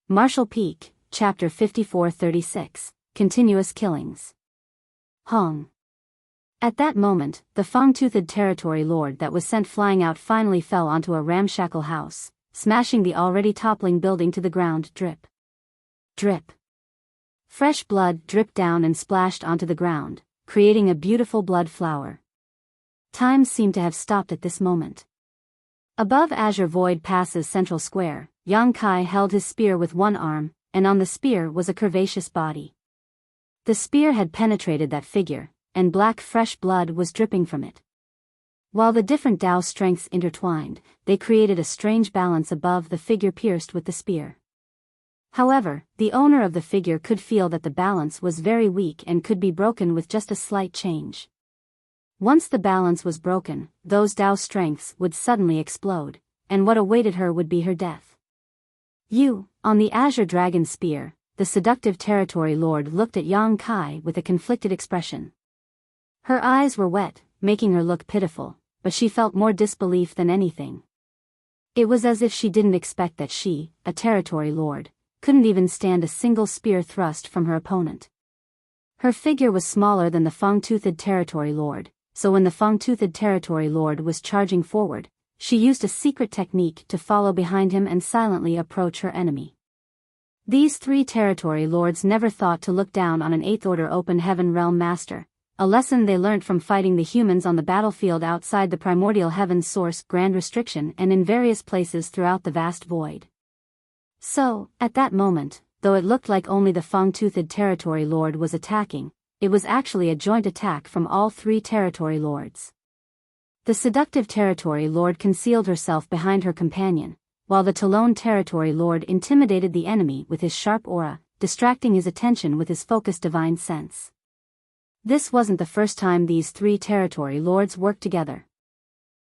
Marshall Peak, Chapter 54-36, Continuous Killings. Hong. At that moment, the fang-toothed territory lord that was sent flying out finally fell onto a ramshackle house, smashing the already toppling building to the ground. Drip. Drip. Fresh blood dripped down and splashed onto the ground, creating a beautiful blood flower. Time seemed to have stopped at this moment. Above Azure Void Pass's central square, Yang Kai held his spear with one arm, and on the spear was a curvaceous body. The spear had penetrated that figure, and black fresh blood was dripping from it. While the different Tao strengths intertwined, they created a strange balance above the figure pierced with the spear. However, the owner of the figure could feel that the balance was very weak and could be broken with just a slight change. Once the balance was broken, those Tao strengths would suddenly explode, and what awaited her would be her death. On the Azure Dragon Spear, the seductive territory lord looked at Yang Kai with a conflicted expression. Her eyes were wet, making her look pitiful, but she felt more disbelief than anything. It was as if she didn't expect that she, a territory lord, couldn't even stand a single spear thrust from her opponent. Her figure was smaller than the fang-toothed territory lord, so when the fang-toothed territory lord was charging forward, she used a secret technique to follow behind him and silently approach her enemy. These three territory lords never thought to look down on an 8th Order Open Heaven Realm Master, a lesson they learned from fighting the humans on the battlefield outside the primordial heaven's source Grand Restriction and in various places throughout the vast void. So, at that moment, though it looked like only the fang-toothed territory lord was attacking, it was actually a joint attack from all three territory lords. The seductive territory lord concealed herself behind her companion, while the Talon territory lord intimidated the enemy with his sharp aura, distracting his attention with his focused divine sense. This wasn't the first time these three territory lords worked together.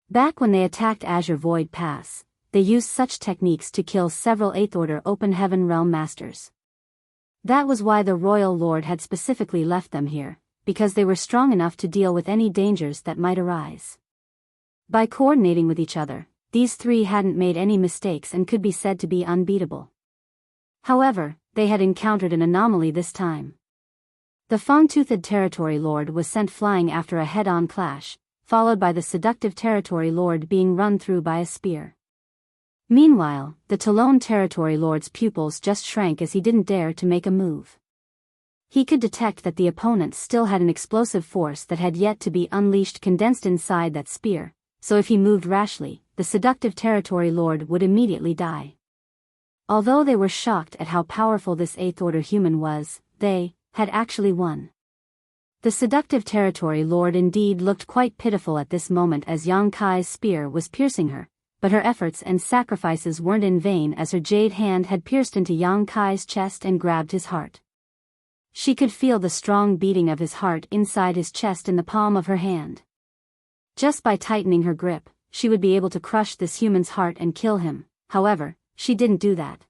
Back when they attacked Azure Void Pass, they used such techniques to kill several 8th Order Open Heaven Realm Masters. That was why the Royal Lord had specifically left them here, because they were strong enough to deal with any dangers that might arise. By coordinating with each other, these three hadn't made any mistakes and could be said to be unbeatable. However, they had encountered an anomaly this time. The fang-toothed territory lord was sent flying after a head-on clash, followed by the seductive territory lord being run through by a spear. Meanwhile, the Talon territory lord's pupils just shrank as he didn't dare to make a move. He could detect that the opponent still had an explosive force that had yet to be unleashed condensed inside that spear, so if he moved rashly, the seductive territory lord would immediately die. Although they were shocked at how powerful this 8th Order human was, they had actually won. The seductive territory lord indeed looked quite pitiful at this moment as Yang Kai's spear was piercing her, but her efforts and sacrifices weren't in vain as her jade hand had pierced into Yang Kai's chest and grabbed his heart. She could feel the strong beating of his heart inside his chest in the palm of her hand. Just by tightening her grip, she would be able to crush this human's heart and kill him. However, she didn't do that.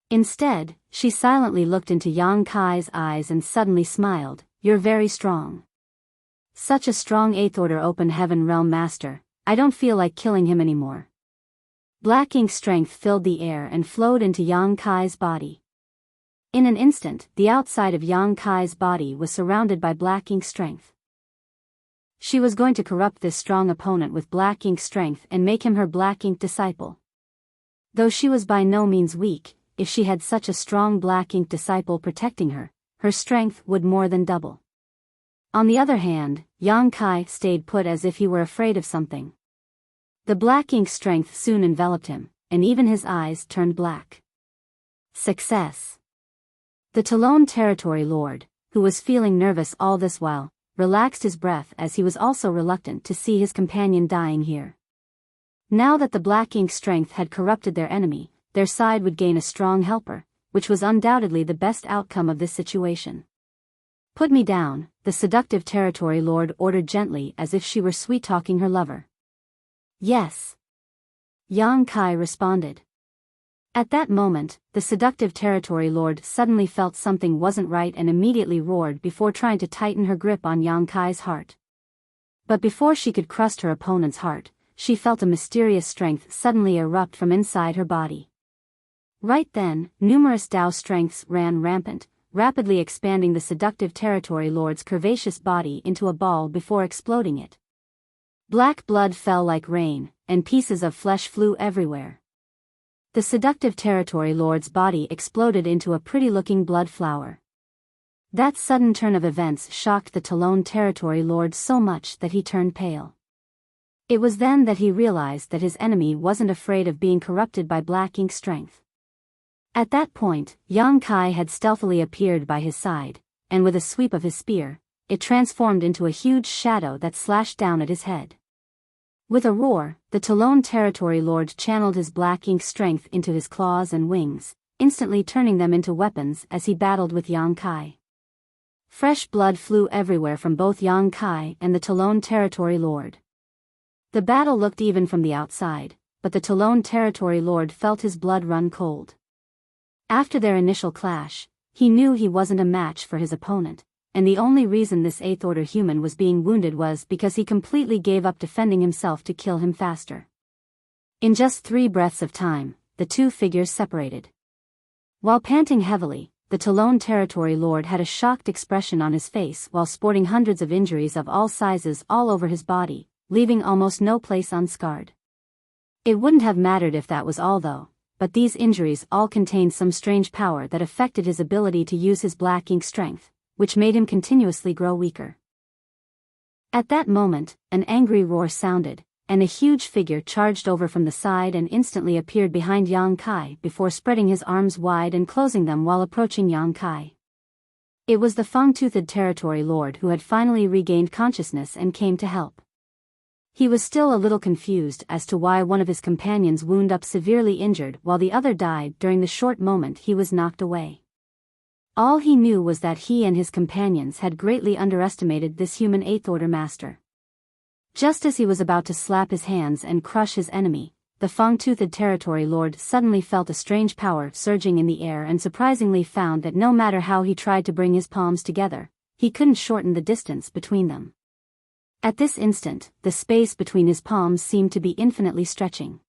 Instead, she silently looked into Yang Kai's eyes and suddenly smiled. "You're very strong. Such a strong 8th Order Open Heaven Realm Master, I don't feel like killing him anymore." Black ink strength filled the air and flowed into Yang Kai's body. In an instant, the outside of Yang Kai's body was surrounded by black ink strength. She was going to corrupt this strong opponent with black ink strength and make him her black ink disciple. Though she was by no means weak, if she had such a strong black ink disciple protecting her, her strength would more than double. On the other hand, Yang Kai stayed put as if he were afraid of something. The black ink strength soon enveloped him, and even his eyes turned black. Success. The Talon territory lord, who was feeling nervous all this while, relaxed his breath as he was also reluctant to see his companion dying here. Now that the black ink strength had corrupted their enemy, their side would gain a strong helper, which was undoubtedly the best outcome of this situation. "Put me down," the seductive territory lord ordered gently as if she were sweet-talking her lover. "Yes." Yang Kai responded. At that moment, the seductive territory lord suddenly felt something wasn't right and immediately roared before trying to tighten her grip on Yang Kai's heart. But before she could crush her opponent's heart, she felt a mysterious strength suddenly erupt from inside her body. Right then, numerous Dao strengths ran rampant, rapidly expanding the seductive territory lord's curvaceous body into a ball before exploding it. Black blood fell like rain, and pieces of flesh flew everywhere. The seductive territory lord's body exploded into a pretty-looking blood flower. That sudden turn of events shocked the Talon territory lord so much that he turned pale. It was then that he realized that his enemy wasn't afraid of being corrupted by black ink strength. At that point, Yang Kai had stealthily appeared by his side, and with a sweep of his spear, it transformed into a huge shadow that slashed down at his head. With a roar, the Talon territory lord channeled his black ink strength into his claws and wings, instantly turning them into weapons as he battled with Yang Kai. Fresh blood flew everywhere from both Yang Kai and the Talon territory lord. The battle looked even from the outside, but the Talon territory lord felt his blood run cold. After their initial clash, he knew he wasn't a match for his opponent, and the only reason this 8th order human was being wounded was because he completely gave up defending himself to kill him faster. In just 3 breaths of time, the two figures separated. While panting heavily, the Talon territory lord had a shocked expression on his face while sporting hundreds of injuries of all sizes all over his body, leaving almost no place unscarred. It wouldn't have mattered if that was all though, but these injuries all contained some strange power that affected his ability to use his black ink strength, which made him continuously grow weaker. At that moment, an angry roar sounded, and a huge figure charged over from the side and instantly appeared behind Yang Kai before spreading his arms wide and closing them while approaching Yang Kai. It was the fang-toothed territory lord who had finally regained consciousness and came to help. He was still a little confused as to why one of his companions wound up severely injured while the other died during the short moment he was knocked away. All he knew was that he and his companions had greatly underestimated this human 8th order master. Just as he was about to slap his hands and crush his enemy, the fang-toothed territory lord suddenly felt a strange power surging in the air and surprisingly found that no matter how he tried to bring his palms together, he couldn't shorten the distance between them. At this instant, the space between his palms seemed to be infinitely stretching.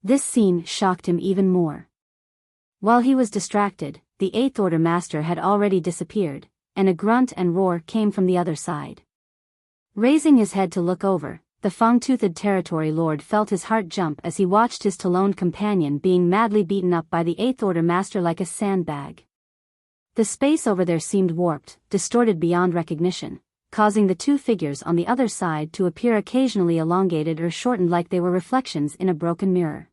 This scene shocked him even more. While he was distracted, the 8th order master had already disappeared, and a grunt and roar came from the other side. Raising his head to look over, the fang-toothed territory lord felt his heart jump as he watched his Talon companion being madly beaten up by the 8th order master like a sandbag. The space over there seemed warped, distorted beyond recognition, causing the two figures on the other side to appear occasionally elongated or shortened like they were reflections in a broken mirror.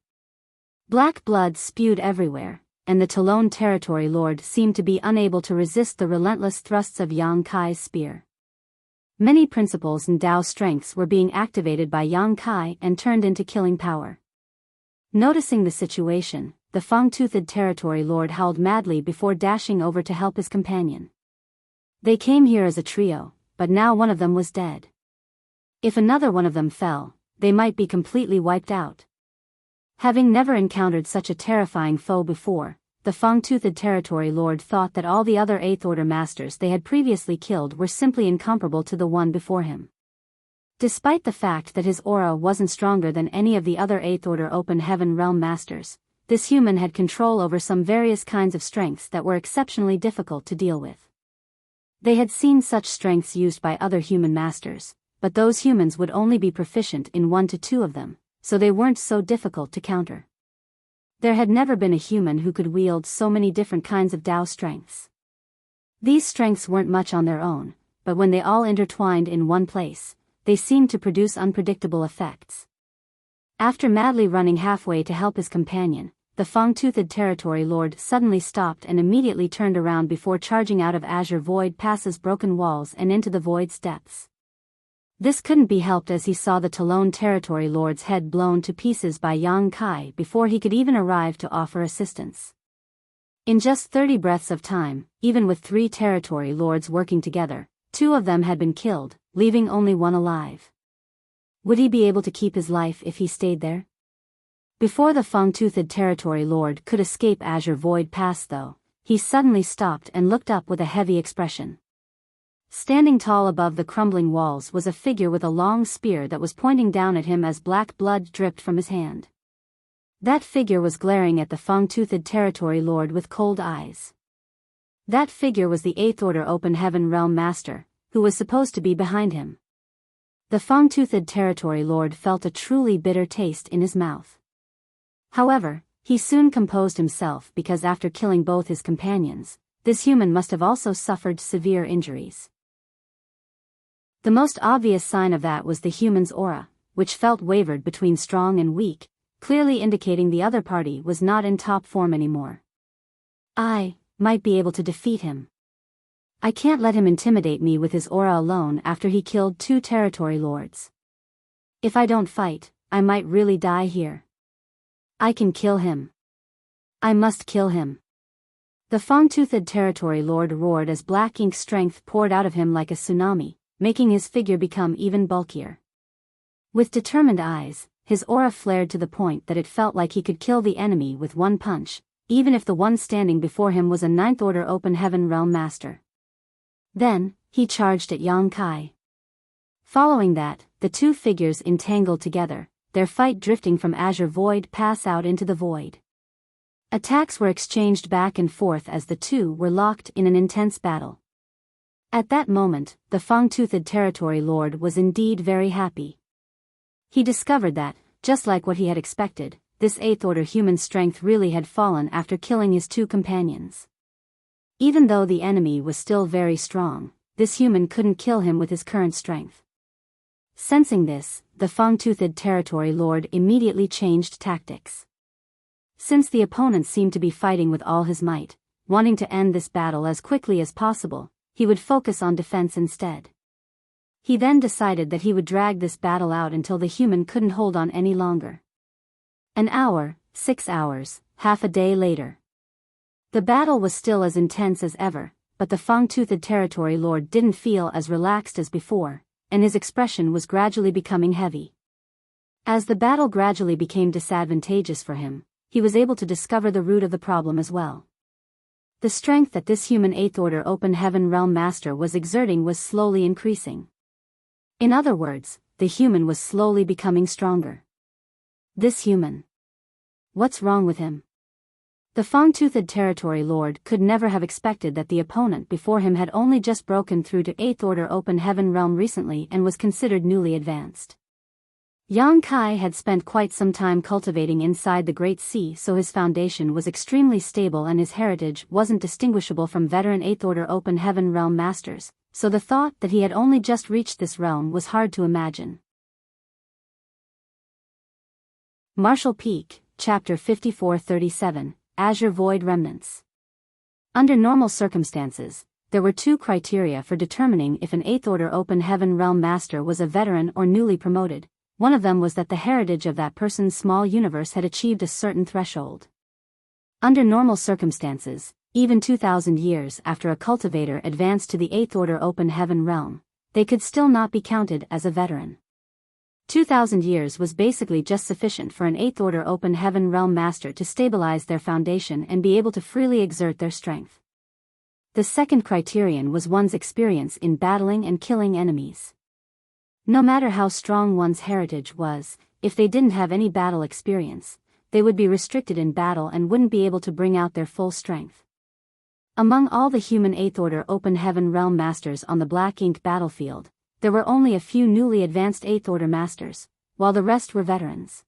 Black blood spewed everywhere, and the Talon territory lord seemed to be unable to resist the relentless thrusts of Yang Kai's spear. Many principles and Dao strengths were being activated by Yang Kai and turned into killing power. Noticing the situation, the fang-toothed territory lord howled madly before dashing over to help his companion. They came here as a trio, but now one of them was dead. If another one of them fell, they might be completely wiped out. Having never encountered such a terrifying foe before, the fang-toothed territory lord thought that all the other 8th order masters they had previously killed were simply incomparable to the one before him. Despite the fact that his aura wasn't stronger than any of the other 8th order open heaven realm masters, this human had control over some various kinds of strengths that were exceptionally difficult to deal with. They had seen such strengths used by other human masters, but those humans would only be proficient in 1 to 2 of them, so they weren't so difficult to counter. There had never been a human who could wield so many different kinds of Dao strengths. These strengths weren't much on their own, but when they all intertwined in one place, they seemed to produce unpredictable effects. After madly running halfway to help his companion, the fang-toothed territory lord suddenly stopped and immediately turned around before charging out of azure void past broken walls and into the void's depths. This couldn't be helped as he saw the Talon territory lord's head blown to pieces by Yang Kai before he could even arrive to offer assistance. In just 30 breaths of time, even with 3 territory lords working together, 2 of them had been killed, leaving only one alive. Would he be able to keep his life if he stayed there? Before the fang-toothed territory lord could escape azure void pass though, he suddenly stopped and looked up with a heavy expression. Standing tall above the crumbling walls was a figure with a long spear that was pointing down at him as black blood dripped from his hand. That figure was glaring at the fang-toothed territory lord with cold eyes. That figure was the 8th Order Open Heaven Realm Master, who was supposed to be behind him. The fang-toothed territory lord felt a truly bitter taste in his mouth. However, he soon composed himself because after killing both his companions, this human must have also suffered severe injuries. The most obvious sign of that was the human's aura, which felt wavered between strong and weak, clearly indicating the other party was not in top form anymore. I might be able to defeat him. I can't let him intimidate me with his aura alone after he killed 2 territory lords. If I don't fight, I might really die here. I can kill him. I must kill him. The fang-toothed territory lord roared as black ink strength poured out of him like a tsunami, making his figure become even bulkier. With determined eyes, his aura flared to the point that it felt like he could kill the enemy with one punch, even if the one standing before him was a 9th Order Open Heaven Realm Master. Then, he charged at Yang Kai. Following that, the 2 figures entangled together, their fight drifting from azure void pass out into the void. Attacks were exchanged back and forth as the 2 were locked in an intense battle. At that moment, the fang-toothed territory lord was indeed very happy. He discovered that, just like what he had expected, this 8th Order human strength really had fallen after killing his 2 companions. Even though the enemy was still very strong, this human couldn't kill him with his current strength. Sensing this, the fang-toothed territory lord immediately changed tactics. Since the opponent seemed to be fighting with all his might, wanting to end this battle as quickly as possible, he would focus on defense instead. He then decided that he would drag this battle out until the human couldn't hold on any longer. An hour, 6 hours, half a day later. The battle was still as intense as ever, but the fang-toothed territory lord didn't feel as relaxed as before, and his expression was gradually becoming heavy. As the battle gradually became disadvantageous for him, he was able to discover the root of the problem as well. The strength that this human 8th Order Open Heaven Realm Master was exerting was slowly increasing. In other words, the human was slowly becoming stronger. This human. What's wrong with him? The fang-toothed territory lord could never have expected that the opponent before him had only just broken through to 8th Order Open Heaven Realm recently and was considered newly advanced. Yang Kai had spent quite some time cultivating inside the Great Sea, so his foundation was extremely stable and his heritage wasn't distinguishable from veteran 8th Order Open Heaven Realm Masters, so the thought that he had only just reached this realm was hard to imagine. Martial Peak, Chapter 54-37, Azure Void Remnants. Under normal circumstances, there were 2 criteria for determining if an 8th Order Open Heaven Realm Master was a veteran or newly promoted. One of them was that the heritage of that person's small universe had achieved a certain threshold. Under normal circumstances, even 2,000 years after a cultivator advanced to the 8th Order Open Heaven Realm, they could still not be counted as a veteran. 2,000 years was basically just sufficient for an 8th Order Open Heaven Realm Master to stabilize their foundation and be able to freely exert their strength. The second criterion was one's experience in battling and killing enemies. No matter how strong one's heritage was, if they didn't have any battle experience, they would be restricted in battle and wouldn't be able to bring out their full strength. Among all the human 8th Order Open Heaven Realm Masters on the Black Ink battlefield, there were only a few newly advanced 8th Order Masters, while the rest were veterans.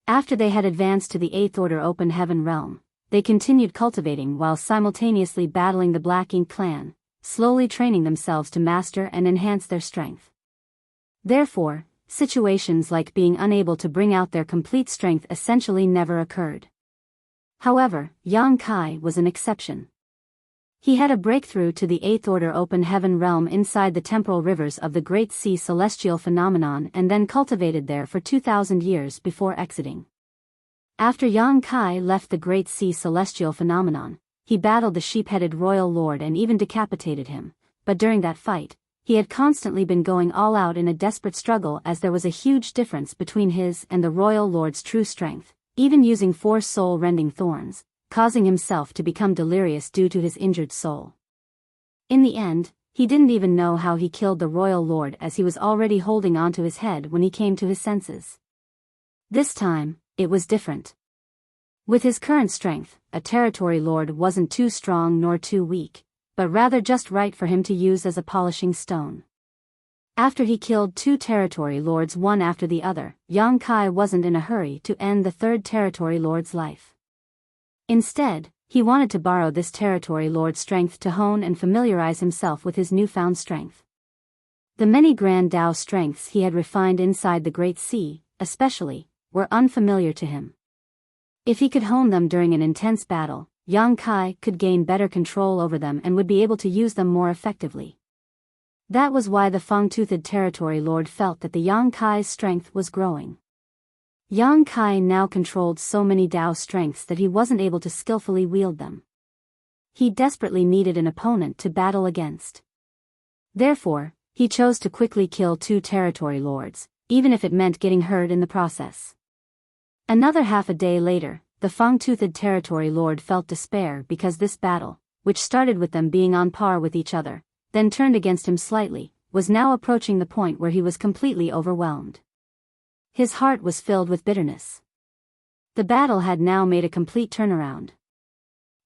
After they had advanced to the 8th Order Open Heaven Realm, they continued cultivating while simultaneously battling the Black Ink clan, slowly training themselves to master and enhance their strength. Therefore, situations like being unable to bring out their complete strength essentially never occurred. However, Yang Kai was an exception. He had a breakthrough to the 8th Order Open Heaven Realm inside the temporal rivers of the Great Sea Celestial Phenomenon and then cultivated there for 2,000 years before exiting. After Yang Kai left the Great Sea Celestial Phenomenon, he battled the sheep-headed Royal Lord and even decapitated him, but during that fight, he had constantly been going all out in a desperate struggle as there was a huge difference between his and the Royal Lord's true strength, even using 4 soul-rending thorns, causing himself to become delirious due to his injured soul. In the end, he didn't even know how he killed the Royal Lord as he was already holding onto his head when he came to his senses. This time, it was different. With his current strength, a territory lord wasn't too strong nor too weak, but rather just right for him to use as a polishing stone. After he killed 2 territory lords one after the other, Yang Kai wasn't in a hurry to end the 3rd territory lord's life. Instead, he wanted to borrow this territory lord's strength to hone and familiarize himself with his newfound strength. The many grand Tao strengths he had refined inside the Great Sea, especially, were unfamiliar to him. If he could hone them during an intense battle, Yang Kai could gain better control over them and would be able to use them more effectively. That was why the fang-toothed territory lord felt that the Yang Kai's strength was growing. Yang Kai now controlled so many Tao strengths that he wasn't able to skillfully wield them. He desperately needed an opponent to battle against. Therefore, he chose to quickly kill 2 territory lords, even if it meant getting hurt in the process. Another half a day later, the fang-toothed territory lord felt despair because this battle, which started with them being on par with each other, then turned against him slightly, was now approaching the point where he was completely overwhelmed. His heart was filled with bitterness. The battle had now made a complete turnaround.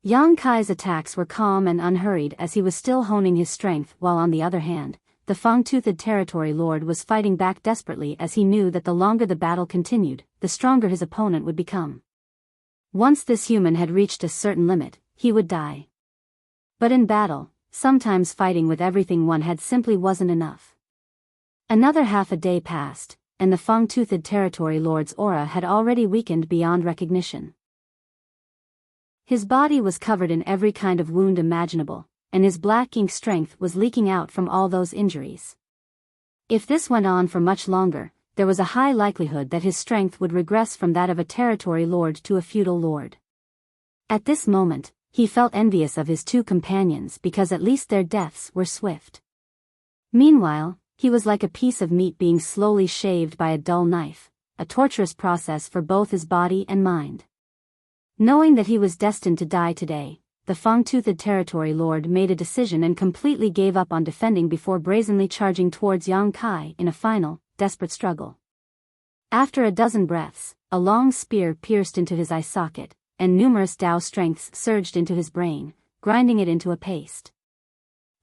Yang Kai's attacks were calm and unhurried as he was still honing his strength, while on the other hand, the fang-toothed territory lord was fighting back desperately as he knew that the longer the battle continued, the stronger his opponent would become. Once this human had reached a certain limit, he would die. But in battle, sometimes fighting with everything one had simply wasn't enough. Another half a day passed, and the fang-toothed territory lord's aura had already weakened beyond recognition. His body was covered in every kind of wound imaginable, and his black ink strength was leaking out from all those injuries. If this went on for much longer, there was a high likelihood that his strength would regress from that of a territory lord to a feudal lord. At this moment, he felt envious of his 2 companions because at least their deaths were swift. Meanwhile, he was like a piece of meat being slowly shaved by a dull knife, a torturous process for both his body and mind. Knowing that he was destined to die today, the fang-toothed territory lord made a decision and completely gave up on defending before brazenly charging towards Yang Kai in a final, desperate struggle. After a dozen breaths, a long spear pierced into his eye socket, and numerous Tao strengths surged into his brain, grinding it into a paste.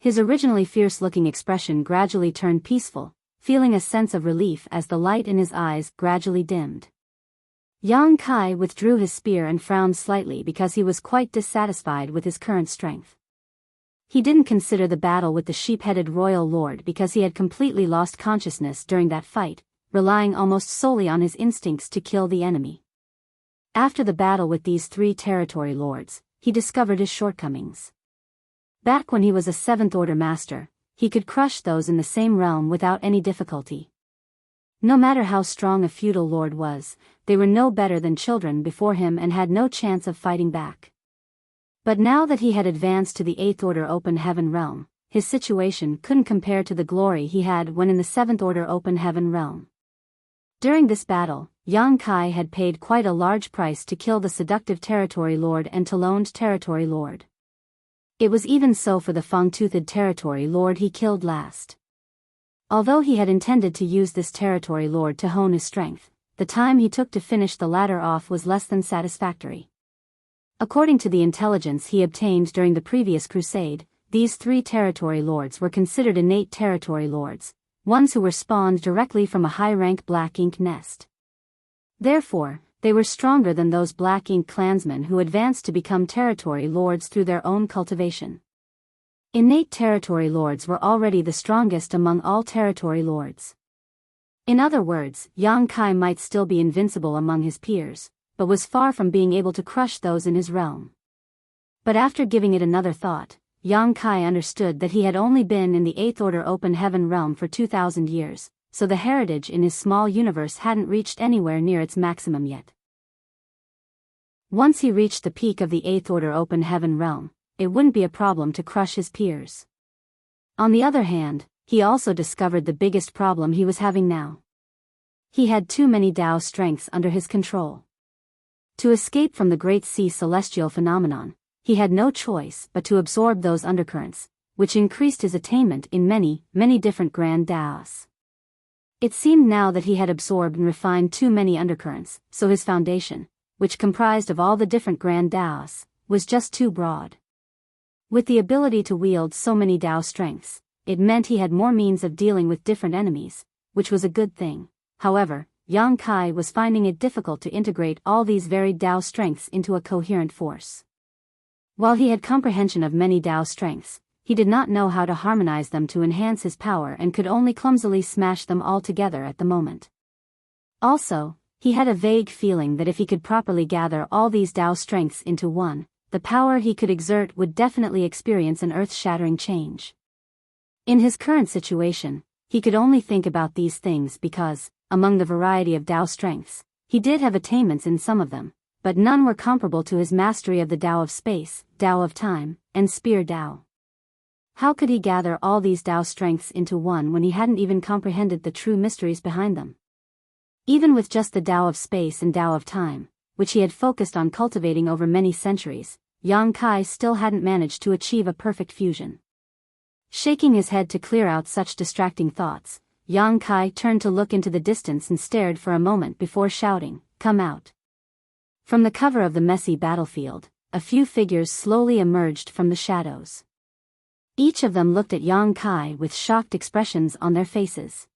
His originally fierce-looking expression gradually turned peaceful, feeling a sense of relief as the light in his eyes gradually dimmed. Yang Kai withdrew his spear and frowned slightly because he was quite dissatisfied with his current strength. He didn't consider the battle with the sheep-headed royal lord because he had completely lost consciousness during that fight, relying almost solely on his instincts to kill the enemy. After the battle with these 3 territory lords, he discovered his shortcomings. Back when he was a 7th-order master, he could crush those in the same realm without any difficulty. No matter how strong a feudal lord was, they were no better than children before him and had no chance of fighting back. But now that he had advanced to the 8th-order open heaven realm, his situation couldn't compare to the glory he had when in the 7th-order open heaven realm. During this battle, Yang Kai had paid quite a large price to kill the seductive territory lord and Taloned territory lord. It was even so for the fang-toothed territory lord he killed last. Although he had intended to use this territory lord to hone his strength, the time he took to finish the latter off was less than satisfactory. According to the intelligence he obtained during the previous crusade, these 3 territory lords were considered innate territory lords, ones who were spawned directly from a high-rank black ink nest. Therefore, they were stronger than those black ink clansmen who advanced to become territory lords through their own cultivation. Innate territory lords were already the strongest among all territory lords. In other words, Yang Kai might still be invincible among his peers, but was far from being able to crush those in his realm. But after giving it another thought, Yang Kai understood that he had only been in the 8th-order open heaven realm for 2,000 years, so the heritage in his small universe hadn't reached anywhere near its maximum yet. Once he reached the peak of the 8th-order open heaven realm, it wouldn't be a problem to crush his peers. On the other hand, he also discovered the biggest problem he was having now. He had too many Tao strengths under his control. To escape from the Great Sea celestial phenomenon, he had no choice but to absorb those undercurrents, which increased his attainment in many, many different grand Taos. It seemed now that he had absorbed and refined too many undercurrents, so his foundation, which comprised of all the different grand Daos, was just too broad. With the ability to wield so many Dao strengths, it meant he had more means of dealing with different enemies, which was a good thing. However, Yang Kai was finding it difficult to integrate all these varied Dao strengths into a coherent force. While he had comprehension of many Dao strengths, he did not know how to harmonize them to enhance his power and could only clumsily smash them all together at the moment. Also, he had a vague feeling that if he could properly gather all these Dao strengths into one, the power he could exert would definitely experience an earth-shattering change. In his current situation, he could only think about these things because, among the variety of Dao strengths, he did have attainments in some of them, but none were comparable to his mastery of the Dao of space, Dao of time, and Spear Dao. How could he gather all these Dao strengths into one when he hadn't even comprehended the true mysteries behind them? Even with just the Dao of space and Dao of time, which he had focused on cultivating over many centuries, Yang Kai still hadn't managed to achieve a perfect fusion. Shaking his head to clear out such distracting thoughts, Yang Kai turned to look into the distance and stared for a moment before shouting, "Come out." From the cover of the messy battlefield, a few figures slowly emerged from the shadows. Each of them looked at Yang Kai with shocked expressions on their faces.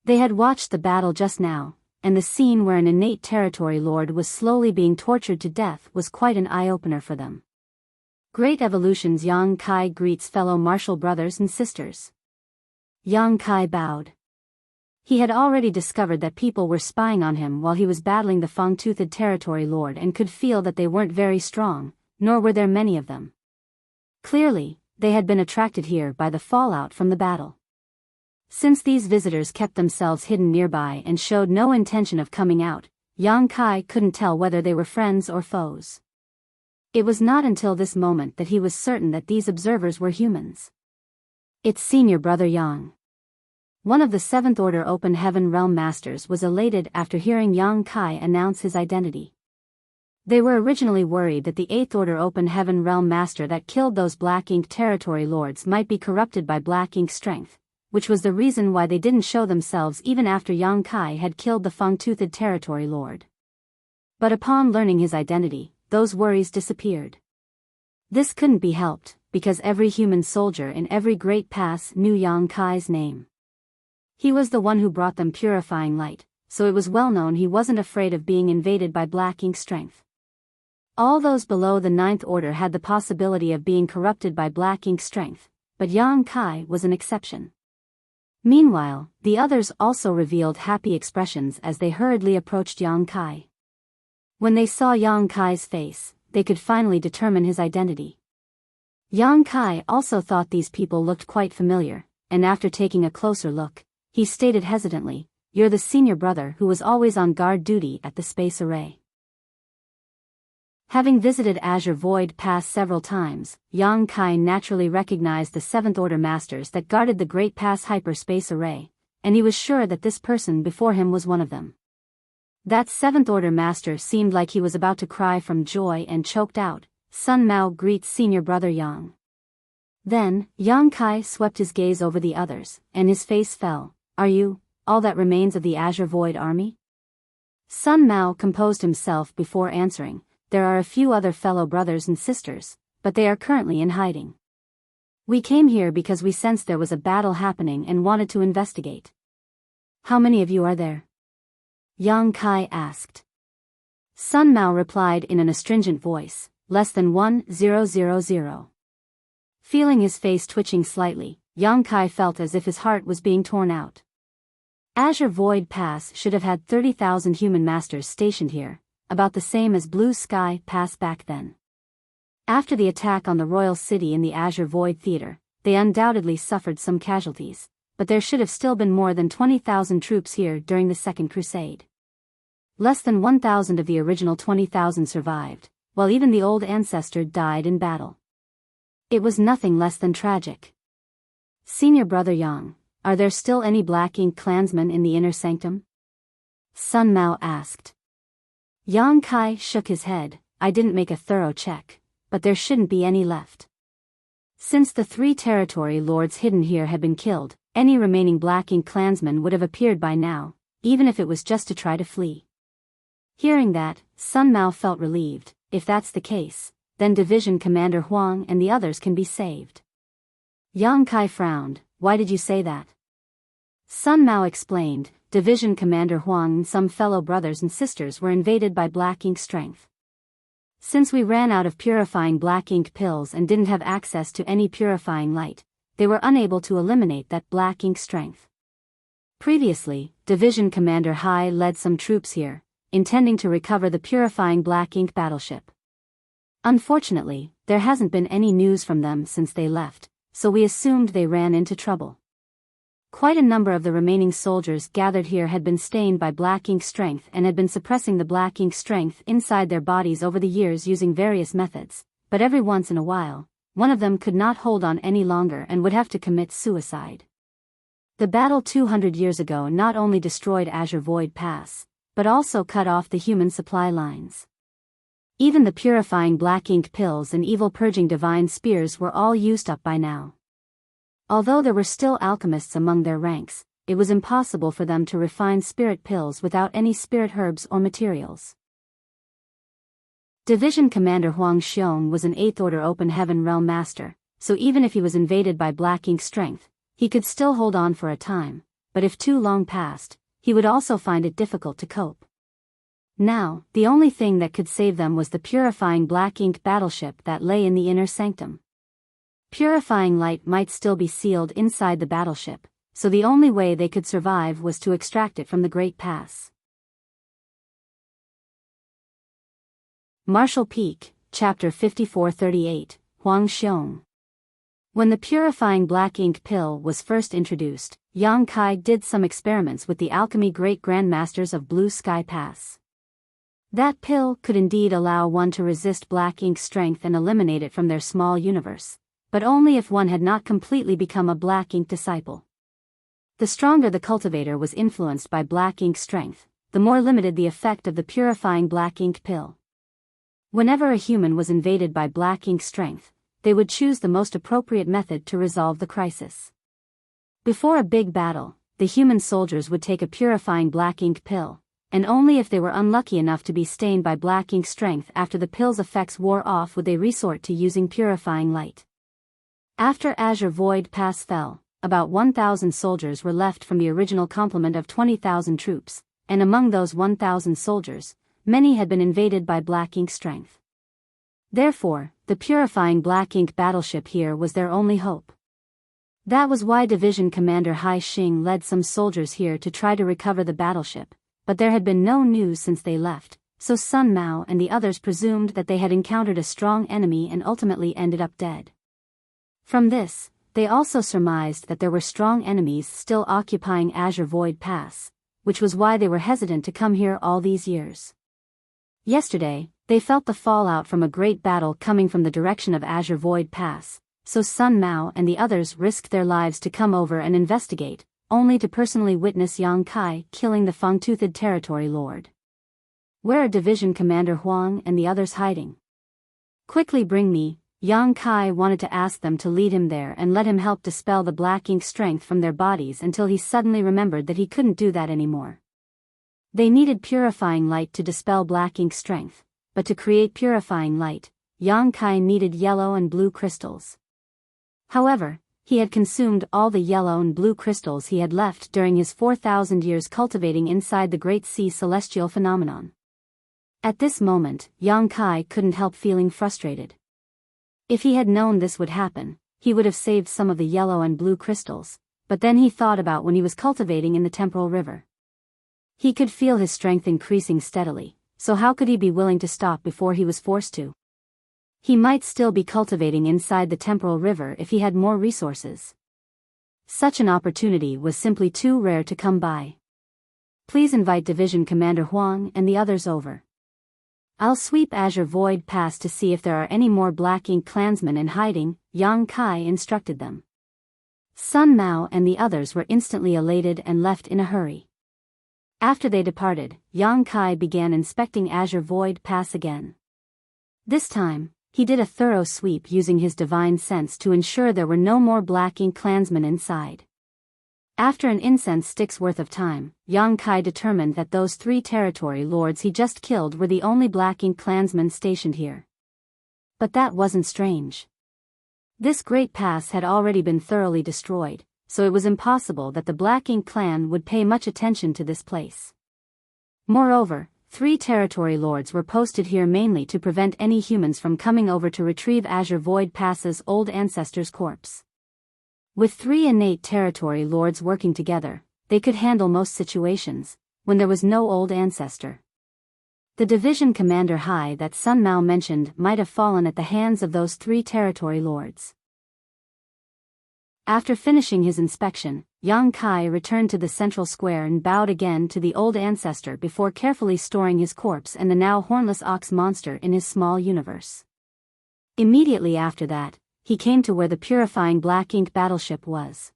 They had watched the battle just now, and the scene where an innate territory lord was slowly being tortured to death was quite an eye-opener for them. Great evolutions. Yang Kai greets fellow martial brothers and sisters. Yang Kai bowed. He had already discovered that people were spying on him while he was battling the Fang-toothed territory lord and could feel that they weren't very strong, nor were there many of them. Clearly, they had been attracted here by the fallout from the battle. Since these visitors kept themselves hidden nearby and showed no intention of coming out, Yang Kai couldn't tell whether they were friends or foes. It was not until this moment that he was certain that these observers were humans. It's senior brother Yang. One of the Seventh Order Open Heaven Realm Masters was elated after hearing Yang Kai announce his identity. They were originally worried that the Eighth Order Open Heaven Realm Master that killed those Black Ink territory lords might be corrupted by Black Ink strength, which was the reason why they didn't show themselves even after Yang Kai had killed the Fang-toothed territory lord. But upon learning his identity, those worries disappeared. This couldn't be helped, because every human soldier in every great pass knew Yang Kai's name. He was the one who brought them purifying light, so it was well known he wasn't afraid of being invaded by Black Ink strength. All those below the Ninth Order had the possibility of being corrupted by Black Ink strength, but Yang Kai was an exception. Meanwhile, the others also revealed happy expressions as they hurriedly approached Yang Kai. When they saw Yang Kai's face, they could finally determine his identity. Yang Kai also thought these people looked quite familiar, and after taking a closer look, he stated hesitantly, "You're the senior brother who was always on guard duty at the space array." Having visited Azure Void Pass several times, Yang Kai naturally recognized the Seventh Order Masters that guarded the Great Pass Hyperspace Array, and he was sure that this person before him was one of them. That Seventh Order Master seemed like he was about to cry from joy and choked out, "Sun Mao greets senior brother Yang." Then, Yang Kai swept his gaze over the others, and his face fell. "Are you, all that remains of the Azure Void Army?" Sun Mao composed himself before answering, "There are a few other fellow brothers and sisters, but they are currently in hiding. We came here because we sensed there was a battle happening and wanted to investigate." "How many of you are there?" Yang Kai asked. Sun Mao replied in an astringent voice, "Less than 1,000. Feeling his face twitching slightly, Yang Kai felt as if his heart was being torn out. Azure Void Pass should have had 30,000 human masters stationed here, about the same as Blue Sky Pass back then. After the attack on the royal city in the Azure Void Theater, they undoubtedly suffered some casualties, but there should have still been more than 20,000 troops here during the Second Crusade. Less than 1,000 of the original 20,000 survived, while even the old ancestor died in battle. It was nothing less than tragic. "Senior brother Yang, are there still any Black Ink clansmen in the inner sanctum?" Sun Mao asked. Yang Kai shook his head. "I didn't make a thorough check, but there shouldn't be any left. Since the 3 territory lords hidden here had been killed, any remaining Black Ink clansmen would have appeared by now, even if it was just to try to flee." Hearing that, Sun Mao felt relieved. If that's the case, then Division Commander Huang and the others can be saved. Yang Kai frowned. Why did you say that? Sun Mao explained. Division Commander Huang and some fellow brothers and sisters were invaded by black ink strength. Since we ran out of purifying black ink pills and didn't have access to any purifying light, they were unable to eliminate that black ink strength. Previously, Division Commander Hai led some troops here, intending to recover the purifying black ink battleship. Unfortunately, there hasn't been any news from them since they left, so we assumed they ran into trouble. Quite a number of the remaining soldiers gathered here had been stained by black ink strength and had been suppressing the black ink strength inside their bodies over the years using various methods, but every once in a while, one of them could not hold on any longer and would have to commit suicide. The battle 200 years ago not only destroyed Azure Void Pass, but also cut off the human supply lines. Even the purifying black ink pills and evil purging divine spears were all used up by now. Although there were still alchemists among their ranks, it was impossible for them to refine spirit pills without any spirit herbs or materials. Division Commander Huang Xiong was an 8th Order Open Heaven Realm Master, so even if he was invaded by black ink strength, he could still hold on for a time, but if too long passed, he would also find it difficult to cope. Now, the only thing that could save them was the purifying black ink battleship that lay in the inner sanctum. Purifying light might still be sealed inside the battleship, so the only way they could survive was to extract it from the Great Pass. Marshall Peak, Chapter 5438, Huang Xiong. When the purifying black ink pill was first introduced, Yang Kai did some experiments with the alchemy great grandmasters of Blue Sky Pass. That pill could indeed allow one to resist black ink strength and eliminate it from their small universe, but only if one had not completely become a black ink disciple. The stronger the cultivator was influenced by black ink strength, the more limited the effect of the purifying black ink pill. Whenever a human was invaded by black ink strength, they would choose the most appropriate method to resolve the crisis. Before a big battle, the human soldiers would take a purifying black ink pill, and only if they were unlucky enough to be stained by black ink strength after the pill's effects wore off would they resort to using purifying light. After Azure Void Pass fell, about 1,000 soldiers were left from the original complement of 20,000 troops, and among those 1,000 soldiers, many had been invaded by black ink strength. Therefore, the purifying black ink battleship here was their only hope. That was why Division Commander Hai Xing led some soldiers here to try to recover the battleship, but there had been no news since they left, so Sun Mao and the others presumed that they had encountered a strong enemy and ultimately ended up dead. From this, they also surmised that there were strong enemies still occupying Azure Void Pass, which was why they were hesitant to come here all these years. Yesterday, they felt the fallout from a great battle coming from the direction of Azure Void Pass, so Sun Mao and the others risked their lives to come over and investigate, only to personally witness Yang Kai killing the Fang-Toothed Territory Lord. Where are Division Commander Huang and the others hiding? Quickly bring me. Yang Kai wanted to ask them to lead him there and let him help dispel the black ink strength from their bodies until he suddenly remembered that he couldn't do that anymore. They needed purifying light to dispel black ink strength, but to create purifying light, Yang Kai needed yellow and blue crystals. However, he had consumed all the yellow and blue crystals he had left during his 4,000 years cultivating inside the Great Sea Celestial Phenomenon. At this moment, Yang Kai couldn't help feeling frustrated. If he had known this would happen, he would have saved some of the yellow and blue crystals, but then he thought about when he was cultivating in the Temporal River. He could feel his strength increasing steadily, so how could he be willing to stop before he was forced to? He might still be cultivating inside the Temporal River if he had more resources. Such an opportunity was simply too rare to come by. Please invite Division Commander Huang and the others over. I'll sweep Azure Void Pass to see if there are any more Black Ink clansmen in hiding, Yang Kai instructed them. Sun Mao and the others were instantly elated and left in a hurry. After they departed, Yang Kai began inspecting Azure Void Pass again. This time, he did a thorough sweep using his divine sense to ensure there were no more Black Ink clansmen inside. After an incense stick's worth of time, Yang Kai determined that those 3 territory lords he just killed were the only Black Ink clansmen stationed here. But that wasn't strange. This great pass had already been thoroughly destroyed, so it was impossible that the Black Ink clan would pay much attention to this place. Moreover, 3 territory lords were posted here mainly to prevent any humans from coming over to retrieve Azure Void Pass's old ancestor's corpse. With 3 innate territory lords working together, they could handle most situations, when there was no old ancestor. The division commander Hai that Sun Mao mentioned might have fallen at the hands of those 3 territory lords. After finishing his inspection, Yang Kai returned to the central square and bowed again to the old ancestor before carefully storing his corpse and the now hornless ox monster in his small universe. Immediately after that, he came to where the purifying Black Ink battleship was.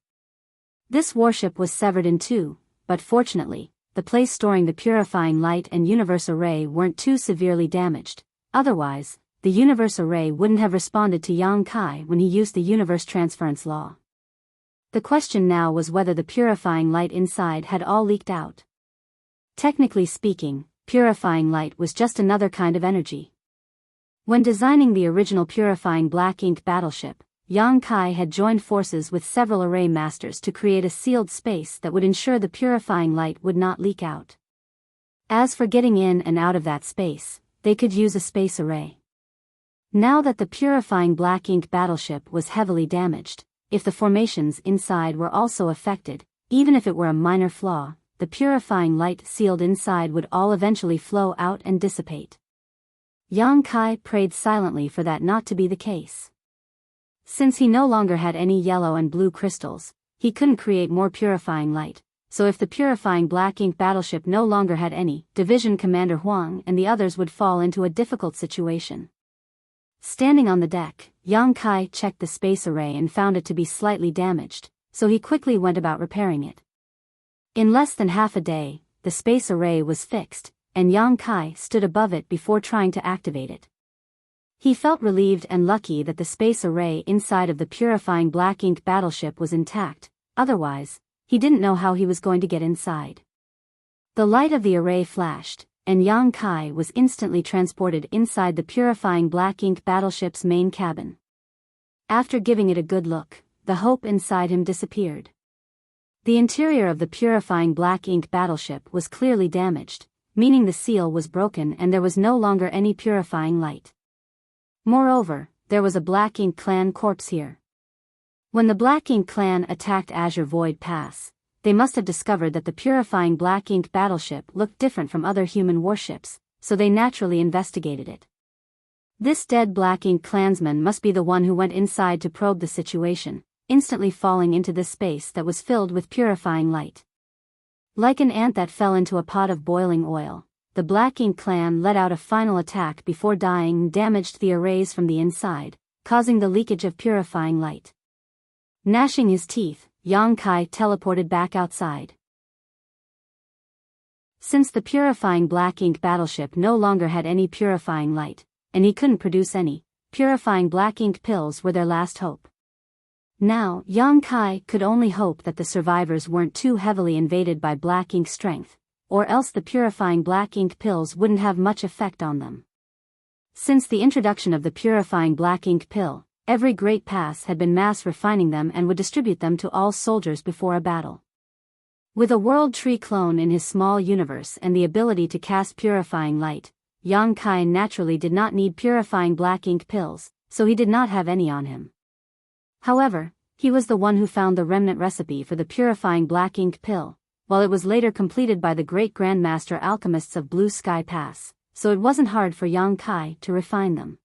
This warship was severed in 2, but fortunately, the place storing the purifying light and universe array weren't too severely damaged. Otherwise, the universe array wouldn't have responded to Yang Kai when he used the universe transference law. The question now was whether the purifying light inside had all leaked out. Technically speaking, purifying light was just another kind of energy. When designing the original purifying Black Ink battleship, Yang Kai had joined forces with several array masters to create a sealed space that would ensure the purifying light would not leak out. As for getting in and out of that space, they could use a space array. Now that the purifying Black Ink battleship was heavily damaged, if the formations inside were also affected, even if it were a minor flaw, the purifying light sealed inside would all eventually flow out and dissipate. Yang Kai prayed silently for that not to be the case. Since he no longer had any yellow and blue crystals, he couldn't create more purifying light, so if the purifying Black Ink battleship no longer had any, Division Commander Huang and the others would fall into a difficult situation. Standing on the deck, Yang Kai checked the space array and found it to be slightly damaged, so he quickly went about repairing it. In less than half a day, the space array was fixed, and Yang Kai stood above it before trying to activate it. He felt relieved and lucky that the space array inside of the purifying Black Ink battleship was intact, otherwise, he didn't know how he was going to get inside. The light of the array flashed, and Yang Kai was instantly transported inside the purifying Black Ink battleship's main cabin. After giving it a good look, the hope inside him disappeared. The interior of the purifying Black Ink battleship was clearly damaged, meaning the seal was broken and there was no longer any purifying light. Moreover, there was a Black Ink clan corpse here. When the Black Ink clan attacked Azure Void Pass, they must have discovered that the purifying Black Ink battleship looked different from other human warships, so they naturally investigated it. This dead Black Ink clansman must be the one who went inside to probe the situation, instantly falling into this space that was filled with purifying light. Like an ant that fell into a pot of boiling oil, the Black Ink clan let out a final attack before dying and damaged the arrays from the inside, causing the leakage of purifying light. Gnashing his teeth, Yang Kai teleported back outside. Since the purifying Black Ink battleship no longer had any purifying light, and he couldn't produce any, purifying Black Ink pills were their last hope. Now, Yang Kai could only hope that the survivors weren't too heavily invaded by Black Ink strength, or else the purifying Black Ink pills wouldn't have much effect on them. Since the introduction of the purifying Black Ink pill, every great pass had been mass refining them and would distribute them to all soldiers before a battle. With a World Tree clone in his small universe and the ability to cast purifying light, Yang Kai naturally did not need purifying Black Ink pills, so he did not have any on him. However, he was the one who found the remnant recipe for the purifying Black Ink pill, while it was later completed by the great Grandmaster alchemists of Blue Sky Pass, so it wasn't hard for Yang Kai to refine them.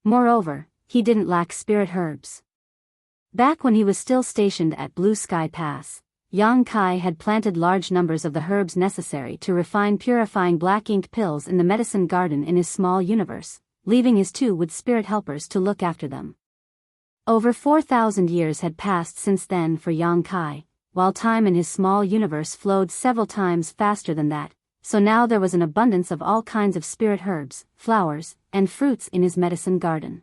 Moreover, he didn't lack spirit herbs. Back when he was still stationed at Blue Sky Pass, Yang Kai had planted large numbers of the herbs necessary to refine purifying Black Ink pills in the medicine garden in his small universe, leaving his 2 wood spirit helpers to look after them. Over 4,000 years had passed since then for Yang Kai, while time in his small universe flowed several times faster than that, so now there was an abundance of all kinds of spirit herbs, flowers, and fruits in his medicine garden.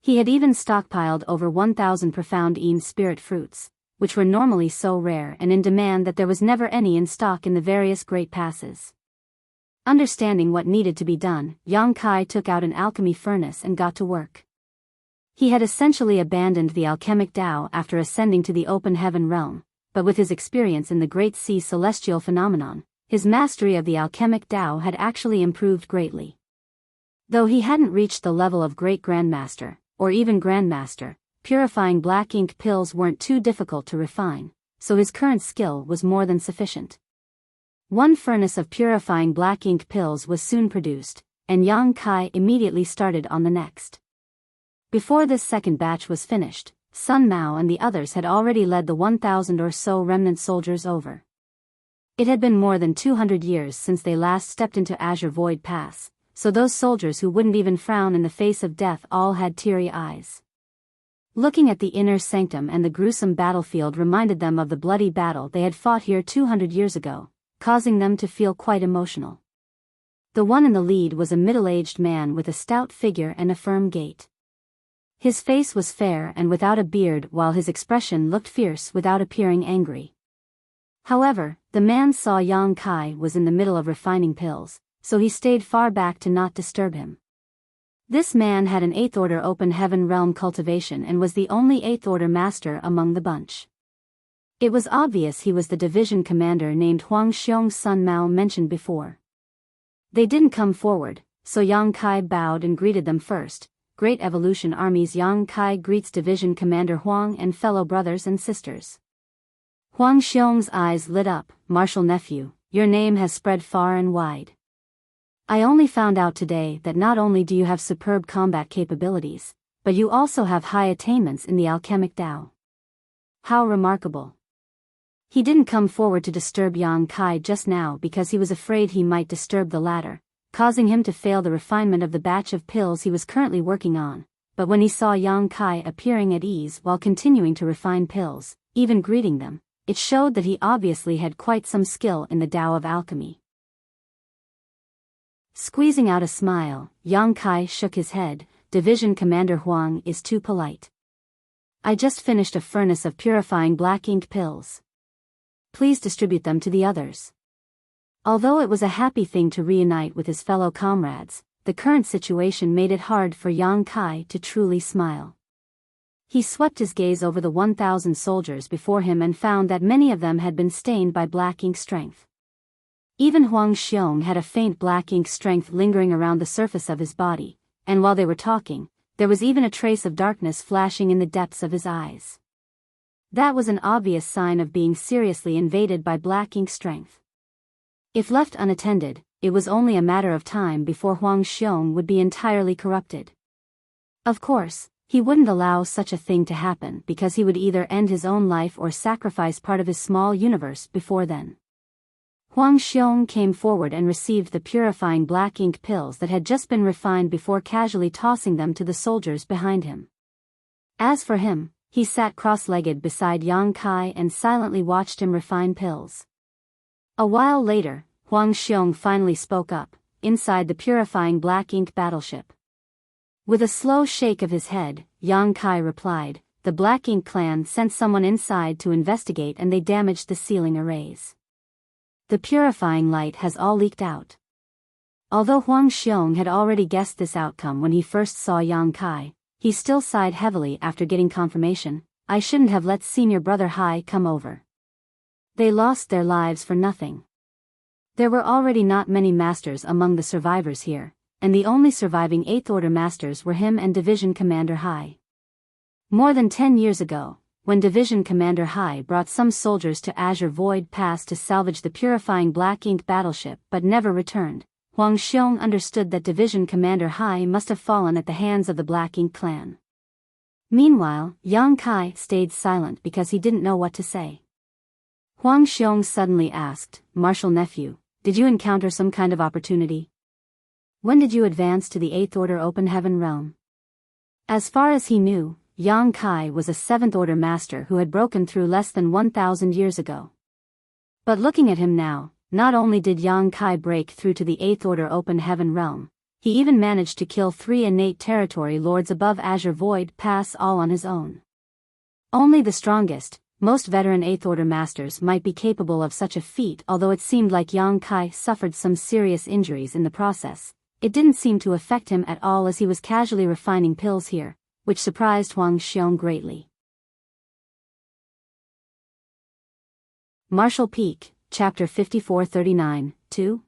He had even stockpiled over 1,000 profound spirit fruits, which were normally so rare and in demand that there was never any in stock in the various great passes. Understanding what needed to be done, Yang Kai took out an alchemy furnace and got to work. He had essentially abandoned the alchemic Tao after ascending to the open heaven realm, but with his experience in the Great Sea celestial phenomenon, his mastery of the alchemic Tao had actually improved greatly. Though he hadn't reached the level of Great Grandmaster, or even Grandmaster, purifying black ink pills weren't too difficult to refine, so his current skill was more than sufficient. One furnace of purifying black ink pills was soon produced, and Yang Kai immediately started on the next. Before this second batch was finished, Sun Mao and the others had already led the 1,000 or so remnant soldiers over. It had been more than 200 years since they last stepped into Azure Void Pass, so those soldiers who wouldn't even frown in the face of death all had teary eyes. Looking at the inner sanctum and the gruesome battlefield reminded them of the bloody battle they had fought here 200 years ago, causing them to feel quite emotional. The one in the lead was a middle-aged man with a stout figure and a firm gait. His face was fair and without a beard, while his expression looked fierce without appearing angry. However, the man saw Yang Kai was in the middle of refining pills, so he stayed far back to not disturb him. This man had an 8th order open heaven realm cultivation and was the only 8th order master among the bunch. It was obvious he was the division commander named Huang Xiong Sun Mao mentioned before. They didn't come forward, so Yang Kai bowed and greeted them first. Great Evolution Army's Yang Kai greets Division Commander Huang and fellow brothers and sisters. Huang Xiong's eyes lit up. Martial nephew, your name has spread far and wide. I only found out today that not only do you have superb combat capabilities, but you also have high attainments in the alchemic Tao. How remarkable. He didn't come forward to disturb Yang Kai just now because he was afraid he might disturb the latter, causing him to fail the refinement of the batch of pills he was currently working on, but when he saw Yang Kai appearing at ease while continuing to refine pills, even greeting them, it showed that he obviously had quite some skill in the Tao of alchemy. Squeezing out a smile, Yang Kai shook his head. Division Commander Huang is too polite. I just finished a furnace of purifying black ink pills. Please distribute them to the others. Although it was a happy thing to reunite with his fellow comrades, the current situation made it hard for Yang Kai to truly smile. He swept his gaze over the 1,000 soldiers before him and found that many of them had been stained by black ink strength. Even Huang Xiong had a faint black ink strength lingering around the surface of his body, and while they were talking, there was even a trace of darkness flashing in the depths of his eyes. That was an obvious sign of being seriously invaded by black ink strength. If left unattended, it was only a matter of time before Huang Xiong would be entirely corrupted. Of course, he wouldn't allow such a thing to happen because he would either end his own life or sacrifice part of his small universe before then. Huang Xiong came forward and received the purifying black ink pills that had just been refined before casually tossing them to the soldiers behind him. As for him, he sat cross-legged beside Yang Kai and silently watched him refine pills. A while later, Huang Xiong finally spoke up, inside the purifying black ink battleship. With a slow shake of his head, Yang Kai replied, the Black Ink clan sent someone inside to investigate and they damaged the sealing arrays. The purifying light has all leaked out. Although Huang Xiong had already guessed this outcome when he first saw Yang Kai, he still sighed heavily after getting confirmation. I shouldn't have let senior brother Hai come over. They lost their lives for nothing. There were already not many masters among the survivors here, and the only surviving 8th Order masters were him and Division Commander Hai. More than 10 years ago, when Division Commander Hai brought some soldiers to Azure Void Pass to salvage the purifying black ink battleship but never returned, Huang Xiong understood that Division Commander Hai must have fallen at the hands of the Black Ink clan. Meanwhile, Yang Kai stayed silent because he didn't know what to say. Huang Xiong suddenly asked, Martial nephew, did you encounter some kind of opportunity? When did you advance to the 8th Order Open Heaven realm? As far as he knew, Yang Kai was a 7th Order master who had broken through less than 1,000 years ago. But looking at him now, not only did Yang Kai break through to the 8th Order Open Heaven realm, he even managed to kill 3 innate territory lords above Azure Void Pass all on his own. Only the strongest, most veteran 8th Order masters might be capable of such a feat. Although it seemed like Yang Kai suffered some serious injuries in the process, it didn't seem to affect him at all, as he was casually refining pills here, which surprised Huang Xiong greatly. Martial Peak, Chapter 5439, 2.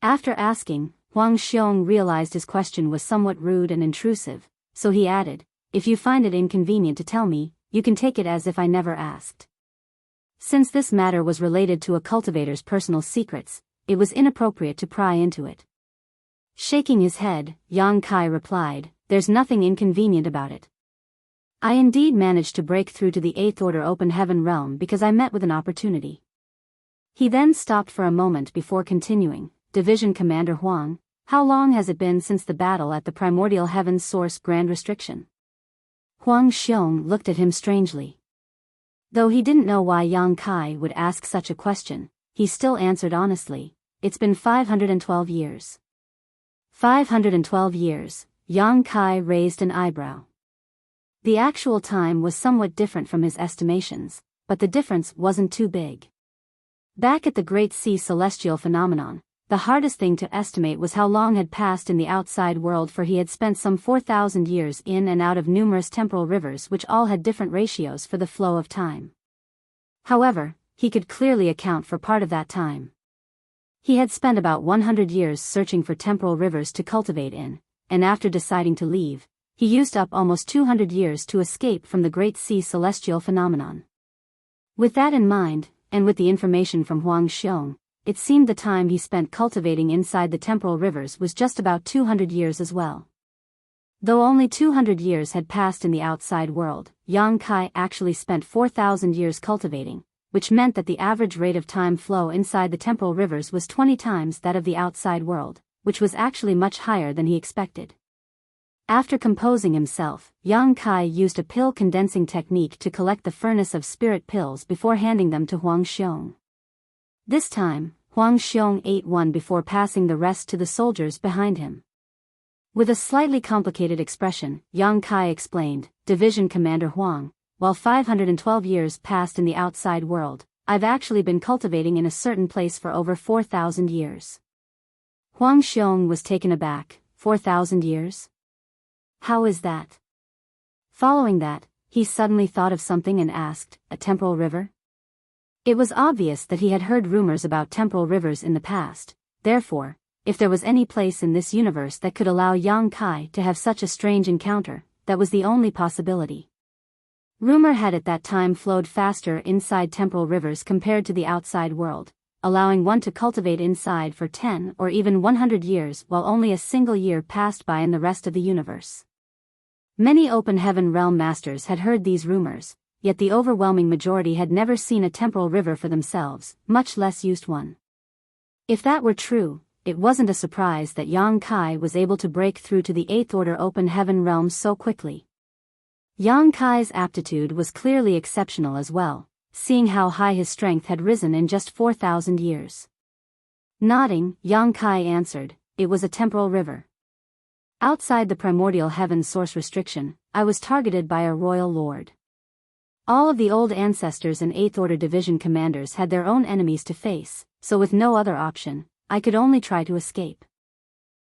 After asking, Huang Xiong realized his question was somewhat rude and intrusive, so he added, "If you find it inconvenient to tell me, you can take it as if I never asked." Since this matter was related to a cultivator's personal secrets, it was inappropriate to pry into it. Shaking his head, Yang Kai replied, "There's nothing inconvenient about it. I indeed managed to break through to the 8th Order Open Heaven realm because I met with an opportunity." He then stopped for a moment before continuing, "Division Commander Huang, how long has it been since the battle at the Primordial Heaven's Source Grand Restriction?" Huang Xiong looked at him strangely. Though he didn't know why Yang Kai would ask such a question, he still answered honestly, "It's been 512 years. 512 years, Yang Kai raised an eyebrow. The actual time was somewhat different from his estimations, but the difference wasn't too big. Back at the Great Sea Celestial Phenomenon, the hardest thing to estimate was how long had passed in the outside world, for he had spent some 4,000 years in and out of numerous temporal rivers which all had different ratios for the flow of time. However, he could clearly account for part of that time. He had spent about 100 years searching for temporal rivers to cultivate in, and after deciding to leave, he used up almost 200 years to escape from the Great Sea Celestial Phenomenon. With that in mind, and with the information from Huang Xiong, it seemed the time he spent cultivating inside the temporal rivers was just about 200 years as well. Though only 200 years had passed in the outside world, Yang Kai actually spent 4,000 years cultivating, which meant that the average rate of time flow inside the temporal rivers was 20 times that of the outside world, which was actually much higher than he expected. After composing himself, Yang Kai used a pill condensing technique to collect the furnace of spirit pills before handing them to Huang Xiong. This time, Huang Xiong ate one before passing the rest to the soldiers behind him. With a slightly complicated expression, Yang Kai explained, "Division Commander Huang, while 512 years passed in the outside world, I've actually been cultivating in a certain place for over 4,000 years." Huang Xiong was taken aback. 4,000 years? How is that? Following that, he suddenly thought of something and asked, "A temporal river?" It was obvious that he had heard rumors about temporal rivers in the past. Therefore, if there was any place in this universe that could allow Yang Kai to have such a strange encounter, that was the only possibility. Rumor had it that time flowed faster inside temporal rivers compared to the outside world, allowing one to cultivate inside for 10 or even 100 years while only a single year passed by in the rest of the universe. Many Open Heaven Realm masters had heard these rumors, yet the overwhelming majority had never seen a temporal river for themselves, much less used one. If that were true, it wasn't a surprise that Yang Kai was able to break through to the 8th Order Open Heaven realm so quickly. Yang Kai's aptitude was clearly exceptional as well, seeing how high his strength had risen in just 4,000 years. Nodding, Yang Kai answered, "It was a temporal river. Outside the Primordial Heaven Source Restriction, I was targeted by a royal lord. All of the old ancestors and 8th Order Division commanders had their own enemies to face, so with no other option, I could only try to escape.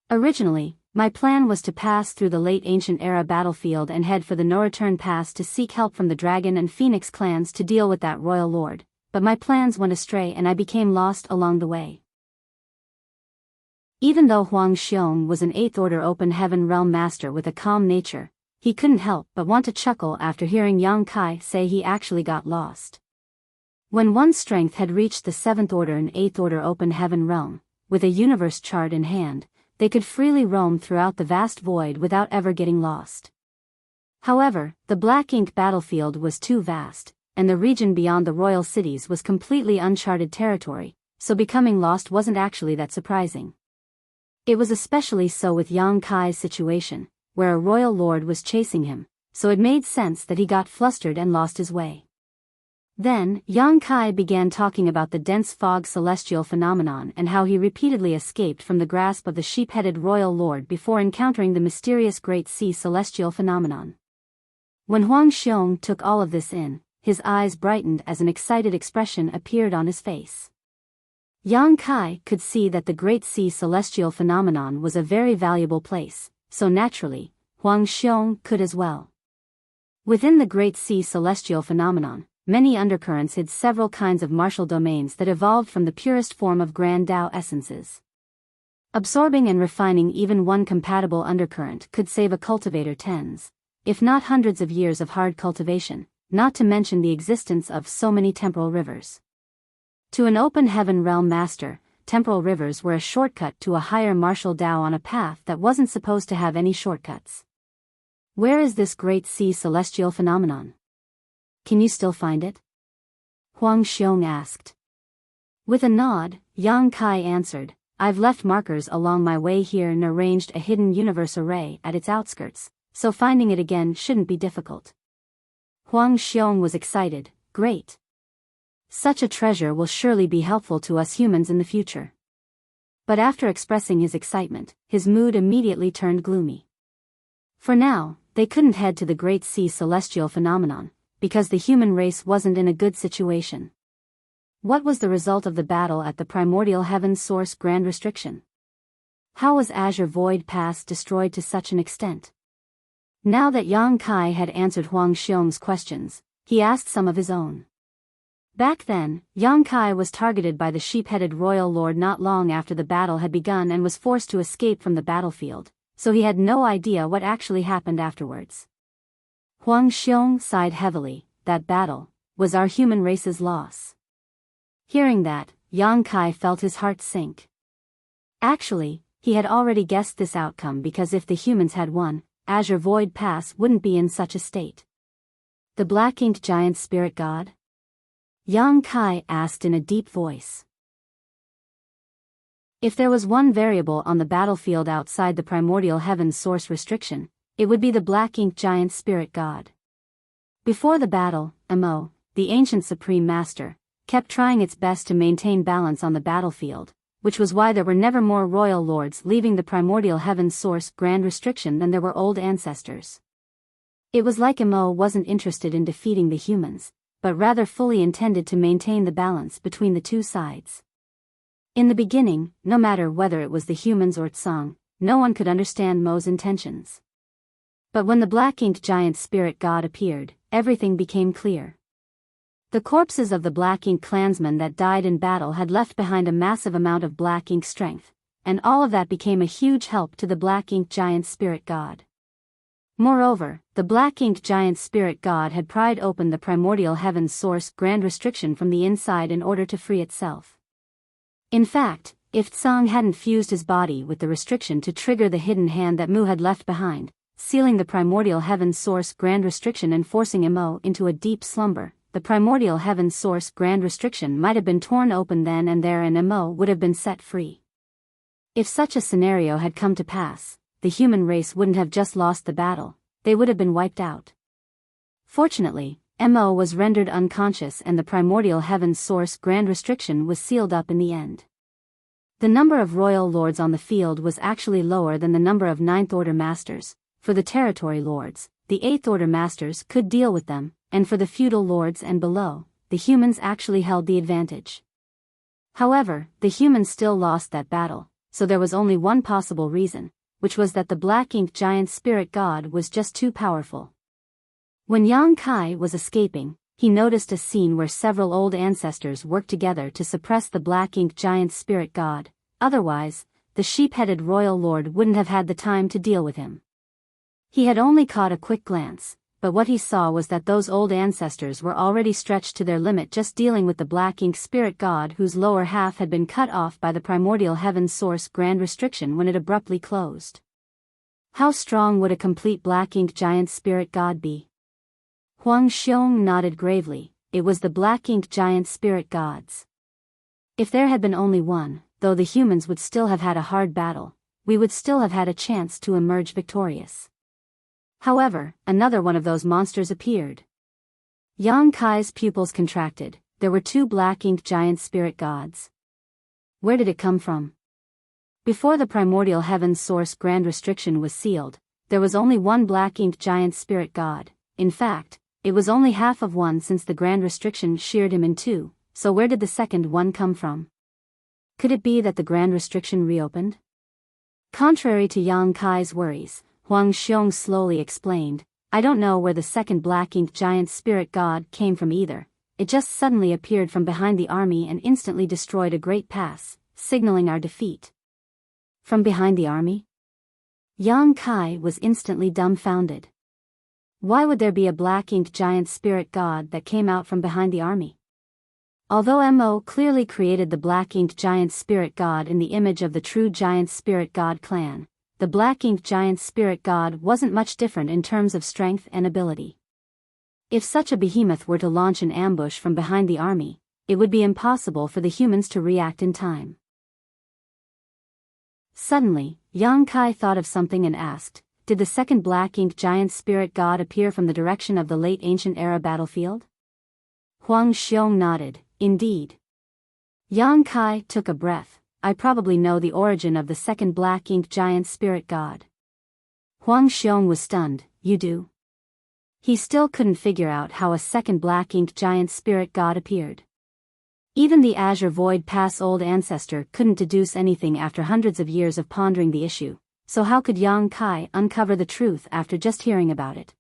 Originally, my plan was to pass through the late Ancient Era battlefield and head for the No-Return Pass to seek help from the Dragon and Phoenix clans to deal with that royal lord, but my plans went astray and I became lost along the way." Even though Huang Xiong was an 8th Order Open Heaven Realm master with a calm nature, he couldn't help but want to chuckle after hearing Yang Kai say he actually got lost. When one's strength had reached the 7th Order and 8th Order Open Heaven Realm, with a universe chart in hand, they could freely roam throughout the vast void without ever getting lost. However, the Black Ink battlefield was too vast, and the region beyond the royal cities was completely uncharted territory, so becoming lost wasn't actually that surprising. It was especially so with Yang Kai's situation, where a royal lord was chasing him, so it made sense that he got flustered and lost his way. Then, Yang Kai began talking about the dense fog celestial phenomenon and how he repeatedly escaped from the grasp of the sheep-headed royal lord before encountering the mysterious Great Sea celestial phenomenon. When Huang Xiong took all of this in, his eyes brightened as an excited expression appeared on his face. Yang Kai could see that the Great Sea celestial phenomenon was a very valuable place, so naturally, Huang Xiong could as well. Within the Great Sea celestial phenomenon, many undercurrents hid several kinds of martial domains that evolved from the purest form of grand Tao essences. Absorbing and refining even one compatible undercurrent could save a cultivator tens, if not hundreds of years of hard cultivation, not to mention the existence of so many temporal rivers. To an open heaven realm master, temporal rivers were a shortcut to a higher martial Tao on a path that wasn't supposed to have any shortcuts. Where is this Great Sea celestial phenomenon? Can you still find it? Huang Xiong asked. With a nod, Yang Kai answered, I've left markers along my way here and arranged a hidden universe array at its outskirts, so finding it again shouldn't be difficult. Huang Xiong was excited. Great. Such a treasure will surely be helpful to us humans in the future. But after expressing his excitement, his mood immediately turned gloomy. For now, they couldn't head to the Great Sea celestial phenomenon, because the human race wasn't in a good situation. What was the result of the battle at the primordial heaven source grand restriction? How was Azure Void Pass destroyed to such an extent? Now that Yang Kai had answered Huang Xiong's questions, he asked some of his own. Back then, Yang Kai was targeted by the sheep-headed royal lord not long after the battle had begun and was forced to escape from the battlefield, so he had no idea what actually happened afterwards. Huang Xiong sighed heavily. That battle was our human race's loss. Hearing that, Yang Kai felt his heart sink. Actually, he had already guessed this outcome because if the humans had won, Azure Void Pass wouldn't be in such a state. The black-inked giant spirit god? Yang Kai asked in a deep voice. If there was one variable on the battlefield outside the primordial heaven's source restriction, it would be the black-inked giant spirit god. Before the battle, Mo, the ancient supreme master, kept trying its best to maintain balance on the battlefield, which was why there were never more royal lords leaving the primordial heaven's source grand restriction than there were old ancestors. It was like Mo wasn't interested in defeating the humans, but rather fully intended to maintain the balance between the two sides. In the beginning, no matter whether it was the humans or Tsang, no one could understand Mo's intentions. But when the black-inked giant spirit god appeared, everything became clear. The corpses of the black ink clansmen that died in battle had left behind a massive amount of black ink strength, and all of that became a huge help to the black ink giant spirit god. Moreover, the black-inked giant spirit god had pried open the primordial heaven's source grand restriction from the inside in order to free itself. In fact, if Tsang hadn't fused his body with the restriction to trigger the hidden hand that Mu had left behind, sealing the primordial heaven's source grand restriction and forcing Mo into a deep slumber, the primordial heaven's source grand restriction might have been torn open then and there and Mo would have been set free. If such a scenario had come to pass, the human race wouldn't have just lost the battle, they would have been wiped out. Fortunately, Mo was rendered unconscious and the primordial heaven's source grand restriction was sealed up in the end. The number of royal lords on the field was actually lower than the number of Ninth Order masters. For the territory lords, the Eighth Order masters could deal with them, and for the feudal lords and below, the humans actually held the advantage. However, the humans still lost that battle, so there was only one possible reason, which was that the black-inked giant spirit god was just too powerful. When Yang Kai was escaping, he noticed a scene where several old ancestors worked together to suppress the black-inked giant spirit god, otherwise, the sheep-headed royal lord wouldn't have had the time to deal with him. He had only caught a quick glance, but what he saw was that those old ancestors were already stretched to their limit just dealing with the black-inked spirit god whose lower half had been cut off by the primordial heaven source grand restriction when it abruptly closed. How strong would a complete black-inked giant spirit god be? Huang Xiong nodded gravely. It was the black-inked giant spirit gods. If there had been only one, though the humans would still have had a hard battle, we would still have had a chance to emerge victorious. However, another one of those monsters appeared. Yang Kai's pupils contracted. There were two black-inked giant spirit gods. Where did it come from? Before the primordial heaven's source grand restriction was sealed, there was only one black-inked giant spirit god. In fact, it was only half of one since the Grand Restriction sheared him in two, so where did the second one come from? Could it be that the Grand Restriction reopened? Contrary to Yang Kai's worries, Huang Xiong slowly explained, I don't know where the second black ink giant spirit god came from either. It just suddenly appeared from behind the army and instantly destroyed a great pass, signaling our defeat. From behind the army? Yang Kai was instantly dumbfounded. Why would there be a black ink giant spirit god that came out from behind the army? Although Mo clearly created the black ink giant spirit god in the image of the true giant spirit god clan, the black ink giant spirit god wasn't much different in terms of strength and ability. If such a behemoth were to launch an ambush from behind the army, it would be impossible for the humans to react in time. Suddenly, Yang Kai thought of something and asked, did the second black ink giant spirit god appear from the direction of the late ancient era battlefield? Huang Xiong nodded, indeed. Yang Kai took a breath, I probably know the origin of the second black ink giant spirit god. Huang Xiong was stunned, you do? He still couldn't figure out how a second black ink giant spirit god appeared. Even the Azure Void Pass old ancestor couldn't deduce anything after hundreds of years of pondering the issue, so how could Yang Kai uncover the truth after just hearing about it?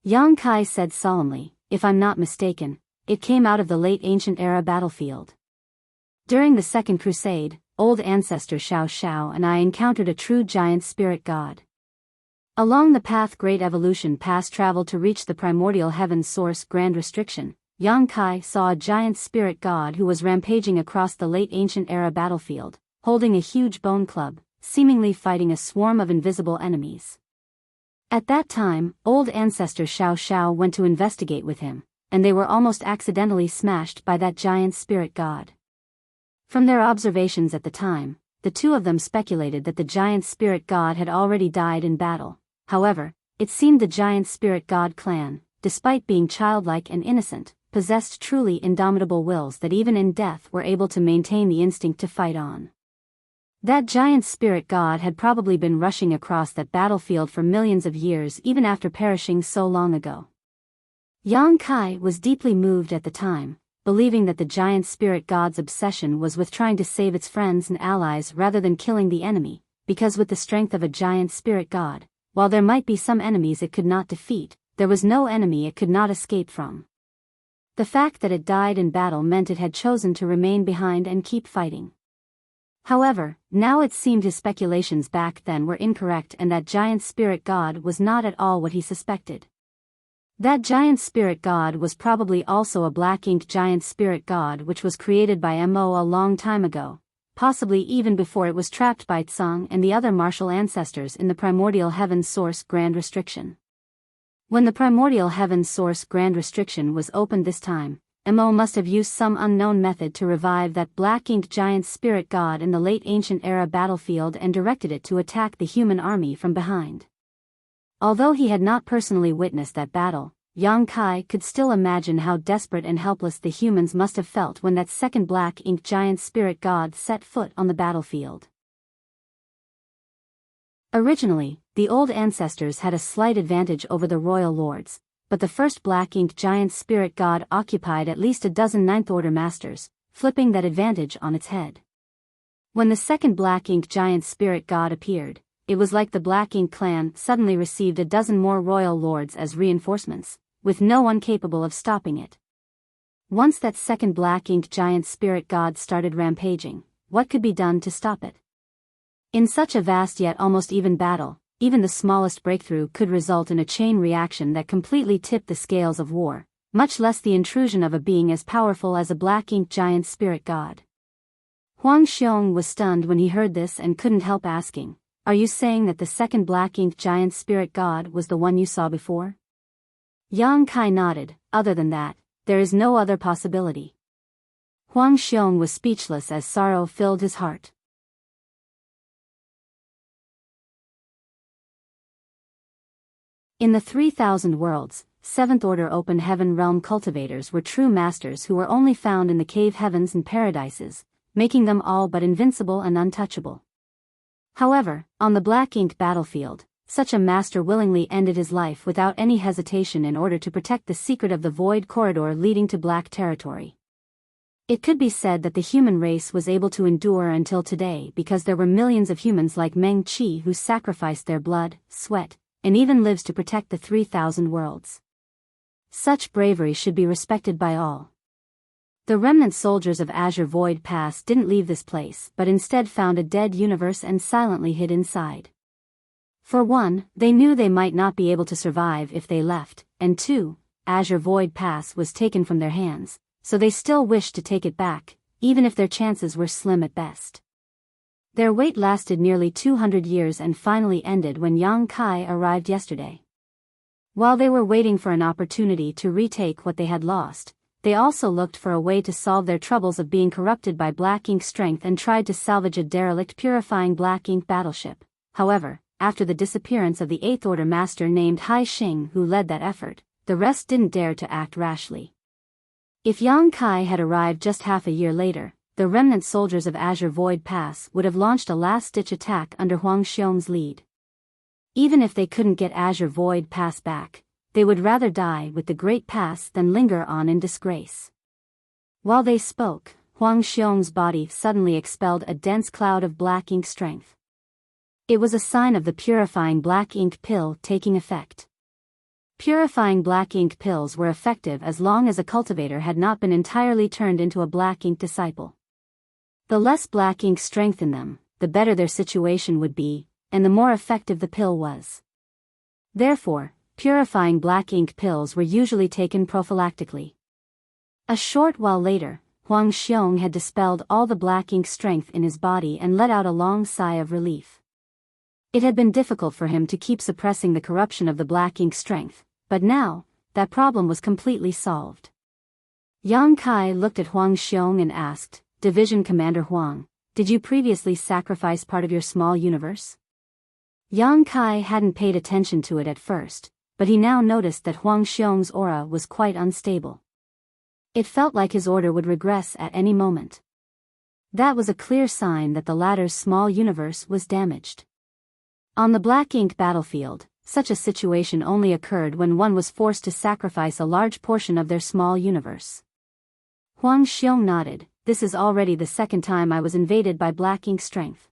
Yang Kai said solemnly, if I'm not mistaken, it came out of the late ancient era battlefield. During the Second Crusade, old ancestor Xiao Xiao and I encountered a true giant spirit god. Along the path Great Evolution Pass traveled to reach the primordial heaven's source Grand Restriction, Yang Kai saw a giant spirit god who was rampaging across the late ancient era battlefield, holding a huge bone club, seemingly fighting a swarm of invisible enemies. At that time, old ancestor Xiao Xiao went to investigate with him, and they were almost accidentally smashed by that giant spirit god. From their observations at the time, the two of them speculated that the giant spirit god had already died in battle. However, it seemed the giant spirit god clan, despite being childlike and innocent, possessed truly indomitable wills that even in death were able to maintain the instinct to fight on. That giant spirit god had probably been rushing across that battlefield for millions of years even after perishing so long ago. Yang Kai was deeply moved at the time, believing that the giant spirit god's obsession was with trying to save its friends and allies rather than killing the enemy, because with the strength of a giant spirit god, while there might be some enemies it could not defeat, there was no enemy it could not escape from. The fact that it died in battle meant it had chosen to remain behind and keep fighting. However, now it seemed his speculations back then were incorrect and that giant spirit god was not at all what he suspected. That giant spirit god was probably also a black ink giant spirit god which was created by Mo a long time ago, possibly even before it was trapped by Tsang and the other martial ancestors in the primordial heaven's source Grand Restriction. When the primordial heaven's source Grand Restriction was opened this time, Mo must have used some unknown method to revive that black ink giant spirit god in the late ancient era battlefield and directed it to attack the human army from behind. Although he had not personally witnessed that battle, Yang Kai could still imagine how desperate and helpless the humans must have felt when that second black ink giant spirit god set foot on the battlefield. Originally, the old ancestors had a slight advantage over the royal lords, but the first black ink giant spirit god occupied at least a dozen Ninth Order masters, flipping that advantage on its head. When the second black ink giant spirit god appeared, it was like the Black Ink clan suddenly received a dozen more royal lords as reinforcements, with no one capable of stopping it. Once that second Black Ink giant spirit god started rampaging, what could be done to stop it? In such a vast yet almost even battle, even the smallest breakthrough could result in a chain reaction that completely tipped the scales of war, much less the intrusion of a being as powerful as a Black Ink giant spirit god. Huang Xiong was stunned when he heard this and couldn't help asking, are you saying that the second black ink giant spirit god was the one you saw before? Yang Kai nodded, other than that, there is no other possibility. Huang Xiong was speechless as sorrow filled his heart. In the 3,000 worlds, Seventh Order Open Heaven Realm cultivators were true masters who were only found in the cave heavens and paradises, making them all but invincible and untouchable. However, on the Black Ink battlefield, such a master willingly ended his life without any hesitation in order to protect the secret of the void corridor leading to Black Territory. It could be said that the human race was able to endure until today because there were millions of humans like Meng Qi who sacrificed their blood, sweat, and even lives to protect the 3,000 worlds. Such bravery should be respected by all. The remnant soldiers of Azure Void Pass didn't leave this place but instead found a dead universe and silently hid inside. For one, they knew they might not be able to survive if they left, and two, Azure Void Pass was taken from their hands, so they still wished to take it back, even if their chances were slim at best. Their wait lasted nearly 200 years and finally ended when Yang Kai arrived yesterday. While they were waiting for an opportunity to retake what they had lost, they also looked for a way to solve their troubles of being corrupted by Black Ink strength and tried to salvage a derelict purifying Black Ink battleship. However, after the disappearance of the Eighth Order Master named Hai Xing who led that effort, the rest didn't dare to act rashly. If Yang Kai had arrived just half a year later, the remnant soldiers of Azure Void Pass would have launched a last-ditch attack under Huang Xiong's lead. Even if they couldn't get Azure Void Pass back, they would rather die with the Great Pass than linger on in disgrace. While they spoke, Huang Xiong's body suddenly expelled a dense cloud of Black Ink strength. It was a sign of the purifying Black Ink pill taking effect. Purifying Black Ink pills were effective as long as a cultivator had not been entirely turned into a Black Ink disciple. The less Black Ink strength in them, the better their situation would be, and the more effective the pill was. Therefore, purifying Black Ink pills were usually taken prophylactically. A short while later, Huang Xiong had dispelled all the Black Ink strength in his body and let out a long sigh of relief. It had been difficult for him to keep suppressing the corruption of the Black Ink strength, but now, that problem was completely solved. Yang Kai looked at Huang Xiong and asked, "Division Commander Huang, did you previously sacrifice part of your small universe?" Yang Kai hadn't paid attention to it at first, but he now noticed that Huang Xiong's aura was quite unstable. It felt like his order would regress at any moment. That was a clear sign that the latter's small universe was damaged. On the Black Ink battlefield, such a situation only occurred when one was forced to sacrifice a large portion of their small universe. Huang Xiong nodded. "This is already the second time I was invaded by Black Ink strength.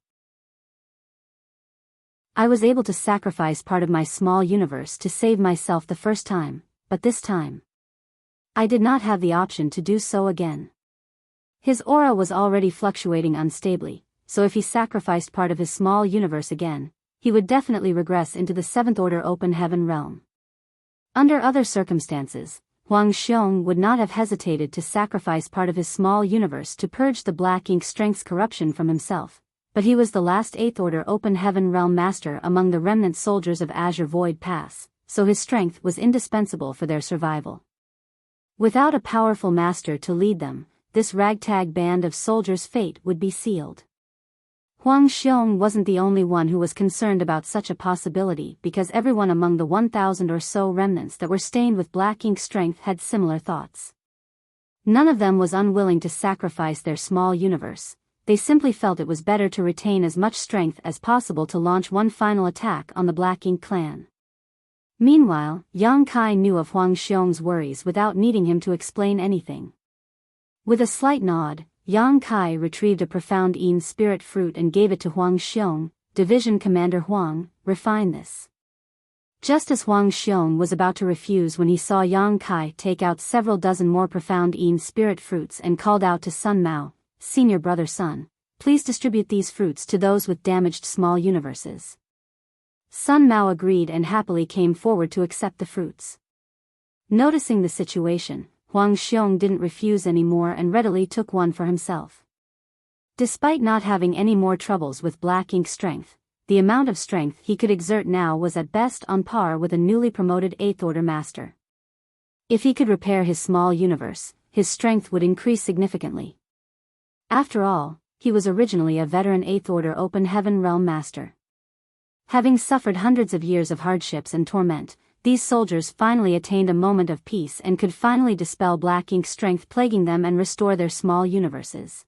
I was able to sacrifice part of my small universe to save myself the first time, but this time, I did not have the option to do so again." His aura was already fluctuating unstably, so if he sacrificed part of his small universe again, he would definitely regress into the Seventh Order Open Heaven realm. Under other circumstances, Huang Xiong would not have hesitated to sacrifice part of his small universe to purge the Black Ink strength's corruption from himself, but he was the last Eighth Order Open Heaven realm master among the remnant soldiers of Azure Void Pass, so his strength was indispensable for their survival. Without a powerful master to lead them, this ragtag band of soldiers' fate would be sealed. Huang Xiong wasn't the only one who was concerned about such a possibility because everyone among the 1,000 or so remnants that were stained with Black Ink strength had similar thoughts. None of them was unwilling to sacrifice their small universe, they simply felt it was better to retain as much strength as possible to launch one final attack on the Black Ink clan. Meanwhile, Yang Kai knew of Huang Xiong's worries without needing him to explain anything. With a slight nod, Yang Kai retrieved a profound Yin spirit fruit and gave it to Huang Xiong. "Division Commander Huang, refine this." Just as Huang Xiong was about to refuse when he saw Yang Kai take out several dozen more profound Yin spirit fruits and called out to Sun Mao, "Senior brother Sun, please distribute these fruits to those with damaged small universes." Sun Mao agreed and happily came forward to accept the fruits. Noticing the situation, Huang Xiong didn't refuse anymore and readily took one for himself. Despite not having any more troubles with Black Ink strength, the amount of strength he could exert now was at best on par with a newly promoted Eighth Order Master. If he could repair his small universe, his strength would increase significantly. After all, he was originally a veteran Eighth Order Open Heaven Realm Master. Having suffered hundreds of years of hardships and torment, these soldiers finally attained a moment of peace and could finally dispel Black Ink strength plaguing them and restore their small universes.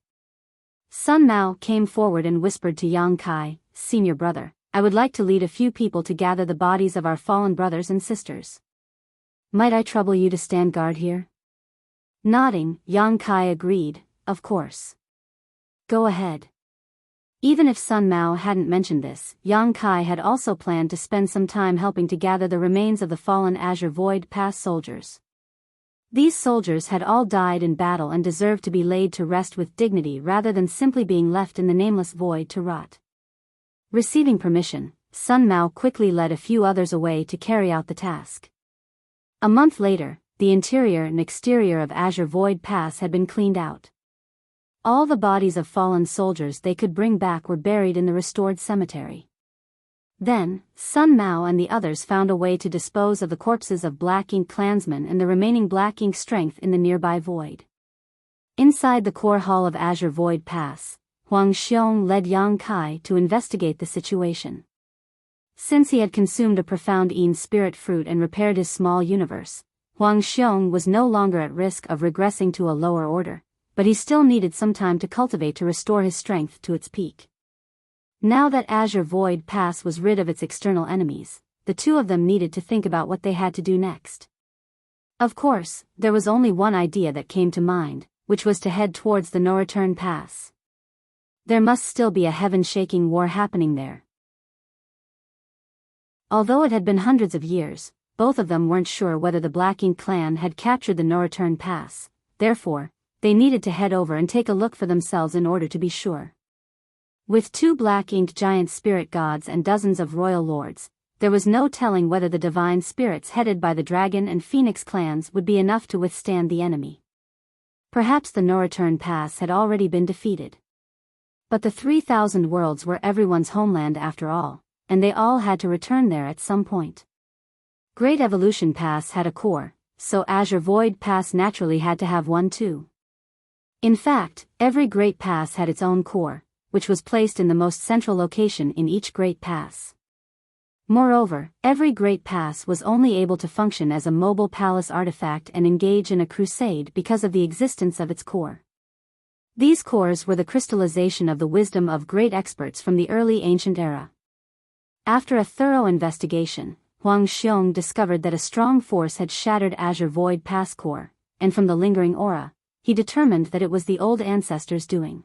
Sun Mao came forward and whispered to Yang Kai, "Senior brother, I would like to lead a few people to gather the bodies of our fallen brothers and sisters. Might I trouble you to stand guard here? Nodding, Yang Kai agreed, of course. Go ahead. Even if Sun Mao hadn't mentioned this, Yang Kai had also planned to spend some time helping to gather the remains of the fallen Azure Void Pass soldiers. These soldiers had all died in battle and deserved to be laid to rest with dignity rather than simply being left in the nameless void to rot. Receiving permission, Sun Mao quickly led a few others away to carry out the task. A month later, the interior and exterior of Azure Void Pass had been cleaned out. All the bodies of fallen soldiers they could bring back were buried in the restored cemetery. Then, Sun Mao and the others found a way to dispose of the corpses of Black Ink clansmen and the remaining Black Ink strength in the nearby void. Inside the core hall of Azure Void Pass, Huang Xiong led Yang Kai to investigate the situation. Since he had consumed a profound Yin spirit fruit and repaired his small universe, Huang Xiong was no longer at risk of regressing to a lower order, but he still needed some time to cultivate to restore his strength to its peak. Now that Azure Void Pass was rid of its external enemies, the two of them needed to think about what they had to do next. Of course, there was only one idea that came to mind, which was to head towards the no-return pass. There must still be a heaven-shaking war happening there. Although it had been hundreds of years, both of them weren't sure whether the Black Ink clan had captured the no-return pass, therefore, they needed to head over and take a look for themselves in order to be sure. With 2 Black Ink giant spirit gods and dozens of royal lords, there was no telling whether the divine spirits headed by the Dragon and Phoenix clans would be enough to withstand the enemy. Perhaps the no-return pass had already been defeated. But the 3,000 worlds were everyone's homeland after all, and they all had to return there at some point. Great Evolution Pass had a core, so Azure Void Pass naturally had to have one too. In fact, every Great Pass had its own core, which was placed in the most central location in each Great Pass. Moreover, every Great Pass was only able to function as a mobile palace artifact and engage in a crusade because of the existence of its core. These cores were the crystallization of the wisdom of great experts from the early ancient era. After a thorough investigation, Huang Xiong discovered that a strong force had shattered Azure Void Pass core, and from the lingering aura, he determined that it was the old ancestors' doing.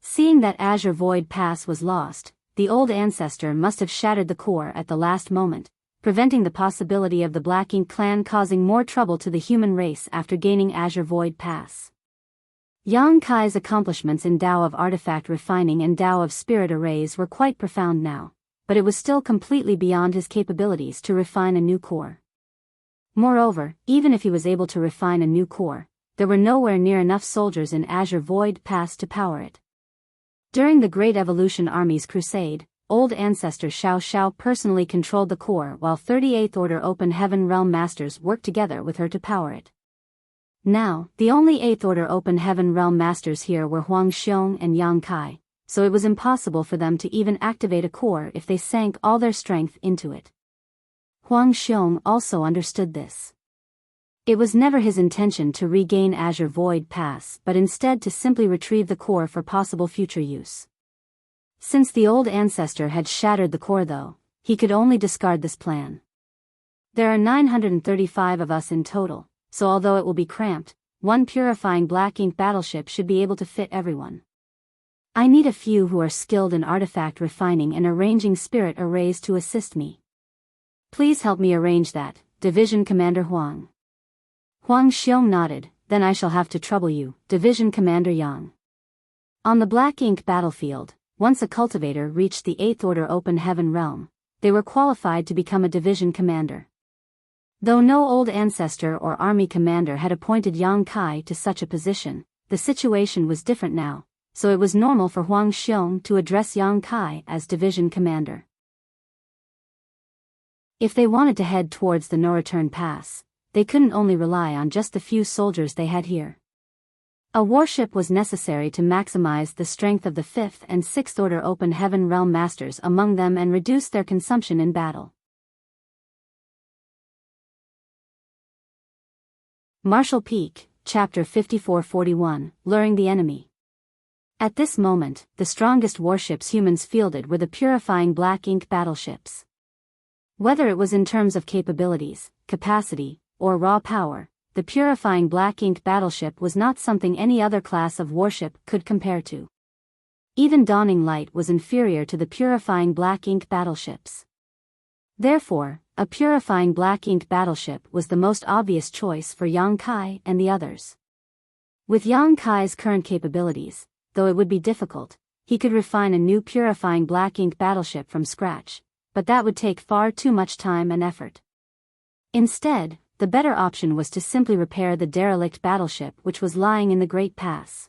Seeing that Azure Void Pass was lost, the old ancestor must have shattered the core at the last moment, preventing the possibility of the Black Ink clan causing more trouble to the human race after gaining Azure Void Pass. Yang Kai's accomplishments in Tao of artifact refining and Tao of spirit arrays were quite profound now, but it was still completely beyond his capabilities to refine a new core. Moreover, even if he was able to refine a new core, there were nowhere near enough soldiers in Azure Void Pass to power it. During the Great Evolution Army's crusade, old ancestor Xiao Xiao personally controlled the core while 38th Order Open Heaven Realm Masters worked together with her to power it. Now, the only 8th Order Open Heaven Realm Masters here were Huang Xiong and Yang Kai, so it was impossible for them to even activate a core if they sank all their strength into it. Huang Xiong also understood this. It was never his intention to regain Azure Void Pass but instead to simply retrieve the core for possible future use. Since the old ancestor had shattered the core though, he could only discard this plan. There are 935 of us in total, so although it will be cramped, one purifying Black Ink battleship should be able to fit everyone. I need a few who are skilled in artifact refining and arranging spirit arrays to assist me. Please help me arrange that, Division Commander Huang. Huang Xiong nodded, then I shall have to trouble you, Division Commander Yang. On the Black Ink battlefield, once a cultivator reached the 8th Order Open Heaven Realm, they were qualified to become a division commander. Though no old ancestor or army commander had appointed Yang Kai to such a position, the situation was different now, so it was normal for Huang Xiong to address Yang Kai as division commander. If they wanted to head towards the no-return pass, they couldn't only rely on just the few soldiers they had here. A warship was necessary to maximize the strength of the 5th and 6th Order Open Heaven Realm Masters among them and reduce their consumption in battle. Martial Peak, Chapter 5441, Luring the Enemy. At this moment, the strongest warships humans fielded were the purifying black ink battleships. Whether it was in terms of capabilities, capacity, or raw power, the purifying black ink battleship was not something any other class of warship could compare to. Even Dawning Light was inferior to the purifying black ink battleships. Therefore, a purifying black ink battleship was the most obvious choice for Yang Kai and the others. With Yang Kai's current capabilities, though it would be difficult, he could refine a new purifying black ink battleship from scratch, but that would take far too much time and effort. Instead, the better option was to simply repair the derelict battleship which was lying in the Great Pass.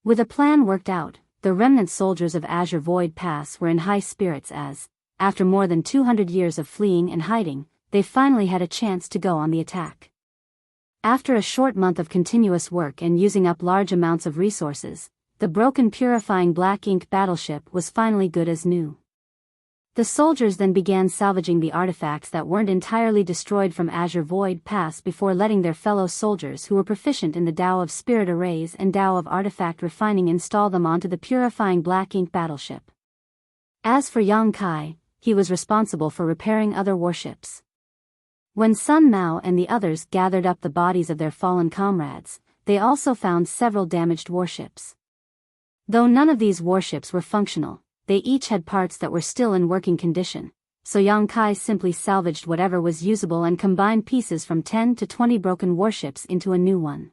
With a plan worked out, the remnant soldiers of Azure Void Pass were in high spirits as, after more than 200 years of fleeing and hiding, they finally had a chance to go on the attack. After a short month of continuous work and using up large amounts of resources, the broken purifying black ink battleship was finally good as new. The soldiers then began salvaging the artifacts that weren't entirely destroyed from Azure Void Pass before letting their fellow soldiers who were proficient in the Tao of Spirit Arrays and Tao of Artifact Refining install them onto the purifying black ink battleship. As for Yang Kai, he was responsible for repairing other warships. When Sun Mao and the others gathered up the bodies of their fallen comrades, they also found several damaged warships. Though none of these warships were functional, they each had parts that were still in working condition, so Yang Kai simply salvaged whatever was usable and combined pieces from 10 to 20 broken warships into a new one.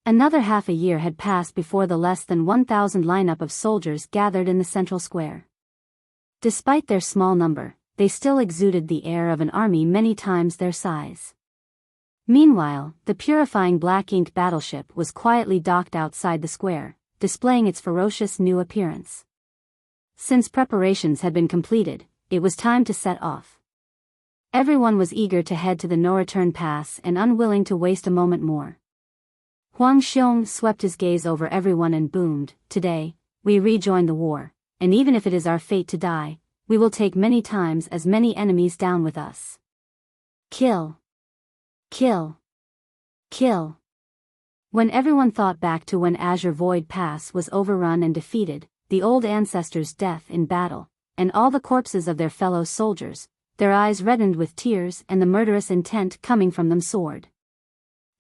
Another half a year had passed before the less than 1,000 lineup of soldiers gathered in the central square. Despite their small number, they still exuded the air of an army many times their size. Meanwhile, the purifying black ink battleship was quietly docked outside the square, displaying its ferocious new appearance. Since preparations had been completed, it was time to set off. Everyone was eager to head to the no-return pass and unwilling to waste a moment more. Huang Xiong swept his gaze over everyone and boomed, "Today, we rejoin the war, and even if it is our fate to die, we will take many times as many enemies down with us. Kill! Kill! Kill!" When everyone thought back to when Azure Void Pass was overrun and defeated, the old ancestors' death in battle, and all the corpses of their fellow soldiers, their eyes reddened with tears and the murderous intent coming from them soared.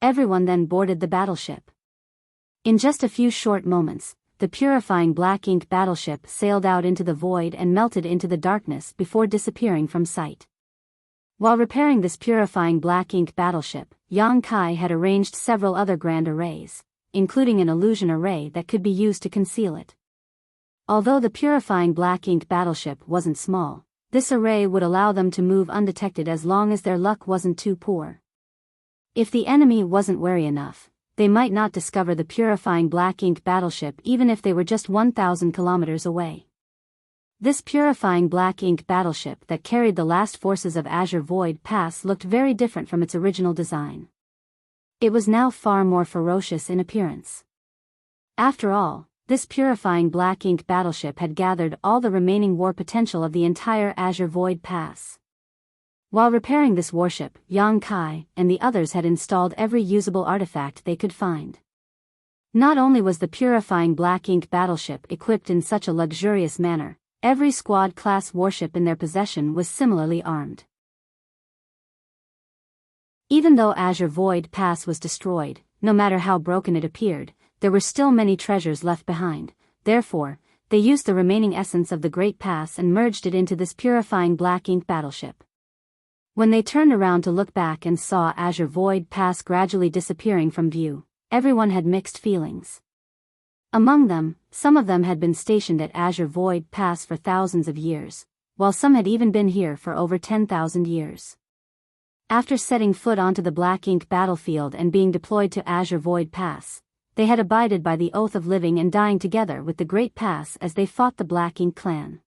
Everyone then boarded the battleship. In just a few short moments, the purifying black ink battleship sailed out into the void and melted into the darkness before disappearing from sight. While repairing this purifying black ink battleship, Yang Kai had arranged several other grand arrays, including an illusion array that could be used to conceal it. Although the purifying black ink battleship wasn't small, this array would allow them to move undetected as long as their luck wasn't too poor. If the enemy wasn't wary enough, they might not discover the purifying black ink battleship even if they were just 1,000 kilometers away. This purifying black ink battleship that carried the last forces of Azure Void Pass looked very different from its original design. It was now far more ferocious in appearance. After all, this purifying black ink battleship had gathered all the remaining war potential of the entire Azure Void Pass. While repairing this warship, Yang Kai and the others had installed every usable artifact they could find. Not only was the purifying black ink battleship equipped in such a luxurious manner, every squad-class warship in their possession was similarly armed. Even though Azure Void Pass was destroyed, no matter how broken it appeared, there were still many treasures left behind. Therefore, they used the remaining essence of the Great Pass and merged it into this purifying black ink battleship. When they turned around to look back and saw Azure Void Pass gradually disappearing from view, everyone had mixed feelings. Among them, some of them had been stationed at Azure Void Pass for thousands of years, while some had even been here for over 10,000 years. After setting foot onto the black ink battlefield and being deployed to Azure Void Pass, they had abided by the oath of living and dying together with the Great Pass as they fought the Black Ink clan.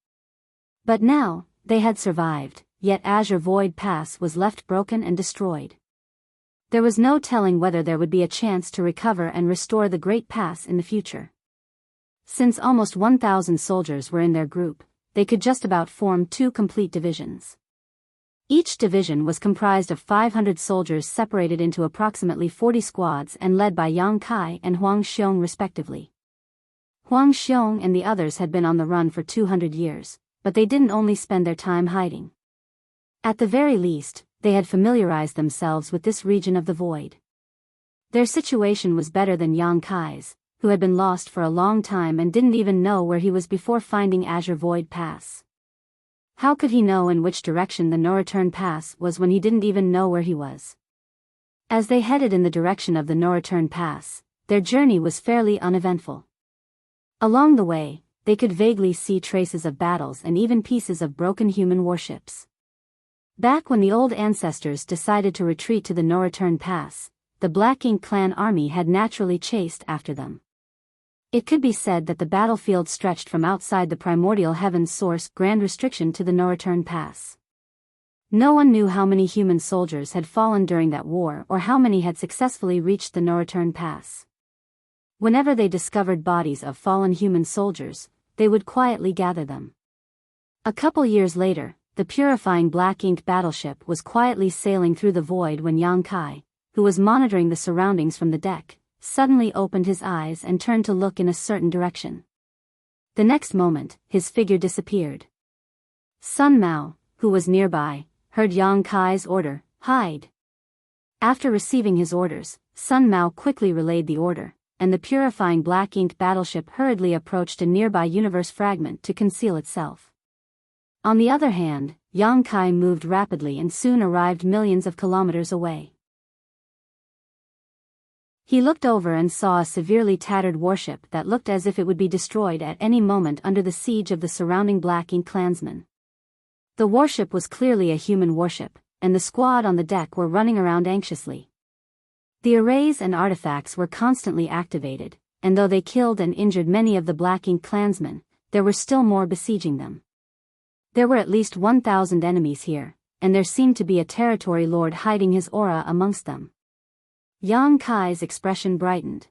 But now, they had survived, yet Azure Void Pass was left broken and destroyed. There was no telling whether there would be a chance to recover and restore the Great Pass in the future. Since almost 1,000 soldiers were in their group, they could just about form 2 complete divisions. Each division was comprised of 500 soldiers separated into approximately 40 squads and led by Yang Kai and Huang Xiong respectively. Huang Xiong and the others had been on the run for 200 years, but they didn't only spend their time hiding. At the very least, they had familiarized themselves with this region of the void. Their situation was better than Yang Kai's, who had been lost for a long time and didn't even know where he was before finding Azure Void Pass. How could he know in which direction the no-return pass was when he didn't even know where he was? As they headed in the direction of the no-return pass, their journey was fairly uneventful. Along the way, they could vaguely see traces of battles and even pieces of broken human warships. Back when the old ancestors decided to retreat to the no-return pass, the Black Ink clan army had naturally chased after them. It could be said that the battlefield stretched from outside the primordial heaven's source grand restriction to the no-return pass. No one knew how many human soldiers had fallen during that war or how many had successfully reached the no-return pass. Whenever they discovered bodies of fallen human soldiers, they would quietly gather them. A couple years later, the purifying Black Ink battleship was quietly sailing through the void when Yang Kai, who was monitoring the surroundings from the deck, suddenly opened his eyes and turned to look in a certain direction. The next moment, his figure disappeared. Sun Mao, who was nearby, heard Yang Kai's order, "Hide." After receiving his orders, Sun Mao quickly relayed the order, and the purifying Black Ink battleship hurriedly approached a nearby universe fragment to conceal itself. On the other hand, Yang Kai moved rapidly and soon arrived millions of kilometers away. He looked over and saw a severely tattered warship that looked as if it would be destroyed at any moment under the siege of the surrounding Black Ink clansmen. The warship was clearly a human warship, and the squad on the deck were running around anxiously. The arrays and artifacts were constantly activated, and though they killed and injured many of the Black Ink clansmen, there were still more besieging them. There were at least 1,000 enemies here, and there seemed to be a territory lord hiding his aura amongst them. Yang Kai's expression brightened.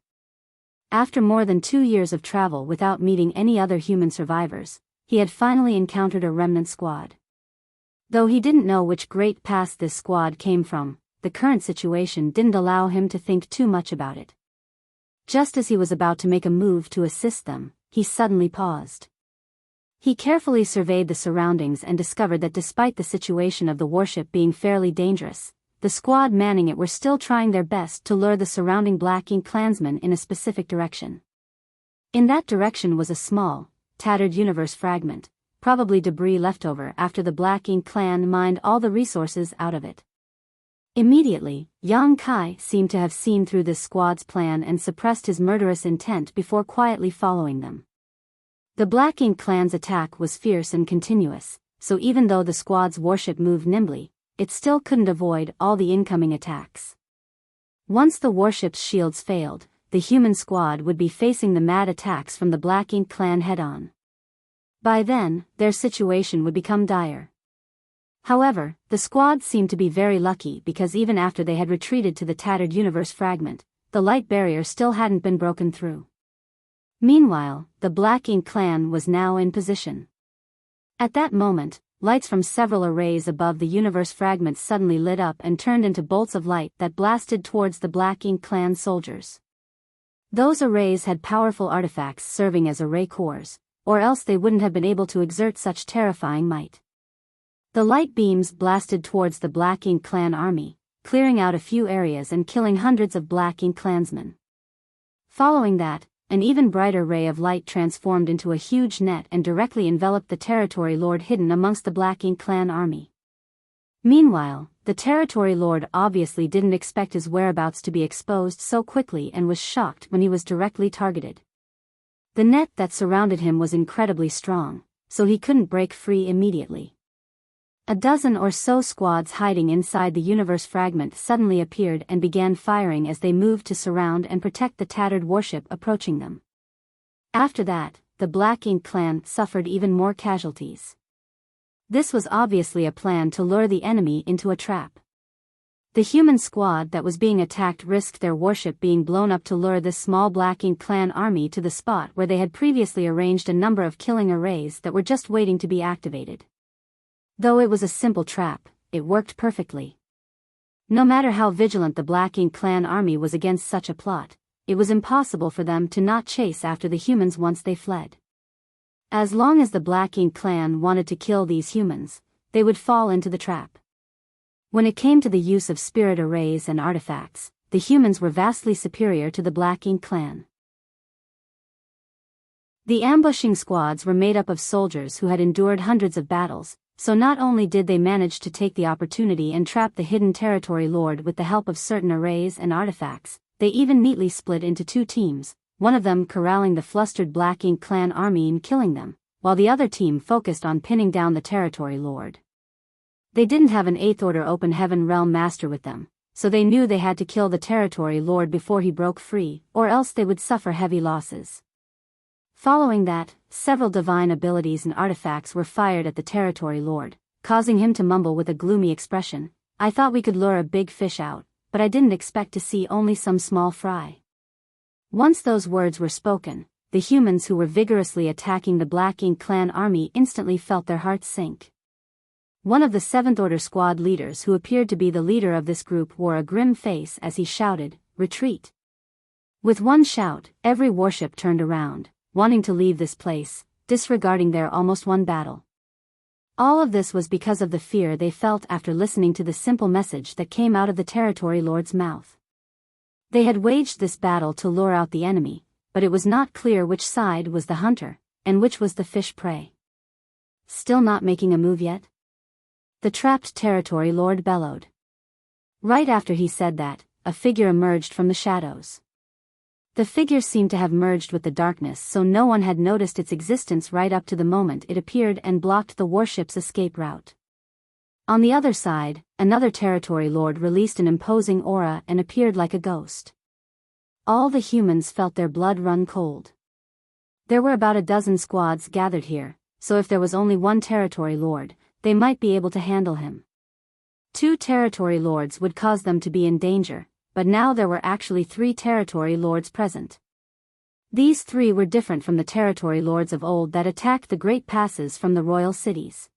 After more than 2 years of travel without meeting any other human survivors, he had finally encountered a remnant squad. Though he didn't know which great past this squad came from, the current situation didn't allow him to think too much about it. Just as he was about to make a move to assist them, he suddenly paused. He carefully surveyed the surroundings and discovered that despite the situation of the warship being fairly dangerous, the squad manning it were still trying their best to lure the surrounding Black Ink clansmen in a specific direction. In that direction was a small, tattered universe fragment, probably debris left over after the Black Ink clan mined all the resources out of it. Immediately, Yang Kai seemed to have seen through this squad's plan and suppressed his murderous intent before quietly following them. The Black Ink clan's attack was fierce and continuous, so even though the squad's warship moved nimbly, it still couldn't avoid all the incoming attacks. Once the warship's shields failed, the human squad would be facing the mad attacks from the Black Ink clan head-on. By then, their situation would become dire. However, the squad seemed to be very lucky because even after they had retreated to the tattered universe fragment, the light barrier still hadn't been broken through. Meanwhile, the Black Ink clan was now in position. At that moment, lights from several arrays above the universe fragment suddenly lit up and turned into bolts of light that blasted towards the Black Ink clan soldiers. Those arrays had powerful artifacts serving as array cores, or else they wouldn't have been able to exert such terrifying might. The light beams blasted towards the Black Ink clan army, clearing out a few areas and killing hundreds of Black Ink clansmen. Following that, an even brighter ray of light transformed into a huge net and directly enveloped the territory lord hidden amongst the Black Ink clan army. Meanwhile, the territory lord obviously didn't expect his whereabouts to be exposed so quickly and was shocked when he was directly targeted. The net that surrounded him was incredibly strong, so he couldn't break free immediately. A dozen or so squads hiding inside the universe fragment suddenly appeared and began firing as they moved to surround and protect the tattered warship approaching them. After that, the Black Ink clan suffered even more casualties. This was obviously a plan to lure the enemy into a trap. The human squad that was being attacked risked their warship being blown up to lure this small Black Ink clan army to the spot where they had previously arranged a number of killing arrays that were just waiting to be activated. Though it was a simple trap, it worked perfectly. No matter how vigilant the Black Ink clan army was against such a plot, it was impossible for them to not chase after the humans once they fled. As long as the Black Ink clan wanted to kill these humans, they would fall into the trap. When it came to the use of spirit arrays and artifacts, the humans were vastly superior to the Black Ink clan. The ambushing squads were made up of soldiers who had endured hundreds of battles, so not only did they manage to take the opportunity and trap the hidden territory lord with the help of certain arrays and artifacts, they even neatly split into two teams, one of them corralling the flustered Black Ink clan army and killing them, while the other team focused on pinning down the territory lord. They didn't have an 8th Order Open Heaven Realm Master with them, so they knew they had to kill the territory lord before he broke free, or else they would suffer heavy losses. Following that, several divine abilities and artifacts were fired at the territory lord, causing him to mumble with a gloomy expression, "I thought we could lure a big fish out, but I didn't expect to see only some small fry." Once those words were spoken, the humans who were vigorously attacking the Black Ink clan army instantly felt their hearts sink. One of the 7th Order squad leaders who appeared to be the leader of this group wore a grim face as he shouted, "Retreat!" With one shout, every warship turned around, wanting to leave this place, disregarding their almost won battle. All of this was because of the fear they felt after listening to the simple message that came out of the territory lord's mouth. They had waged this battle to lure out the enemy, but it was not clear which side was the hunter, and which was the fish prey. Still not making a move yet? The trapped territory lord bellowed. Right after he said that, a figure emerged from the shadows. The figure seemed to have merged with the darkness, so no one had noticed its existence right up to the moment it appeared and blocked the warship's escape route. On the other side, another territory lord released an imposing aura and appeared like a ghost. All the humans felt their blood run cold. There were about a dozen squads gathered here, so if there was only one territory lord, they might be able to handle him. 2 territory lords would cause them to be in danger, but now there were actually 3 territory lords present. These 3 were different from the territory lords of old that attacked the great passes from the royal cities.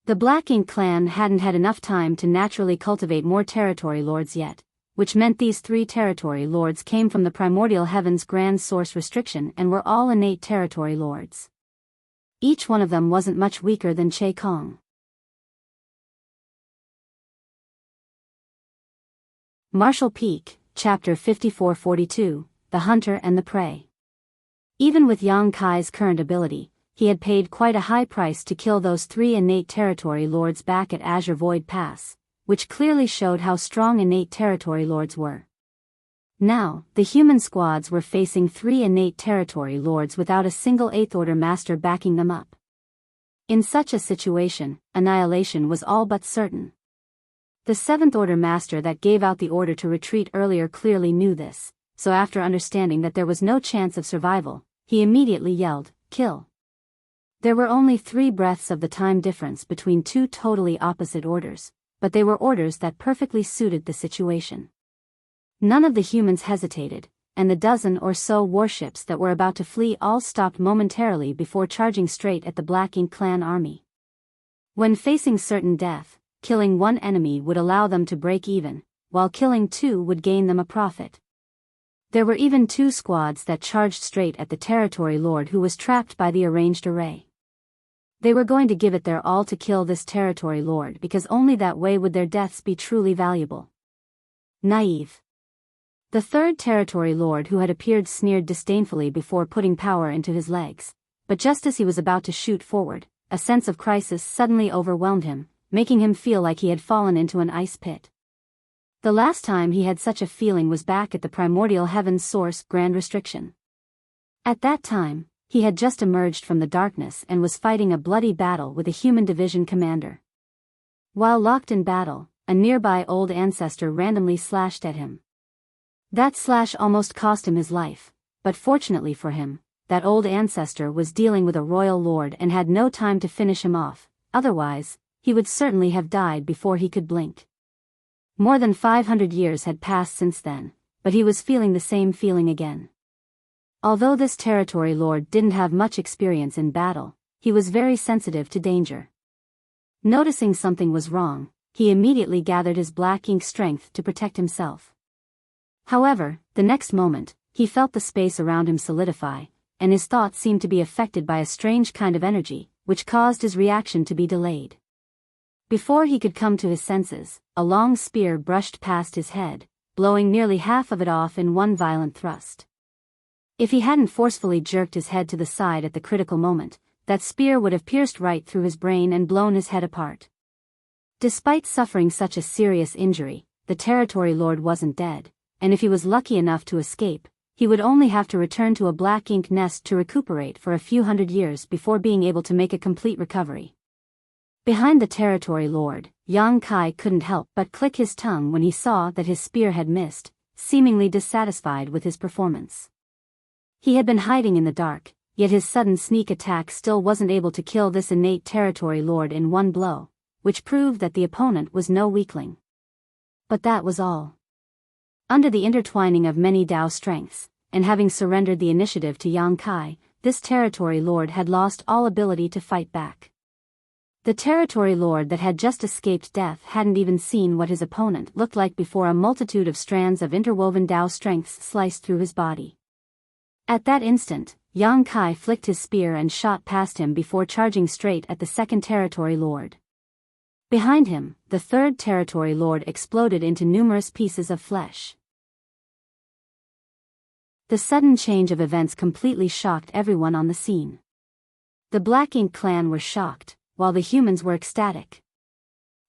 The Black Ink clan hadn't had enough time to naturally cultivate more territory lords yet, which meant these 3 territory lords came from the primordial heaven's grand source restriction and were all innate territory lords. Each one of them wasn't much weaker than Che Kong. Marshall Peak, Chapter 54-42, The Hunter and the Prey. Even with Yang Kai's current ability, he had paid quite a high price to kill those 3 innate territory lords back at Azure Void Pass, which clearly showed how strong innate territory lords were. Now, the human squads were facing 3 innate territory lords without a single 8th Order master backing them up. In such a situation, annihilation was all but certain. The 7th Order master that gave out the order to retreat earlier clearly knew this, so after understanding that there was no chance of survival, he immediately yelled, "Kill!" There were only 3 breaths of the time difference between 2 totally opposite orders, but they were orders that perfectly suited the situation. None of the humans hesitated, and the dozen or so warships that were about to flee all stopped momentarily before charging straight at the Black Ink clan army. When facing certain death, killing one enemy would allow them to break even, while killing 2 would gain them a profit. There were even 2 squads that charged straight at the territory lord who was trapped by the arranged array. They were going to give it their all to kill this territory lord because only that way would their deaths be truly valuable. Naive. The 3rd territory lord who had appeared sneered disdainfully before putting power into his legs, but just as he was about to shoot forward, a sense of crisis suddenly overwhelmed him, making him feel like he had fallen into an ice pit. The last time he had such a feeling was back at the primordial heaven's source grand restriction. At that time, he had just emerged from the darkness and was fighting a bloody battle with a human division commander. While locked in battle, a nearby old ancestor randomly slashed at him. That slash almost cost him his life, but fortunately for him, that old ancestor was dealing with a royal lord and had no time to finish him off, otherwise, he would certainly have died before he could blink. More than 500 years had passed since then, but he was feeling the same feeling again. Although this territory lord didn't have much experience in battle, he was very sensitive to danger. Noticing something was wrong, he immediately gathered his Black Ink strength to protect himself. However, the next moment, he felt the space around him solidify, and his thoughts seemed to be affected by a strange kind of energy, which caused his reaction to be delayed. Before he could come to his senses, a long spear brushed past his head, blowing nearly half of it off in one violent thrust. If he hadn't forcefully jerked his head to the side at the critical moment, that spear would have pierced right through his brain and blown his head apart. Despite suffering such a serious injury, the Territory Lord wasn't dead, and if he was lucky enough to escape, he would only have to return to a black ink nest to recuperate for a few hundred years before being able to make a complete recovery. Behind the Territory Lord, Yang Kai couldn't help but click his tongue when he saw that his spear had missed, seemingly dissatisfied with his performance. He had been hiding in the dark, yet his sudden sneak attack still wasn't able to kill this innate Territory Lord in one blow, which proved that the opponent was no weakling. But that was all. Under the intertwining of many Dao strengths, and having surrendered the initiative to Yang Kai, this Territory Lord had lost all ability to fight back. The Territory Lord that had just escaped death hadn't even seen what his opponent looked like before a multitude of strands of interwoven Dao strengths sliced through his body. At that instant, Yang Kai flicked his spear and shot past him before charging straight at the second Territory Lord. Behind him, the third Territory Lord exploded into numerous pieces of flesh. The sudden change of events completely shocked everyone on the scene. The Black Ink clan were shocked, while the humans were ecstatic.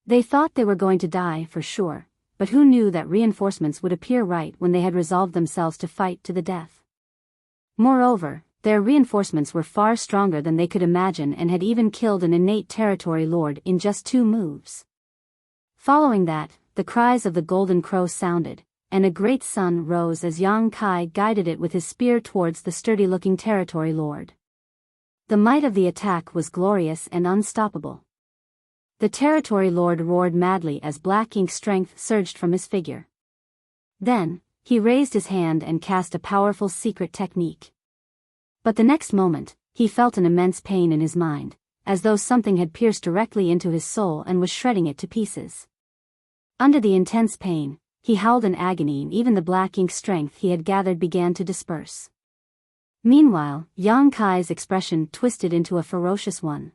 They thought they were going to die for sure, but who knew that reinforcements would appear right when they had resolved themselves to fight to the death. Moreover, their reinforcements were far stronger than they could imagine and had even killed an innate Territory Lord in just 2 moves. Following that, the cries of the Golden Crow sounded, and a great sun rose as Yang Kai guided it with his spear towards the sturdy-looking Territory Lord. The might of the attack was glorious and unstoppable. The Territory Lord roared madly as black ink strength surged from his figure. Then, he raised his hand and cast a powerful secret technique. But the next moment, he felt an immense pain in his mind, as though something had pierced directly into his soul and was shredding it to pieces. Under the intense pain, he howled in agony and even the black ink strength he had gathered began to disperse. Meanwhile, Yang Kai's expression twisted into a ferocious one.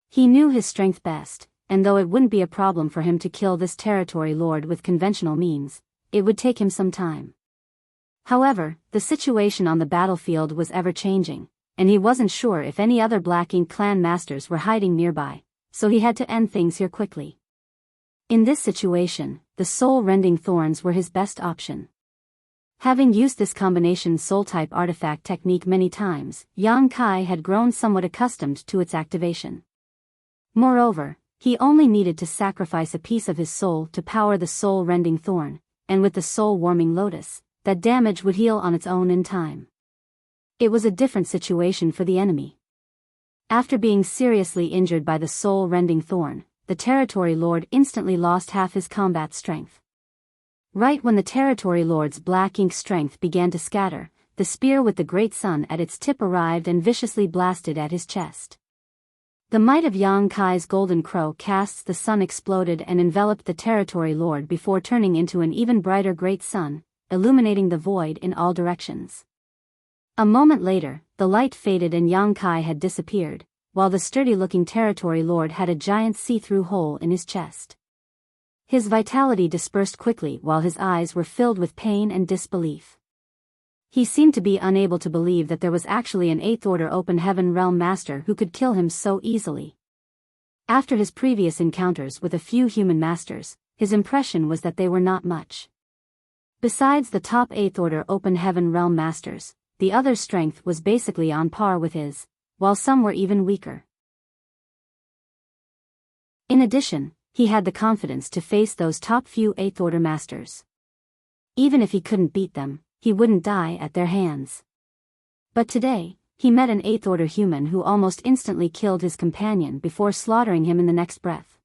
He knew his strength best, and though it wouldn't be a problem for him to kill this Territory Lord with conventional means, it would take him some time. However, the situation on the battlefield was ever-changing, and he wasn't sure if any other Black Ink clan masters were hiding nearby, so he had to end things here quickly. In this situation, the soul-rending thorns were his best option. Having used this combination soul-type artifact technique many times, Yang Kai had grown somewhat accustomed to its activation. Moreover, he only needed to sacrifice a piece of his soul to power the soul-rending thorn, and with the soul-warming lotus, that damage would heal on its own in time. It was a different situation for the enemy. After being seriously injured by the soul-rending thorn, the Territory Lord instantly lost half his combat strength. Right when the Territory Lord's black ink strength began to scatter, the spear with the great sun at its tip arrived and viciously blasted at his chest. The might of Yang Kai's Golden Crow casts the sun exploded and enveloped the Territory Lord before turning into an even brighter great sun, illuminating the void in all directions. A moment later, the light faded and Yang Kai had disappeared, while the sturdy-looking Territory Lord had a giant see-through hole in his chest. His vitality dispersed quickly while his eyes were filled with pain and disbelief. He seemed to be unable to believe that there was actually an 8th Order Open Heaven Realm Master who could kill him so easily. After his previous encounters with a few human masters, his impression was that they were not much. Besides the top 8th Order Open Heaven Realm Masters, the other's strength was basically on par with his, while some were even weaker. In addition, he had the confidence to face those top few 8th Order Masters. Even if he couldn't beat them, he wouldn't die at their hands. But today, he met an 8th Order human who almost instantly killed his companion before slaughtering him in the next breath.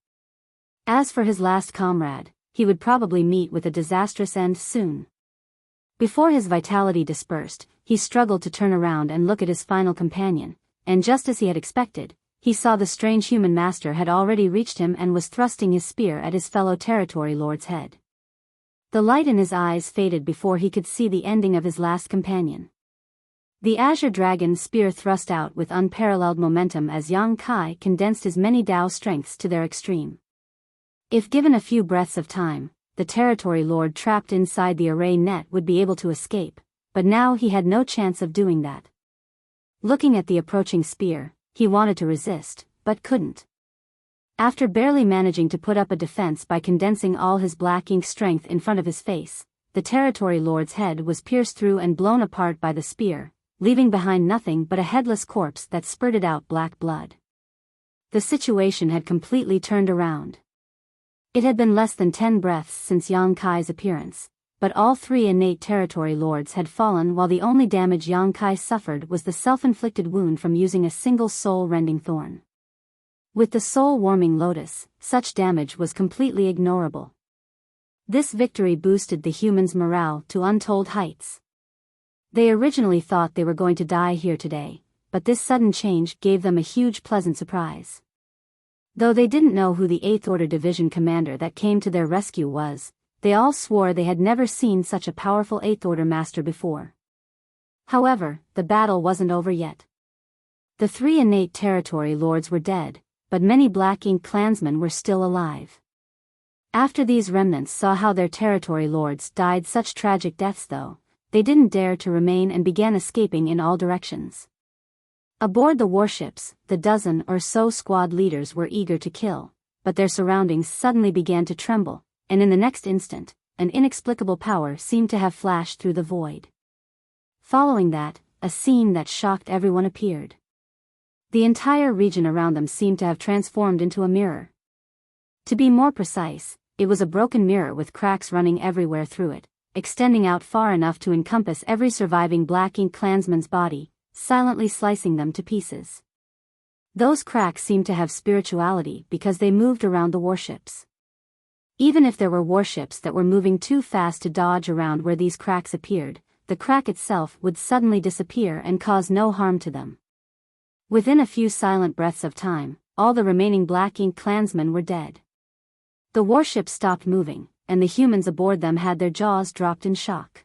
As for his last comrade, he would probably meet with a disastrous end soon. Before his vitality dispersed, he struggled to turn around and look at his final companion, and just as he had expected, he saw the strange human master had already reached him and was thrusting his spear at his fellow Territory Lord's head. The light in his eyes faded before he could see the ending of his last companion. The azure dragon spear thrust out with unparalleled momentum as Yang Kai condensed his many Dao strengths to their extreme. If given a few breaths of time, the territory lord trapped inside the array net would be able to escape, but now he had no chance of doing that. Looking at the approaching spear, he wanted to resist, but couldn't. After barely managing to put up a defense by condensing all his black ink strength in front of his face, the territory lord's head was pierced through and blown apart by the spear, leaving behind nothing but a headless corpse that spurted out black blood. The situation had completely turned around. It had been less than 10 breaths since Yang Kai's appearance, but all 3 innate territory lords had fallen while the only damage Yang Kai suffered was the self-inflicted wound from using a single soul-rending thorn. With the soul-warming lotus, such damage was completely ignorable. This victory boosted the humans' morale to untold heights. They originally thought they were going to die here today, but this sudden change gave them a huge pleasant surprise. Though they didn't know who the 8th Order Division commander that came to their rescue was, they all swore they had never seen such a powerful 8th Order master before. However, the battle wasn't over yet. The 3 innate territory lords were dead, but many Black Ink clansmen were still alive. After these remnants saw how their territory lords died such tragic deaths though, they didn't dare to remain and began escaping in all directions. Aboard the warships, the dozen or so squad leaders were eager to kill, but their surroundings suddenly began to tremble, and in the next instant, an inexplicable power seemed to have flashed through the void. Following that, a scene that shocked everyone appeared. The entire region around them seemed to have transformed into a mirror. To be more precise, it was a broken mirror with cracks running everywhere through it, extending out far enough to encompass every surviving Black Ink clansman's body, silently slicing them to pieces. Those cracks seemed to have spirituality because they moved around the warships. Even if there were warships that were moving too fast to dodge around where these cracks appeared, the crack itself would suddenly disappear and cause no harm to them. Within a few silent breaths of time, all the remaining Black Ink clansmen were dead. The warships stopped moving, and the humans aboard them had their jaws dropped in shock.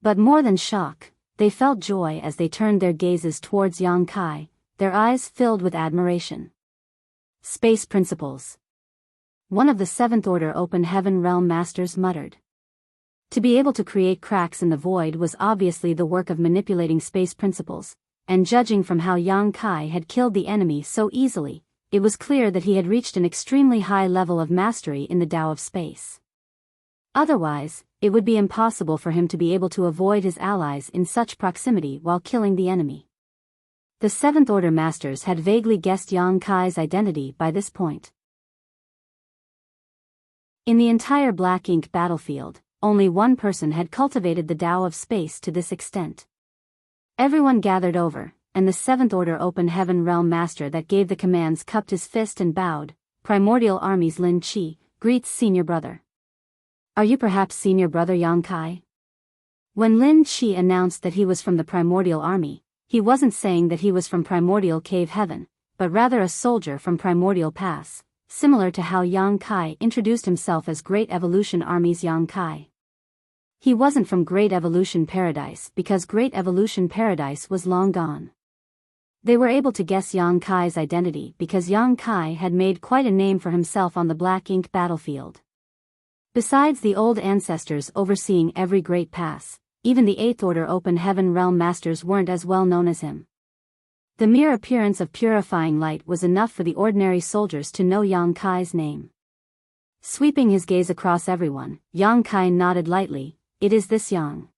But more than shock, they felt joy as they turned their gazes towards Yang Kai, their eyes filled with admiration. Space principles. One of the 7th Order Open Heaven Realm Masters muttered. To be able to create cracks in the void was obviously the work of manipulating space principles, and judging from how Yang Kai had killed the enemy so easily, it was clear that he had reached an extremely high level of mastery in the Tao of space. Otherwise, it would be impossible for him to be able to avoid his allies in such proximity while killing the enemy. The 7th Order Masters had vaguely guessed Yang Kai's identity by this point. In the entire Black Ink battlefield, only one person had cultivated the Tao of space to this extent. Everyone gathered over, and the 7th Order Open Heaven Realm Master that gave the commands cupped his fist and bowed. Primordial Army's Lin Chi greets senior brother. Are you perhaps senior brother Yang Kai? When Lin Chi announced that he was from the Primordial Army, he wasn't saying that he was from Primordial Cave Heaven, but rather a soldier from Primordial Pass, similar to how Yang Kai introduced himself as Great Evolution Army's Yang Kai. He wasn't from Great Evolution Paradise because Great Evolution Paradise was long gone. They were able to guess Yang Kai's identity because Yang Kai had made quite a name for himself on the Black Ink battlefield. Besides the old ancestors overseeing every great pass, even the 8th Order Open Heaven Realm Masters weren't as well known as him. The mere appearance of purifying light was enough for the ordinary soldiers to know Yang Kai's name. Sweeping his gaze across everyone, Yang Kai nodded lightly. It is this Yang.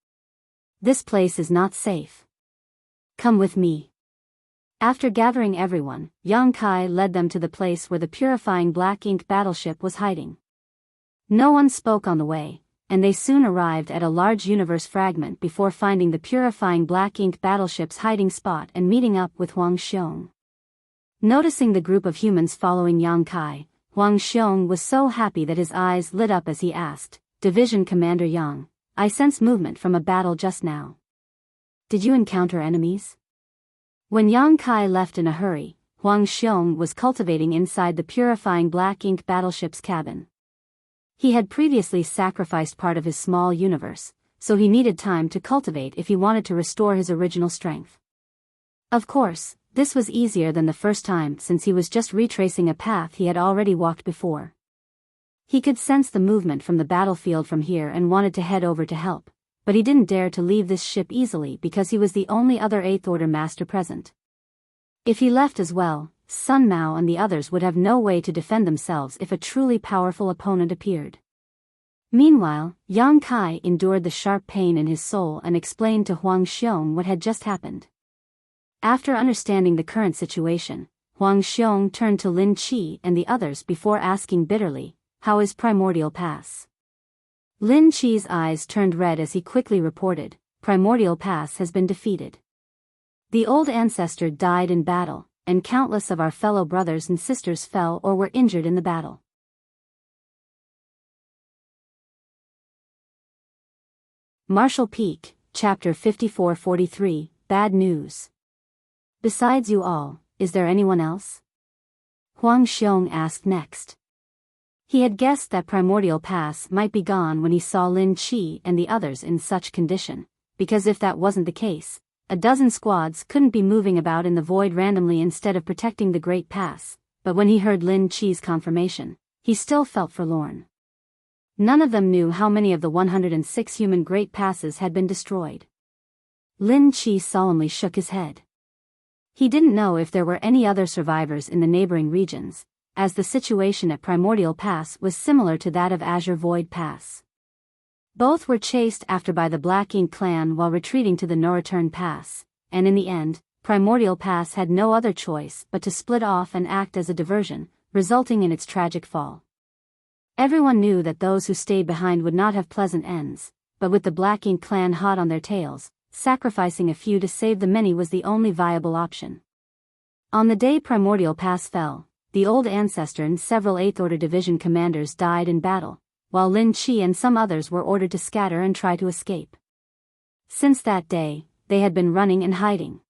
This place is not safe. Come with me. After gathering everyone, Yang Kai led them to the place where the purifying Black Ink battleship was hiding. No one spoke on the way, and they soon arrived at a large universe fragment before finding the purifying Black Ink battleship's hiding spot and meeting up with Huang Xiong. Noticing the group of humans following Yang Kai, Huang Xiong was so happy that his eyes lit up as he asked, Division Commander Yang, I sense movement from a battle just now. Did you encounter enemies? When Yang Kai left in a hurry, Huang Xiong was cultivating inside the purifying Black Ink battleship's cabin. He had previously sacrificed part of his small universe, so he needed time to cultivate if he wanted to restore his original strength. Of course, this was easier than the first time since he was just retracing a path he had already walked before. He could sense the movement from the battlefield from here and wanted to head over to help, but he didn't dare to leave this ship easily because he was the only other 8th Order master present. If he left as well, Sun Mao and the others would have no way to defend themselves if a truly powerful opponent appeared. Meanwhile, Yang Kai endured the sharp pain in his soul and explained to Huang Xiong what had just happened. After understanding the current situation, Huang Xiong turned to Lin Qi and the others before asking bitterly, "How is Primordial Pass?" Lin Qi's eyes turned red as he quickly reported, "Primordial Pass has been defeated. The old ancestor died in battle, and countless of our fellow brothers and sisters fell or were injured in the battle." Martial Peak, Chapter 54-43, Bad News. "Besides you all, is there anyone else?" Huang Xiong asked next. He had guessed that Primordial Pass might be gone when he saw Lin Qi and the others in such condition, because if that wasn't the case, a dozen squads couldn't be moving about in the void randomly instead of protecting the Great Pass, but when he heard Lin Qi's confirmation, he still felt forlorn. None of them knew how many of the 106 human Great Passes had been destroyed. Lin Qi solemnly shook his head. He didn't know if there were any other survivors in the neighboring regions, as the situation at Primordial Pass was similar to that of Azure Void Pass. Both were chased after by the Black Ink clan while retreating to the No Return Pass, and in the end, Primordial Pass had no other choice but to split off and act as a diversion, resulting in its tragic fall. Everyone knew that those who stayed behind would not have pleasant ends, but with the Black Ink clan hot on their tails, sacrificing a few to save the many was the only viable option. On the day Primordial Pass fell, the old ancestor and several 8th Order Division commanders died in battle, while Lin Qi and some others were ordered to scatter and try to escape. Since that day, they had been running and hiding.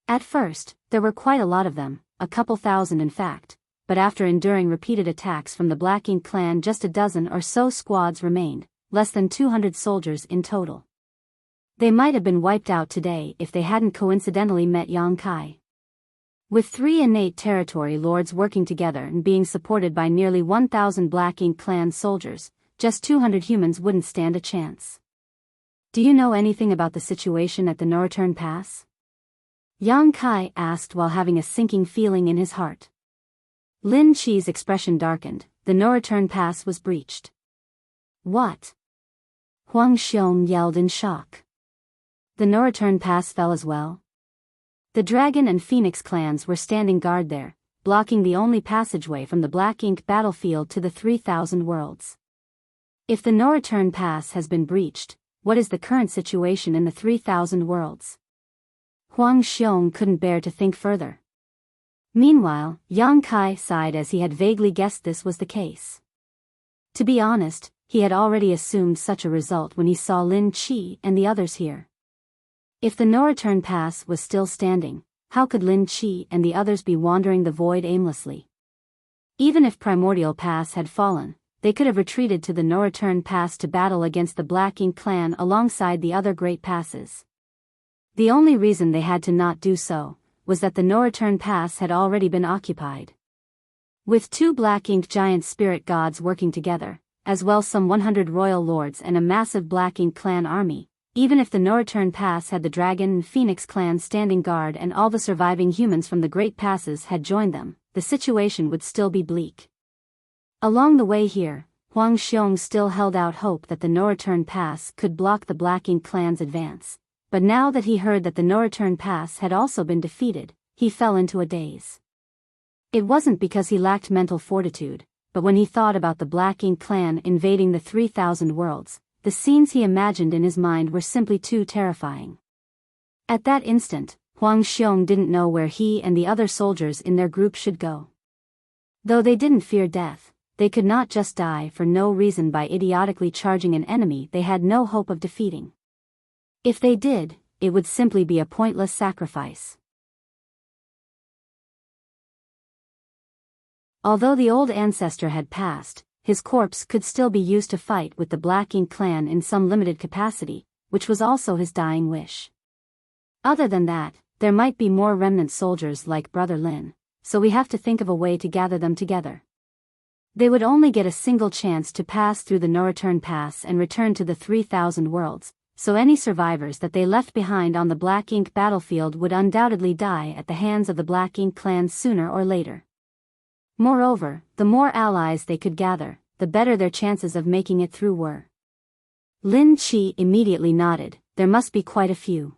At first, there were quite a lot of them, a couple thousand in fact, but after enduring repeated attacks from the Black Ink clan just a dozen or so squads remained, less than 200 soldiers in total. They might have been wiped out today if they hadn't coincidentally met Yang Kai. With 3 innate territory lords working together and being supported by nearly 1,000 Black Ink clan soldiers, just 200 humans wouldn't stand a chance. "Do you know anything about the situation at the No Return Pass?" Yang Kai asked while having a sinking feeling in his heart. Lin Qi's expression darkened. The No Return Pass was breached. "What?" Huang Xiong yelled in shock. "The No Return Pass fell as well?" The Dragon and Phoenix clans were standing guard there, blocking the only passageway from the Black Ink battlefield to the 3,000 worlds. If the No Return Pass has been breached, what is the current situation in the 3,000 worlds? Huang Xiong couldn't bear to think further. Meanwhile, Yang Kai sighed as he had vaguely guessed this was the case. To be honest, he had already assumed such a result when he saw Lin Qi and the others here. If the No Return Pass was still standing, how could Lin Qi and the others be wandering the void aimlessly? Even if Primordial Pass had fallen, they could have retreated to the No Return Pass to battle against the Black Ink clan alongside the other Great Passes. The only reason they had to not do so was that the No Return Pass had already been occupied. With 2 Black Ink giant spirit gods working together, as well some 100 royal lords and a massive Black Ink clan army, even if the No Return Pass had the Dragon and Phoenix clans standing guard and all the surviving humans from the Great Passes had joined them, the situation would still be bleak. Along the way here, Huang Xiong still held out hope that the No Return Pass could block the Black Ink clan's advance, but now that he heard that the No Return Pass had also been defeated, he fell into a daze. It wasn't because he lacked mental fortitude, but when he thought about the Black Ink clan invading the 3,000 worlds, the scenes he imagined in his mind were simply too terrifying. At that instant, Huang Xiong didn't know where he and the other soldiers in their group should go. Though they didn't fear death, they could not just die for no reason by idiotically charging an enemy they had no hope of defeating. If they did, it would simply be a pointless sacrifice. Although the old ancestor had passed, his corpse could still be used to fight with the Black Ink clan in some limited capacity, which was also his dying wish. Other than that, there might be more remnant soldiers like Brother Lin, so we have to think of a way to gather them together. They would only get a single chance to pass through the no return pass and return to the 3,000 worlds, so any survivors that they left behind on the Black Ink battlefield would undoubtedly die at the hands of the Black Ink clan sooner or later. Moreover, the more allies they could gather, the better their chances of making it through were. Lin Chi immediately nodded. There must be quite a few.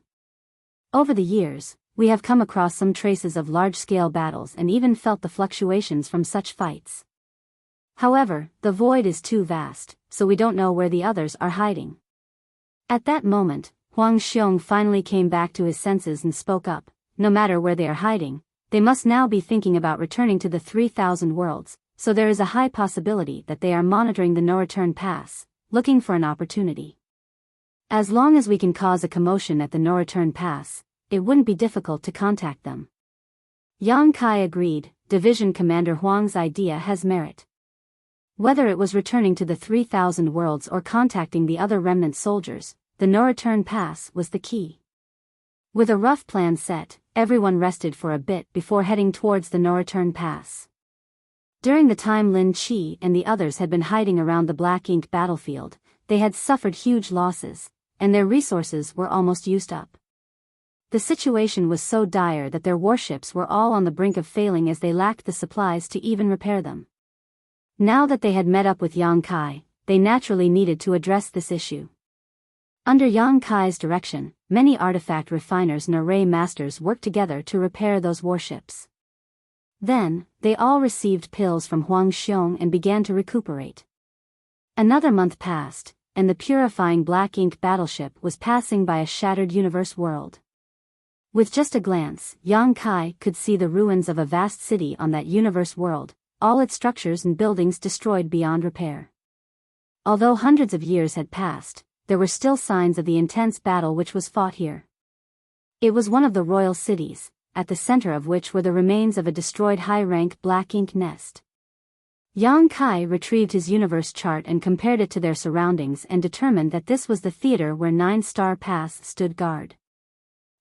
Over the years, we have come across some traces of large-scale battles and even felt the fluctuations from such fights. However, the void is too vast, so we don't know where the others are hiding. At that moment, Huang Xiong finally came back to his senses and spoke up. No matter where they are hiding, they must now be thinking about returning to the 3,000 worlds, so there is a high possibility that they are monitoring the no-return pass, looking for an opportunity. As long as we can cause a commotion at the no-return pass, it wouldn't be difficult to contact them. Yang Kai agreed. Division Commander Huang's idea has merit. Whether it was returning to the 3,000 worlds or contacting the other remnant soldiers, the no-return pass was the key. With a rough plan set, everyone rested for a bit before heading towards the no-return pass. During the time Lin Chi and the others had been hiding around the Black Ink battlefield, they had suffered huge losses, and their resources were almost used up. The situation was so dire that their warships were all on the brink of failing as they lacked the supplies to even repair them. Now that they had met up with Yang Kai, they naturally needed to address this issue. Under Yang Kai's direction, many artifact refiners and array masters worked together to repair those warships. Then, they all received pills from Huang Xiong and began to recuperate. Another month passed, and the purifying Black Ink battleship was passing by a shattered universe world. With just a glance, Yang Kai could see the ruins of a vast city on that universe world, all its structures and buildings destroyed beyond repair. Although hundreds of years had passed, there were still signs of the intense battle which was fought here. It was one of the royal cities, at the center of which were the remains of a destroyed high-rank Black Ink nest. Yang Kai retrieved his universe chart and compared it to their surroundings and determined that this was the theater where 9-Star Pass stood guard.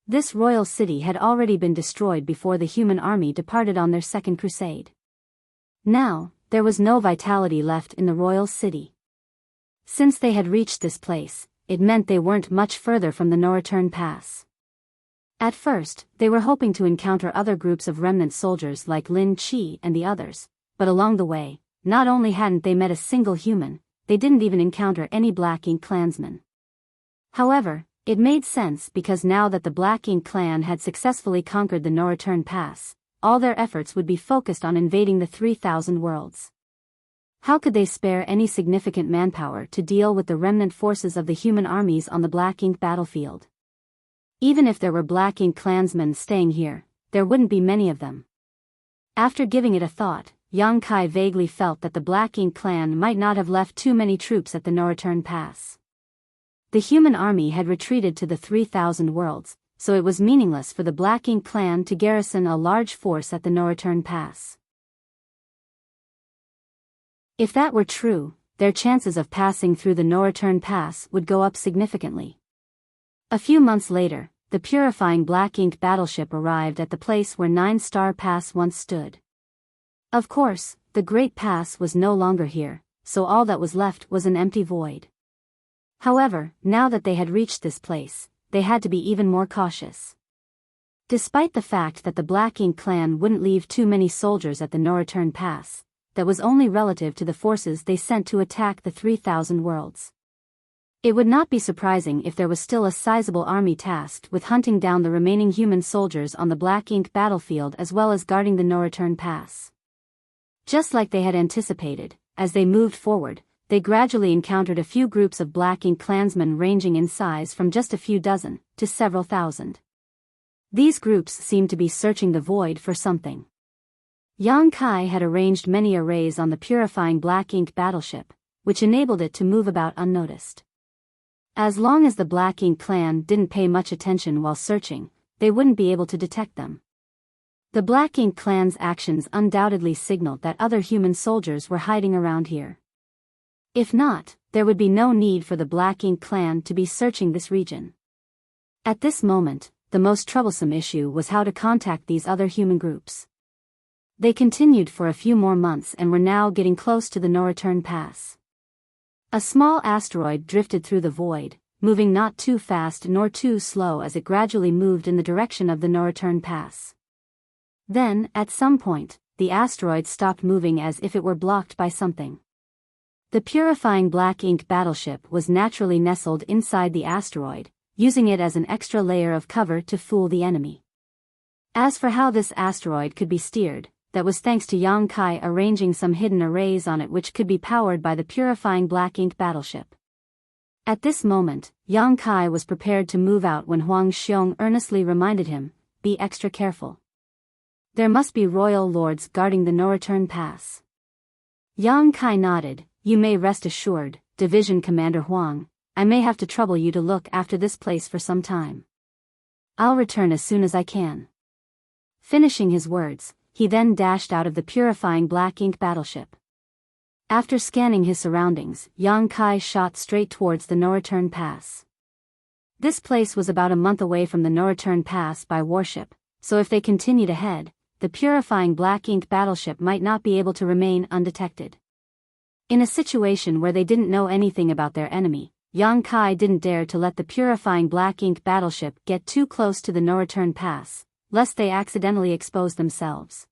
This royal city had already been destroyed before the human army departed on their second crusade. Now, there was no vitality left in the royal city. Since they had reached this place, it meant they weren't much further from the no-return pass. At first, they were hoping to encounter other groups of remnant soldiers like Lin Chi and the others, but along the way, not only hadn't they met a single human, they didn't even encounter any Black Ink clansmen. However, it made sense because now that the Black Ink clan had successfully conquered the no-return pass, all their efforts would be focused on invading the 3,000 worlds. How could they spare any significant manpower to deal with the remnant forces of the human armies on the Black Ink battlefield? Even if there were Black Ink clansmen staying here, there wouldn't be many of them. After giving it a thought, Yang Kai vaguely felt that the Black Ink clan might not have left too many troops at the no-return pass. The human army had retreated to the 3,000 worlds, so it was meaningless for the Black Ink clan to garrison a large force at the no-return pass. If that were true, their chances of passing through the no-return pass would go up significantly. A few months later, the purifying Black Ink battleship arrived at the place where 9-Star Pass once stood. Of course, the Great Pass was no longer here, so all that was left was an empty void. However, now that they had reached this place, they had to be even more cautious. Despite the fact that the Black Ink clan wouldn't leave too many soldiers at the no-return pass, that was only relative to the forces they sent to attack the 3,000 worlds. It would not be surprising if there was still a sizable army tasked with hunting down the remaining human soldiers on the Black Ink battlefield as well as guarding the no-return pass. Just like they had anticipated, as they moved forward, they gradually encountered a few groups of Black Ink clansmen ranging in size from just a few dozen to several thousand. These groups seemed to be searching the void for something. Yang Kai had arranged many arrays on the purifying Black Ink battleship, which enabled it to move about unnoticed. As long as the Black Ink clan didn't pay much attention while searching, they wouldn't be able to detect them. The Black Ink clan's actions undoubtedly signaled that other human soldiers were hiding around here. If not, there would be no need for the Black Ink clan to be searching this region. At this moment, the most troublesome issue was how to contact these other human groups. They continued for a few more months and were now getting close to the no-return pass. A small asteroid drifted through the void, moving not too fast nor too slow as it gradually moved in the direction of the no-return pass. Then, at some point, the asteroid stopped moving as if it were blocked by something. The purifying Black Ink battleship was naturally nestled inside the asteroid, using it as an extra layer of cover to fool the enemy. As for how this asteroid could be steered, that was thanks to Yang Kai arranging some hidden arrays on it which could be powered by the purifying Black Ink battleship. At this moment, Yang Kai was prepared to move out when Huang Xiong earnestly reminded him, "Be extra careful. There must be royal lords guarding the no-return pass." Yang Kai nodded. "You may rest assured, Division Commander Huang, I may have to trouble you to look after this place for some time. I'll return as soon as I can." Finishing his words, he then dashed out of the purifying Black Ink battleship. After scanning his surroundings, Yang Kai shot straight towards the no-return pass. This place was about a month away from the no-return pass by warship, so if they continued ahead, the purifying Black Ink battleship might not be able to remain undetected. In a situation where they didn't know anything about their enemy, Yang Kai didn't dare to let the purifying Black Ink battleship get too close to the no-return pass, lest they accidentally expose themselves.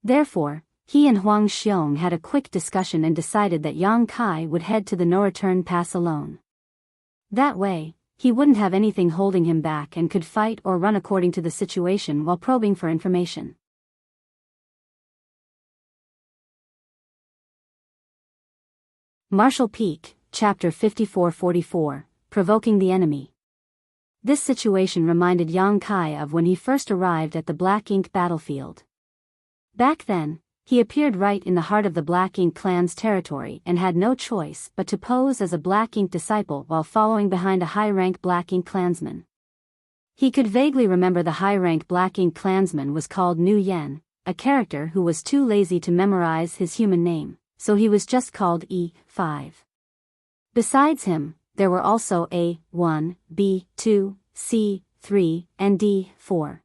Therefore, he and Huang Xiong had a quick discussion and decided that Yang Kai would head to the no-return pass alone. That way, he wouldn't have anything holding him back and could fight or run according to the situation while probing for information. Marshall Peak, Chapter 54-44, Provoking the Enemy. This situation reminded Yang Kai of when he first arrived at the Black Ink battlefield. Back then, he appeared right in the heart of the Black Ink clan's territory and had no choice but to pose as a Black Ink disciple while following behind a high-rank Black Ink clansman. He could vaguely remember the high-rank Black Ink clansman was called Nu Yen, a character who was too lazy to memorize his human name, so he was just called E5. Besides him, there were also A1, B2, C3, and D4.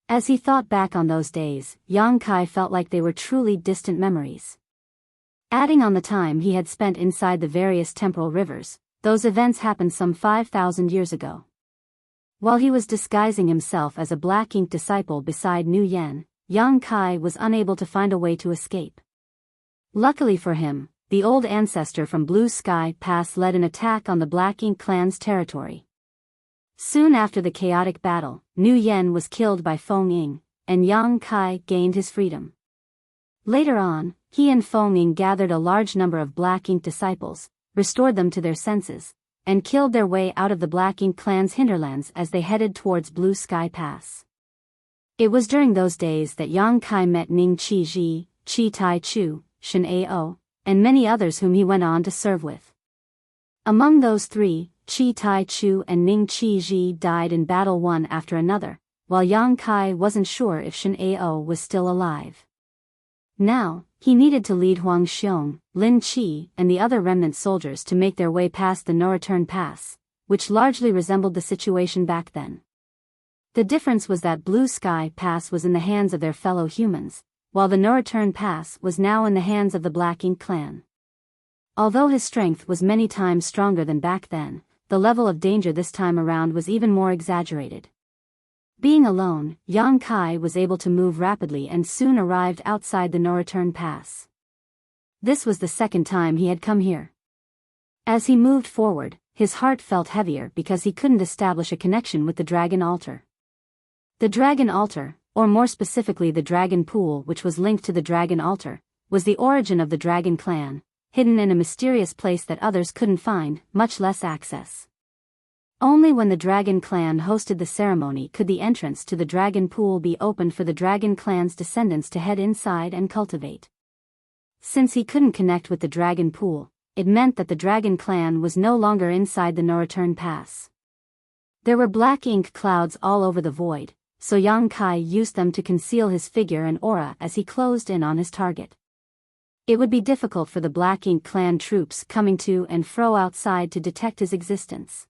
As he thought back on those days, Yang Kai felt like they were truly distant memories. Adding on the time he had spent inside the various temporal rivers, those events happened some 5,000 years ago. While he was disguising himself as a Black Ink disciple beside Nu Yen, Yang Kai was unable to find a way to escape. Luckily for him, the old ancestor from Blue Sky Pass led an attack on the Black Ink clan's territory. Soon after the chaotic battle, Nu Yen was killed by Feng Ying, and Yang Kai gained his freedom. Later on, he and Feng Ying gathered a large number of Black Ink disciples, restored them to their senses, and killed their way out of the Black Ink clan's hinterlands as they headed towards Blue Sky Pass. It was during those days that Yang Kai met Ning Qi Ji, Qi Tai Chu, Shen Ao, and many others whom he went on to serve with. Among those three, Qi Tai Chu and Ning Qi Ji died in battle one after another, while Yang Kai wasn't sure if Shen Ao was still alive. Now, he needed to lead Huang Xiong, Lin Qi, and the other remnant soldiers to make their way past the no-return pass, which largely resembled the situation back then. The difference was that Blue Sky Pass was in the hands of their fellow humans, while the no-return pass was now in the hands of the Black Ink clan. Although his strength was many times stronger than back then, the level of danger this time around was even more exaggerated. Being alone, Yang Kai was able to move rapidly and soon arrived outside the no-return pass. This was the second time he had come here. As he moved forward, his heart felt heavier because he couldn't establish a connection with the Dragon Altar. The Dragon Altar, or more specifically the Dragon Pool which was linked to the Dragon Altar, was the origin of the Dragon Clan, hidden in a mysterious place that others couldn't find, much less access. Only when the Dragon Clan hosted the ceremony could the entrance to the Dragon Pool be opened for the Dragon Clan's descendants to head inside and cultivate. Since he couldn't connect with the Dragon Pool, it meant that the Dragon Clan was no longer inside the no-return pass. There were Black Ink clouds all over the void, so Yang Kai used them to conceal his figure and aura as he closed in on his target. It would be difficult for the Black Ink clan troops coming to and fro outside to detect his existence.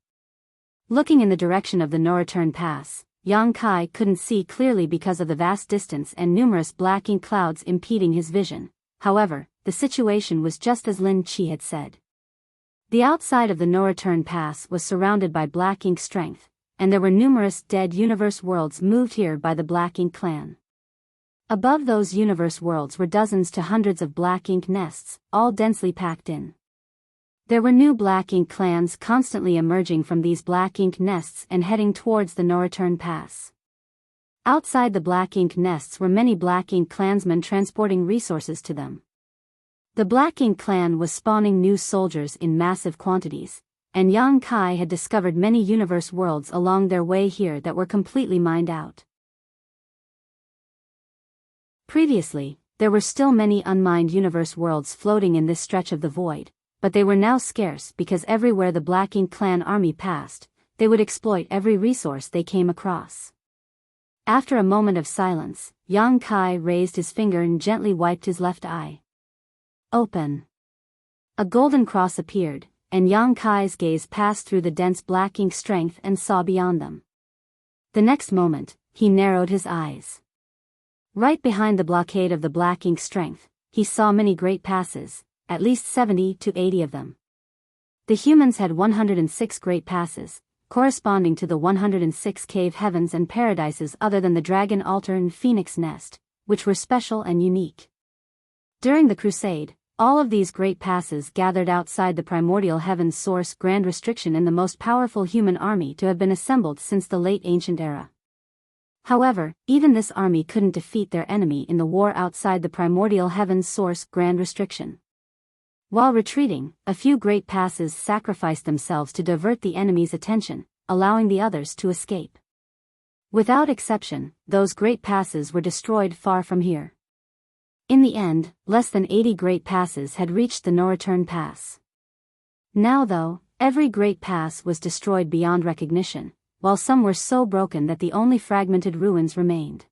Looking in the direction of the no-return pass, Yang Kai couldn't see clearly because of the vast distance and numerous black ink clouds impeding his vision. However, the situation was just as Lin Chi had said. The outside of the no-return pass was surrounded by black ink strength, and there were numerous dead universe worlds moved here by the Black Ink clan. Above those universe worlds were dozens to hundreds of black ink nests, all densely packed in. There were new Black Ink clans constantly emerging from these black ink nests and heading towards the no-return pass. Outside the black ink nests were many black ink clansmen transporting resources to them. The Black Ink clan was spawning new soldiers in massive quantities, and Yang Kai had discovered many universe worlds along their way here that were completely mined out. Previously, there were still many unmined universe worlds floating in this stretch of the void, but they were now scarce because everywhere the Black Ink clan army passed, they would exploit every resource they came across. After a moment of silence, Yang Kai raised his finger and gently wiped his left eye. Open. A golden cross appeared, and Yang Kai's gaze passed through the dense black ink strength and saw beyond them. The next moment, he narrowed his eyes. Right behind the blockade of the black ink strength, he saw many great passes, at least 70 to 80 of them. The humans had 106 great passes, corresponding to the 106 cave heavens and paradises other than the dragon altar and phoenix nest, which were special and unique. During the crusade, all of these great passes gathered outside the primordial heavens source grand restriction in the most powerful human army to have been assembled since the late ancient era. However, even this army couldn't defeat their enemy in the war outside the primordial heavens source grand restriction. While retreating, a few great passes sacrificed themselves to divert the enemy's attention, allowing the others to escape. Without exception, those great passes were destroyed far from here. In the end, less than 80 great passes had reached the no-return pass. Now though, every great pass was destroyed beyond recognition, while some were so broken that the only fragmented ruins remained.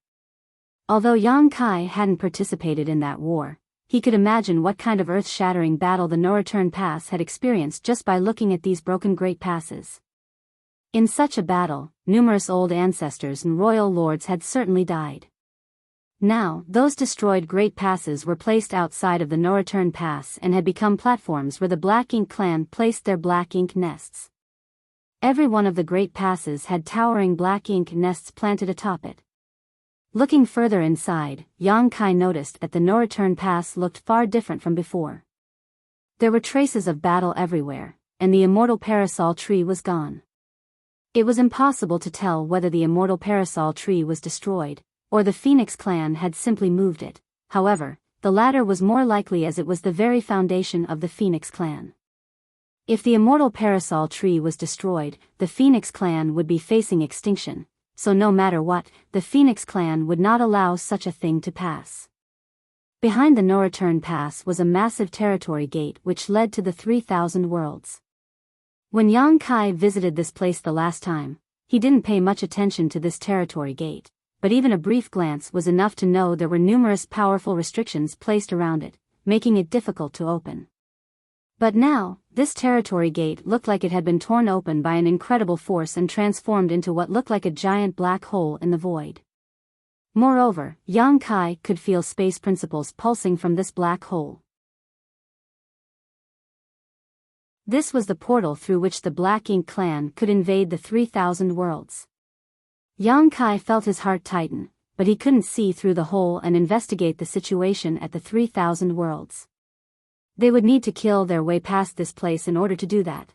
Although Yang Kai hadn't participated in that war, he could imagine what kind of earth-shattering battle the no-return pass had experienced just by looking at these broken great passes. In such a battle, numerous old ancestors and royal lords had certainly died. Now, those destroyed great passes were placed outside of the no-return pass and had become platforms where the Black Ink clan placed their black ink nests. Every one of the great passes had towering black ink nests planted atop it. Looking further inside, Yang Kai noticed that the no-return pass looked far different from before. There were traces of battle everywhere, and the immortal parasol tree was gone. It was impossible to tell whether the immortal parasol tree was destroyed, or the Phoenix clan had simply moved it. However, the latter was more likely as it was the very foundation of the Phoenix clan. If the immortal parasol tree was destroyed, the Phoenix clan would be facing extinction, so no matter what, the Phoenix clan would not allow such a thing to pass. Behind the no-return pass was a massive territory gate which led to the 3,000 worlds. When Yang Kai visited this place the last time, he didn't pay much attention to this territory gate, but even a brief glance was enough to know there were numerous powerful restrictions placed around it, making it difficult to open. But now, this territory gate looked like it had been torn open by an incredible force and transformed into what looked like a giant black hole in the void. Moreover, Yang Kai could feel space principles pulsing from this black hole. This was the portal through which the Black Ink clan could invade the 3,000 worlds. Yang Kai felt his heart tighten, but he couldn't see through the hole and investigate the situation at the 3,000 worlds. They would need to kill their way past this place in order to do that.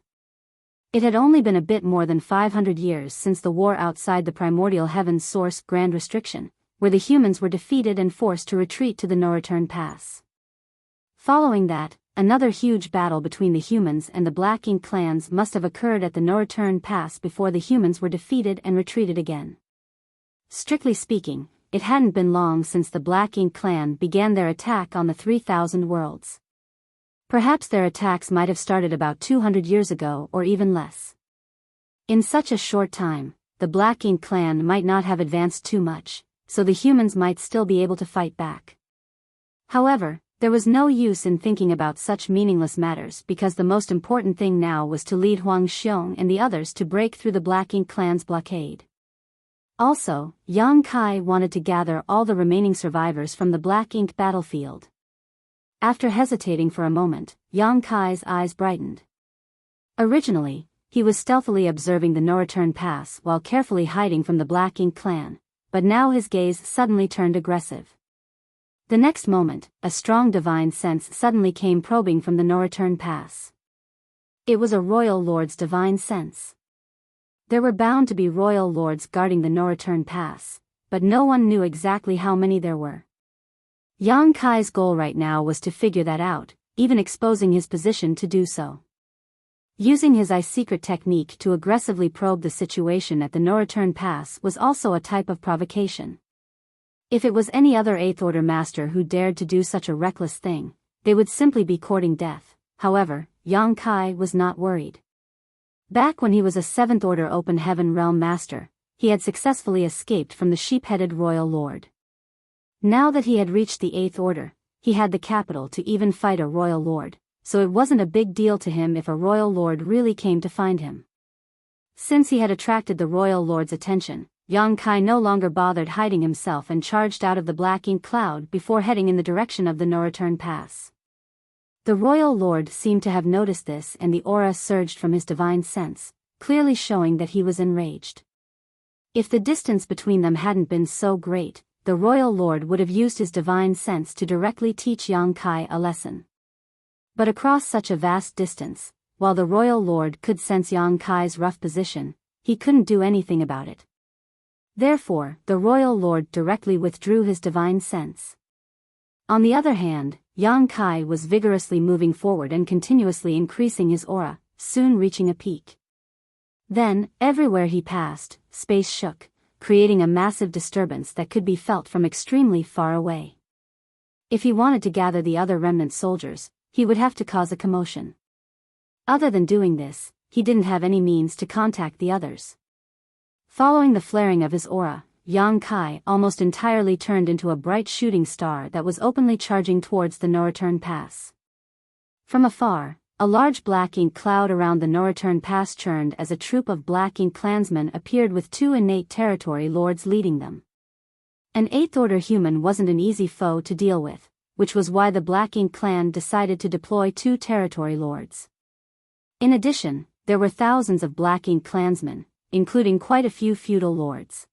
It had only been a bit more than 500 years since the war outside the primordial heavens source grand restriction, where the humans were defeated and forced to retreat to the no-return pass. Following that, another huge battle between the humans and the Black Ink clans must have occurred at the no-return pass before the humans were defeated and retreated again. Strictly speaking, it hadn't been long since the Black Ink clan began their attack on the 3,000 worlds. Perhaps their attacks might have started about 200 years ago or even less. In such a short time, the Black Ink clan might not have advanced too much, so the humans might still be able to fight back. However, There was no use in thinking about such meaningless matters because the most important thing now was to lead Huang Xiong and the others to break through the Black Ink clan's blockade. Also, Yang Kai wanted to gather all the remaining survivors from the Black Ink battlefield. After hesitating for a moment, Yang Kai's eyes brightened. Originally, he was stealthily observing the no-return pass while carefully hiding from the Black Ink clan, but now his gaze suddenly turned aggressive. The next moment, a strong divine sense suddenly came probing from the no-return pass. It was a royal lord's divine sense. There were bound to be royal lords guarding the no-return pass, but no one knew exactly how many there were. Yang Kai's goal right now was to figure that out, even exposing his position to do so. Using his eye-secret technique to aggressively probe the situation at the no-return pass was also a type of provocation. If it was any other 8th Order master who dared to do such a reckless thing, they would simply be courting death. However, Yang Kai was not worried. Back when he was a 7th Order Open Heaven Realm master, he had successfully escaped from the sheep-headed royal lord. Now that he had reached the 8th Order, he had the capital to even fight a royal lord, so it wasn't a big deal to him if a royal lord really came to find him. Since he had attracted the royal lord's attention, Yang Kai no longer bothered hiding himself and charged out of the Black Ink cloud before heading in the direction of the no-return pass. The royal lord seemed to have noticed this, and the aura surged from his divine sense, clearly showing that he was enraged. If the distance between them hadn't been so great, the royal lord would have used his divine sense to directly teach Yang Kai a lesson. But across such a vast distance, while the royal lord could sense Yang Kai's rough position, he couldn't do anything about it. Therefore, the royal lord directly withdrew his divine sense. On the other hand, Yang Kai was vigorously moving forward and continuously increasing his aura, soon reaching a peak. Then, everywhere he passed, space shook, creating a massive disturbance that could be felt from extremely far away. If he wanted to gather the other remnant soldiers, he would have to cause a commotion. Other than doing this, he didn't have any means to contact the others. Following the flaring of his aura, Yang Kai almost entirely turned into a bright shooting star that was openly charging towards the no-return pass. From afar, a large Black Ink cloud around the no-return pass churned as a troop of Black Ink clansmen appeared with 2 innate territory lords leading them. An 8th Order human wasn't an easy foe to deal with, which was why the Black Ink clan decided to deploy 2 territory lords. In addition, there were thousands of Black Ink clansmen, including quite a few feudal lords.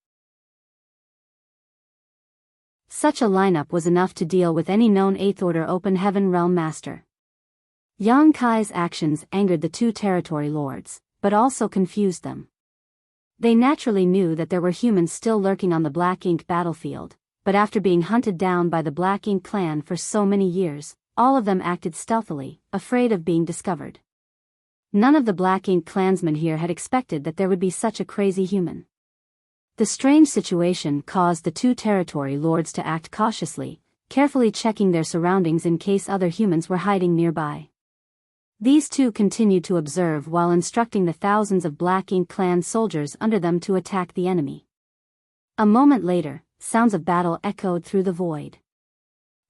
Such a lineup was enough to deal with any known 8th Order Open Heaven Realm master. Yang Kai's actions angered the 2 territory lords, but also confused them. They naturally knew that there were humans still lurking on the Black Ink battlefield, but after being hunted down by the Black Ink clan for so many years, all of them acted stealthily, afraid of being discovered. None of the Black Ink clansmen here had expected that there would be such a crazy human. The strange situation caused the 2 territory lords to act cautiously, carefully checking their surroundings in case other humans were hiding nearby. These 2 continued to observe while instructing the thousands of Black Ink clan soldiers under them to attack the enemy. A moment later, sounds of battle echoed through the void.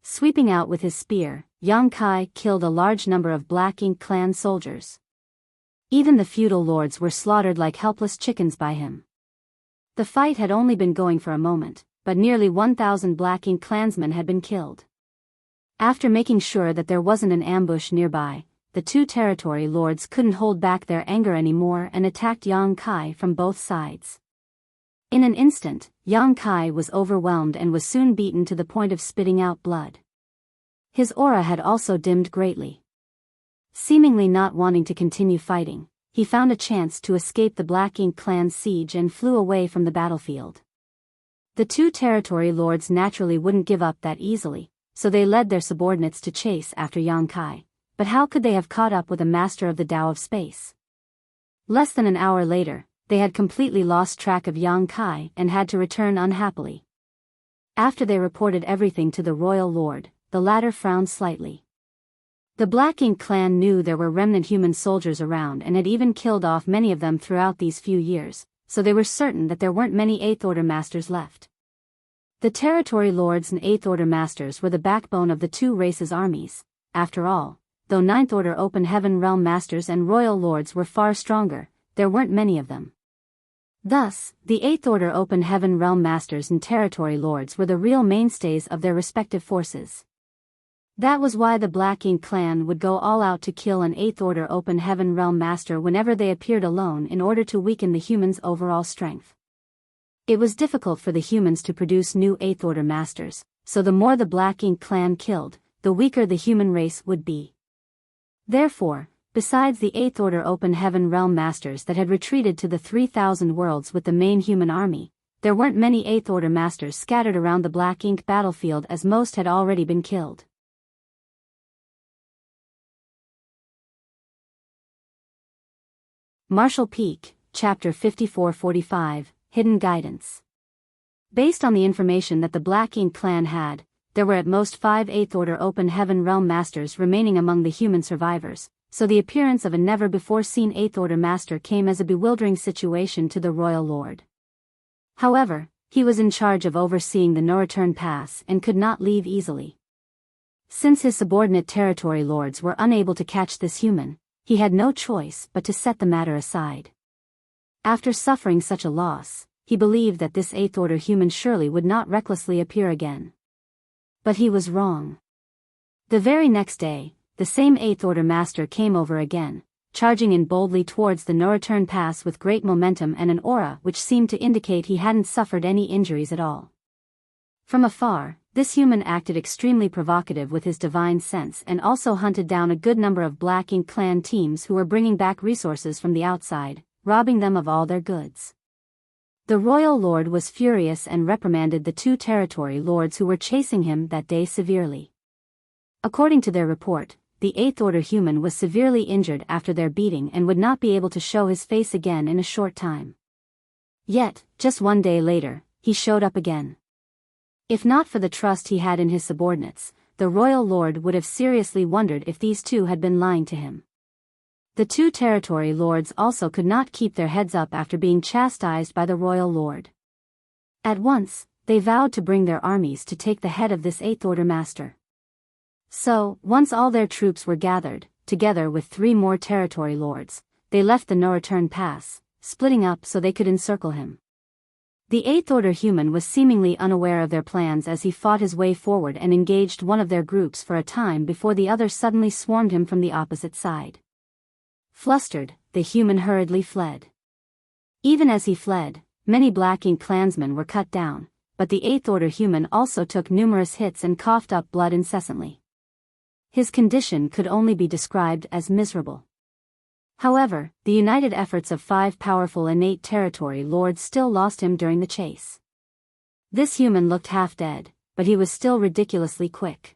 Sweeping out with his spear, Yang Kai killed a large number of Black Ink clan soldiers. Even the feudal lords were slaughtered like helpless chickens by him. The fight had only been going for a moment, but nearly 1,000 Black Ink clansmen had been killed. After making sure that there wasn't an ambush nearby, the 2 territory lords couldn't hold back their anger anymore and attacked Yang Kai from both sides. In an instant, Yang Kai was overwhelmed and was soon beaten to the point of spitting out blood. His aura had also dimmed greatly. Seemingly not wanting to continue fighting, he found a chance to escape the Black Ink clan's siege and flew away from the battlefield. The 2 territory lords naturally wouldn't give up that easily, so they led their subordinates to chase after Yang Kai, but how could they have caught up with a master of the Tao of Space? Less than an hour later, they had completely lost track of Yang Kai and had to return unhappily. After they reported everything to the royal lord, the latter frowned slightly. The Black Ink clan knew there were remnant human soldiers around and had even killed off many of them throughout these few years, so they were certain that there weren't many 8th Order masters left. The Territory Lords and Eighth Order Masters were the backbone of the two races' armies. After all, though Ninth Order Open Heaven Realm Masters and Royal Lords were far stronger, there weren't many of them. Thus, the Eighth Order Open Heaven Realm Masters and Territory Lords were the real mainstays of their respective forces. That was why the Black Ink clan would go all out to kill an Eighth Order Open Heaven Realm Master whenever they appeared alone in order to weaken the humans' overall strength. It was difficult for the humans to produce new Eighth Order Masters, so the more the Black Ink clan killed, the weaker the human race would be. Therefore, besides the Eighth Order Open Heaven Realm Masters that had retreated to the 3,000 worlds with the main human army, there weren't many Eighth Order Masters scattered around the Black Ink battlefield, as most had already been killed. Marshall Peak, Chapter 54-45, Hidden Guidance. Based on the information that the Black Ink clan had, there were at most 5 Eighth Order Open Heaven Realm Masters remaining among the human survivors, so the appearance of a never-before-seen Eighth Order Master came as a bewildering situation to the Royal Lord. However, he was in charge of overseeing the no-return pass and could not leave easily. Since his subordinate Territory Lords were unable to catch this human, he had no choice but to set the matter aside. After suffering such a loss, he believed that this Eighth Order human surely would not recklessly appear again. But he was wrong. The very next day, the same Eighth Order Master came over again, charging in boldly towards the no-return pass with great momentum and an aura which seemed to indicate he hadn't suffered any injuries at all. From afar, this human acted extremely provocative with his divine sense and also hunted down a good number of Black Ink clan teams who were bringing back resources from the outside, robbing them of all their goods. The Royal Lord was furious and reprimanded the 2 Territory Lords who were chasing him that day severely. According to their report, the Eighth Order human was severely injured after their beating and would not be able to show his face again in a short time. Yet, just one day later, he showed up again. If not for the trust he had in his subordinates, the Royal Lord would have seriously wondered if these two had been lying to him. The 2 Territory Lords also could not keep their heads up after being chastised by the Royal Lord. At once, they vowed to bring their armies to take the head of this Eighth Order Master. So, once all their troops were gathered, together with 3 more Territory Lords, they left the no-return pass, splitting up so they could encircle him. The Eighth Order human was seemingly unaware of their plans as he fought his way forward and engaged one of their groups for a time before the other suddenly swarmed him from the opposite side. Flustered, the human hurriedly fled. Even as he fled, many Black Ink clansmen were cut down, but the Eighth Order human also took numerous hits and coughed up blood incessantly. His condition could only be described as miserable. However, the united efforts of 5 powerful innate Territory Lords still lost him during the chase. This human looked half dead, but he was still ridiculously quick.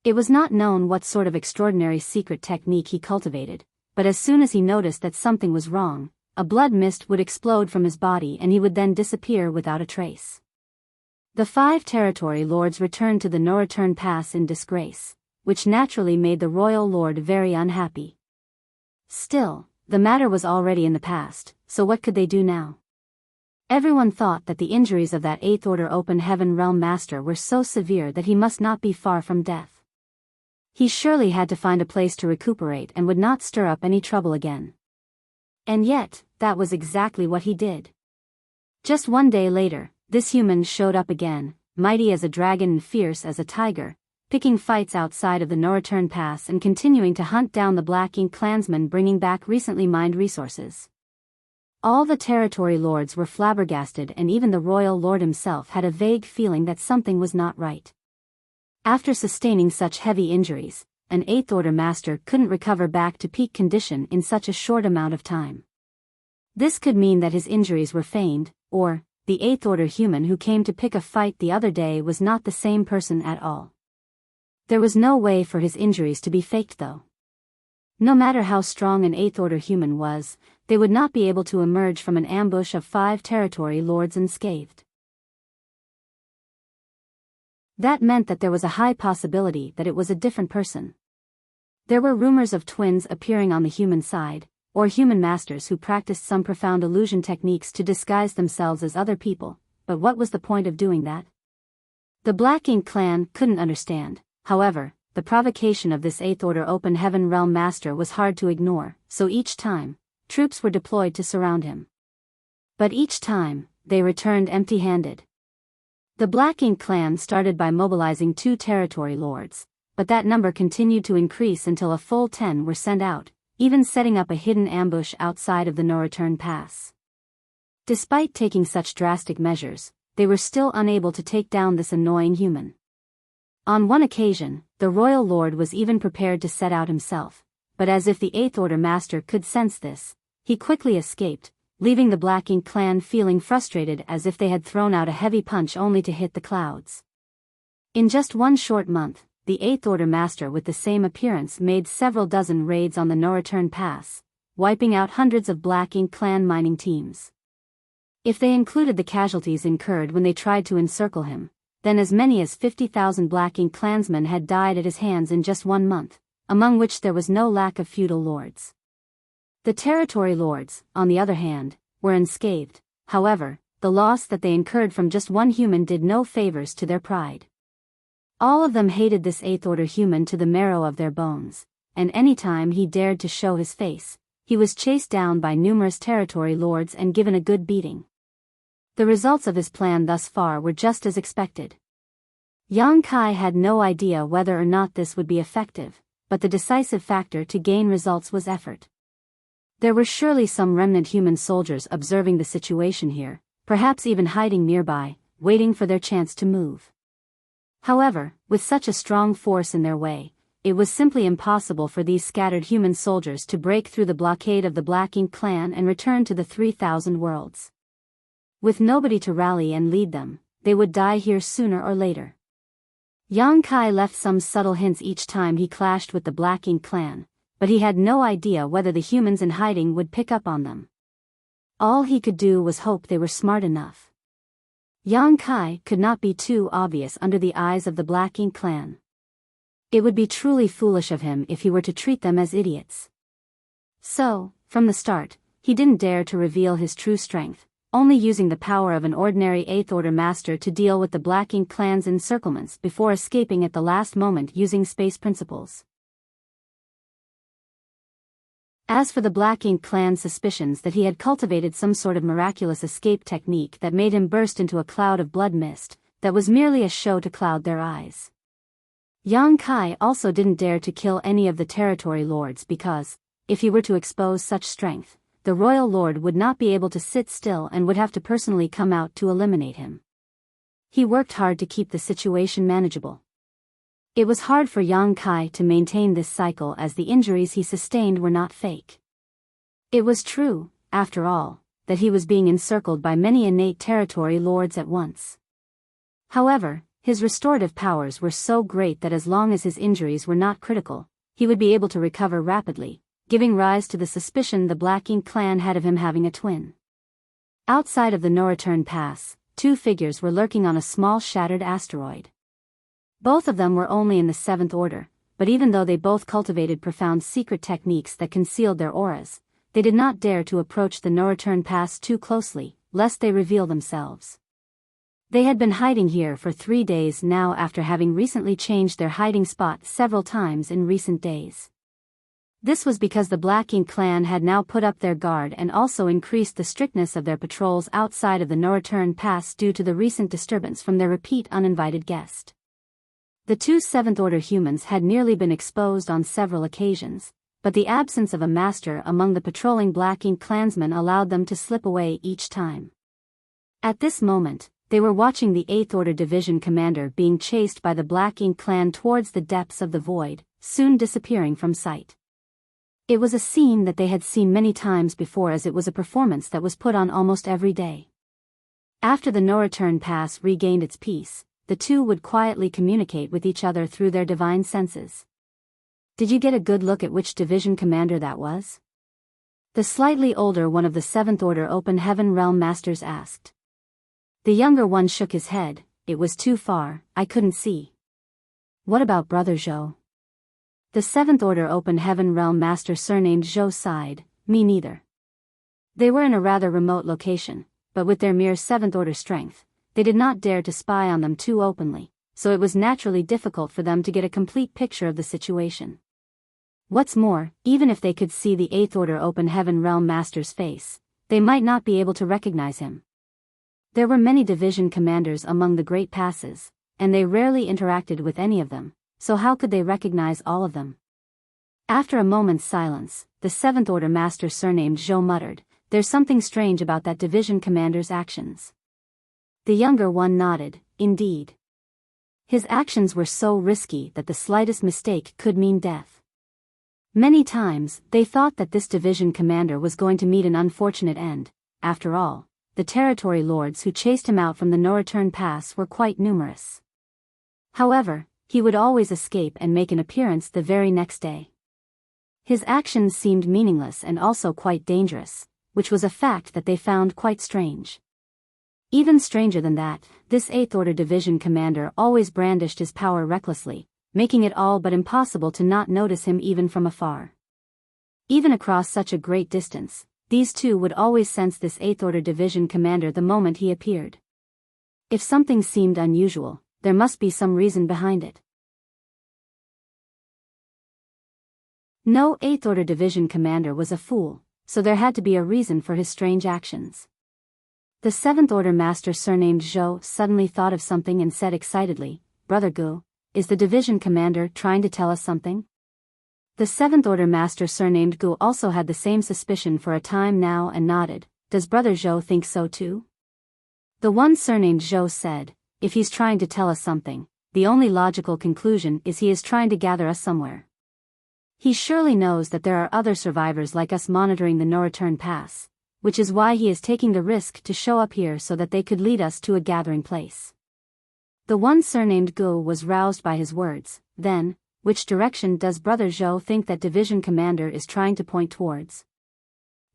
It was not known what sort of extraordinary secret technique he cultivated, but as soon as he noticed that something was wrong, a blood mist would explode from his body and he would then disappear without a trace. The 5 Territory Lords returned to the no-return pass in disgrace, which naturally made the Royal Lord very unhappy. Still, the matter was already in the past, so what could they do now? Everyone thought that the injuries of that Eighth Order Open Heaven Realm Master were so severe that he must not be far from death. He surely had to find a place to recuperate and would not stir up any trouble again. And yet, that was exactly what he did. Just one day later, this human showed up again, mighty as a dragon and fierce as a tiger, picking fights outside of the no-return pass and continuing to hunt down the Black Ink clansmen bringing back recently mined resources. All the Territory Lords were flabbergasted and even the Royal Lord himself had a vague feeling that something was not right. After sustaining such heavy injuries, an Eighth Order Master couldn't recover back to peak condition in such a short amount of time. This could mean that his injuries were feigned, or, the Eighth Order human who came to pick a fight the other day was not the same person at all. There was no way for his injuries to be faked though. No matter how strong an Eighth Order human was, they would not be able to emerge from an ambush of 5 Territory Lords unscathed. That meant that there was a high possibility that it was a different person. There were rumors of twins appearing on the human side, or human masters who practiced some profound illusion techniques to disguise themselves as other people, but what was the point of doing that? The Black Ink clan couldn't understand. However, the provocation of this 8th Order Open Heaven Realm Master was hard to ignore, so each time, troops were deployed to surround him. But each time, they returned empty-handed. The Black Ink clan started by mobilizing 2 territory lords, but that number continued to increase until a full 10 were sent out, even setting up a hidden ambush outside of the no-return pass. Despite taking such drastic measures, they were still unable to take down this annoying human. On one occasion, the royal lord was even prepared to set out himself, but as if the 8th Order Master could sense this, he quickly escaped, leaving the Black Ink clan feeling frustrated as if they had thrown out a heavy punch only to hit the clouds. In just one short month, the 8th Order Master with the same appearance made several dozen raids on the no-return pass, wiping out hundreds of Black Ink clan mining teams. If they included the casualties incurred when they tried to encircle him, then as many as 50,000 Black Ink clansmen had died at his hands in just 1 month, among which there was no lack of feudal lords. The territory lords, on the other hand, were unscathed. However, the loss that they incurred from just one human did no favors to their pride. All of them hated this 8th Order human to the marrow of their bones, and any time he dared to show his face, he was chased down by numerous territory lords and given a good beating. The results of his plan thus far were just as expected. Yang Kai had no idea whether or not this would be effective, but the decisive factor to gain results was effort. There were surely some remnant human soldiers observing the situation here, perhaps even hiding nearby, waiting for their chance to move. However, with such a strong force in their way, it was simply impossible for these scattered human soldiers to break through the blockade of the Black Ink clan and return to the 3,000 worlds. With nobody to rally and lead them, they would die here sooner or later. Yang Kai left some subtle hints each time he clashed with the Black Ink clan, but he had no idea whether the humans in hiding would pick up on them. All he could do was hope they were smart enough. Yang Kai could not be too obvious under the eyes of the Black Ink clan. It would be truly foolish of him if he were to treat them as idiots. So, from the start, he didn't dare to reveal his true strength, only using the power of an ordinary 8th Order Master to deal with the Black Ink clan's encirclements before escaping at the last moment using space principles. As for the Black Ink clan's suspicions that he had cultivated some sort of miraculous escape technique that made him burst into a cloud of blood mist, that was merely a show to cloud their eyes. Yang Kai also didn't dare to kill any of the territory lords because, if he were to expose such strength, the royal lord would not be able to sit still and would have to personally come out to eliminate him. He worked hard to keep the situation manageable. It was hard for Yang Kai to maintain this cycle as the injuries he sustained were not fake. It was true, after all, that he was being encircled by many innate territory lords at once. However, his restorative powers were so great that as long as his injuries were not critical, he would be able to recover rapidly, giving rise to the suspicion the Black Ink clan had of him having a twin. Outside of the no-return pass, 2 figures were lurking on a small shattered asteroid. Both of them were only in the 7th Order, but even though they both cultivated profound secret techniques that concealed their auras, they did not dare to approach the no-return pass too closely, lest they reveal themselves. They had been hiding here for 3 days now after having recently changed their hiding spot several times in recent days. This was because the Black Ink clan had now put up their guard and also increased the strictness of their patrols outside of the no-return pass due to the recent disturbance from their repeat uninvited guest. The 2 7th Order humans had nearly been exposed on several occasions, but the absence of a master among the patrolling Black Ink clansmen allowed them to slip away each time. At this moment, they were watching the 8th Order Division commander being chased by the Black Ink clan towards the depths of the void, soon disappearing from sight. It was a scene that they had seen many times before, as it was a performance that was put on almost every day. After the no-return pass regained its peace, the 2 would quietly communicate with each other through their divine senses. "Did you get a good look at which division commander that was?" The slightly older one of the 7th Order Open Heaven Realm Masters asked. The younger one shook his head. "It was too far, I couldn't see." "What about Brother Zhou?" The 7th Order Open Heaven Realm Master surnamed Zhou sighed. "Me neither." They were in a rather remote location, but with their mere 7th Order strength, they did not dare to spy on them too openly, so it was naturally difficult for them to get a complete picture of the situation. What's more, even if they could see the Eighth Order Open Heaven Realm Master's face, they might not be able to recognize him. There were many division commanders among the Great Passes, and they rarely interacted with any of them, so how could they recognize all of them? After a moment's silence, the Seventh Order Master surnamed Zhou muttered, "There's something strange about that division commander's actions." The younger one nodded, "Indeed. His actions were so risky that the slightest mistake could mean death. Many times, they thought that this division commander was going to meet an unfortunate end. After all, the territory lords who chased him out from the no-return pass were quite numerous. However, he would always escape and make an appearance the very next day. His actions seemed meaningless and also quite dangerous, which was a fact that they found quite strange. Even stranger than that, this Eighth Order Division commander always brandished his power recklessly, making it all but impossible to not notice him even from afar. Even across such a great distance, these two would always sense this Eighth Order Division commander the moment he appeared. If something seemed unusual, there must be some reason behind it. No Eighth Order Division commander was a fool, so there had to be a reason for his strange actions. The Seventh Order Master surnamed Zhou suddenly thought of something and said excitedly, "Brother Gu, is the division commander trying to tell us something?" The Seventh Order Master surnamed Gu also had the same suspicion for a time now and nodded, "Does Brother Zhou think so too?" The one surnamed Zhou said, "If he's trying to tell us something, the only logical conclusion is he is trying to gather us somewhere. He surely knows that there are other survivors like us monitoring the no-return pass, which is why he is taking the risk to show up here so that they could lead us to a gathering place." The one surnamed Gu was roused by his words. "Then, which direction does Brother Zhou think that division commander is trying to point towards?"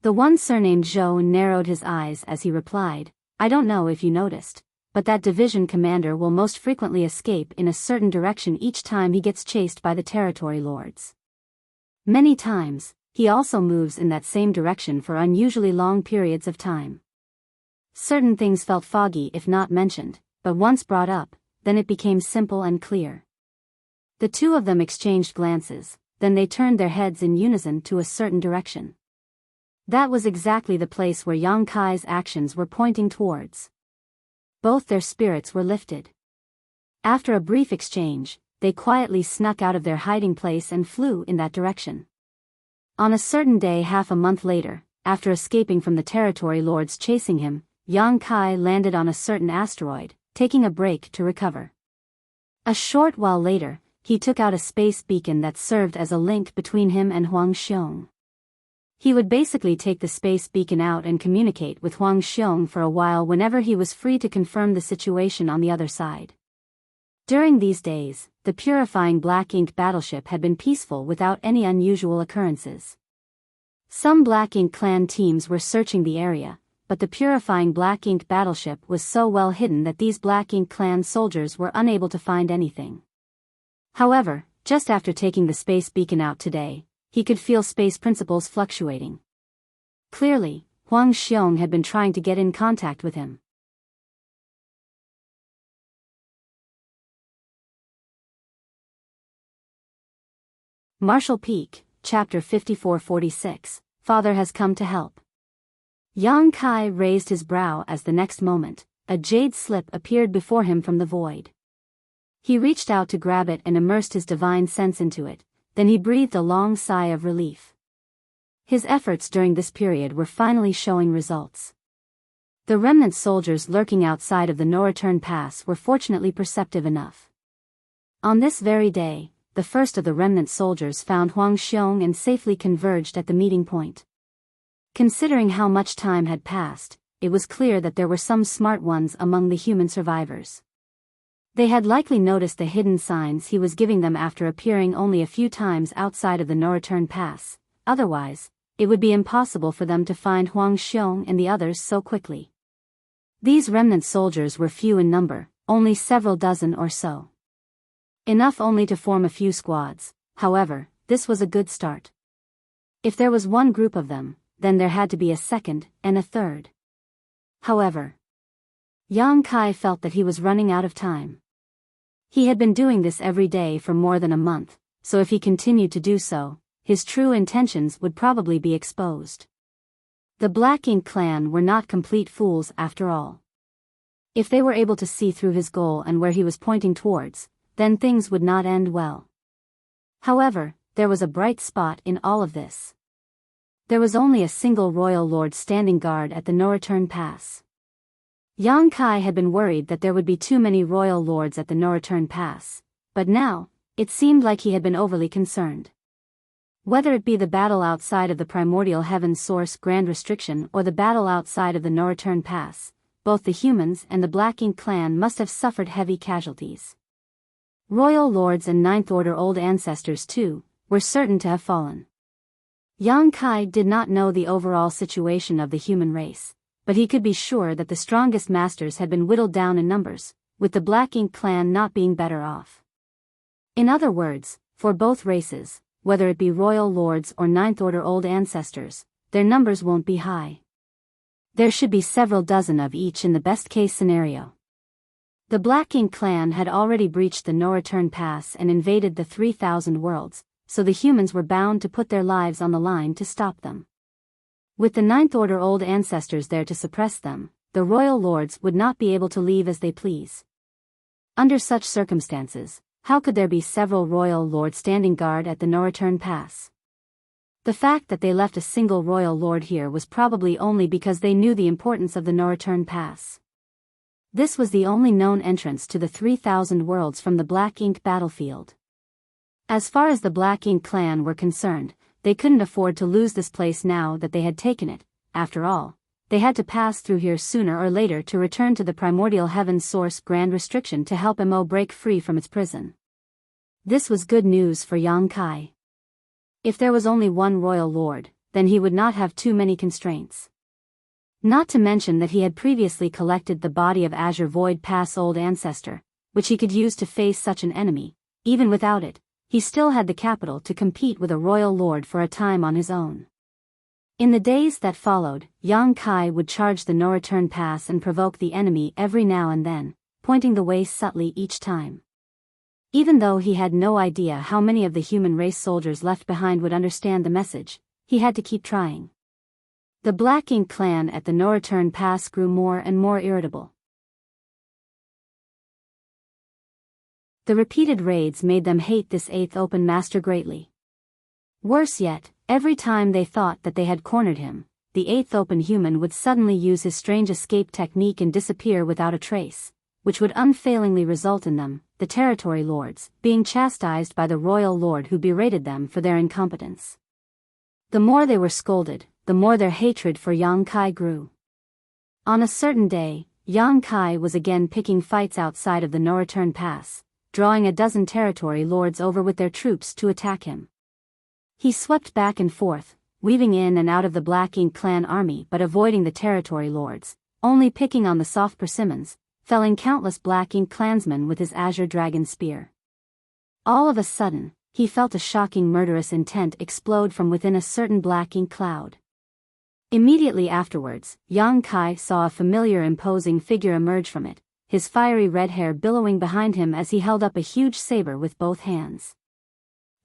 The one surnamed Zhou narrowed his eyes as he replied, "I don't know if you noticed, but that division commander will most frequently escape in a certain direction each time he gets chased by the territory lords. Many times, he also moves in that same direction for unusually long periods of time. Certain things felt foggy if not mentioned, but once brought up, then it became simple and clear." The two of them exchanged glances, then they turned their heads in unison to a certain direction. That was exactly the place where Yang Kai's actions were pointing towards. Both their spirits were lifted. After a brief exchange, they quietly snuck out of their hiding place and flew in that direction. On a certain day half a month later, after escaping from the territory lords chasing him, Yang Kai landed on a certain asteroid, taking a break to recover. A short while later, he took out a space beacon that served as a link between him and Huang Xiong. He would basically take the space beacon out and communicate with Huang Xiong for a while whenever he was free to confirm the situation on the other side. During these days, the purifying Black Ink battleship had been peaceful without any unusual occurrences. Some Black Ink clan teams were searching the area, but the purifying Black Ink battleship was so well hidden that these Black Ink clan soldiers were unable to find anything. However, just after taking the space beacon out today, he could feel space principles fluctuating. Clearly, Huang Xiong had been trying to get in contact with him. Marshall Peak, Chapter 5446, Father has come to help. Yang Kai raised his brow as the next moment, a jade slip appeared before him from the void. He reached out to grab it and immersed his divine sense into it, then he breathed a long sigh of relief. His efforts during this period were finally showing results. The remnant soldiers lurking outside of the no-return pass were fortunately perceptive enough. On this very day, the first of the remnant soldiers found Huang Xiong and safely converged at the meeting point. Considering how much time had passed, it was clear that there were some smart ones among the human survivors. They had likely noticed the hidden signs he was giving them after appearing only a few times outside of the no-return pass. Otherwise, it would be impossible for them to find Huang Xiong and the others so quickly. These remnant soldiers were few in number, only several dozen or so. Enough only to form a few squads. However, this was a good start. If there was one group of them, then there had to be a second, and a third. However, Yang Kai felt that he was running out of time. He had been doing this every day for more than a month, so if he continued to do so, his true intentions would probably be exposed. The Black Ink clan were not complete fools after all. If they were able to see through his goal and where he was pointing towards, then things would not end well. However, there was a bright spot in all of this. There was only a single royal lord standing guard at the no-return pass. Yang Kai had been worried that there would be too many royal lords at the no-return pass, but now, it seemed like he had been overly concerned. Whether it be the battle outside of the primordial heaven's source grand restriction or the battle outside of the no-return pass, both the humans and the Black Ink clan must have suffered heavy casualties. Royal lords and Ninth Order old ancestors too, were certain to have fallen. Yang Kai did not know the overall situation of the human race, but he could be sure that the strongest masters had been whittled down in numbers, with the Black Ink clan not being better off. In other words, for both races, whether it be royal lords or Ninth Order old ancestors, their numbers won't be high. There should be several dozen of each in the best-case scenario. The Black Ink clan had already breached the no-return pass and invaded the 3,000 worlds, so the humans were bound to put their lives on the line to stop them. With the Ninth Order old ancestors there to suppress them, the royal lords would not be able to leave as they please. Under such circumstances, how could there be several royal lords standing guard at the no-return pass? The fact that they left a single royal lord here was probably only because they knew the importance of the no-return pass. This was the only known entrance to the 3,000 worlds from the Black Ink battlefield. As far as the Black Ink clan were concerned, they couldn't afford to lose this place now that they had taken it. After all, they had to pass through here sooner or later to return to the primordial heaven's source grand restriction to help Mo break free from its prison. This was good news for Yang Kai. If there was only one royal lord, then he would not have too many constraints. Not to mention that he had previously collected the body of Azure Void Pass old ancestor, which he could use to face such an enemy. Even without it, he still had the capital to compete with a royal lord for a time on his own. In the days that followed, Yang Kai would charge the no-return pass and provoke the enemy every now and then, pointing the way subtly each time. Even though he had no idea how many of the human race soldiers left behind would understand the message, he had to keep trying. The Black Ink clan at the no-return pass grew more and more irritable. The repeated raids made them hate this Eighth Open Master greatly. Worse yet, every time they thought that they had cornered him, the Eighth Open human would suddenly use his strange escape technique and disappear without a trace, which would unfailingly result in them, the territory lords, being chastised by the royal lord who berated them for their incompetence. The more they were scolded, the more their hatred for Yang Kai grew. On a certain day, Yang Kai was again picking fights outside of the no-return pass, drawing a dozen territory lords over with their troops to attack him. He swept back and forth, weaving in and out of the Black Ink clan army but avoiding the territory lords, only picking on the soft persimmons, felling countless Black Ink clansmen with his azure dragon spear. All of a sudden, he felt a shocking murderous intent explode from within a certain Black Ink cloud. Immediately afterwards, Yang Kai saw a familiar imposing figure emerge from it, his fiery red hair billowing behind him as he held up a huge saber with both hands.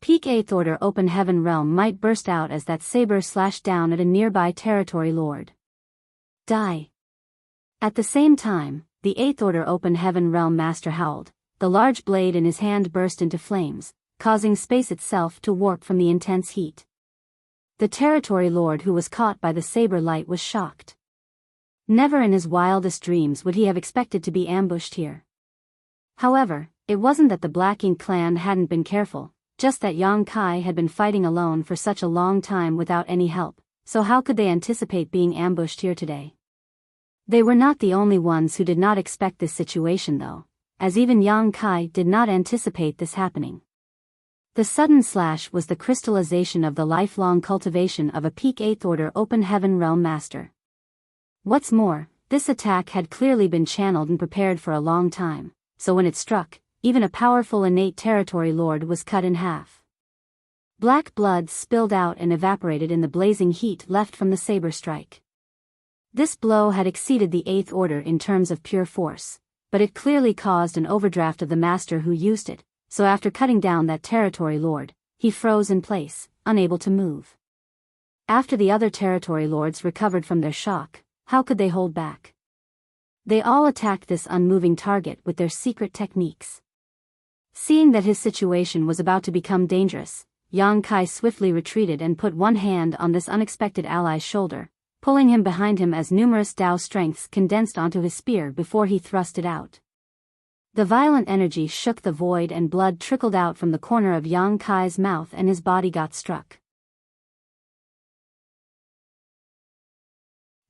Peak Eighth Order Open Heaven realm might burst out as that saber slashed down at a nearby territory lord. Die! At the same time, the Eighth Order Open Heaven realm master howled. The large blade in his hand burst into flames, causing space itself to warp from the intense heat. The territory lord who was caught by the saber light was shocked. Never in his wildest dreams would he have expected to be ambushed here. However, it wasn't that the Black Ink clan hadn't been careful, just that Yang Kai had been fighting alone for such a long time without any help, so how could they anticipate being ambushed here today? They were not the only ones who did not expect this situation though, as even Yang Kai did not anticipate this happening. The sudden slash was the crystallization of the lifelong cultivation of a peak Eighth Order Open Heaven realm master. What's more, this attack had clearly been channeled and prepared for a long time, so when it struck, even a powerful innate territory lord was cut in half. Black blood spilled out and evaporated in the blazing heat left from the saber strike. This blow had exceeded the Eighth Order in terms of pure force, but it clearly caused an overdraft of the master who used it, so after cutting down that territory lord, he froze in place, unable to move. After the other territory lords recovered from their shock, how could they hold back? They all attacked this unmoving target with their secret techniques. Seeing that his situation was about to become dangerous, Yang Kai swiftly retreated and put one hand on this unexpected ally's shoulder, pulling him behind him as numerous Tao strengths condensed onto his spear before he thrust it out. The violent energy shook the void and blood trickled out from the corner of Yang Kai's mouth and his body got struck.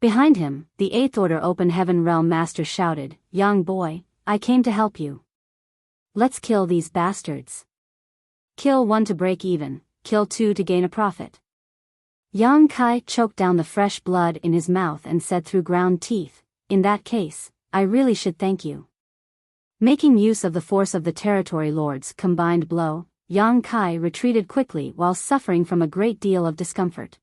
Behind him, the Eighth Order Open Heaven Realm Master shouted, "Young boy, I came to help you. Let's kill these bastards. Kill one to break even, kill two to gain a profit." Yang Kai choked down the fresh blood in his mouth and said through ground teeth, "In that case, I really should thank you." Making use of the force of the territory lord's combined blow, Yang Kai retreated quickly while suffering from a great deal of discomfort.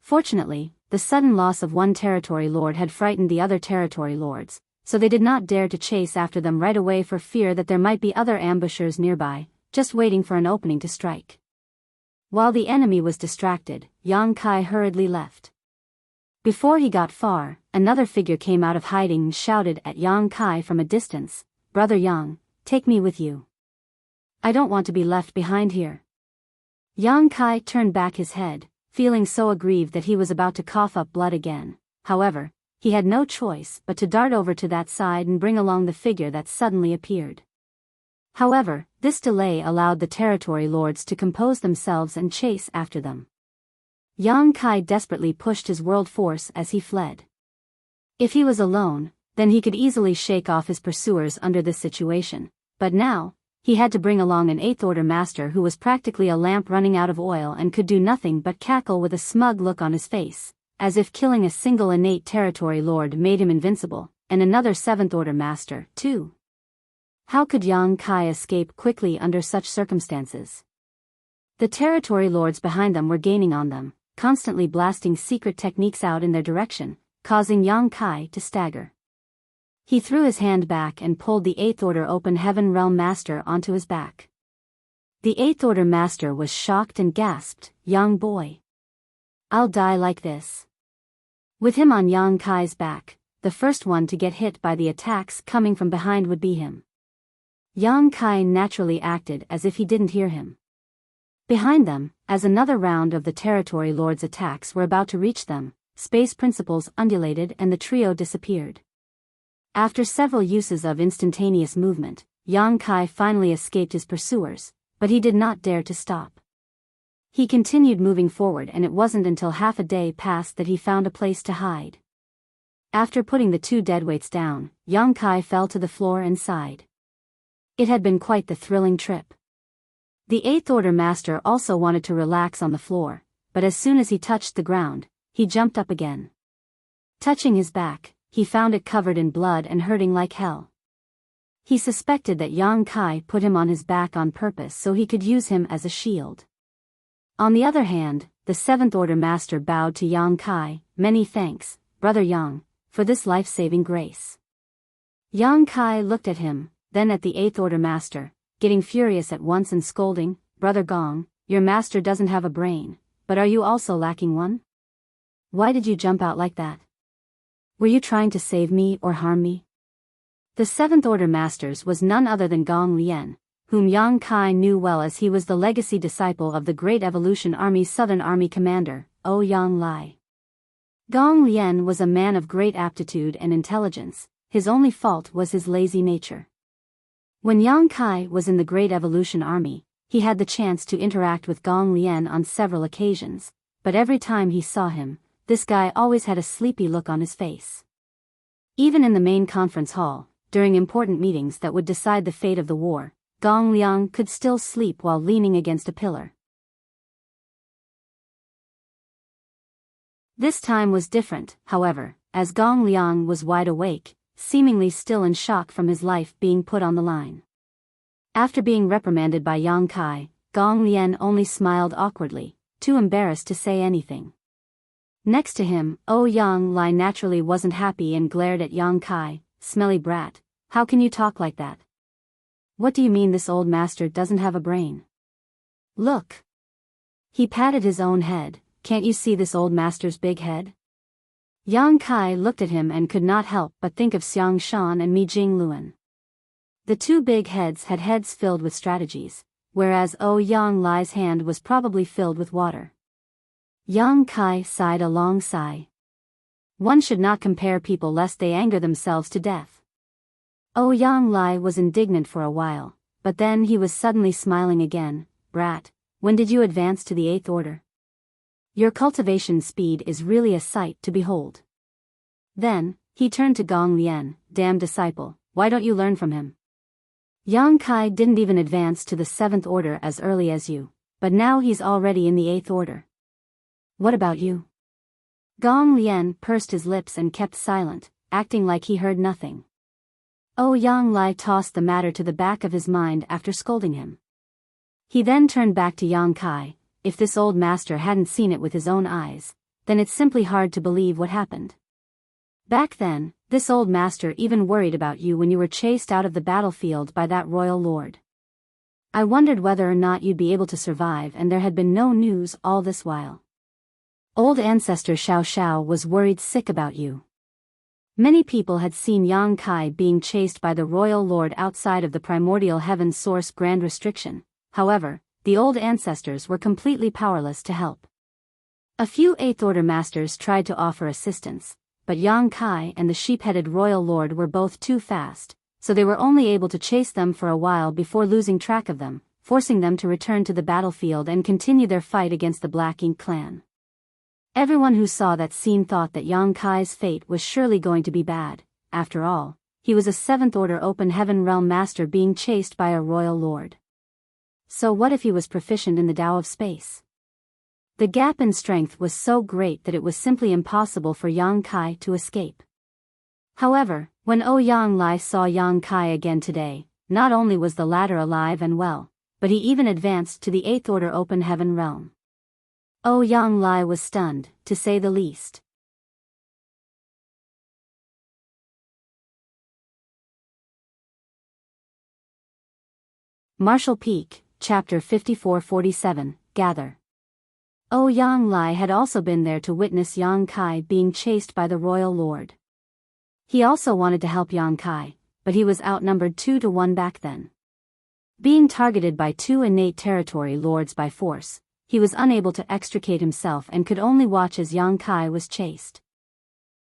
Fortunately, the sudden loss of one territory lord had frightened the other territory lords, so they did not dare to chase after them right away for fear that there might be other ambushers nearby, just waiting for an opening to strike. While the enemy was distracted, Yang Kai hurriedly left. Before he got far, another figure came out of hiding and shouted at Yang Kai from a distance, "Brother Yang, take me with you. I don't want to be left behind here." Yang Kai turned back his head, feeling so aggrieved that he was about to cough up blood again. However, he had no choice but to dart over to that side and bring along the figure that suddenly appeared. However, this delay allowed the territory lords to compose themselves and chase after them. Yang Kai desperately pushed his world force as he fled. If he was alone, then he could easily shake off his pursuers under this situation, but now, he had to bring along an Eighth Order Master who was practically a lamp running out of oil and could do nothing but cackle with a smug look on his face, as if killing a single innate territory lord made him invincible, and another Seventh Order Master, too. How could Yang Kai escape quickly under such circumstances? The territory lords behind them were gaining on them, constantly blasting secret techniques out in their direction, causing Yang Kai to stagger. He threw his hand back and pulled the Eighth Order Open Heaven Realm Master onto his back. The Eighth Order Master was shocked and gasped, "Young boy. I'll die like this." With him on Yang Kai's back, the first one to get hit by the attacks coming from behind would be him. Yang Kai naturally acted as if he didn't hear him. Behind them, as another round of the territory lords' attacks were about to reach them, space principles undulated and the trio disappeared. After several uses of instantaneous movement, Yang Kai finally escaped his pursuers, but he did not dare to stop. He continued moving forward and it wasn't until half a day passed that he found a place to hide. After putting the two deadweights down, Yang Kai fell to the floor and sighed. It had been quite the thrilling trip. The Eighth Order Master also wanted to relax on the floor, but as soon as he touched the ground, he jumped up again. Touching his back, he found it covered in blood and hurting like hell. He suspected that Yang Kai put him on his back on purpose so he could use him as a shield. On the other hand, the Seventh Order Master bowed to Yang Kai, "Many thanks, Brother Yang, for this life-saving grace." Yang Kai looked at him, then at the Eighth Order Master, getting furious at once and scolding, "Brother Gong, your master doesn't have a brain, but are you also lacking one? Why did you jump out like that? Were you trying to save me or harm me?" The Seventh Order Masters was none other than Gong Lian, whom Yang Kai knew well as he was the legacy disciple of the Great Evolution Army's Southern Army commander, Yang Lai. Gong Lian was a man of great aptitude and intelligence, his only fault was his lazy nature. When Yang Kai was in the Great Evolution Army, he had the chance to interact with Gong Lian on several occasions, but every time he saw him, this guy always had a sleepy look on his face. Even in the main conference hall, during important meetings that would decide the fate of the war, Gong Liang could still sleep while leaning against a pillar. This time was different, however, as Gong Liang was wide awake, seemingly still in shock from his life being put on the line. After being reprimanded by Yang Kai, Gong Lian only smiled awkwardly, too embarrassed to say anything. Next to him, Yang Lai naturally wasn't happy and glared at Yang Kai, "Smelly brat, How can you talk like that? What do you mean this old master doesn't have a brain? Look. He patted his own head. Can't you see this old master's big head? Yang Kai looked at him and could not help but think of Xiang Shan and Mi Jing Luan. The two big heads had heads filled with strategies, whereas Yang Lai's hand was probably filled with water. Yang Kai sighed a long sigh. One should not compare people lest they anger themselves to death. Yang Lai was indignant for a while, but then he was suddenly smiling again. Brat, when did you advance to the 8th order? Your cultivation speed is really a sight to behold. Then, he turned to Gong Lian. Damn disciple, why don't you learn from him? Yang Kai didn't even advance to the 7th order as early as you, but now he's already in the 8th order. What about you? Gong Lian pursed his lips and kept silent, acting like he heard nothing. Yang Lai tossed the matter to the back of his mind after scolding him. He then turned back to Yang Kai. If this old master hadn't seen it with his own eyes, then it's simply hard to believe what happened. Back then, this old master even worried about you when you were chased out of the battlefield by that royal lord. I wondered whether or not you'd be able to survive, and there had been no news all this while. Old ancestor Xiao Xiao was worried sick about you. Many people had seen Yang Kai being chased by the royal lord outside of the primordial heaven source grand restriction. However, the old ancestors were completely powerless to help. A few 8th order masters tried to offer assistance, but Yang Kai and the sheep-headed royal lord were both too fast, so they were only able to chase them for a while before losing track of them, forcing them to return to the battlefield and continue their fight against the Black Ink clan. Everyone who saw that scene thought that Yang Kai's fate was surely going to be bad. After all, he was a 7th order open heaven realm master being chased by a royal lord. So what if he was proficient in the Tao of space? The gap in strength was so great that it was simply impossible for Yang Kai to escape. However, when Yang Lai saw Yang Kai again today, not only was the latter alive and well, but he even advanced to the 8th order open heaven realm. Yang Lai was stunned, to say the least. Martial Peak, Chapter 54-47, Gather. Yang Lai had also been there to witness Yang Kai being chased by the royal lord. He also wanted to help Yang Kai, but he was outnumbered 2-1 back then. Being targeted by 2 innate territory lords by force, he was unable to extricate himself and could only watch as Yang Kai was chased.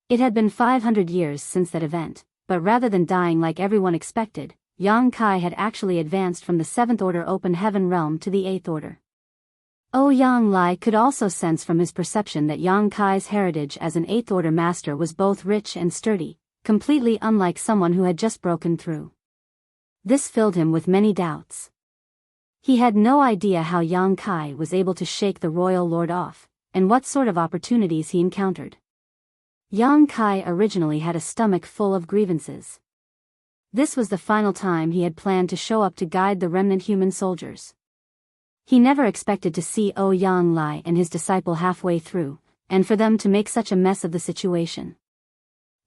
It had been 500 years since that event, but rather than dying like everyone expected, Yang Kai had actually advanced from the 7th order open heaven realm to the 8th order. Yang Lai could also sense from his perception that Yang Kai's heritage as an 8th order master was both rich and sturdy, completely unlike someone who had just broken through. This filled him with many doubts. He had no idea how Yang Kai was able to shake the royal lord off, and what sort of opportunities he encountered. Yang Kai originally had a stomach full of grievances. This was the final time he had planned to show up to guide the remnant human soldiers. He never expected to see Yang Lai and his disciple halfway through, and for them to make such a mess of the situation.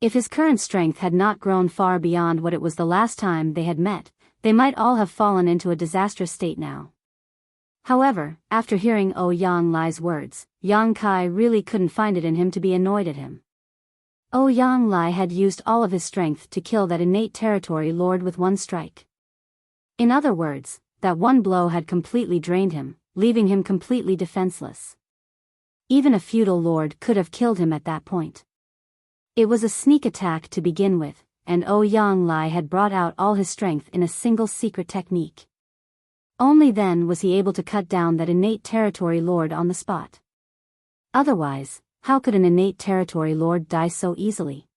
If his current strength had not grown far beyond what it was the last time they had met, they might all have fallen into a disastrous state now. However, after hearing Yang Lai's words, Yang Kai really couldn't find it in him to be annoyed at him. Yang Lai had used all of his strength to kill that innate territory lord with one strike. In other words, that one blow had completely drained him, leaving him completely defenseless. Even a feudal lord could have killed him at that point. It was a sneak attack to begin with, and Yang Lai had brought out all his strength in a single secret technique. Only then was he able to cut down that innate territory lord on the spot. Otherwise, how could an innate territory lord die so easily?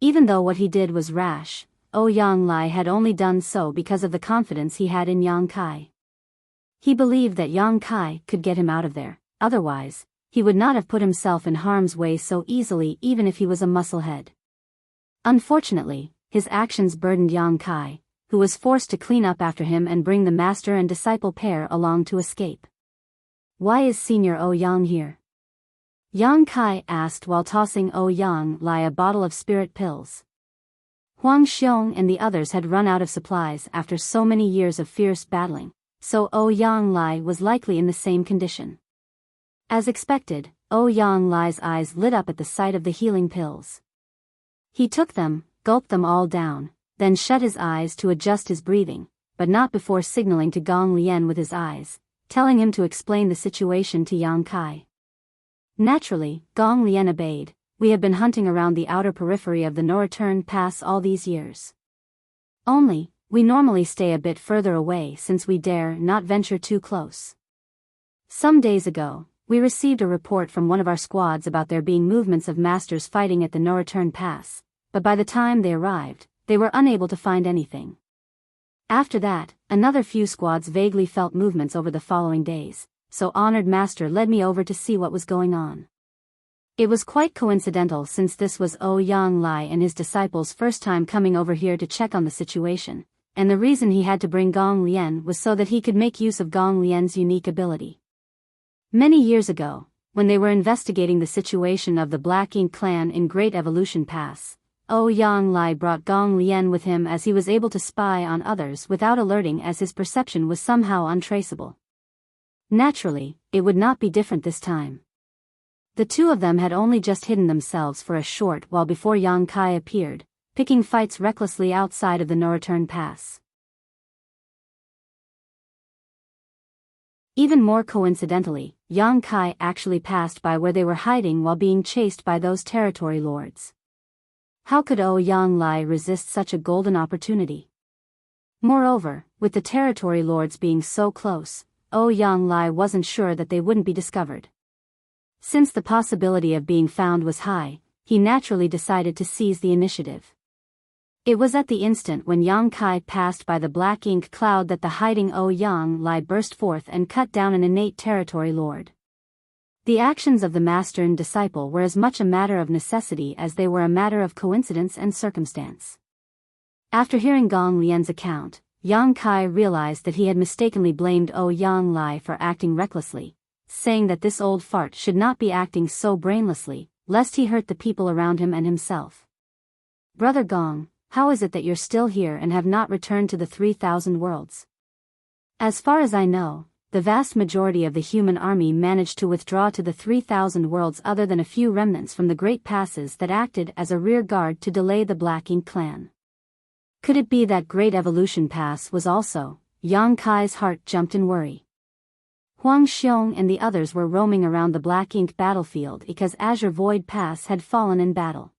Even though what he did was rash, Yang Lai had only done so because of the confidence he had in Yang Kai. He believed that Yang Kai could get him out of there, otherwise, he would not have put himself in harm's way so easily even if he was a musclehead. Unfortunately, his actions burdened Yang Kai, who was forced to clean up after him and bring the master and disciple pair along to escape. Why is Senior Yang here? Yang Kai asked while tossing Yang Lai a bottle of spirit pills. Huang Xiong and the others had run out of supplies after so many years of fierce battling, so Ouyang Lai was likely in the same condition. As expected, Ouyang Lai's eyes lit up at the sight of the healing pills. He took them, gulped them all down, then shut his eyes to adjust his breathing, but not before signaling to Gong Lian with his eyes, telling him to explain the situation to Yang Kai. Naturally, Gong Lian obeyed. We have been hunting around the outer periphery of the Noreturn Pass all these years. Only, we normally stay a bit further away since we dare not venture too close. Some days ago, we received a report from one of our squads about there being movements of masters fighting at the Noreturn Pass, but by the time they arrived, they were unable to find anything. After that, another few squads vaguely felt movements over the following days, so Honored Master led me over to see what was going on. It was quite coincidental since this was Ouyang Lai and his disciples' first time coming over here to check on the situation, and the reason he had to bring Gong Lian was so that he could make use of Gong Lian's unique ability. Many years ago, when they were investigating the situation of the Black Ink clan in Great Evolution Pass, Ouyang Lai brought Gong Lian with him as he was able to spy on others without alerting, as his perception was somehow untraceable. Naturally, it would not be different this time. The two of them had only just hidden themselves for a short while before Yang Kai appeared, picking fights recklessly outside of the Noreturn Pass. Even more coincidentally, Yang Kai actually passed by where they were hiding while being chased by those territory lords. How could Ouyang Lai resist such a golden opportunity? Moreover, with the territory lords being so close, Ouyang Lai wasn't sure that they wouldn't be discovered. Since the possibility of being found was high, he naturally decided to seize the initiative. It was at the instant when Yang Kai passed by the black ink cloud that the hiding Ouyang Lai burst forth and cut down an innate territory lord. The actions of the master and disciple were as much a matter of necessity as they were a matter of coincidence and circumstance. After hearing Gong Lian's account, Yang Kai realized that he had mistakenly blamed Ouyang Lai for acting recklessly, saying that this old fart should not be acting so brainlessly, lest he hurt the people around him and himself. Brother Gong, how is it that you're still here and have not returned to the 3,000 worlds? As far as I know, the vast majority of the human army managed to withdraw to the 3,000 worlds other than a few remnants from the great passes that acted as a rear guard to delay the Black Ink clan. Could it be that Great Evolution Pass was also? Yang Kai's heart jumped in worry. Huang Xiong and the others were roaming around the Black Ink battlefield because Azure Void Pass had fallen in battle.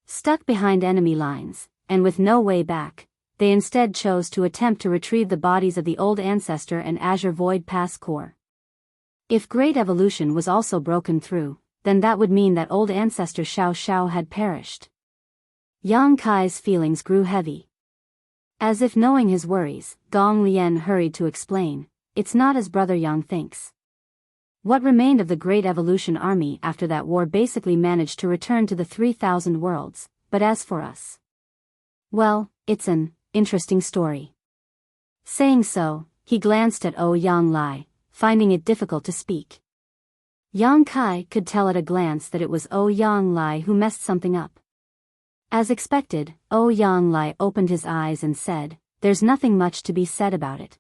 Stuck behind enemy lines, and with no way back, they instead chose to attempt to retrieve the bodies of the Old Ancestor and Azure Void Pass core. If Great Evolution was also broken through, then that would mean that Old Ancestor Xiao Xiao had perished. Yang Kai's feelings grew heavy. As if knowing his worries, Gong Lian hurried to explain, "It's not as Brother Yang thinks. What remained of the Great Evolution army after that war basically managed to return to the 3,000 worlds, but as for us, well, it's an interesting story." Saying so, he glanced at Ouyang Lai, finding it difficult to speak. Yang Kai could tell at a glance that it was Ouyang Lai who messed something up. As expected, Ouyang Lai opened his eyes and said, "There's nothing much to be said about it.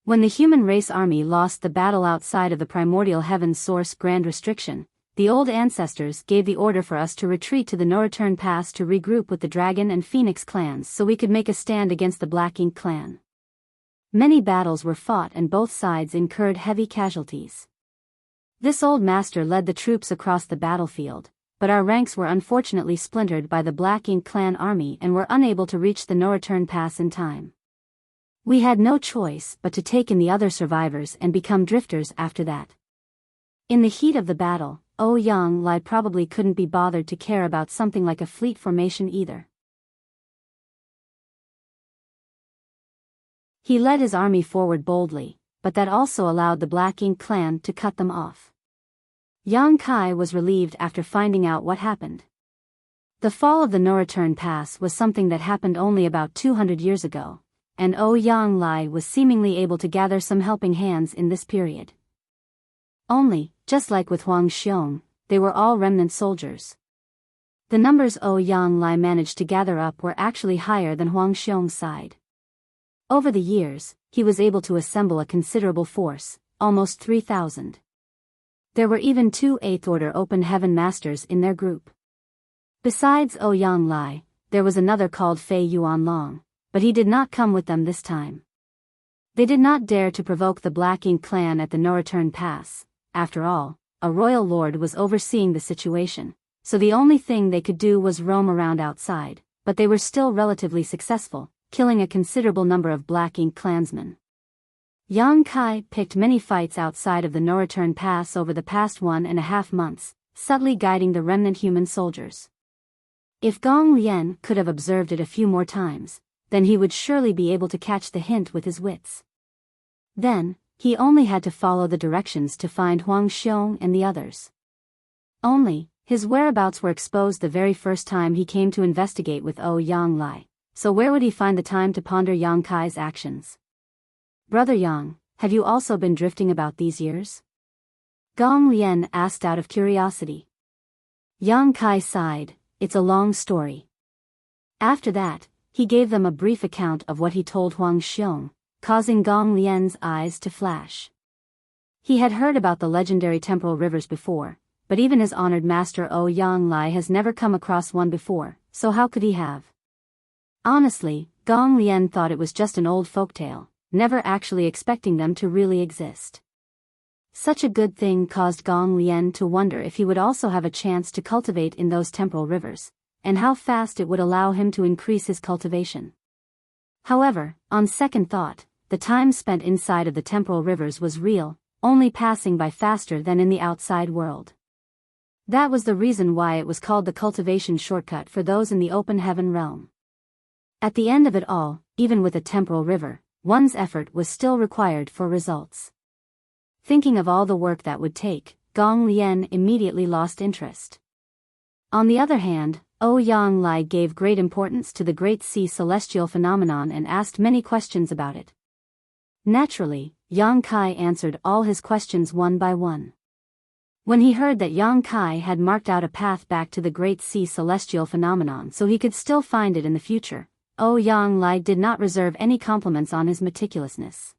When the human race army lost the battle outside of the primordial heaven's source Grand Restriction, the old ancestors gave the order for us to retreat to the Noreturn Pass to regroup with the Dragon and Phoenix clans so we could make a stand against the Black Ink clan. Many battles were fought and both sides incurred heavy casualties. This old master led the troops across the battlefield, but our ranks were unfortunately splintered by the Black Ink clan army and were unable to reach the Noreturn Pass in time. We had no choice but to take in the other survivors and become drifters after that. In the heat of the battle, Ouyang Lai probably couldn't be bothered to care about something like a fleet formation either. He led his army forward boldly, but that also allowed the Black Ink clan to cut them off. Yang Kai was relieved after finding out what happened. The fall of the Noreturn Pass was something that happened only about 200 years ago, and Ouyang Lai was seemingly able to gather some helping hands in this period. Only, just like with Huang Xiong, they were all remnant soldiers. The numbers Ouyang Lai managed to gather up were actually higher than Huang Xiong's side. Over the years, he was able to assemble a considerable force, almost 3,000. There were even 2 8th-order Open Heaven Masters in their group. Besides Ouyang Lai, there was another called Fei Yuanlong, but he did not come with them this time. They did not dare to provoke the Black Ink clan at the No Return Pass. After all, a royal lord was overseeing the situation, so the only thing they could do was roam around outside, but they were still relatively successful, killing a considerable number of Black Ink clansmen. Yang Kai picked many fights outside of the No Return Pass over the past 1.5 months, subtly guiding the remnant human soldiers. If Gong Lian could have observed it a few more times, then he would surely be able to catch the hint with his wits. Then, he only had to follow the directions to find Huang Xiong and the others. Only, his whereabouts were exposed the very first time he came to investigate with Ouyang Lai, so where would he find the time to ponder Yang Kai's actions? Brother Yang, have you also been drifting about these years? Gong Lian asked out of curiosity. Yang Kai sighed, it's a long story. After that, he gave them a brief account of what he told Huang Xiong, causing Gong Lian's eyes to flash. He had heard about the legendary temporal rivers before, but even his honored master Ouyang Lai has never come across one before, so how could he have? Honestly, Gong Lian thought it was just an old folktale, never actually expecting them to really exist. Such a good thing caused Gong Lian to wonder if he would also have a chance to cultivate in those temporal rivers, and how fast it would allow him to increase his cultivation. However, on second thought, the time spent inside of the temporal rivers was real, only passing by faster than in the outside world. That was the reason why it was called the cultivation shortcut for those in the open heaven realm. At the end of it all, even with a temporal river, one's effort was still required for results. Thinking of all the work that would take, Gong Lian immediately lost interest. On the other hand, Ouyang Lai gave great importance to the Great Sea celestial phenomenon and asked many questions about it. Naturally, Yang Kai answered all his questions one by one. When he heard that Yang Kai had marked out a path back to the Great Sea celestial phenomenon so he could still find it in the future, Ouyang Lai did not reserve any compliments on his meticulousness.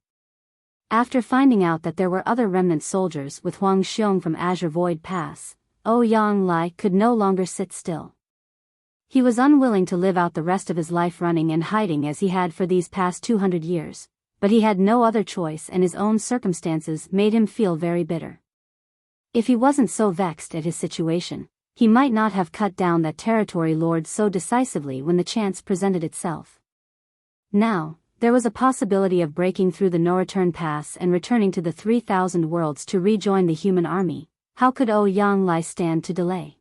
After finding out that there were other remnant soldiers with Huang Xiong from Azure Void Pass, Ouyang Lai could no longer sit still. He was unwilling to live out the rest of his life running and hiding as he had for these past 200 years, but he had no other choice and his own circumstances made him feel very bitter. If he wasn't so vexed at his situation, he might not have cut down that territory lord so decisively when the chance presented itself. Now, there was a possibility of breaking through the No Return Pass and returning to the 3,000 worlds to rejoin the human army. How could Ouyang Lai stand to delay?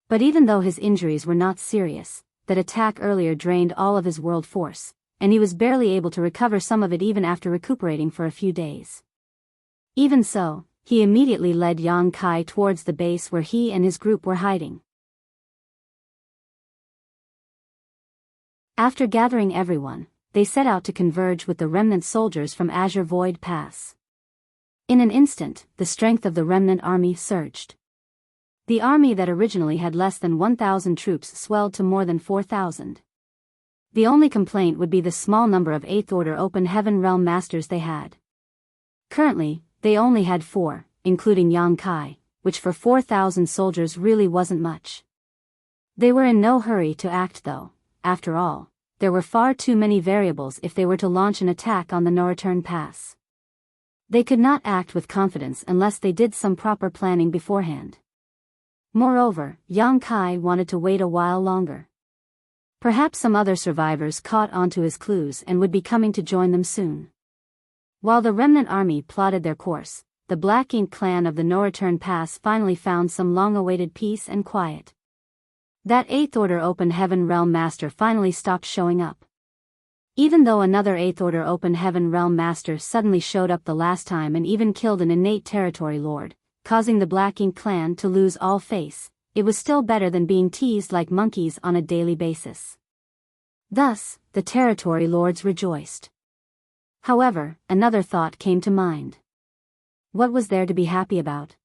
But even though his injuries were not serious, that attack earlier drained all of his world force, and he was barely able to recover some of it even after recuperating for a few days. Even so, he immediately led Yang Kai towards the base where he and his group were hiding. After gathering everyone, they set out to converge with the remnant soldiers from Azure Void Pass. In an instant, the strength of the remnant army surged. The army that originally had less than 1,000 troops swelled to more than 4,000. The only complaint would be the small number of 8th Order Open Heaven Realm Masters they had. Currently, they only had 4, including Yang Kai, which for 4,000 soldiers really wasn't much. They were in no hurry to act though. After all, there were far too many variables if they were to launch an attack on the No Return Pass. They could not act with confidence unless they did some proper planning beforehand. Moreover, Yang Kai wanted to wait a while longer. Perhaps some other survivors caught onto his clues and would be coming to join them soon. While the remnant army plotted their course, the Black Ink clan of the No Return Pass finally found some long-awaited peace and quiet. That 8th Order Open Heaven Realm Master finally stopped showing up. Even though another 8th Order Open Heaven Realm Master suddenly showed up the last time and even killed an innate territory lord, causing the Black Ink clan to lose all face, it was still better than being teased like monkeys on a daily basis. Thus, the territory lords rejoiced. However, another thought came to mind. What was there to be happy about?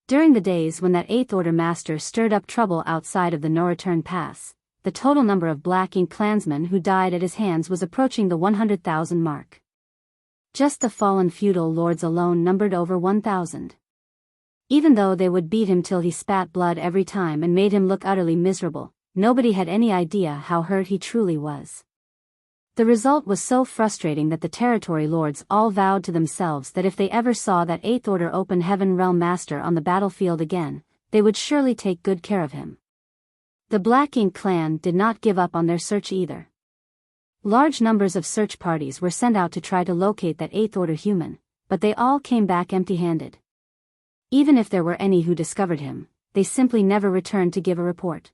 During the days when that 8th Order Master stirred up trouble outside of the no-return pass, the total number of Black Ink clansmen who died at his hands was approaching the 100,000 mark. Just the fallen feudal lords alone numbered over 1,000. Even though they would beat him till he spat blood every time and made him look utterly miserable, nobody had any idea how hurt he truly was. The result was so frustrating that the territory lords all vowed to themselves that if they ever saw that 8th Order Open Heaven Realm Master on the battlefield again, they would surely take good care of him. The Black Ink clan did not give up on their search either. Large numbers of search parties were sent out to try to locate that 8th Order human, but they all came back empty-handed. Even if there were any who discovered him, they simply never returned to give a report.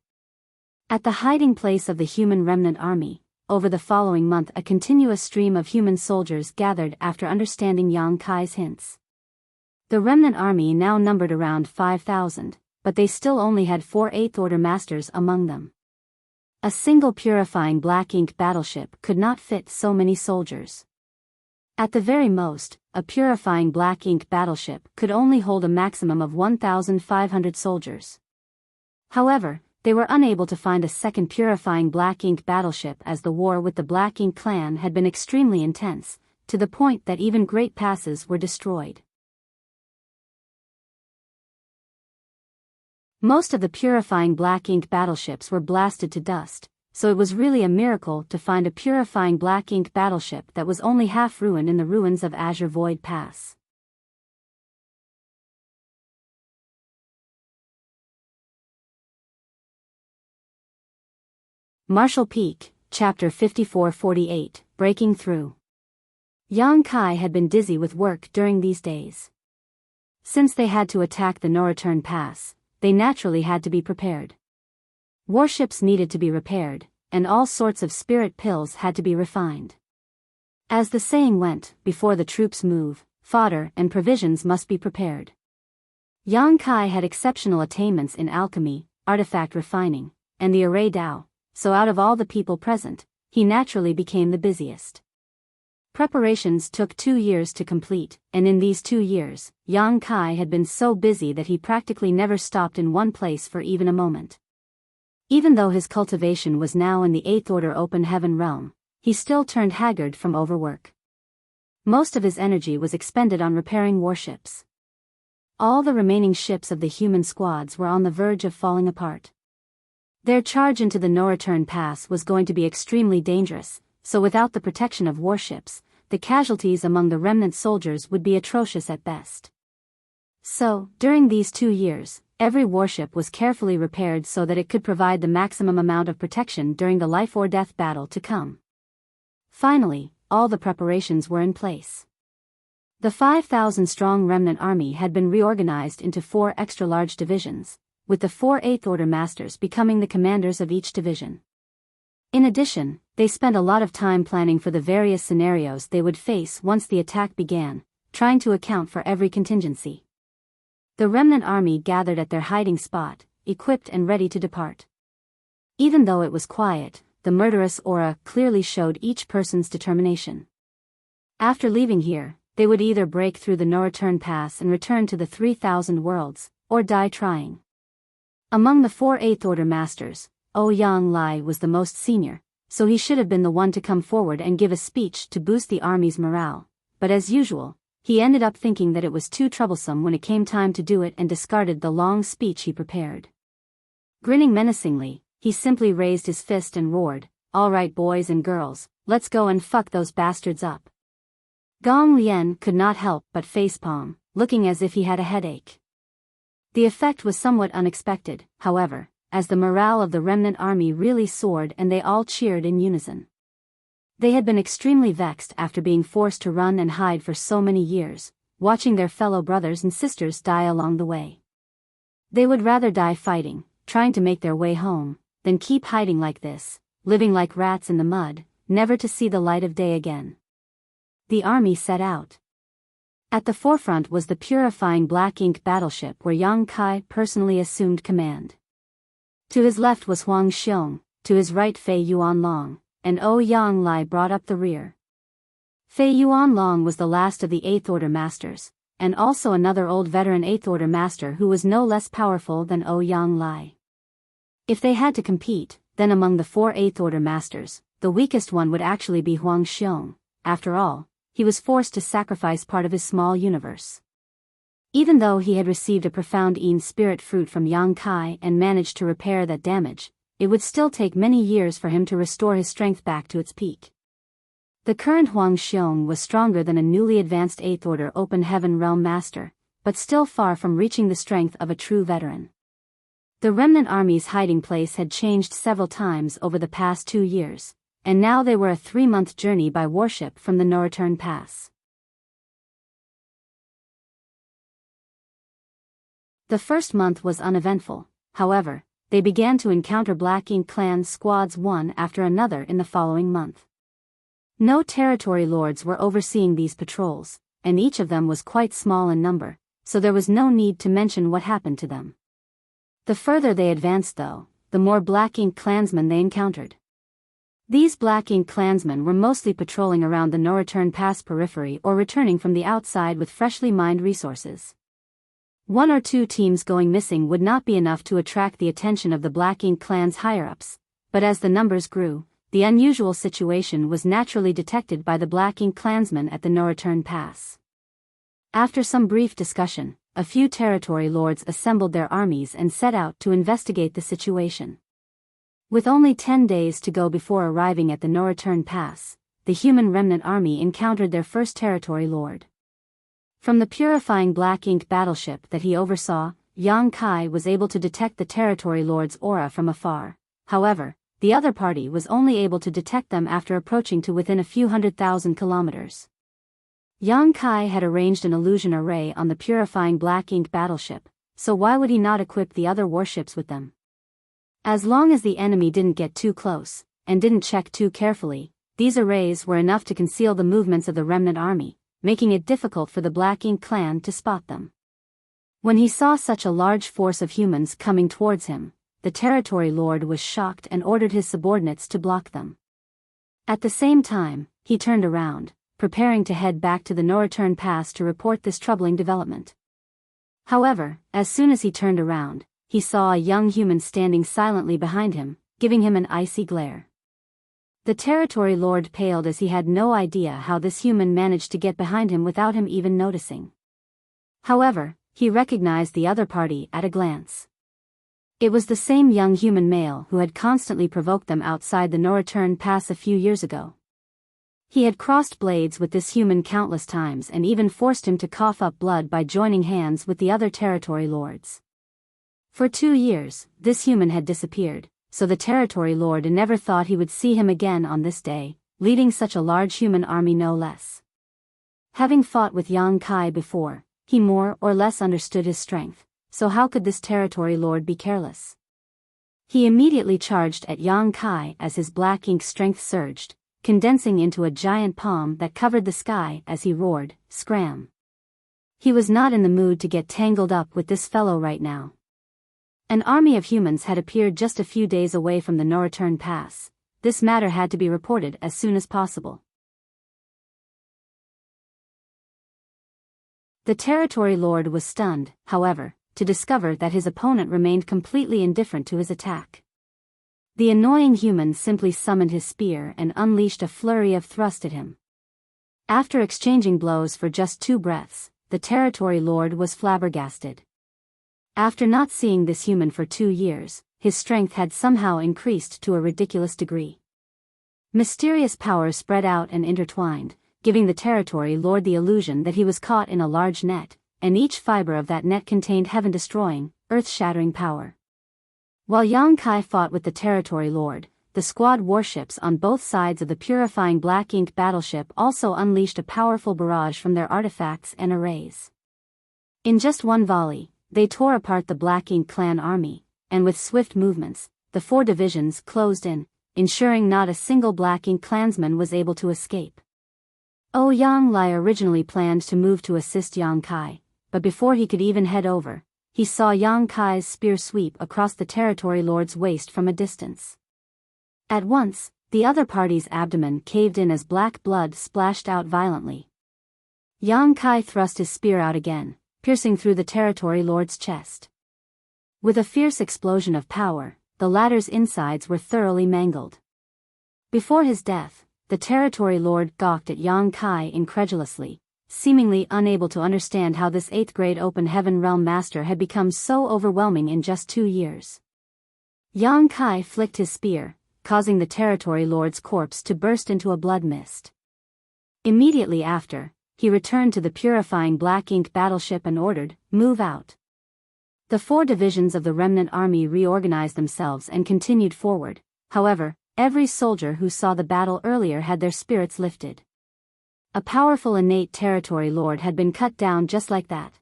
At the hiding place of the human remnant army, over the following month a continuous stream of human soldiers gathered after understanding Yang Kai's hints. The remnant army now numbered around 5,000, but they still only had 4 8th Order masters among them. A single purifying Black Ink battleship could not fit so many soldiers. At the very most, a purifying Black Ink battleship could only hold a maximum of 1,500 soldiers. However, they were unable to find a second purifying Black Ink battleship as the war with the Black Ink clan had been extremely intense, to the point that even great passes were destroyed. Most of the purifying Black Ink battleships were blasted to dust, so it was really a miracle to find a purifying Black Ink battleship that was only half ruined in the ruins of Azure Void Pass. Marshall Peak, Chapter 54-48, Breaking Through. Yang Kai had been dizzy with work during these days. Since they had to attack the no-return pass, they naturally had to be prepared. Warships needed to be repaired, and all sorts of spirit pills had to be refined. As the saying went, before the troops move, fodder and provisions must be prepared. Yang Kai had exceptional attainments in alchemy, artifact refining, and the array Dao, so out of all the people present, he naturally became the busiest. Preparations took 2 years to complete, and in these 2 years, Yang Kai had been so busy that he practically never stopped in one place for even a moment. Even though his cultivation was now in the 8th Order Open Heaven realm, he still turned haggard from overwork. Most of his energy was expended on repairing warships. All the remaining ships of the human squads were on the verge of falling apart. Their charge into the no-return pass was going to be extremely dangerous, so without the protection of warships, the casualties among the remnant soldiers would be atrocious at best. So, during these 2 years, every warship was carefully repaired so that it could provide the maximum amount of protection during the life-or-death battle to come. Finally, all the preparations were in place. The 5,000-strong remnant army had been reorganized into 4 extra-large divisions, with the 4 8th Order Masters becoming the commanders of each division. In addition, they spent a lot of time planning for the various scenarios they would face once the attack began, trying to account for every contingency. The remnant army gathered at their hiding spot, equipped and ready to depart. Even though it was quiet, the murderous aura clearly showed each person's determination. After leaving here, they would either break through the no-return pass and return to the 3,000 worlds, or die trying. Among the 4 8th Order Masters, Ouyang Lai was the most senior, so he should have been the one to come forward and give a speech to boost the army's morale, but as usual, he ended up thinking that it was too troublesome when it came time to do it and discarded the long speech he prepared. Grinning menacingly, he simply raised his fist and roared, "All right boys and girls, let's go and fuck those bastards up." Gong Lian could not help but facepalm, looking as if he had a headache. The effect was somewhat unexpected, however, as the morale of the remnant army really soared and they all cheered in unison. They had been extremely vexed after being forced to run and hide for so many years, watching their fellow brothers and sisters die along the way. They would rather die fighting, trying to make their way home, than keep hiding like this, living like rats in the mud, never to see the light of day again. The army set out. At the forefront was the purifying Black Ink battleship where Yang Kai personally assumed command. To his left was Huang Xiong, to his right Fei Yuanlong, and Ouyang Lai brought up the rear. Fei Yuanlong was the last of the 8th Order Masters, and also another old veteran 8th Order master who was no less powerful than Ouyang Lai. If they had to compete, then among the 4 8th Order masters, the weakest one would actually be Huang Xiong. After all, he was forced to sacrifice part of his small universe. Even though he had received a profound Yin spirit fruit from Yang Kai and managed to repair that damage, it would still take many years for him to restore his strength back to its peak. The current Huang Xiong was stronger than a newly advanced 8th Order Open Heaven Realm Master, but still far from reaching the strength of a true veteran. The remnant army's hiding place had changed several times over the past 2 years, and now they were a 3-month journey by warship from the No-Return Pass. The first month was uneventful, however, they began to encounter Black Ink Clan squads one after another in the following month. No territory lords were overseeing these patrols, and each of them was quite small in number, so there was no need to mention what happened to them. The further they advanced though, the more Black Ink clansmen they encountered. These Black Ink clansmen were mostly patrolling around the No-Return Pass periphery or returning from the outside with freshly mined resources. 1 or 2 teams going missing would not be enough to attract the attention of the Black Ink clan's higher-ups, but as the numbers grew, the unusual situation was naturally detected by the Black Ink clansmen at the No-Return Pass. After some brief discussion, a few territory lords assembled their armies and set out to investigate the situation. With only 10 days to go before arriving at the No-Return Pass, the human remnant army encountered their first territory lord. From the purifying Black Ink battleship that he oversaw, Yang Kai was able to detect the territory lord's aura from afar. However, the other party was only able to detect them after approaching to within a few 100,000 kilometers. Yang Kai had arranged an illusion array on the purifying Black Ink battleship, so why would he not equip the other warships with them? As long as the enemy didn't get too close, and didn't check too carefully, these arrays were enough to conceal the movements of the remnant army, making it difficult for the Black Ink clan to spot them. When he saw such a large force of humans coming towards him, the territory lord was shocked and ordered his subordinates to block them. At the same time, he turned around, preparing to head back to the No-Return Pass to report this troubling development. However, as soon as he turned around, he saw a young human standing silently behind him, giving him an icy glare. The territory lord paled as he had no idea how this human managed to get behind him without him even noticing. However, he recognized the other party at a glance. It was the same young human male who had constantly provoked them outside the No-Return Pass a few years ago. He had crossed blades with this human countless times and even forced him to cough up blood by joining hands with the other territory lords. For 2 years, this human had disappeared, so the territory lord never thought he would see him again on this day, leading such a large human army no less. Having fought with Yang Kai before, he more or less understood his strength, so how could this territory lord be careless? He immediately charged at Yang Kai as his Black Ink strength surged, condensing into a giant palm that covered the sky as he roared, "Scram!" He was not in the mood to get tangled up with this fellow right now. An army of humans had appeared just a few days away from the No-Return Pass. This matter had to be reported as soon as possible. The territory lord was stunned, however, to discover that his opponent remained completely indifferent to his attack. The annoying human simply summoned his spear and unleashed a flurry of thrust at him. After exchanging blows for just 2 breaths, the territory lord was flabbergasted. After not seeing this human for 2 years, his strength had somehow increased to a ridiculous degree. Mysterious powers spread out and intertwined, giving the territory lord the illusion that he was caught in a large net, and each fiber of that net contained heaven-destroying, earth-shattering power. While Yang Kai fought with the territory lord, the squad warships on both sides of the purifying Black Ink battleship also unleashed a powerful barrage from their artifacts and arrays. In just one volley, they tore apart the Black Ink clan army, and with swift movements, the 4 divisions closed in, ensuring not a single Black Ink clansman was able to escape. Ouyang Lai originally planned to move to assist Yang Kai, but before he could even head over, he saw Yang Kai's spear sweep across the territory lord's waist from a distance. At once, the other party's abdomen caved in as black blood splashed out violently. Yang Kai thrust his spear out again, piercing through the territory lord's chest. With a fierce explosion of power, the latter's insides were thoroughly mangled. Before his death, the territory lord gawked at Yang Kai incredulously, seemingly unable to understand how this 8th grade open heaven realm master had become so overwhelming in just 2 years. Yang Kai flicked his spear, causing the territory lord's corpse to burst into a blood mist. Immediately after, he returned to the purifying black ink battleship and ordered, "Move out." The 4 divisions of the remnant army reorganized themselves and continued forward. However, every soldier who saw the battle earlier had their spirits lifted. A powerful innate territory lord had been cut down just like that.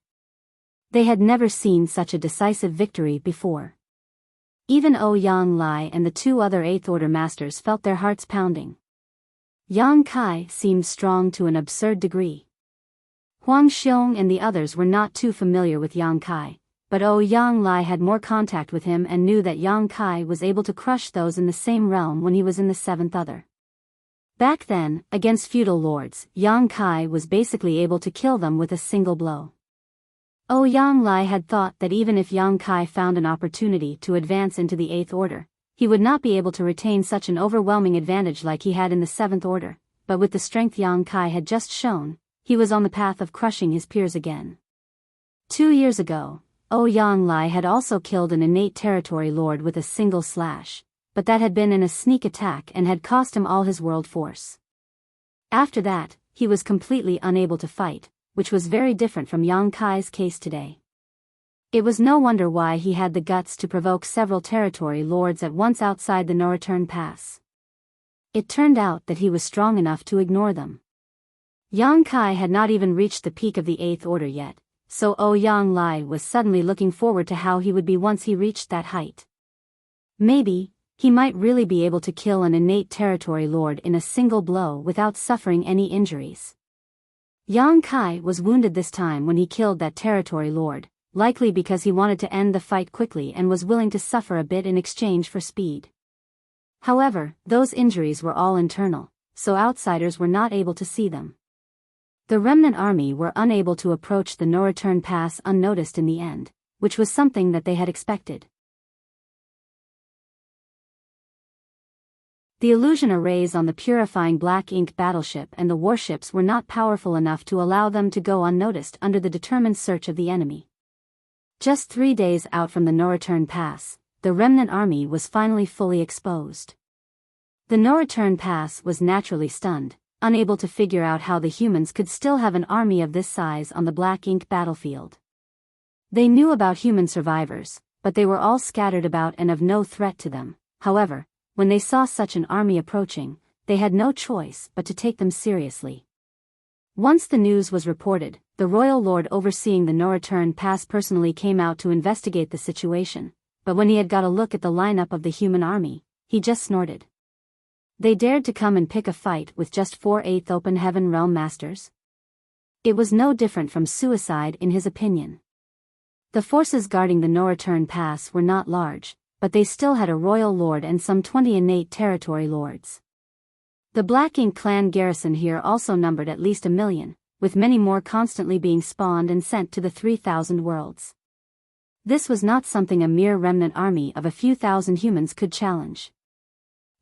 They had never seen such a decisive victory before. Even Ouyang Lai and the 2 other 8th Order masters felt their hearts pounding. Yang Kai seemed strong to an absurd degree. Huang Xiong and the others were not too familiar with Yang Kai, but Ouyang Lai had more contact with him and knew that Yang Kai was able to crush those in the same realm when he was in the 7th Other. Back then, against feudal lords, Yang Kai was basically able to kill them with a single blow. Ouyang Lai had thought that even if Yang Kai found an opportunity to advance into the 8th Order, he would not be able to retain such an overwhelming advantage like he had in the 7th Order, but with the strength Yang Kai had just shown, he was on the path of crushing his peers again. 2 years ago, Ouyang Lai had also killed an innate territory lord with a single slash, but that had been in a sneak attack and had cost him all his world force. After that, he was completely unable to fight, which was very different from Yang Kai's case today. It was no wonder why he had the guts to provoke several territory lords at once outside the no-return pass. It turned out that he was strong enough to ignore them. Yang Kai had not even reached the peak of the 8th Order yet, so Ouyang Lai was suddenly looking forward to how he would be once he reached that height. Maybe, he might really be able to kill an innate territory lord in a single blow without suffering any injuries. Yang Kai was wounded this time when he killed that territory lord, likely because he wanted to end the fight quickly and was willing to suffer a bit in exchange for speed. However, those injuries were all internal, so outsiders were not able to see them. The remnant army were unable to approach the no-return pass unnoticed in the end, which was something that they had expected. The illusion arrays on the purifying black ink battleship and the warships were not powerful enough to allow them to go unnoticed under the determined search of the enemy. Just 3 days out from the no-return pass, the remnant army was finally fully exposed. The no-return pass was naturally stunned, unable to figure out how the humans could still have an army of this size on the black ink battlefield. They knew about human survivors, but they were all scattered about and of no threat to them. However, when they saw such an army approaching, they had no choice but to take them seriously. Once the news was reported, the royal lord overseeing the no-return pass personally came out to investigate the situation, but when he had got a look at the lineup of the human army, he just snorted. They dared to come and pick a fight with just 4 8th Open Heaven Realm Masters? It was no different from suicide in his opinion. The forces guarding the no-return pass were not large, but they still had a royal lord and some 20 innate territory lords. The Black Ink clan garrison here also numbered at least 1 million, with many more constantly being spawned and sent to the 3,000 worlds. This was not something a mere remnant army of a few thousand humans could challenge.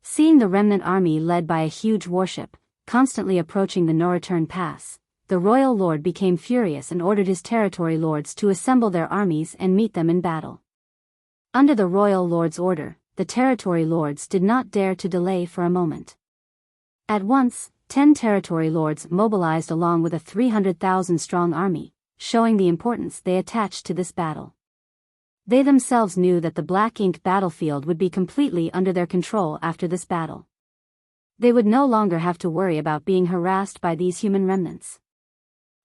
Seeing the remnant army led by a huge warship, constantly approaching the no-return pass, the royal lord became furious and ordered his territory lords to assemble their armies and meet them in battle. Under the royal lord's order, the territory lords did not dare to delay for a moment. At once, 10 territory lords mobilized along with a 300,000-strong army, showing the importance they attached to this battle. They themselves knew that the Black Ink battlefield would be completely under their control after this battle. They would no longer have to worry about being harassed by these human remnants.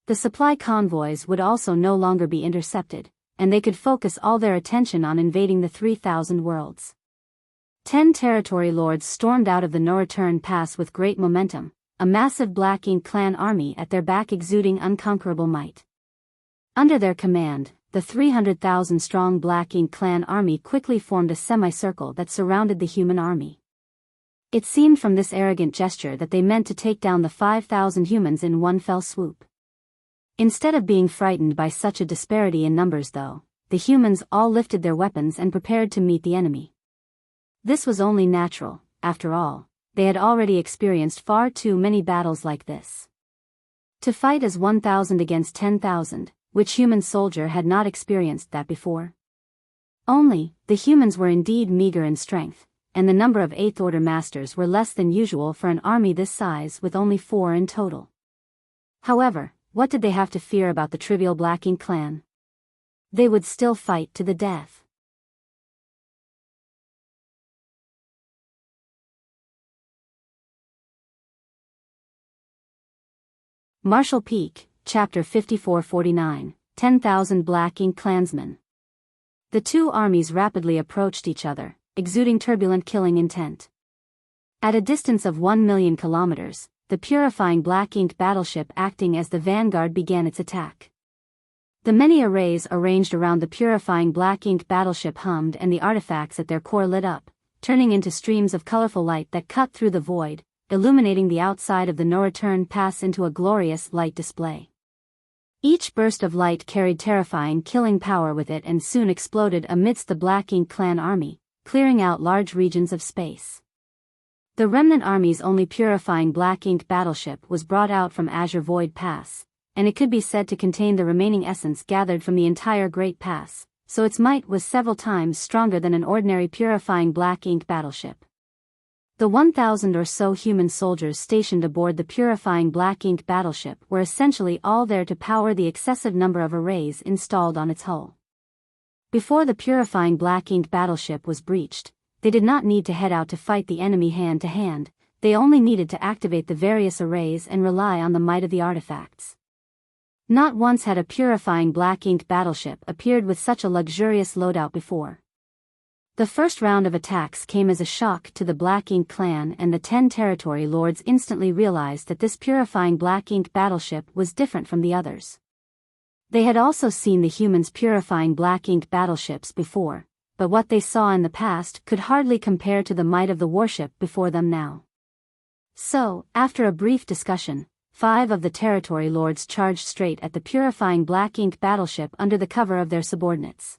The supply convoys would also no longer be intercepted, and they could focus all their attention on invading the 3,000 worlds. 10 territory lords stormed out of the no-return pass with great momentum, a massive Black Ink clan army at their back exuding unconquerable might. Under their command, the 300,000-strong Black Ink clan army quickly formed a semicircle that surrounded the human army. It seemed from this arrogant gesture that they meant to take down the 5,000 humans in one fell swoop. Instead of being frightened by such a disparity in numbers though, the humans all lifted their weapons and prepared to meet the enemy. This was only natural, after all, they had already experienced far too many battles like this. To fight as 1,000 against 10,000, which human soldier had not experienced that before? Only, the humans were indeed meager in strength, and the number of 8th Order masters were less than usual for an army this size with only 4 in total. However, what did they have to fear about the trivial Black Ink clan? They would still fight to the death. Marshall Peak, Chapter 5449, 10,000 Black Ink Klansmen. The two armies rapidly approached each other, exuding turbulent killing intent. At a distance of 1 million kilometers, the purifying Black Ink battleship acting as the vanguard began its attack. The many arrays arranged around the purifying Black Ink battleship hummed and the artifacts at their core lit up, turning into streams of colorful light that cut through the void, illuminating the outside of the no-return pass into a glorious light display. Each burst of light carried terrifying killing power with it and soon exploded amidst the Black Ink clan army, clearing out large regions of space. The remnant army's only purifying Black Ink battleship was brought out from Azure Void Pass, and it could be said to contain the remaining essence gathered from the entire Great Pass, so its might was several times stronger than an ordinary purifying Black Ink battleship. The 1,000 or so human soldiers stationed aboard the purifying Black Ink battleship were essentially all there to power the excessive number of arrays installed on its hull. Before the purifying Black Ink battleship was breached, they did not need to head out to fight the enemy hand to hand, they only needed to activate the various arrays and rely on the might of the artifacts. Not once had a purifying Black Ink battleship appeared with such a luxurious loadout before. The first round of attacks came as a shock to the Black Ink clan, and the 10 territory lords instantly realized that this purifying Black Ink battleship was different from the others. They had also seen the humans purifying Black Ink battleships before, but what they saw in the past could hardly compare to the might of the warship before them now. So, after a brief discussion, 5 of the territory lords charged straight at the purifying Black Ink battleship under the cover of their subordinates.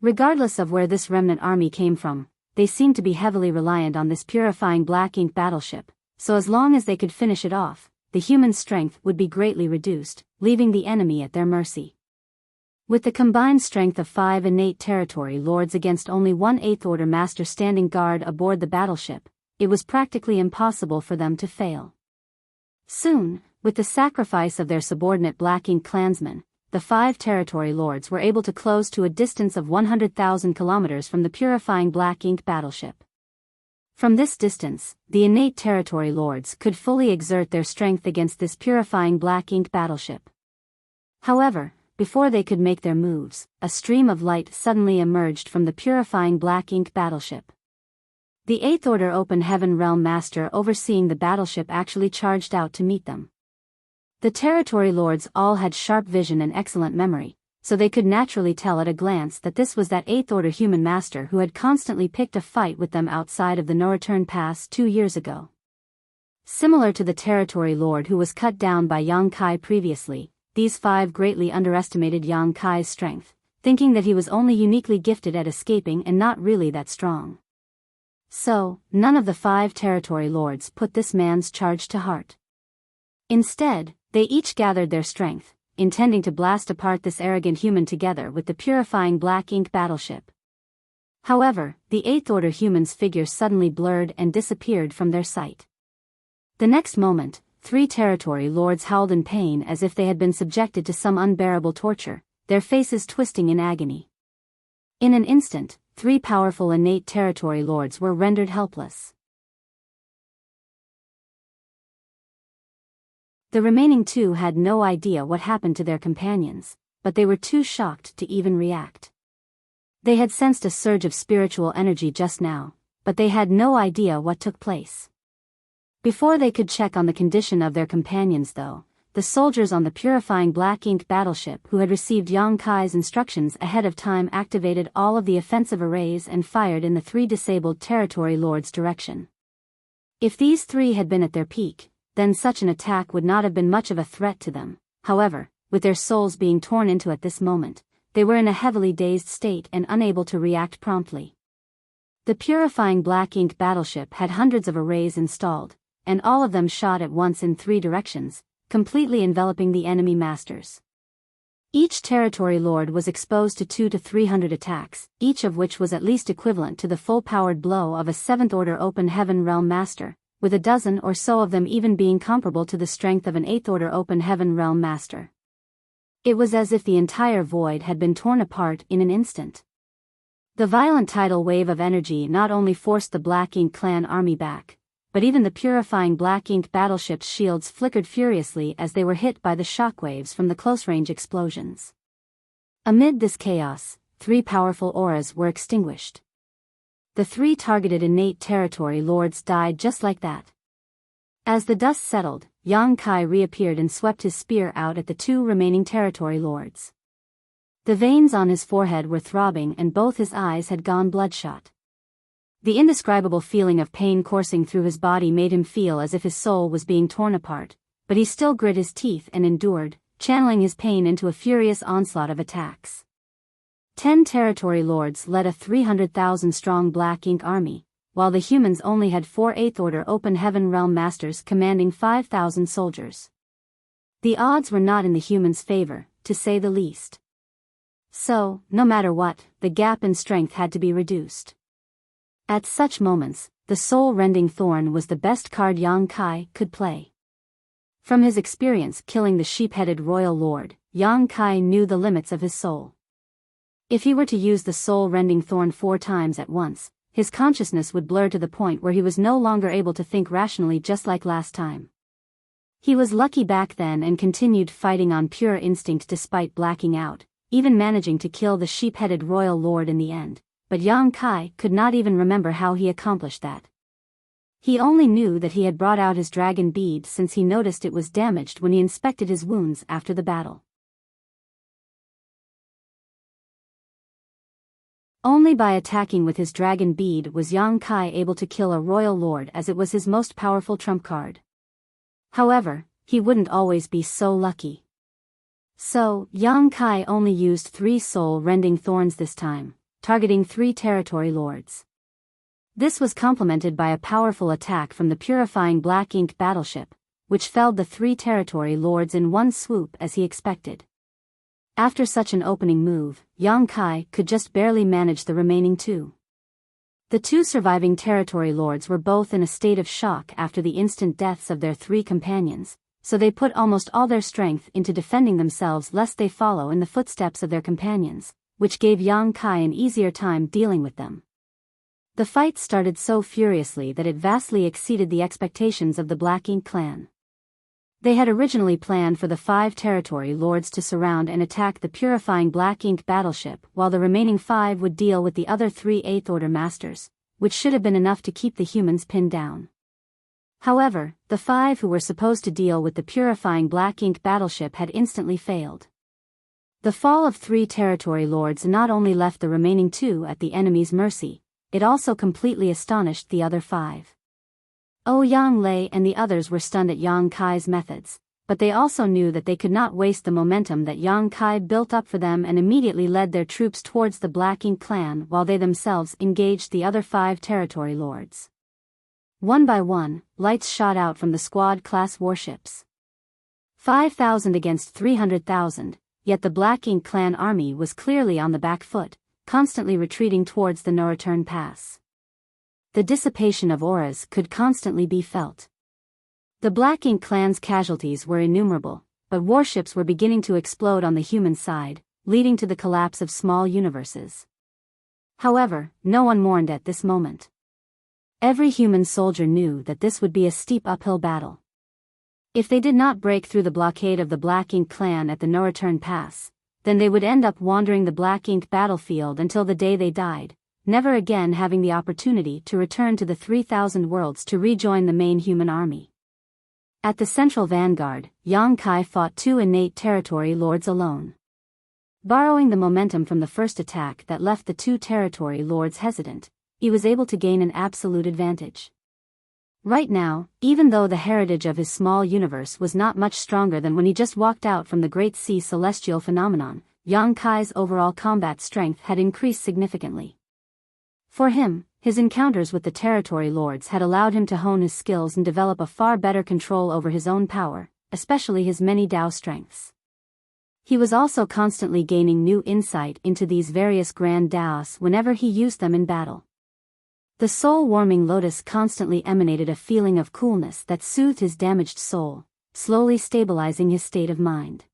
Regardless of where this remnant army came from, they seemed to be heavily reliant on this purifying Black Ink battleship, so as long as they could finish it off, the human strength would be greatly reduced, leaving the enemy at their mercy. With the combined strength of 5 innate territory lords against only 1 8th Order master standing guard aboard the battleship, it was practically impossible for them to fail. Soon, with the sacrifice of their subordinate Black Ink clansmen, the 5 territory lords were able to close to a distance of 100,000 kilometers from the purifying Black Ink battleship. From this distance, the innate territory lords could fully exert their strength against this purifying Black Ink battleship. However, before they could make their moves, a stream of light suddenly emerged from the purifying Black Ink battleship. The 8th Order Open Heaven Realm Master overseeing the battleship actually charged out to meet them. The territory lords all had sharp vision and excellent memory, so they could naturally tell at a glance that this was that 8th Order human master who had constantly picked a fight with them outside of the no-return pass 2 years ago. Similar to the territory lord who was cut down by Yang Kai previously, these 5 greatly underestimated Yang Kai's strength, thinking that he was only uniquely gifted at escaping and not really that strong. So, none of the 5 territory lords put this man's charge to heart. Instead, they each gathered their strength, intending to blast apart this arrogant human together with the purifying Black Ink battleship. However, the 8th Order humans' figures suddenly blurred and disappeared from their sight. The next moment, 3 territory lords howled in pain as if they had been subjected to some unbearable torture, their faces twisting in agony. In an instant, 3 powerful innate territory lords were rendered helpless. The remaining 2 had no idea what happened to their companions, but they were too shocked to even react. They had sensed a surge of spiritual energy just now, but they had no idea what took place. Before they could check on the condition of their companions though, the soldiers on the purifying Black Ink battleship who had received Yang Kai's instructions ahead of time activated all of the offensive arrays and fired in the 3 disabled territory lords' direction. If these 3 had been at their peak, then such an attack would not have been much of a threat to them. However, with their souls being torn into at this moment, they were in a heavily dazed state and unable to react promptly. The purifying black ink battleship had hundreds of arrays installed, and all of them shot at once in 3 directions, completely enveloping the enemy masters. Each territory lord was exposed to 200 to 300 attacks, each of which was at least equivalent to the full-powered blow of a 7th-order open heaven realm master, with a dozen or so of them even being comparable to the strength of an 8th-order open heaven realm master. It was as if the entire void had been torn apart in an instant. The violent tidal wave of energy not only forced the Black Ink clan army back, but even the purifying Black Ink battleship's shields flickered furiously as they were hit by the shockwaves from the close-range explosions. Amid this chaos, 3 powerful auras were extinguished. The 3 targeted innate territory lords died just like that. As the dust settled, Yang Kai reappeared and swept his spear out at the 2 remaining territory lords. The veins on his forehead were throbbing and both his eyes had gone bloodshot. The indescribable feeling of pain coursing through his body made him feel as if his soul was being torn apart, but he still grit his teeth and endured, channeling his pain into a furious onslaught of attacks. 10 territory lords led a 300,000-strong Black Ink army, while the humans only had 4 8th-order open heaven realm masters commanding 5,000 soldiers. The odds were not in the humans' favor, to say the least. So, no matter what, the gap in strength had to be reduced. At such moments, the soul-rending thorn was the best card Yang Kai could play. From his experience killing the sheep-headed royal lord, Yang Kai knew the limits of his soul. If he were to use the soul-rending thorn 4 times at once, his consciousness would blur to the point where he was no longer able to think rationally just like last time. He was lucky back then and continued fighting on pure instinct despite blacking out, even managing to kill the sheep-headed royal lord in the end, but Yang Kai could not even remember how he accomplished that. He only knew that he had brought out his dragon bead since he noticed it was damaged when he inspected his wounds after the battle. Only by attacking with his dragon bead was Yang Kai able to kill a royal lord, as it was his most powerful trump card. However, he wouldn't always be so lucky. So, Yang Kai only used 3 soul-rending thorns this time, targeting 3 territory lords. This was complemented by a powerful attack from the purifying Black Ink battleship, which felled the 3 territory lords in one swoop as he expected. After such an opening move, Yang Kai could just barely manage the remaining 2. The 2 surviving territory lords were both in a state of shock after the instant deaths of their 3 companions, so they put almost all their strength into defending themselves lest they follow in the footsteps of their companions, which gave Yang Kai an easier time dealing with them. The fight started so furiously that it vastly exceeded the expectations of the Black Ink clan. They had originally planned for the 5 territory lords to surround and attack the purifying Black Ink battleship, while the remaining 5 would deal with the other 3 8th-order masters, which should have been enough to keep the humans pinned down. However, the 5 who were supposed to deal with the purifying Black Ink battleship had instantly failed. The fall of 3 territory lords not only left the remaining 2 at the enemy's mercy, it also completely astonished the other 5. Yang Lei and the others were stunned at Yang Kai's methods, but they also knew that they could not waste the momentum that Yang Kai built up for them and immediately led their troops towards the Black Ink clan while they themselves engaged the other 5 territory lords. One by one, lights shot out from the squad-class warships. 5,000 against 300,000, yet the Black Ink clan army was clearly on the back foot, constantly retreating towards the no-return pass. The dissipation of auras could constantly be felt. The Black Ink clan's casualties were innumerable, but warships were beginning to explode on the human side, leading to the collapse of small universes. However, no one mourned at this moment. Every human soldier knew that this would be a steep uphill battle. If they did not break through the blockade of the Black Ink clan at the no-return pass, then they would end up wandering the Black Ink battlefield until the day they died, never again having the opportunity to return to the 3,000 worlds to rejoin the main human army. At the central vanguard, Yang Kai fought 2 innate territory lords alone. Borrowing the momentum from the first attack that left the 2 territory lords hesitant, he was able to gain an absolute advantage. Right now, even though the heritage of his small universe was not much stronger than when he just walked out from the Great Sea celestial phenomenon, Yang Kai's overall combat strength had increased significantly. For him, his encounters with the territory lords had allowed him to hone his skills and develop a far better control over his own power, especially his many Dao strengths. He was also constantly gaining new insight into these various grand Daos whenever he used them in battle. The soul-warming lotus constantly emanated a feeling of coolness that soothed his damaged soul, slowly stabilizing his state of mind.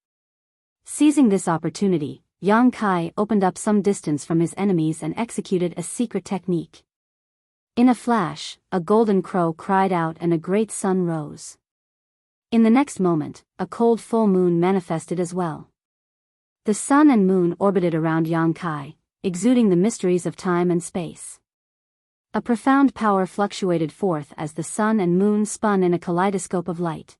Seizing this opportunity, Yang Kai opened up some distance from his enemies and executed a secret technique. In a flash, a golden crow cried out and a great sun rose. In the next moment, a cold full moon manifested as well. The sun and moon orbited around Yang Kai, exuding the mysteries of time and space. A profound power fluctuated forth as the sun and moon spun in a kaleidoscope of light.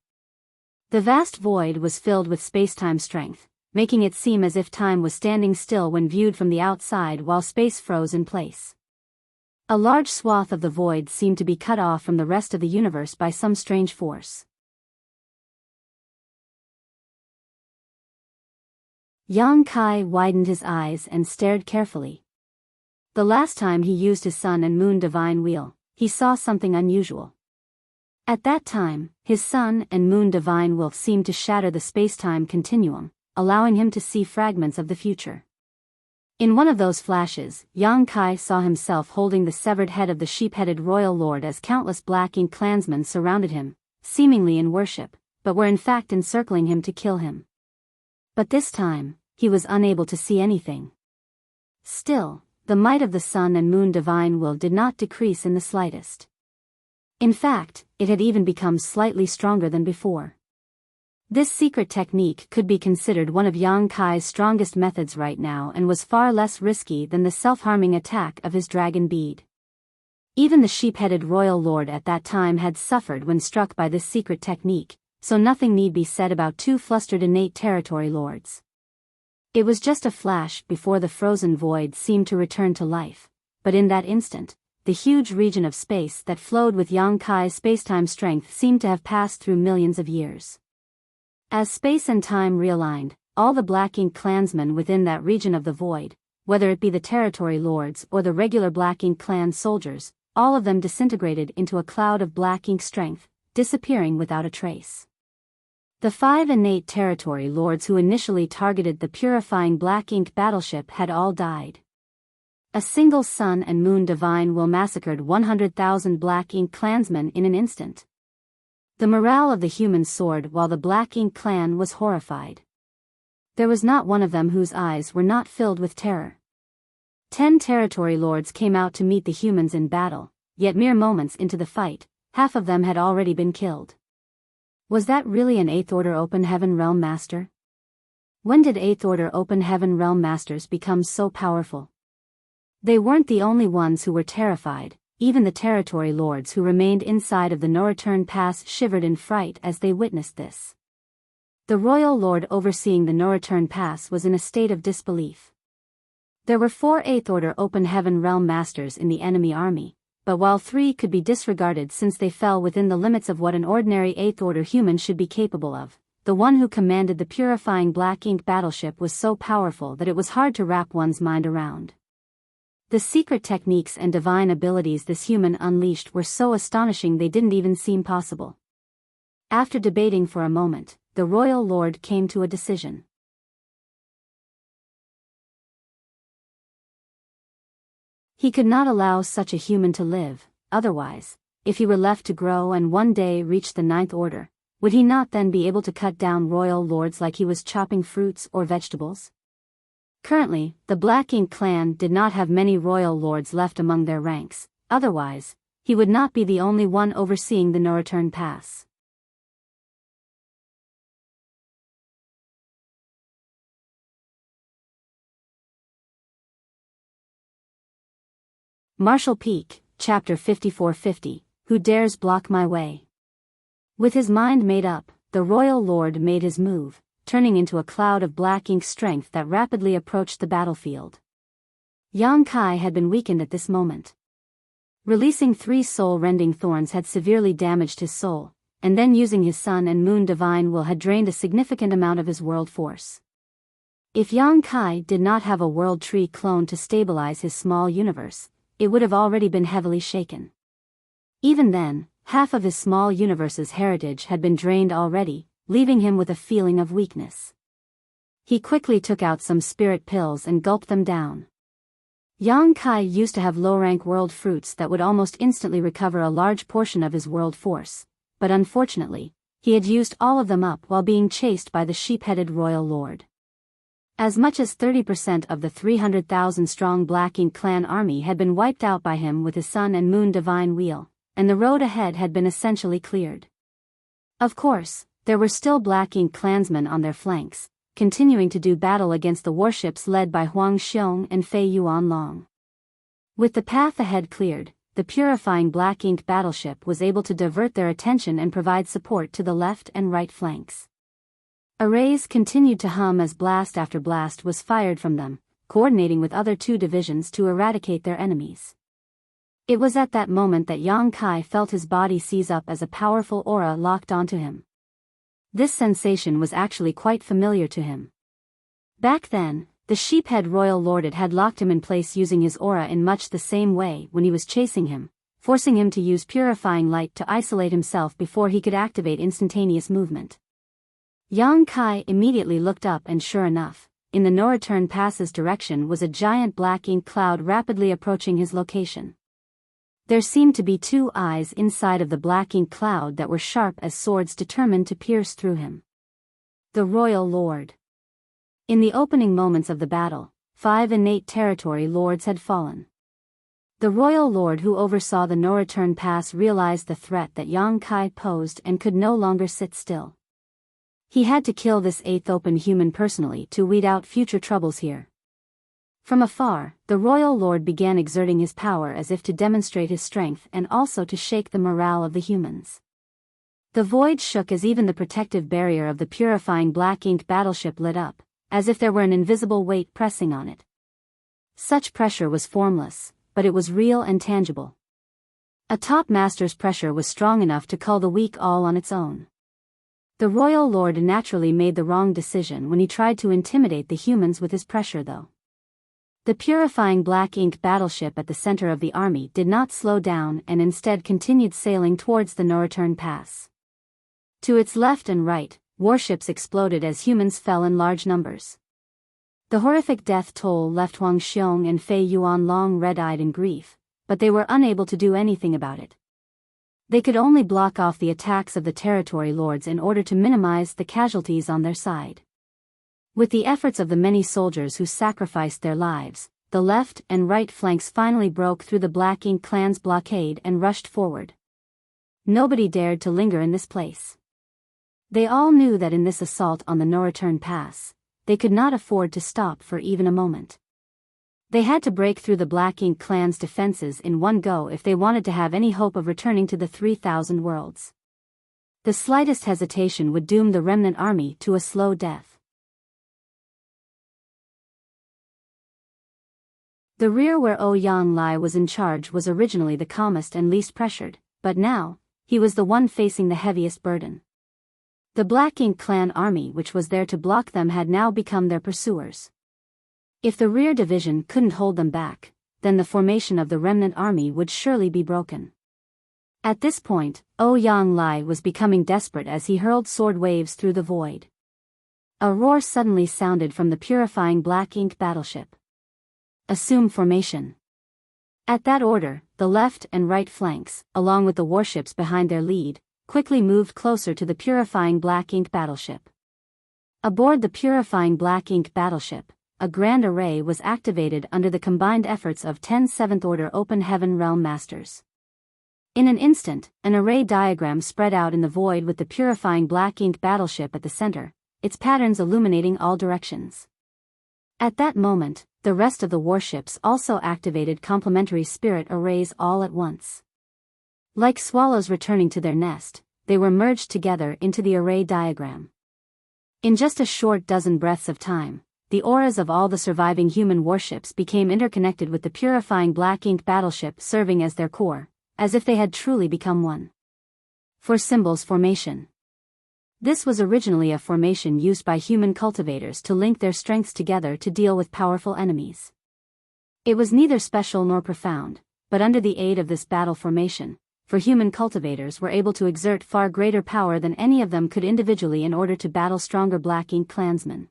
The vast void was filled with space-time strength, making it seem as if time was standing still when viewed from the outside while space froze in place. A large swath of the void seemed to be cut off from the rest of the universe by some strange force. Yang Kai widened his eyes and stared carefully. The last time he used his sun and moon divine wheel, he saw something unusual. At that time, his sun and moon divine wheel seemed to shatter the space-time continuum, allowing him to see fragments of the future. In one of those flashes, Yang Kai saw himself holding the severed head of the sheep-headed royal lord as countless black ink clansmen surrounded him, seemingly in worship, but were in fact encircling him to kill him. But this time, he was unable to see anything. Still, the might of the sun and moon divine will did not decrease in the slightest. In fact, it had even become slightly stronger than before. This secret technique could be considered one of Yang Kai's strongest methods right now and was far less risky than the self-harming attack of his dragon bead. Even the sheep-headed royal lord at that time had suffered when struck by this secret technique, so nothing need be said about two flustered innate territory lords. It was just a flash before the frozen void seemed to return to life, but in that instant, the huge region of space that flowed with Yang Kai's spacetime strength seemed to have passed through millions of years. As space and time realigned, all the black ink clansmen within that region of the void, whether it be the territory lords or the regular black ink clan soldiers, all of them disintegrated into a cloud of black ink strength, disappearing without a trace. The 5 innate territory lords who initially targeted the purifying black ink battleship had all died. A single sun and moon divine will massacred 100,000 black ink clansmen in an instant. The morale of the humans soared while the black ink clan was horrified. There was not one of them whose eyes were not filled with terror. 10 territory lords came out to meet the humans in battle, yet mere moments into the fight, half of them had already been killed. Was that really an 8th Order Open Heaven Realm Master? When did 8th Order Open Heaven Realm Masters become so powerful? They weren't the only ones who were terrified, even the territory lords who remained inside of the No-Return Pass shivered in fright as they witnessed this. The royal lord overseeing the No-Return Pass was in a state of disbelief. There were 4 8th Order Open Heaven Realm Masters in the enemy army, but while 3 could be disregarded since they fell within the limits of what an ordinary 8th Order human should be capable of, the one who commanded the purifying black ink battleship was so powerful that it was hard to wrap one's mind around. The secret techniques and divine abilities this human unleashed were so astonishing they didn't even seem possible. After debating for a moment, the royal lord came to a decision. He could not allow such a human to live, otherwise, if he were left to grow and one day reach the 9th Order, would he not then be able to cut down royal lords like he was chopping fruits or vegetables? Currently, the Black Ink clan did not have many royal lords left among their ranks, otherwise, he would not be the only one overseeing the No-Return Pass. Marshall Peak, Chapter 5450, Who Dares Block My Way? With his mind made up, the royal lord made his move, turning into a cloud of black ink strength that rapidly approached the battlefield. Yang Kai had been weakened at this moment. Releasing 3 soul-rending thorns had severely damaged his soul, and then using his sun and moon divine will had drained a significant amount of his world force. If Yang Kai did not have a world tree clone to stabilize his small universe, it would have already been heavily shaken. Even then, half of his small universe's heritage had been drained already, leaving him with a feeling of weakness. He quickly took out some spirit pills and gulped them down. Yang Kai used to have low-rank world fruits that would almost instantly recover a large portion of his world force, but unfortunately, he had used all of them up while being chased by the sheep-headed royal lord. As much as 30% of the 300,000-strong Black Ink clan army had been wiped out by him with his sun and moon divine wheel, and the road ahead had been essentially cleared. Of course, there were still Black Ink clansmen on their flanks, continuing to do battle against the warships led by Huang Xiong and Fei Yuanlong. With the path ahead cleared, the purifying Black Ink battleship was able to divert their attention and provide support to the left and right flanks. Arrays continued to hum as blast after blast was fired from them, coordinating with other 2 divisions to eradicate their enemies. It was at that moment that Yang Kai felt his body seize up as a powerful aura locked onto him. This sensation was actually quite familiar to him. Back then, the sheephead royal lord had locked him in place using his aura in much the same way when he was chasing him, forcing him to use purifying light to isolate himself before he could activate instantaneous movement. Yang Kai immediately looked up and sure enough, in the no-return pass's direction was a giant Black Ink cloud rapidly approaching his location. There seemed to be 2 eyes inside of the Black Ink cloud that were sharp as swords determined to pierce through him. The Royal Lord. In the opening moments of the battle, 5 innate territory lords had fallen. The Royal Lord who oversaw the no-return pass realized the threat that Yang Kai posed and could no longer sit still. He had to kill this 8th open human personally to weed out future troubles here. From afar, the Royal Lord began exerting his power as if to demonstrate his strength and also to shake the morale of the humans. The void shook as even the protective barrier of the purifying Black Ink battleship lit up, as if there were an invisible weight pressing on it. Such pressure was formless, but it was real and tangible. A top master's pressure was strong enough to cull the weak all on its own. The Royal Lord naturally made the wrong decision when he tried to intimidate the humans with his pressure though. The purifying Black Ink battleship at the center of the army did not slow down and instead continued sailing towards the no-return pass. To its left and right, warships exploded as humans fell in large numbers. The horrific death toll left Huang Xiong and Fei Yuanlong red-eyed in grief, but they were unable to do anything about it. They could only block off the attacks of the territory lords in order to minimize the casualties on their side. With the efforts of the many soldiers who sacrificed their lives, the left and right flanks finally broke through the Black Ink clan's blockade and rushed forward. Nobody dared to linger in this place. They all knew that in this assault on the no-return pass, they could not afford to stop for even a moment. They had to break through the Black Ink clan's defenses in one go if they wanted to have any hope of returning to the 3,000 worlds. The slightest hesitation would doom the remnant army to a slow death. The rear where Ouyang Lai was in charge was originally the calmest and least pressured, but now, he was the one facing the heaviest burden. The Black Ink clan army which was there to block them had now become their pursuers. If the rear division couldn't hold them back, then the formation of the remnant army would surely be broken. At this point, Ouyang Lai was becoming desperate as he hurled sword waves through the void. A roar suddenly sounded from the purifying Black Ink battleship. Assume formation. At that order, the left and right flanks, along with the warships behind their lead, quickly moved closer to the purifying Black Ink battleship. Aboard the purifying Black Ink battleship, a grand array was activated under the combined efforts of 10 7th-order Open Heaven Realm Masters. In an instant, an array diagram spread out in the void with the purifying Black Ink battleship at the center, its patterns illuminating all directions. At that moment, the rest of the warships also activated complementary spirit arrays all at once. Like swallows returning to their nest, they were merged together into the array diagram. In just a short dozen breaths of time, the auras of all the surviving human warships became interconnected with the purifying black ink battleship serving as their core, as if they had truly become one. Four Symbols Formation. This was originally a formation used by human cultivators to link their strengths together to deal with powerful enemies. It was neither special nor profound, but under the aid of this battle formation, human cultivators were able to exert far greater power than any of them could individually in order to battle stronger black ink clansmen.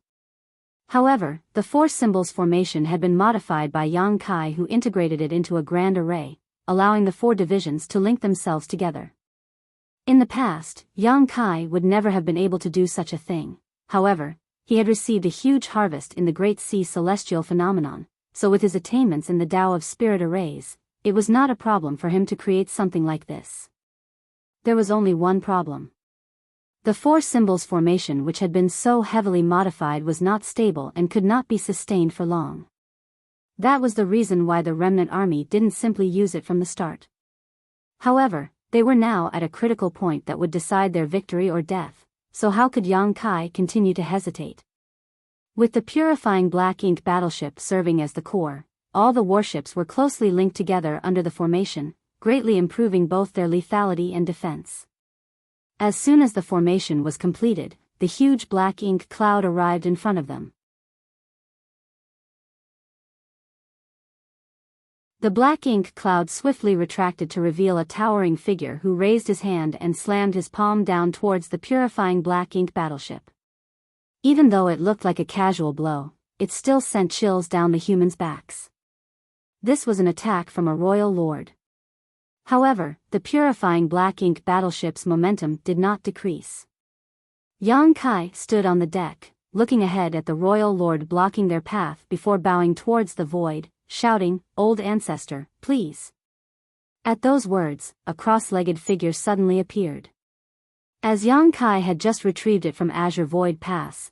However, the Four Symbols Formation had been modified by Yang Kai, who integrated it into a grand array, allowing the four divisions to link themselves together. In the past, Yang Kai would never have been able to do such a thing. However, he had received a huge harvest in the Great Sea Celestial Phenomenon, so with his attainments in the Tao of Spirit Arrays, it was not a problem for him to create something like this. There was only one problem. The Four Symbols Formation, which had been so heavily modified, was not stable and could not be sustained for long. That was the reason why the remnant army didn't simply use it from the start. However, they were now at a critical point that would decide their victory or death, so how could Yang Kai continue to hesitate? With the purifying black ink battleship serving as the core, all the warships were closely linked together under the formation, greatly improving both their lethality and defense. As soon as the formation was completed, the huge black ink cloud arrived in front of them. The black ink cloud swiftly retracted to reveal a towering figure who raised his hand and slammed his palm down towards the purifying black ink battleship. Even though it looked like a casual blow, it still sent chills down the humans' backs. This was an attack from a royal lord. However, the purifying black ink battleship's momentum did not decrease. Yang Kai stood on the deck, looking ahead at the royal lord blocking their path before bowing towards the void, shouting, "Old ancestor, please." At those words, a cross-legged figure suddenly appeared. As Yang Kai had just retrieved it from Azure Void Pass,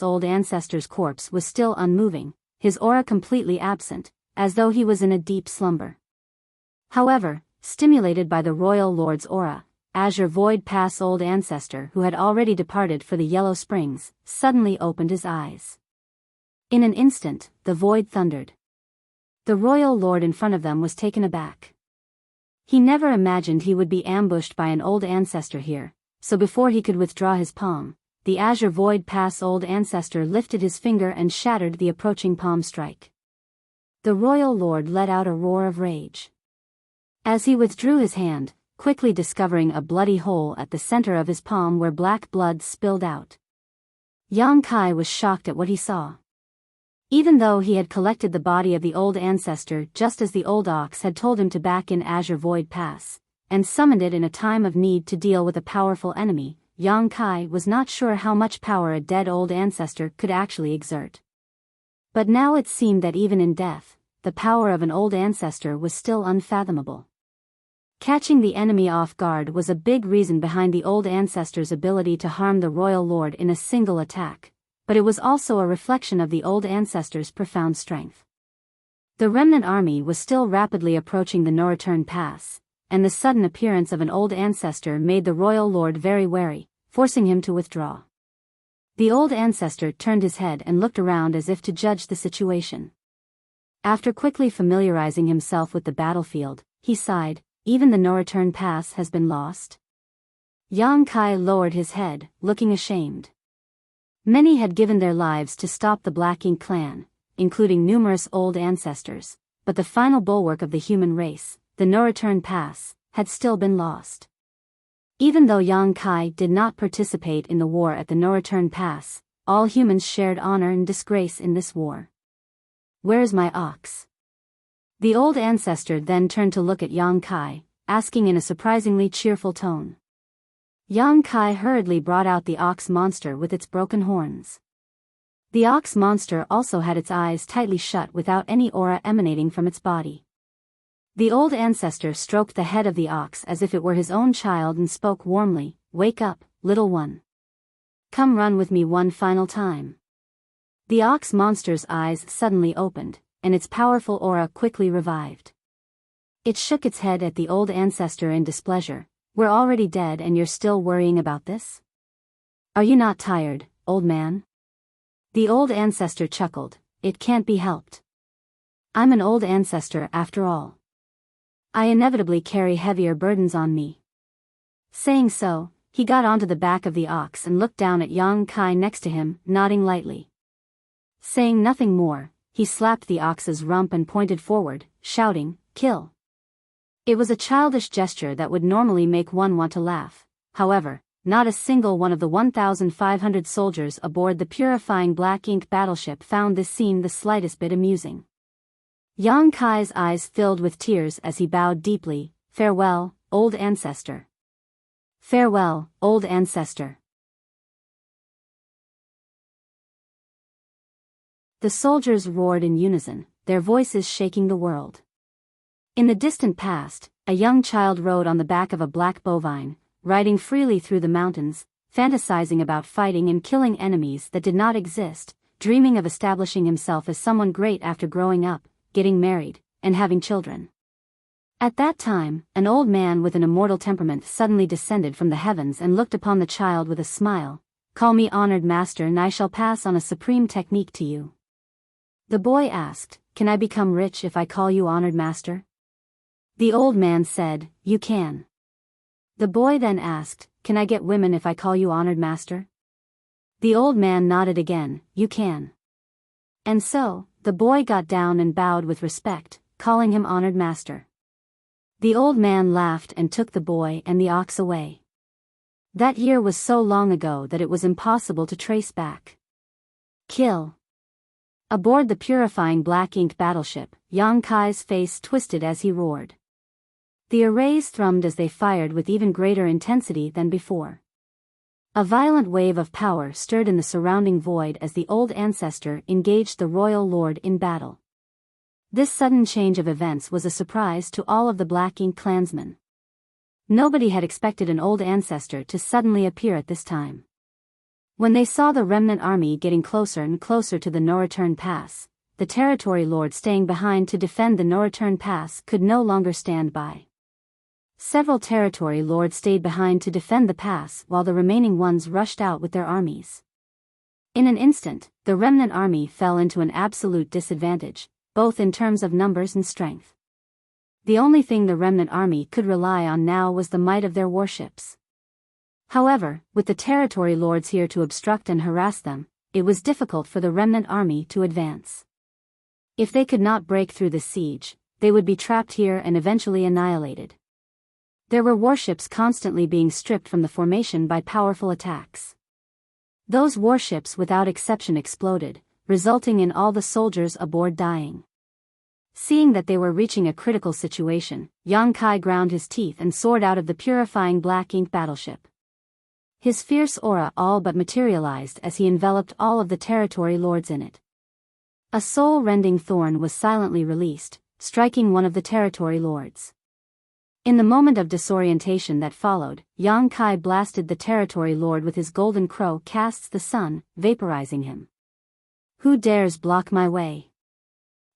old ancestor's corpse was still unmoving, his aura completely absent, as though he was in a deep slumber. However, stimulated by the royal lord's aura, Azure Void Pass old ancestor, who had already departed for the Yellow Springs, suddenly opened his eyes. In an instant, the void thundered. The royal lord in front of them was taken aback. He never imagined he would be ambushed by an old ancestor here, so before he could withdraw his palm, the Azure Void Pass old ancestor lifted his finger and shattered the approaching palm strike. The royal lord let out a roar of rage. As he withdrew his hand, quickly discovering a bloody hole at the center of his palm where black blood spilled out. Yang Kai was shocked at what he saw. Even though he had collected the body of the old ancestor just as the old ox had told him to back in Azure Void Pass, and summoned it in a time of need to deal with a powerful enemy, Yang Kai was not sure how much power a dead old ancestor could actually exert. But now it seemed that even in death, the power of an old ancestor was still unfathomable. Catching the enemy off guard was a big reason behind the old ancestor's ability to harm the royal lord in a single attack, but it was also a reflection of the old ancestor's profound strength. The remnant army was still rapidly approaching the no-return pass, and the sudden appearance of an old ancestor made the royal lord very wary, forcing him to withdraw. The old ancestor turned his head and looked around as if to judge the situation. After quickly familiarizing himself with the battlefield, he sighed, "Even the no-return pass has been lost?" Yang Kai lowered his head, looking ashamed. Many had given their lives to stop the Black Ink clan, including numerous old ancestors, but the final bulwark of the human race, the no-return pass, had still been lost. Even though Yang Kai did not participate in the war at the no-return pass, all humans shared honor and disgrace in this war. "Where is my ox?" The old ancestor then turned to look at Yang Kai, asking in a surprisingly cheerful tone. Yang Kai hurriedly brought out the ox monster with its broken horns. The ox monster also had its eyes tightly shut without any aura emanating from its body. The old ancestor stroked the head of the ox as if it were his own child and spoke warmly, "Wake up, little one. Come run with me one final time." The ox monster's eyes suddenly opened, and its powerful aura quickly revived. It shook its head at the old ancestor in displeasure. "We're already dead and you're still worrying about this? Are you not tired, old man?" The old ancestor chuckled. It can't be helped. I'm an old ancestor after all. I inevitably carry heavier burdens on me. Saying so, he got onto the back of the ox and looked down at Yang Kai next to him, nodding lightly. Saying nothing more, he slapped the ox's rump and pointed forward, shouting, "Kill." It was a childish gesture that would normally make one want to laugh. However, not a single one of the 1,500 soldiers aboard the purifying black ink battleship found this scene the slightest bit amusing. Yang Kai's eyes filled with tears as he bowed deeply. "Farewell, old ancestor. Farewell, old ancestor." The soldiers roared in unison, their voices shaking the world. In the distant past, a young child rode on the back of a black bovine, riding freely through the mountains, fantasizing about fighting and killing enemies that did not exist, dreaming of establishing himself as someone great after growing up, getting married, and having children. At that time, an old man with an immortal temperament suddenly descended from the heavens and looked upon the child with a smile. "Call me honored master and I shall pass on a supreme technique to you." The boy asked, "Can I become rich if I call you honored master?" The old man said, "You can." The boy then asked, "Can I get women if I call you honored master?" The old man nodded again, "You can." And so, the boy got down and bowed with respect, calling him honored master. The old man laughed and took the boy and the ox away. That year was so long ago that it was impossible to trace back. Kill. Aboard the purifying black ink battleship, Yang Kai's face twisted as he roared. The arrays thrummed as they fired with even greater intensity than before. A violent wave of power stirred in the surrounding void as the old ancestor engaged the royal lord in battle. This sudden change of events was a surprise to all of the black ink clansmen. Nobody had expected an old ancestor to suddenly appear at this time. When they saw the remnant army getting closer and closer to the no-return pass, the territory lord staying behind to defend the no-return pass could no longer stand by. Several territory lords stayed behind to defend the pass while the remaining ones rushed out with their armies. In an instant, the remnant army fell into an absolute disadvantage, both in terms of numbers and strength. The only thing the remnant army could rely on now was the might of their warships. However, with the territory lords here to obstruct and harass them, it was difficult for the remnant army to advance. If they could not break through the siege, they would be trapped here and eventually annihilated. There were warships constantly being stripped from the formation by powerful attacks. Those warships without exception exploded, resulting in all the soldiers aboard dying. Seeing that they were reaching a critical situation, Yang Kai ground his teeth and soared out of the purifying black ink battleship. His fierce aura all but materialized as he enveloped all of the territory lords in it. A soul-rending thorn was silently released, striking one of the territory lords. In the moment of disorientation that followed, Yang Kai blasted the territory lord with his golden crow casts the sun, vaporizing him. "Who dares block my way?"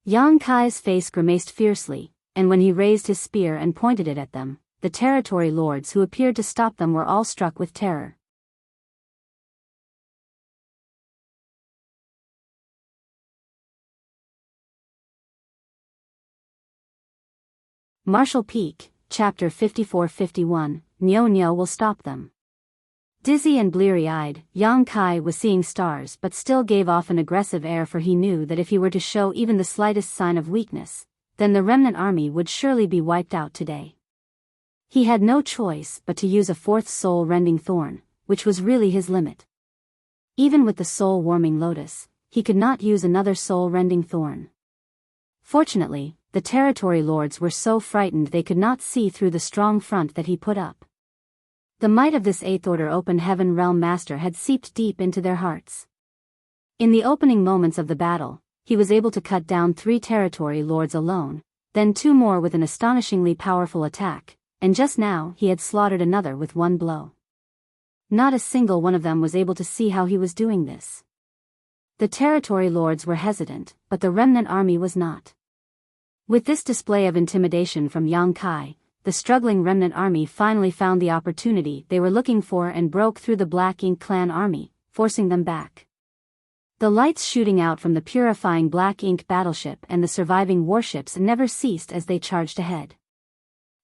Yang Kai's face grimaced fiercely, and when he raised his spear and pointed it at them, the territory lords who appeared to stop them were all struck with terror. Marshall Peak, Chapter 54-51, Nyo Nyo will stop them. Dizzy and bleary-eyed, Yang Kai was seeing stars but still gave off an aggressive air, for he knew that if he were to show even the slightest sign of weakness, then the remnant army would surely be wiped out today. He had no choice but to use a fourth soul-rending thorn, which was really his limit. Even with the soul-warming lotus, he could not use another soul-rending thorn. Fortunately, the territory lords were so frightened they could not see through the strong front that he put up. The might of this Eighth Order Open Heaven Realm Master had seeped deep into their hearts. In the opening moments of the battle, he was able to cut down 3 territory lords alone, then 2 more with an astonishingly powerful attack, and just now he had slaughtered another with 1 blow. Not a single one of them was able to see how he was doing this. The territory lords were hesitant, but the remnant army was not. With this display of intimidation from Yang Kai, the struggling remnant army finally found the opportunity they were looking for and broke through the Black Ink clan army, forcing them back. The lights shooting out from the purifying black ink battleship and the surviving warships never ceased as they charged ahead.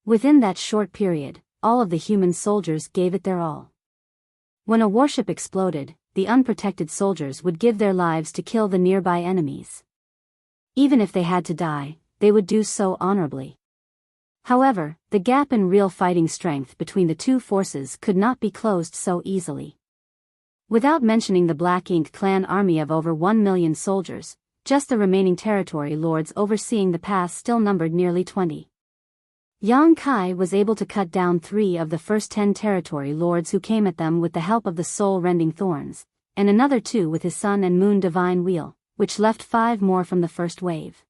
Within that short period, all of the human soldiers gave it their all. When a warship exploded, the unprotected soldiers would give their lives to kill the nearby enemies. Even if they had to die, they would do so honorably. However, the gap in real fighting strength between the two forces could not be closed so easily. Without mentioning the Black Ink clan army of over 1 million soldiers, just the remaining territory lords overseeing the pass still numbered nearly 20. Yang Kai was able to cut down 3 of the first 10 territory lords who came at them with the help of the soul-rending thorns, and another 2 with his sun and moon divine wheel, which left 5 more from the first wave.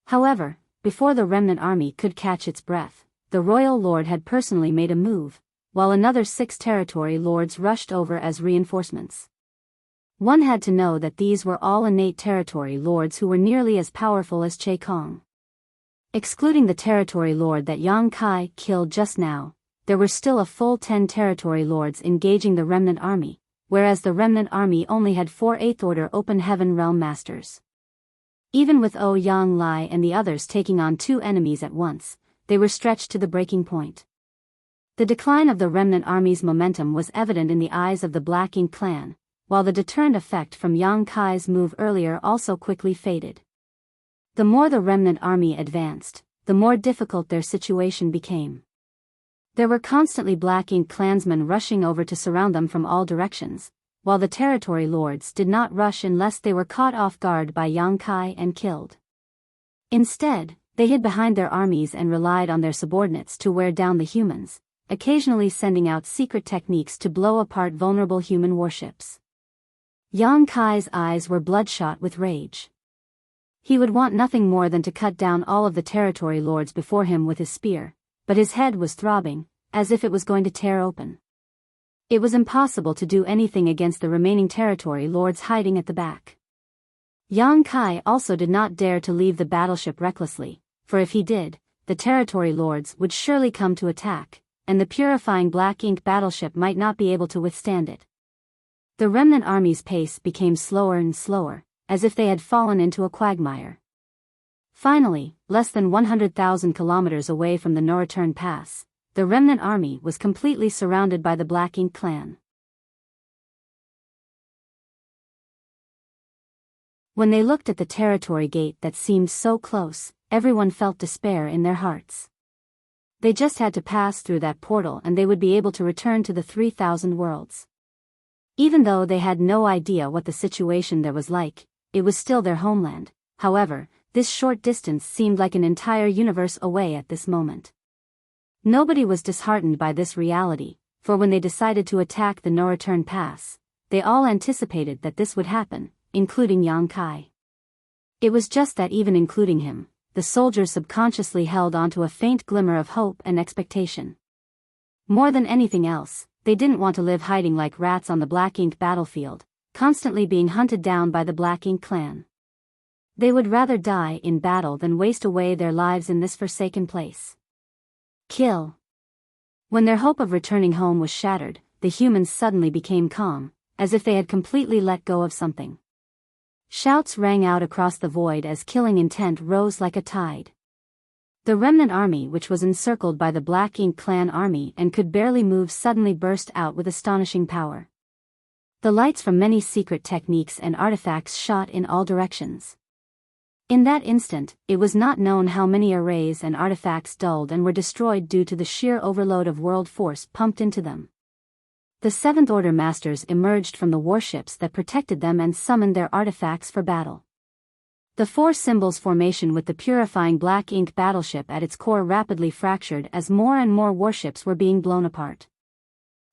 However, before the remnant army could catch its breath, the royal lord had personally made a move, while another 6 territory lords rushed over as reinforcements. One had to know that these were all innate territory lords who were nearly as powerful as Che Kong. Excluding the territory lord that Yang Kai killed just now, there were still a full 10 territory lords engaging the remnant army, whereas the remnant army only had 4 8th Order Open Heaven Realm Masters. Even with Yang Lai and the others taking on 2 enemies at once, they were stretched to the breaking point. The decline of the remnant army's momentum was evident in the eyes of the Black Ink clan, while the deterrent effect from Yang Kai's move earlier also quickly faded. The more the remnant army advanced, the more difficult their situation became. There were constantly Black Ink clansmen rushing over to surround them from all directions, while the territory lords did not rush unless they were caught off guard by Yang Kai and killed. Instead, they hid behind their armies and relied on their subordinates to wear down the humans, occasionally sending out secret techniques to blow apart vulnerable human warships. Yang Kai's eyes were bloodshot with rage. He would want nothing more than to cut down all of the territory lords before him with his spear, but his head was throbbing, as if it was going to tear open. It was impossible to do anything against the remaining territory lords hiding at the back. Yang Kai also did not dare to leave the battleship recklessly, for if he did, the territory lords would surely come to attack, and the purifying Black Ink battleship might not be able to withstand it. The remnant army's pace became slower and slower, as if they had fallen into a quagmire. Finally, less than 100,000 kilometers away from the no-return pass, the remnant army was completely surrounded by the Black Ink clan. When they looked at the territory gate that seemed so close, everyone felt despair in their hearts. They just had to pass through that portal and they would be able to return to the 3,000 worlds. Even though they had no idea what the situation there was like, it was still their homeland. However, this short distance seemed like an entire universe away at this moment. Nobody was disheartened by this reality, for when they decided to attack the no-return pass, they all anticipated that this would happen, including Yang Kai. It was just that even including him, the soldiers subconsciously held onto a faint glimmer of hope and expectation. More than anything else, they didn't want to live hiding like rats on the Black Ink battlefield, constantly being hunted down by the Black Ink clan. They would rather die in battle than waste away their lives in this forsaken place. Kill. When their hope of returning home was shattered, the humans suddenly became calm, as if they had completely let go of something. Shouts rang out across the void as killing intent rose like a tide. The remnant army, which was encircled by the Black Ink clan army and could barely move, suddenly burst out with astonishing power. The lights from many secret techniques and artifacts shot in all directions. In that instant, it was not known how many arrays and artifacts dulled and were destroyed due to the sheer overload of world force pumped into them. The 7th Order Masters emerged from the warships that protected them and summoned their artifacts for battle. The 4 symbols formation with the purifying Black Ink battleship at its core rapidly fractured as more and more warships were being blown apart.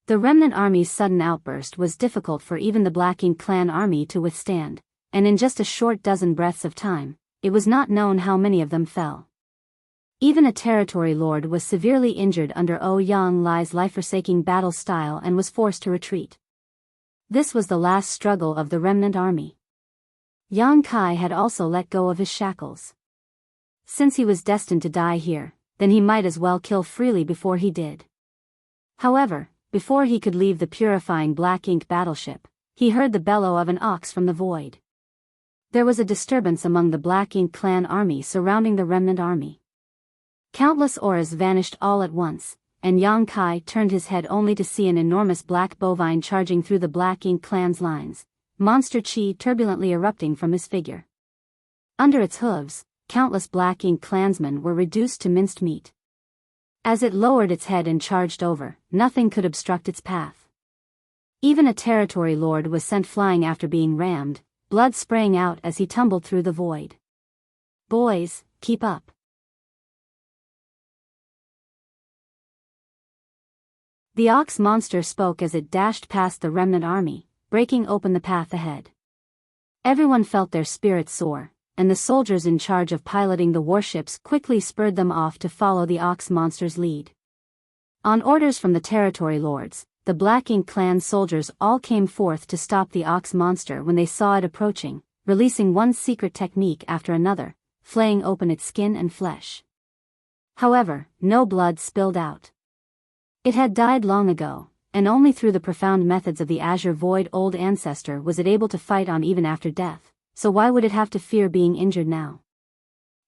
The remnant army's sudden outburst was difficult for even the Black Ink clan army to withstand, and in just a short dozen breaths of time, it was not known how many of them fell. Even a territory lord was severely injured under Yang Lai's life-forsaking battle style and was forced to retreat. This was the last struggle of the remnant army. Yang Kai had also let go of his shackles. Since he was destined to die here, then he might as well kill freely before he did. However, before he could leave the purifying Black Ink battleship, he heard the bellow of an ox from the void. There was a disturbance among the Black Ink clan army surrounding the remnant army. Countless auras vanished all at once, and Yang Kai turned his head only to see an enormous black bovine charging through the Black Ink clan's lines, monster chi turbulently erupting from his figure. Under its hooves, countless Black Ink clansmen were reduced to minced meat. As it lowered its head and charged over, nothing could obstruct its path. Even a territory lord was sent flying after being rammed, blood spraying out as he tumbled through the void. Boys, keep up. The ox monster spoke as it dashed past the remnant army, breaking open the path ahead. Everyone felt their spirits soar, and the soldiers in charge of piloting the warships quickly spurred them off to follow the ox monster's lead. On orders from the territory lords, the Black Ink clan soldiers all came forth to stop the ox monster when they saw it approaching, releasing one secret technique after another, flaying open its skin and flesh. However, no blood spilled out. It had died long ago, and only through the profound methods of the Azure Void Old Ancestor was it able to fight on even after death, so why would it have to fear being injured now?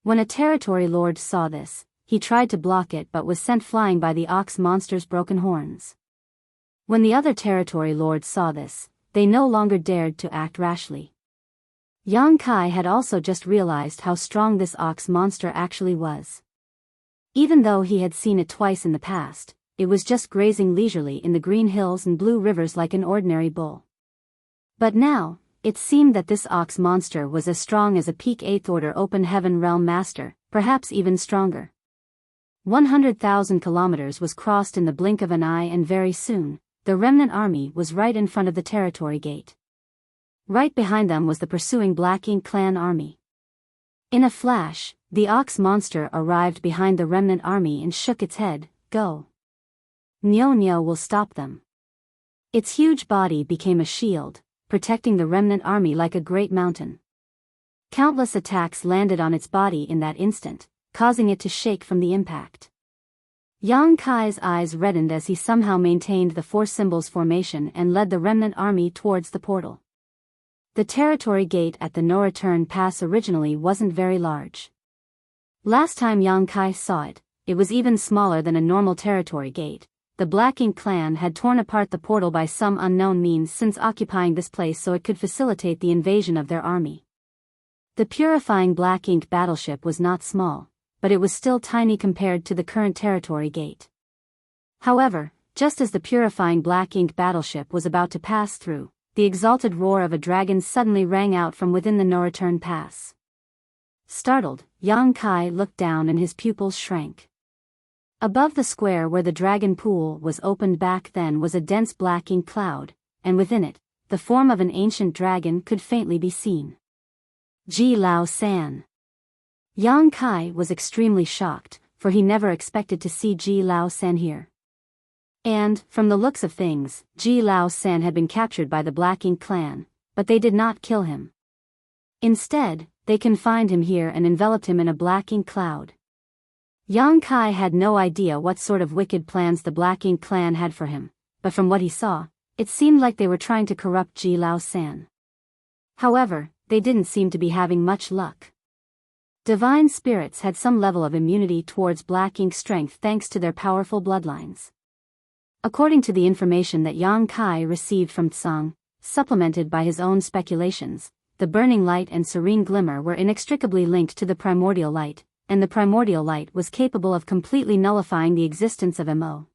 When a territory lord saw this, he tried to block it but was sent flying by the ox monster's broken horns. When the other territory lords saw this, they no longer dared to act rashly. Yang Kai had also just realized how strong this ox monster actually was. Even though he had seen it twice in the past, it was just grazing leisurely in the green hills and blue rivers like an ordinary bull. But now, it seemed that this ox monster was as strong as a peak 8th Order Open Heaven Realm Master, perhaps even stronger. 100,000 kilometers was crossed in the blink of an eye, and very soon, the remnant army was right in front of the territory gate. Right behind them was the pursuing Black Ink clan army. In a flash, the ox monster arrived behind the remnant army and shook its head. Go. Nyo will stop them. Its huge body became a shield, protecting the remnant army like a great mountain. Countless attacks landed on its body in that instant, causing it to shake from the impact. Yang Kai's eyes reddened as he somehow maintained the four symbols formation and led the remnant army towards the portal. The territory gate at the no-return pass originally wasn't very large. Last time Yang Kai saw it, it was even smaller than a normal territory gate. The Black Ink clan had torn apart the portal by some unknown means since occupying this place so it could facilitate the invasion of their army. The purifying Black Ink battleship was not small, but it was still tiny compared to the current territory gate. However, just as the purifying Black Ink battleship was about to pass through, the exalted roar of a dragon suddenly rang out from within the no-return pass. Startled, Yang Kai looked down and his pupils shrank. Above the square where the dragon pool was opened back then was a dense Black Ink cloud, and within it, the form of an ancient dragon could faintly be seen. Ji Lao San. Yang Kai was extremely shocked, for he never expected to see Ji Lao San here. And, from the looks of things, Ji Lao San had been captured by the Black Ink clan, but they did not kill him. Instead, they confined him here and enveloped him in a Black Ink cloud. Yang Kai had no idea what sort of wicked plans the Black Ink clan had for him, but from what he saw, it seemed like they were trying to corrupt Ji Lao San. However, they didn't seem to be having much luck. Divine spirits had some level of immunity towards Black Ink strength thanks to their powerful bloodlines. According to the information that Yang Kai received from Tsang, supplemented by his own speculations, the burning light and serene glimmer were inextricably linked to the primordial light, and the primordial light was capable of completely nullifying the existence of Mo.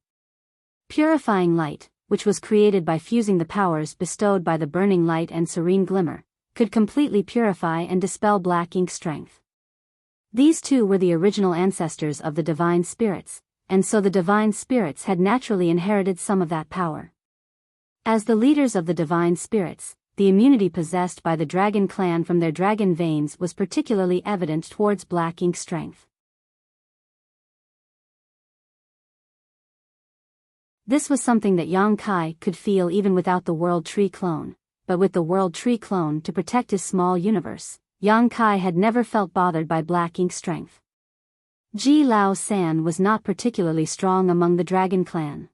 Purifying light, which was created by fusing the powers bestowed by the burning light and serene glimmer, could completely purify and dispel Black Ink strength. These two were the original ancestors of the divine spirits, and so the divine spirits had naturally inherited some of that power. As the leaders of the divine spirits, the immunity possessed by the dragon clan from their dragon veins was particularly evident towards Black Ink strength. This was something that Yang Kai could feel even without the World Tree clone, but with the World Tree clone to protect his small universe, Yang Kai had never felt bothered by Black Ink strength. Ji Lao San was not particularly strong among the dragon clan.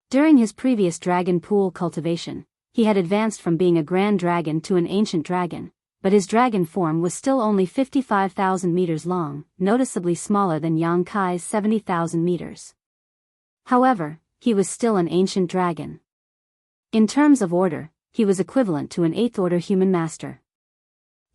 During his previous dragon pool cultivation, he had advanced from being a grand dragon to an ancient dragon, but his dragon form was still only 55,000 meters long, noticeably smaller than Yang Kai's 70,000 meters. However, he was still an ancient dragon. In terms of order, he was equivalent to an 8th-order human master.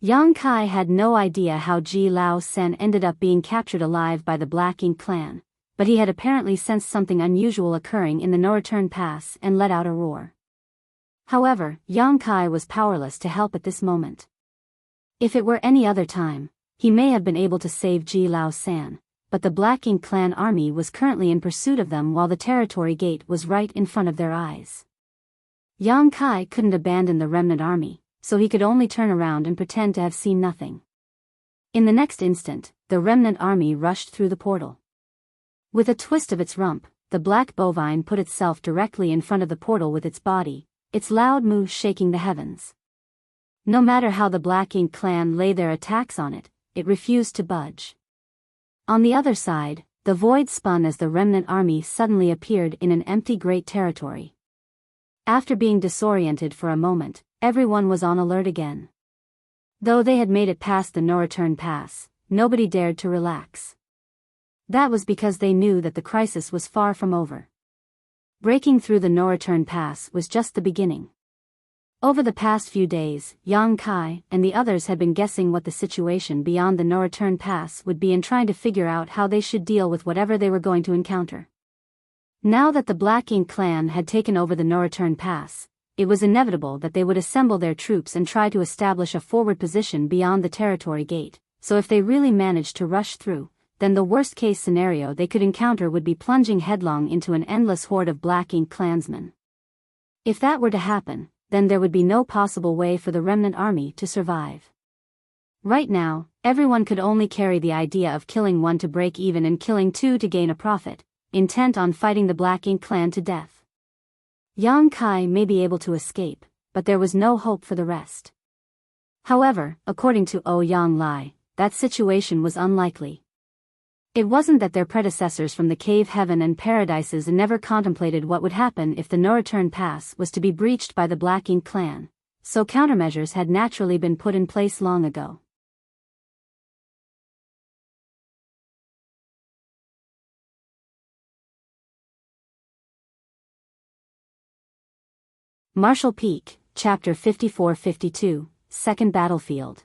Yang Kai had no idea how Ji Lao Sen ended up being captured alive by the Black Ink clan, but he had apparently sensed something unusual occurring in the No-Return Pass and let out a roar. However, Yang Kai was powerless to help at this moment. If it were any other time, he may have been able to save Ji Lao San, but the Black Ink clan army was currently in pursuit of them while the territory gate was right in front of their eyes. Yang Kai couldn't abandon the remnant army, so he could only turn around and pretend to have seen nothing. In the next instant, the remnant army rushed through the portal. With a twist of its rump, the black bovine put itself directly in front of the portal with its body, its loud moo shaking the heavens. No matter how the Black Ink clan lay their attacks on it, it refused to budge. On the other side, the void spun as the remnant army suddenly appeared in an empty great territory. After being disoriented for a moment, everyone was on alert again. Though they had made it past the no-return pass, nobody dared to relax. That was because they knew that the crisis was far from over. Breaking through the no-return pass was just the beginning. Over the past few days, Yang Kai and the others had been guessing what the situation beyond the no-return pass would be and trying to figure out how they should deal with whatever they were going to encounter. Now that the Black Ink clan had taken over the no-return pass, it was inevitable that they would assemble their troops and try to establish a forward position beyond the territory gate, so if they really managed to rush through, then the worst-case scenario they could encounter would be plunging headlong into an endless horde of Black Ink clansmen. If that were to happen, then there would be no possible way for the remnant army to survive. Right now, everyone could only carry the idea of killing one to break even and killing two to gain a profit, intent on fighting the Black Ink clan to death. Yang Kai may be able to escape, but there was no hope for the rest. However, according to Yang Lai, that situation was unlikely. It wasn't that their predecessors from the cave heaven and paradises never contemplated what would happen if the no-return pass was to be breached by the Black Ink clan, so countermeasures had naturally been put in place long ago. Marshall Peak, Chapter 54-52, Second Battlefield.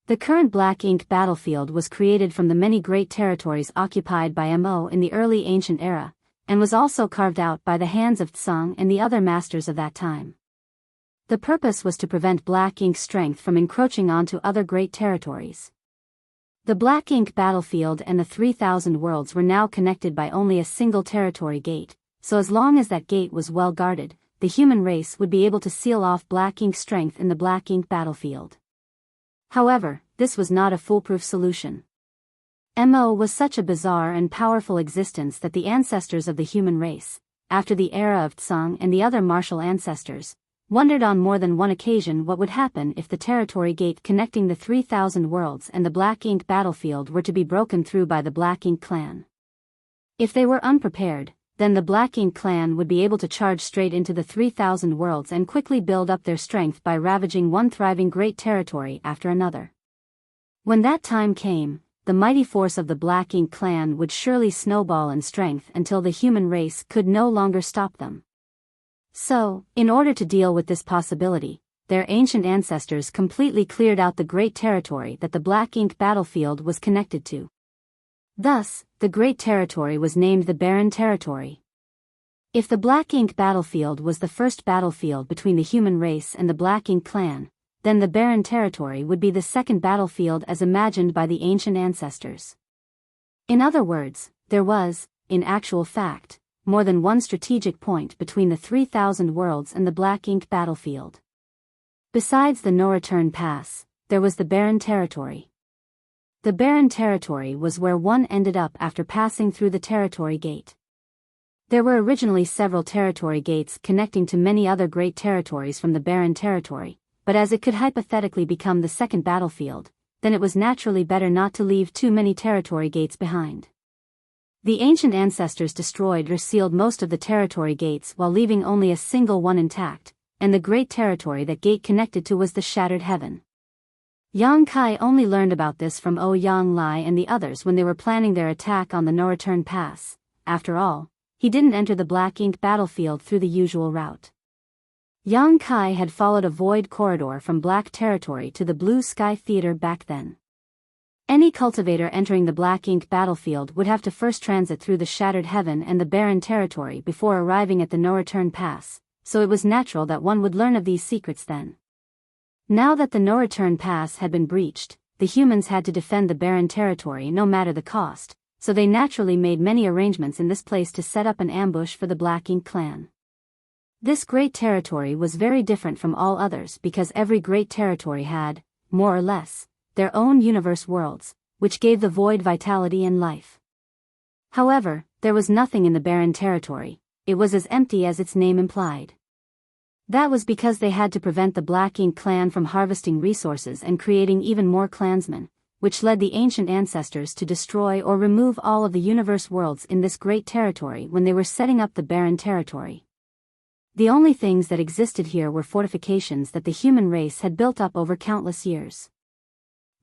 The current Black Ink battlefield was created from the many great territories occupied by Mo in the early ancient era, and was also carved out by the hands of Tsang and the other masters of that time. The purpose was to prevent Black Ink's strength from encroaching onto other great territories. The Black Ink battlefield and the 3,000 worlds were now connected by only a single territory gate, so as long as that gate was well guarded, the human race would be able to seal off Black Ink's strength in the Black Ink battlefield. However, this was not a foolproof solution. Mo was such a bizarre and powerful existence that the ancestors of the human race, after the era of Tsang and the other martial ancestors, wondered on more than one occasion what would happen if the territory gate connecting the 3,000 worlds and the Black Ink battlefield were to be broken through by the Black Ink clan. If they were unprepared, then the Black Ink clan would be able to charge straight into the 3,000 worlds and quickly build up their strength by ravaging one thriving great territory after another. When that time came, the mighty force of the Black Ink clan would surely snowball in strength until the human race could no longer stop them. So, in order to deal with this possibility, their ancient ancestors completely cleared out the great territory that the Black Ink battlefield was connected to. Thus, the great territory was named the Barren Territory. If the Black Ink battlefield was the first battlefield between the human race and the Black Ink clan, then the Barren Territory would be the second battlefield as imagined by the ancient ancestors. In other words, there was, in actual fact, more than one strategic point between the 3,000 worlds and the Black Ink battlefield. Besides the no-return pass, there was the Barren Territory. The Barren Territory was where one ended up after passing through the territory gate. There were originally several territory gates connecting to many other great territories from the Barren Territory, but as it could hypothetically become the second battlefield, then it was naturally better not to leave too many territory gates behind. The ancient ancestors destroyed or sealed most of the territory gates while leaving only a single one intact, and the great territory that gate connected to was the shattered heaven. Yang Kai only learned about this from Yang Lai and the others when they were planning their attack on the no-return pass. After all, he didn't enter the black ink battlefield through the usual route. Yang Kai had followed a void corridor from Black Territory to the Blue Sky Theater back then. Any cultivator entering the Black Ink battlefield would have to first transit through the Shattered Heaven and the Barren Territory before arriving at the No-Return Pass, so it was natural that one would learn of these secrets then. Now that the No-Return Pass had been breached, the humans had to defend the Barren Territory no matter the cost, so they naturally made many arrangements in this place to set up an ambush for the Black Ink clan. This great territory was very different from all others because every great territory had, more or less, their own universe worlds, which gave the void vitality and life. However, there was nothing in the barren territory, it was as empty as its name implied. That was because they had to prevent the Black Ink clan from harvesting resources and creating even more clansmen, which led the ancient ancestors to destroy or remove all of the universe worlds in this great territory when they were setting up the barren territory. The only things that existed here were fortifications that the human race had built up over countless years.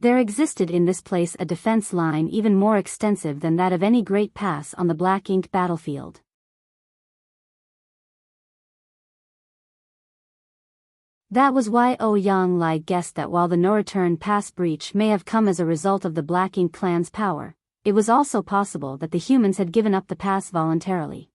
There existed in this place a defense line even more extensive than that of any great pass on the Black Ink battlefield. That was why Yang Lai guessed that while the no-return pass breach may have come as a result of the Black Ink clan's power, it was also possible that the humans had given up the pass voluntarily.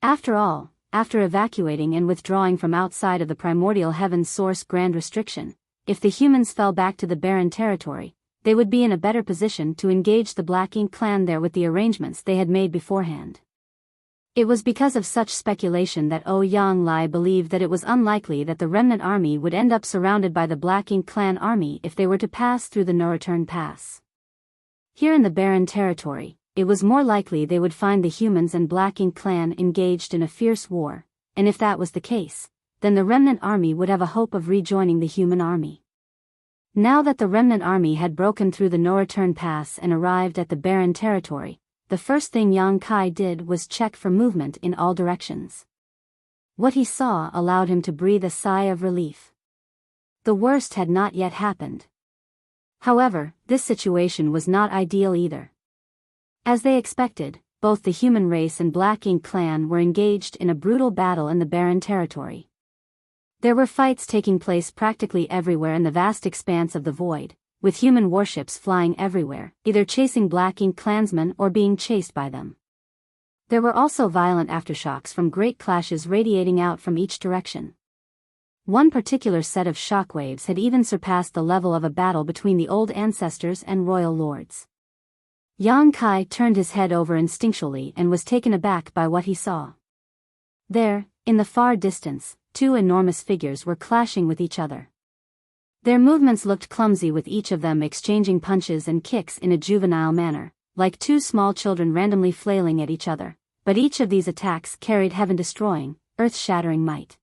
After all, after evacuating and withdrawing from outside of the primordial heaven's source grand restriction, if the humans fell back to the barren territory, they would be in a better position to engage the Black Ink clan there with the arrangements they had made beforehand. It was because of such speculation that Yang Lai believed that it was unlikely that the remnant army would end up surrounded by the Black Ink clan army if they were to pass through the no-return pass. Here in the barren territory, it was more likely they would find the humans and Black Ink clan engaged in a fierce war, and if that was the case, then the remnant army would have a hope of rejoining the human army. Now that the remnant army had broken through the no-return pass and arrived at the barren territory, the first thing Yang Kai did was check for movement in all directions. What he saw allowed him to breathe a sigh of relief. The worst had not yet happened. However, this situation was not ideal either. As they expected, both the human race and Black Ink clan were engaged in a brutal battle in the barren territory. There were fights taking place practically everywhere in the vast expanse of the void, with human warships flying everywhere, either chasing Black Ink clansmen or being chased by them. There were also violent aftershocks from great clashes radiating out from each direction. One particular set of shockwaves had even surpassed the level of a battle between the old ancestors and royal lords. Yang Kai turned his head over instinctually and was taken aback by what he saw. There, in the far distance, two enormous figures were clashing with each other. Their movements looked clumsy, with each of them exchanging punches and kicks in a juvenile manner, like two small children randomly flailing at each other, but each of these attacks carried heaven-destroying, earth-shattering might.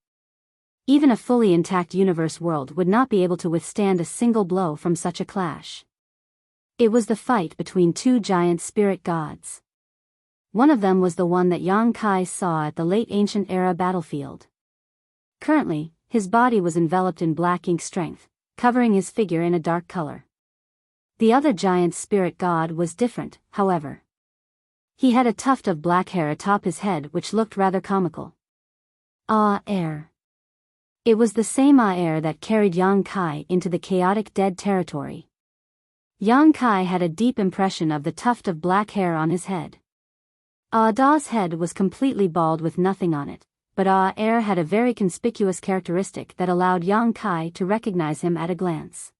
Even a fully intact universe world would not be able to withstand a single blow from such a clash. It was the fight between two giant spirit gods. One of them was the one that Yang Kai saw at the late ancient era battlefield. Currently, his body was enveloped in Black Ink strength, covering his figure in a dark color. The other giant spirit god was different, however. He had a tuft of black hair atop his head which looked rather comical. Air. It was the same air that carried Yang Kai into the chaotic dead territory. Yang Kai had a deep impression of the tuft of black hair on his head. Da's head was completely bald with nothing on it, but Air had a very conspicuous characteristic that allowed Yang Kai to recognize him at a glance.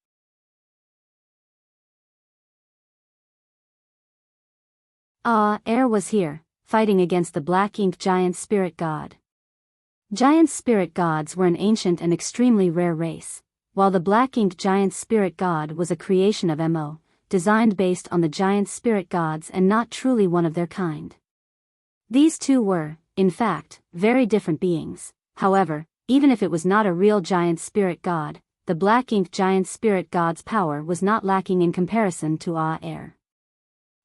Air was here, fighting against the Black Ink giant spirit god. Giant spirit gods were an ancient and extremely rare race, while the Black Ink giant spirit god was a creation of Mo, designed based on the giant spirit gods and not truly one of their kind. These two were, in fact, very different beings. However, even if it was not a real giant spirit god, the Black Ink giant spirit god's power was not lacking in comparison to Air.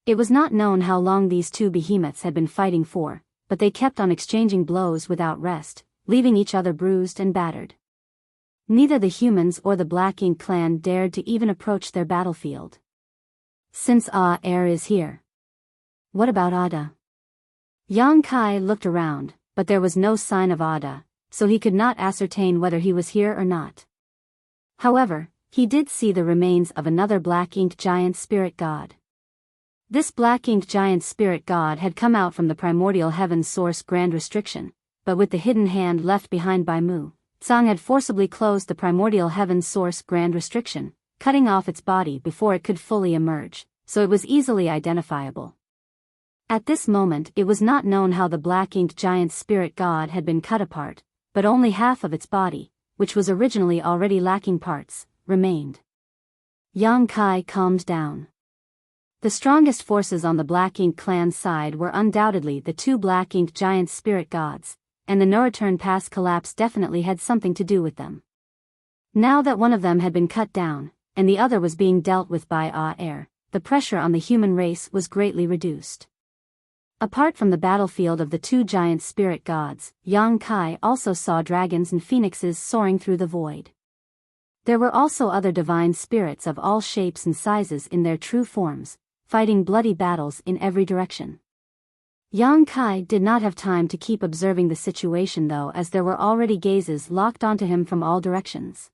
It was not known how long these two behemoths had been fighting for, but they kept on exchanging blows without rest, leaving each other bruised and battered. Neither the humans or the Black Ink clan dared to even approach their battlefield. Since Air is here. What about Ada? Yang Kai looked around, but there was no sign of Ada, so he could not ascertain whether he was here or not. However, he did see the remains of another black-inked giant spirit god. This black-inked giant spirit god had come out from the primordial heaven's source Grand Restriction, but with the hidden hand left behind by Mu, Tsang had forcibly closed the primordial heaven's source Grand Restriction, cutting off its body before it could fully emerge, so it was easily identifiable. At this moment it was not known how the black-inked giant spirit god had been cut apart, but only half of its body, which was originally already lacking parts, remained. Yang Kai calmed down. The strongest forces on the Black Ink clan side were undoubtedly the two black-inked giant spirit gods, and the Noreturn Pass collapse definitely had something to do with them. Now that one of them had been cut down, and the other was being dealt with by Air, the pressure on the human race was greatly reduced. Apart from the battlefield of the two giant spirit gods, Yang Kai also saw dragons and phoenixes soaring through the void. There were also other divine spirits of all shapes and sizes in their true forms, fighting bloody battles in every direction. Yang Kai did not have time to keep observing the situation though, as there were already gazes locked onto him from all directions.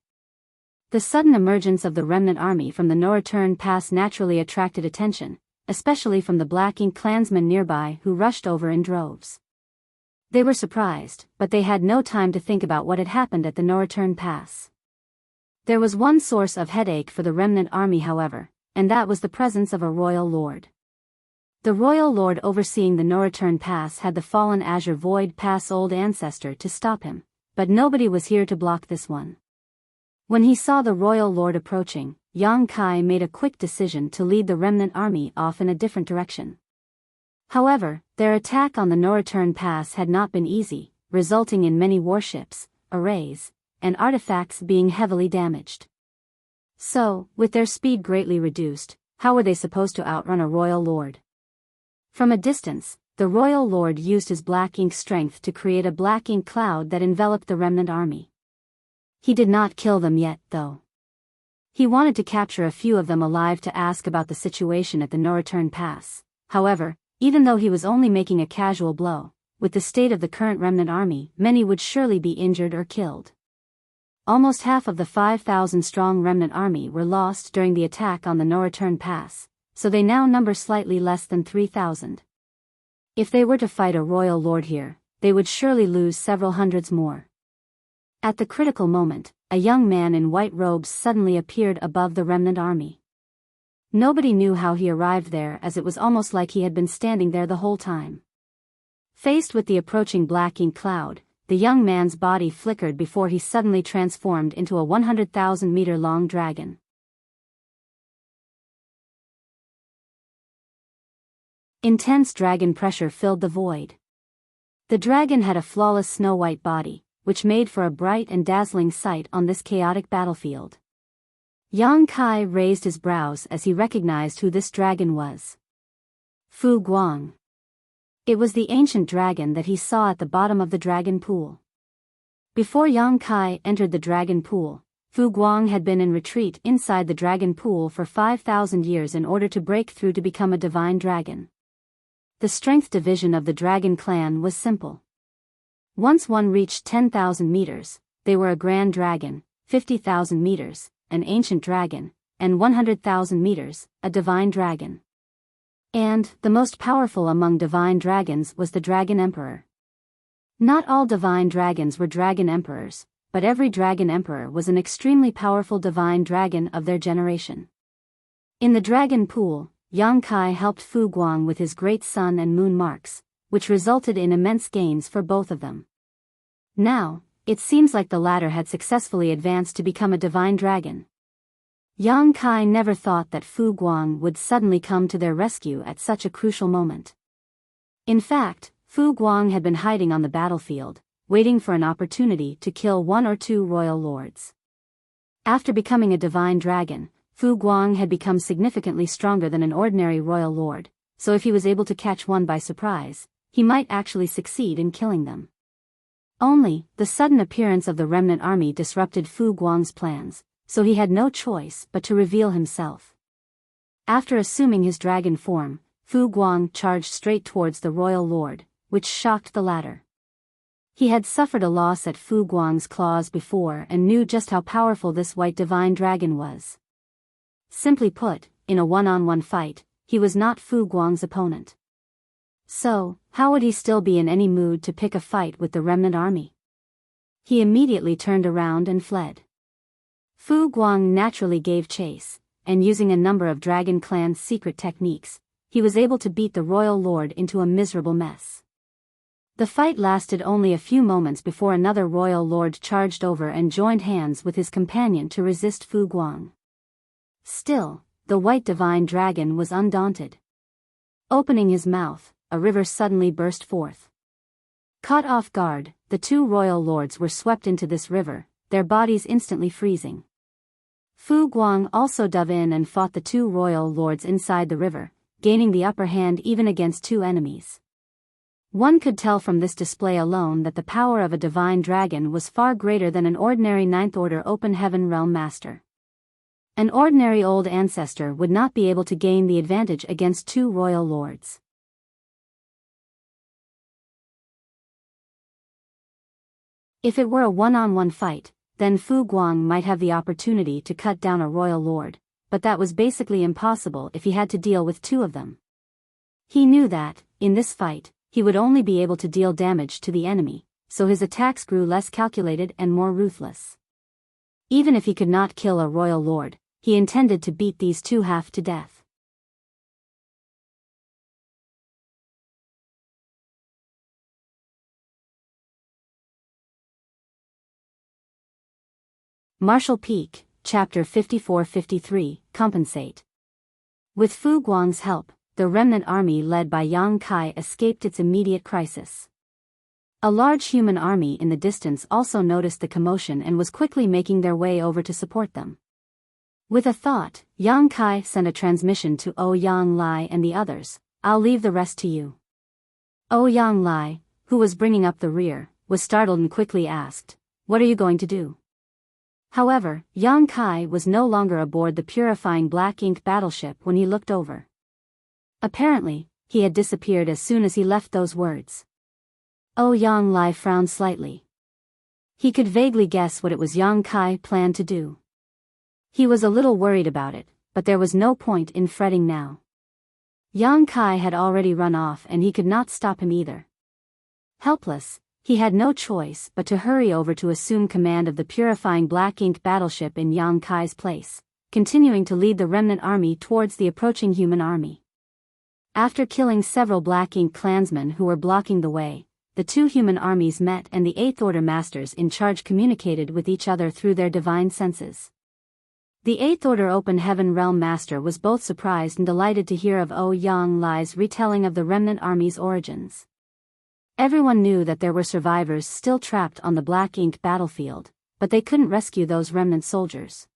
The sudden emergence of the remnant army from the Noreturn Pass naturally attracted attention, especially from the Black Ink clansmen nearby who rushed over in droves. They were surprised, but they had no time to think about what had happened at the Noreturn Pass. There was one source of headache for the remnant army however, and that was the presence of a royal lord. The royal lord overseeing the Noreturn Pass had the fallen Azure Void Pass old ancestor to stop him, but nobody was here to block this one. When he saw the royal lord approaching, Yang Kai made a quick decision to lead the remnant army off in a different direction. However, their attack on the Noreturn Pass had not been easy, resulting in many warships, arrays, and artifacts being heavily damaged. So, with their speed greatly reduced, how were they supposed to outrun a royal lord? From a distance, the royal lord used his black ink strength to create a black ink cloud that enveloped the remnant army. He did not kill them yet, though. He wanted to capture a few of them alive to ask about the situation at the Noreturn Pass. However, even though he was only making a casual blow, with the state of the current remnant army, many would surely be injured or killed. Almost half of the 5,000-strong remnant army were lost during the attack on the Noreturn Pass, so they now number slightly less than 3,000. If they were to fight a royal lord here, they would surely lose several hundreds more. At the critical moment, a young man in white robes suddenly appeared above the remnant army. Nobody knew how he arrived there, as it was almost like he had been standing there the whole time. Faced with the approaching black ink cloud, the young man's body flickered before he suddenly transformed into a 100,000-meter-long dragon. Intense dragon pressure filled the void. The dragon had a flawless snow-white body, which made for a bright and dazzling sight on this chaotic battlefield. Yang Kai raised his brows as he recognized who this dragon was. Fu Guang. It was the ancient dragon that he saw at the bottom of the dragon pool. Before Yang Kai entered the dragon pool, Fu Guang had been in retreat inside the dragon pool for 5,000 years in order to break through to become a divine dragon. The strength division of the dragon clan was simple. Once one reached 10,000 meters, they were a grand dragon, 50,000 meters, an ancient dragon, and 100,000 meters, a divine dragon. And, the most powerful among divine dragons was the Dragon Emperor. Not all divine dragons were dragon emperors, but every dragon emperor was an extremely powerful divine dragon of their generation. In the dragon pool, Yang Kai helped Fu Guang with his great sun and moon marks, which resulted in immense gains for both of them. Now, it seems like the latter had successfully advanced to become a divine dragon. Yang Kai never thought that Fu Guang would suddenly come to their rescue at such a crucial moment. In fact, Fu Guang had been hiding on the battlefield, waiting for an opportunity to kill one or two royal lords. After becoming a divine dragon, Fu Guang had become significantly stronger than an ordinary royal lord, so if he was able to catch one by surprise, he might actually succeed in killing them. Only, the sudden appearance of the remnant army disrupted Fu Guang's plans, so he had no choice but to reveal himself. After assuming his dragon form, Fu Guang charged straight towards the royal lord, which shocked the latter. He had suffered a loss at Fu Guang's claws before and knew just how powerful this white divine dragon was. Simply put, in a one-on-one fight, he was not Fu Guang's opponent. So, how would he still be in any mood to pick a fight with the remnant army? He immediately turned around and fled. Fu Guang naturally gave chase, and using a number of Dragon Clan's secret techniques, he was able to beat the royal lord into a miserable mess. The fight lasted only a few moments before another royal lord charged over and joined hands with his companion to resist Fu Guang. Still, the white divine dragon was undaunted. Opening his mouth, a river suddenly burst forth. Caught off guard, the two royal lords were swept into this river, their bodies instantly freezing. Fu Guang also dove in and fought the two royal lords inside the river, gaining the upper hand even against two enemies. One could tell from this display alone that the power of a divine dragon was far greater than an ordinary Ninth Order Open Heaven Realm Master. An ordinary old ancestor would not be able to gain the advantage against two royal lords. If it were a one-on-one fight, then Fu Guang might have the opportunity to cut down a royal lord, but that was basically impossible if he had to deal with two of them. He knew that, in this fight, he would only be able to deal damage to the enemy, so his attacks grew less calculated and more ruthless. Even if he could not kill a royal lord, he intended to beat these two half to death. Martial Peak, Chapter 54-53, Compensate. With Fu Guang's help, the remnant army led by Yang Kai escaped its immediate crisis. A large human army in the distance also noticed the commotion and was quickly making their way over to support them. With a thought, Yang Kai sent a transmission to Ouyang Lai and the others, "I'll leave the rest to you." Ouyang Lai, who was bringing up the rear, was startled and quickly asked, "What are you going to do?" However, Yang Kai was no longer aboard the purifying black ink battleship when he looked over. Apparently, he had disappeared as soon as he left those words. Ouyang Lai frowned slightly. He could vaguely guess what it was Yang Kai planned to do. He was a little worried about it, but there was no point in fretting now. Yang Kai had already run off and he could not stop him either. Helpless, he had no choice but to hurry over to assume command of the purifying black ink battleship in Yang Kai's place, continuing to lead the remnant army towards the approaching human army. After killing several black ink clansmen who were blocking the way, the two human armies met and the Eighth Order Masters in charge communicated with each other through their divine senses. The Eighth Order Open Heaven Realm Master was both surprised and delighted to hear of Ouyang Lai's retelling of the remnant army's origins. Everyone knew that there were survivors still trapped on the black ink battlefield, but they couldn't rescue those remnant soldiers.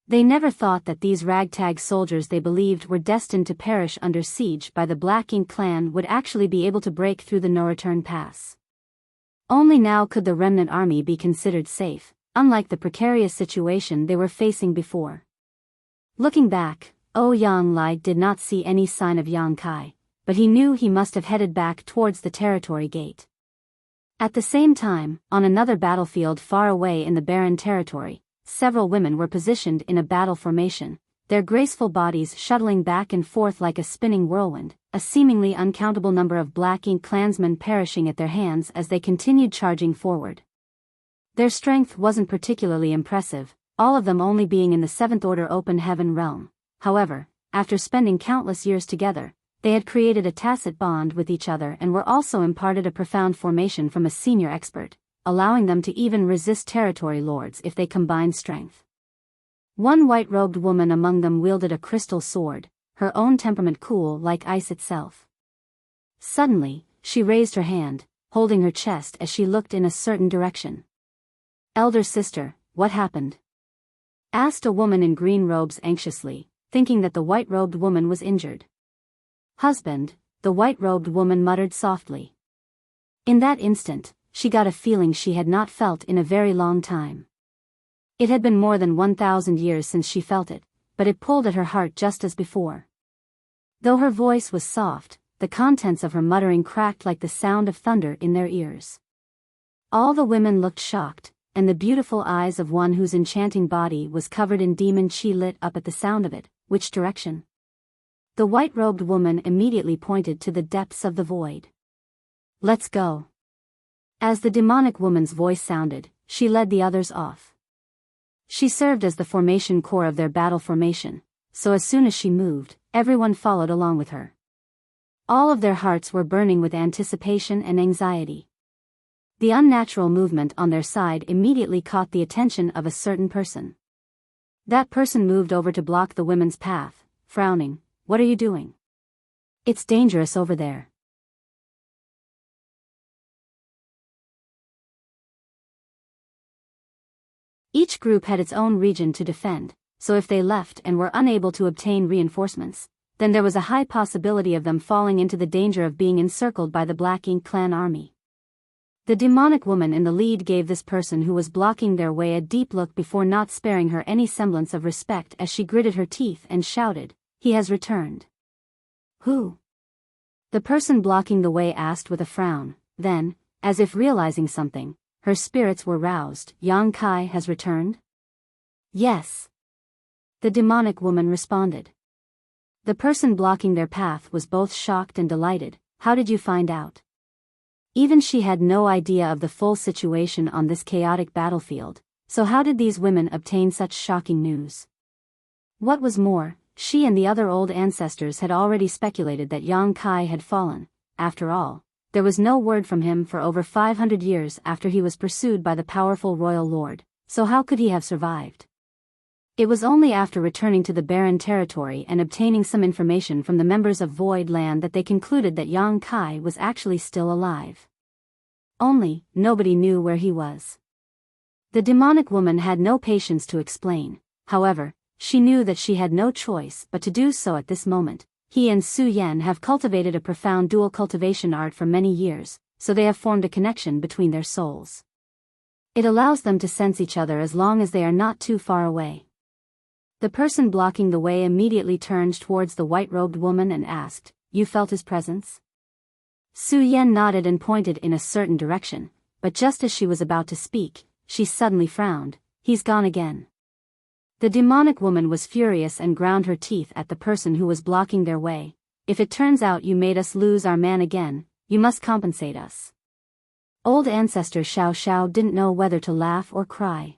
They never thought that these ragtag soldiers they believed were destined to perish under siege by the Black Ink clan would actually be able to break through the no-return pass. Only now could the remnant army be considered safe, unlike the precarious situation they were facing before. Looking back, Ouyang Lai did not see any sign of Yang Kai, but he knew he must have headed back towards the territory gate. At the same time, on another battlefield far away in the barren territory, several women were positioned in a battle formation, their graceful bodies shuttling back and forth like a spinning whirlwind, a seemingly uncountable number of Black Ink clansmen perishing at their hands as they continued charging forward. Their strength wasn't particularly impressive, all of them only being in the Seventh Order Open Heaven realm. However, after spending countless years together, they had created a tacit bond with each other and were also imparted a profound formation from a senior expert, allowing them to even resist territory lords if they combined strength. One white-robed woman among them wielded a crystal sword, her own temperament cool like ice itself. Suddenly, she raised her hand, holding her chest as she looked in a certain direction. "Elder sister, what happened?" asked a woman in green robes anxiously, thinking that the white-robed woman was injured. "Husband," the white-robed woman muttered softly. In that instant, she got a feeling she had not felt in a very long time. It had been more than 1,000 years since she felt it, but it pulled at her heart just as before. Though her voice was soft, the contents of her muttering cracked like the sound of thunder in their ears. All the women looked shocked, and the beautiful eyes of one whose enchanting body was covered in demon chi lit up at the sound of it. Which direction? The white-robed woman immediately pointed to the depths of the void. Let's go. As the demonic woman's voice sounded, she led the others off. She served as the formation core of their battle formation, so as soon as she moved, everyone followed along with her. All of their hearts were burning with anticipation and anxiety. The unnatural movement on their side immediately caught the attention of a certain person. That person moved over to block the women's path, frowning. What are you doing? It's dangerous over there. Each group had its own region to defend, so if they left and were unable to obtain reinforcements, then there was a high possibility of them falling into the danger of being encircled by the Black Ink clan army. The demonic woman in the lead gave this person who was blocking their way a deep look before not sparing her any semblance of respect as she gritted her teeth and shouted, "He has returned." Who? The person blocking the way asked with a frown, then, as if realizing something, her spirits were roused. Yang Kai has returned? Yes. The demonic woman responded. The person blocking their path was both shocked and delighted. How did you find out? Even she had no idea of the full situation on this chaotic battlefield, so how did these women obtain such shocking news? What was more, she and the other old ancestors had already speculated that Yang Kai had fallen. After all, there was no word from him for over 500 years after he was pursued by the powerful royal lord, so how could he have survived? It was only after returning to the barren territory and obtaining some information from the members of Void Land that they concluded that Yang Kai was actually still alive. Only, nobody knew where he was. The demonic woman had no patience to explain, however, she knew that she had no choice but to do so at this moment. He and Su Yan have cultivated a profound dual cultivation art for many years, so they have formed a connection between their souls. It allows them to sense each other as long as they are not too far away. The person blocking the way immediately turned towards the white-robed woman and asked, "You felt his presence?" Su Yan nodded and pointed in a certain direction, but just as she was about to speak, she suddenly frowned. "He's gone again." The demonic woman was furious and ground her teeth at the person who was blocking their way. "If it turns out you made us lose our man again, you must compensate us." Old ancestor Xiao Xiao didn't know whether to laugh or cry.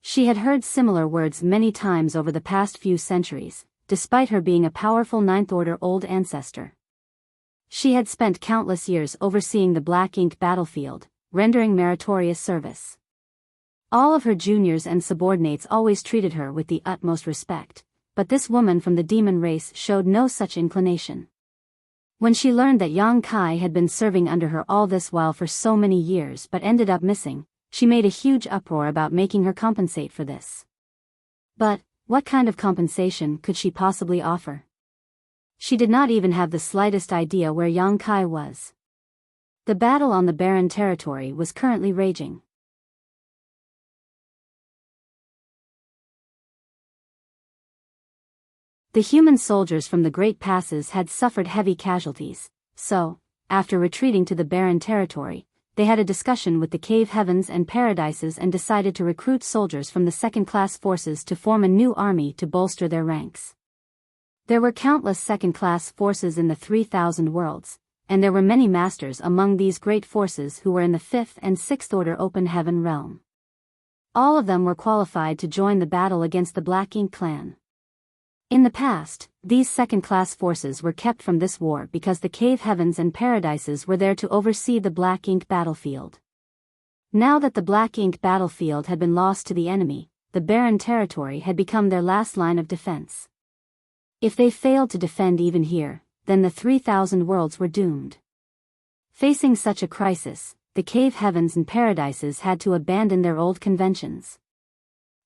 She had heard similar words many times over the past few centuries, despite her being a powerful ninth-order old ancestor. She had spent countless years overseeing the Black Ink battlefield, rendering meritorious service. All of her juniors and subordinates always treated her with the utmost respect, but this woman from the demon race showed no such inclination. When she learned that Yang Kai had been serving under her all this while for so many years but ended up missing, she made a huge uproar about making her compensate for this. But, what kind of compensation could she possibly offer? She did not even have the slightest idea where Yang Kai was. The battle on the barren territory was currently raging. The human soldiers from the Great Passes had suffered heavy casualties, so, after retreating to the barren territory, they had a discussion with the cave heavens and paradises and decided to recruit soldiers from the second-class forces to form a new army to bolster their ranks. There were countless second-class forces in the 3,000 worlds, and there were many masters among these great forces who were in the 5th and 6th order open heaven realm. All of them were qualified to join the battle against the Black Ink clan. In the past, these second-class forces were kept from this war because the cave heavens and paradises were there to oversee the Black Ink battlefield. Now that the Black Ink battlefield had been lost to the enemy, the barren territory had become their last line of defense. If they failed to defend even here, then the 3,000 worlds were doomed. Facing such a crisis, the cave heavens and paradises had to abandon their old conventions.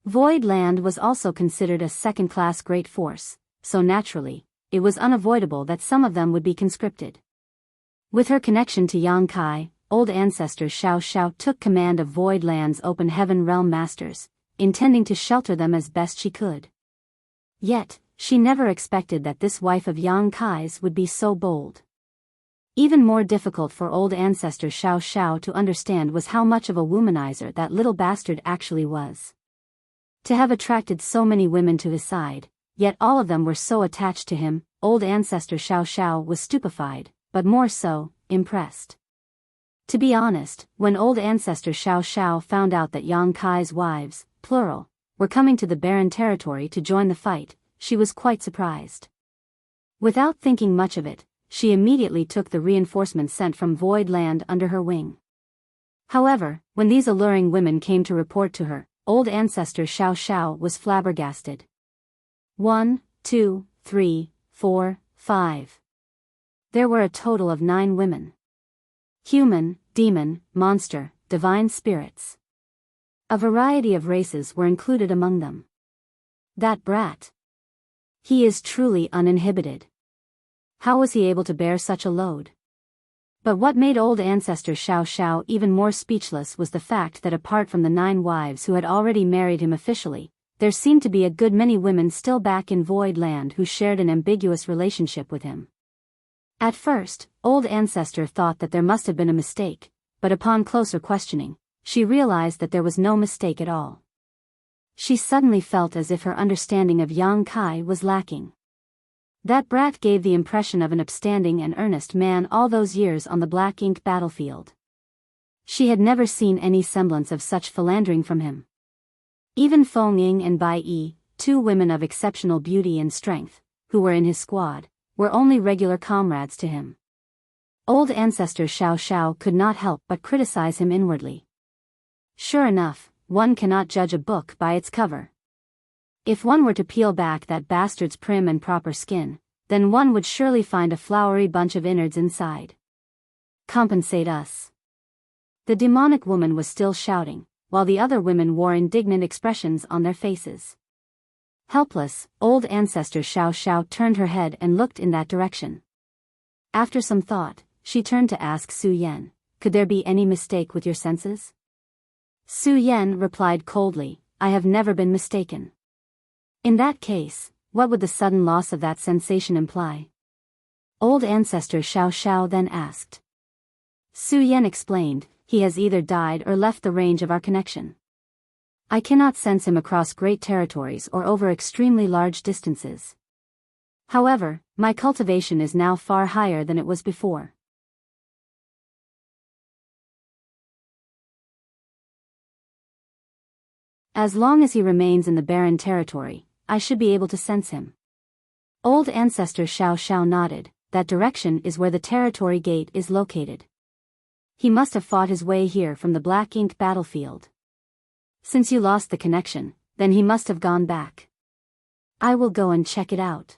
Void Land was also considered a second-class great force, so naturally, it was unavoidable that some of them would be conscripted. With her connection to Yang Kai, old ancestor Xiao Xiao took command of Void Land's open heaven realm masters, intending to shelter them as best she could. Yet, she never expected that this wife of Yang Kai's would be so bold. Even more difficult for old ancestor Xiao Xiao to understand was how much of a womanizer that little bastard actually was. To have attracted so many women to his side, yet all of them were so attached to him, old ancestor Xiao Xiao was stupefied, but more so, impressed. To be honest, when old ancestor Xiao Xiao found out that Yang Kai's wives, plural, were coming to the barren territory to join the fight, she was quite surprised. Without thinking much of it, she immediately took the reinforcements sent from Void Land under her wing. However, when these alluring women came to report to her, old ancestor Xiao Xiao was flabbergasted. 1, 2, 3, 4, 5. There were a total of 9 women. Human, demon, monster, divine spirits. A variety of races were included among them. That brat. He is truly uninhibited. How was he able to bear such a load? But what made old ancestor Xiao Xiao even more speechless was the fact that apart from the 9 wives who had already married him officially, there seemed to be a good many women still back in Void Land who shared an ambiguous relationship with him. At first, old ancestor thought that there must have been a mistake, but upon closer questioning, she realized that there was no mistake at all. She suddenly felt as if her understanding of Yang Kai was lacking. That brat gave the impression of an upstanding and earnest man all those years on the black ink battlefield. She had never seen any semblance of such philandering from him. Even Feng Ying and Bai Yi, 2 women of exceptional beauty and strength, who were in his squad, were only regular comrades to him. Old ancestor Xiao Xiao could not help but criticize him inwardly. Sure enough, one cannot judge a book by its cover. If one were to peel back that bastard's prim and proper skin, then one would surely find a flowery bunch of innards inside. Compensate us. The demonic woman was still shouting, while the other women wore indignant expressions on their faces. Helpless, old ancestor Xiao Xiao turned her head and looked in that direction. After some thought, she turned to ask Su Yan, "Could there be any mistake with your senses?" Su Yan replied coldly, "I have never been mistaken." In that case, what would the sudden loss of that sensation imply? Old ancestor Xiao Xiao then asked. Su Yan explained, "He has either died or left the range of our connection. I cannot sense him across great territories or over extremely large distances. However, my cultivation is now far higher than it was before. As long as he remains in the barren territory, I should be able to sense him." Old ancestor Xiao Xiao nodded. "That direction is where the territory gate is located. He must have fought his way here from the black ink battlefield. Since you lost the connection, then he must have gone back. I will go and check it out.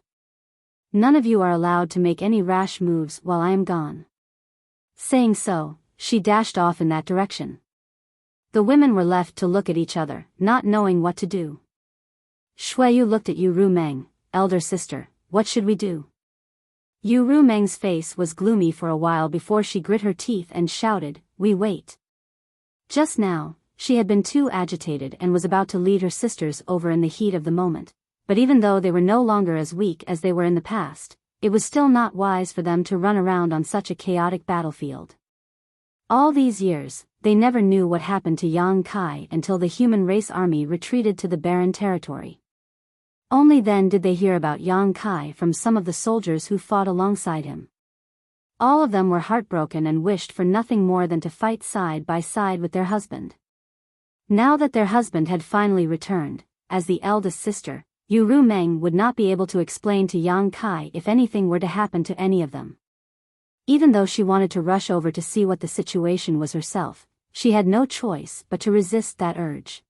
None of you are allowed to make any rash moves while I am gone." Saying so, she dashed off in that direction. The women were left to look at each other, not knowing what to do. Shuiyu looked at Yu Rumeng, "Elder sister, what should we do?" Yu Rumeng's face was gloomy for a while before she grit her teeth and shouted, "We wait." Just now, she had been too agitated and was about to lead her sisters over in the heat of the moment, but even though they were no longer as weak as they were in the past, it was still not wise for them to run around on such a chaotic battlefield. All these years, they never knew what happened to Yang Kai until the human race army retreated to the barren territory. Only then did they hear about Yang Kai from some of the soldiers who fought alongside him. All of them were heartbroken and wished for nothing more than to fight side by side with their husband. Now that their husband had finally returned, as the eldest sister, Yu Rumeng would not be able to explain to Yang Kai if anything were to happen to any of them. Even though she wanted to rush over to see what the situation was herself, she had no choice but to resist that urge.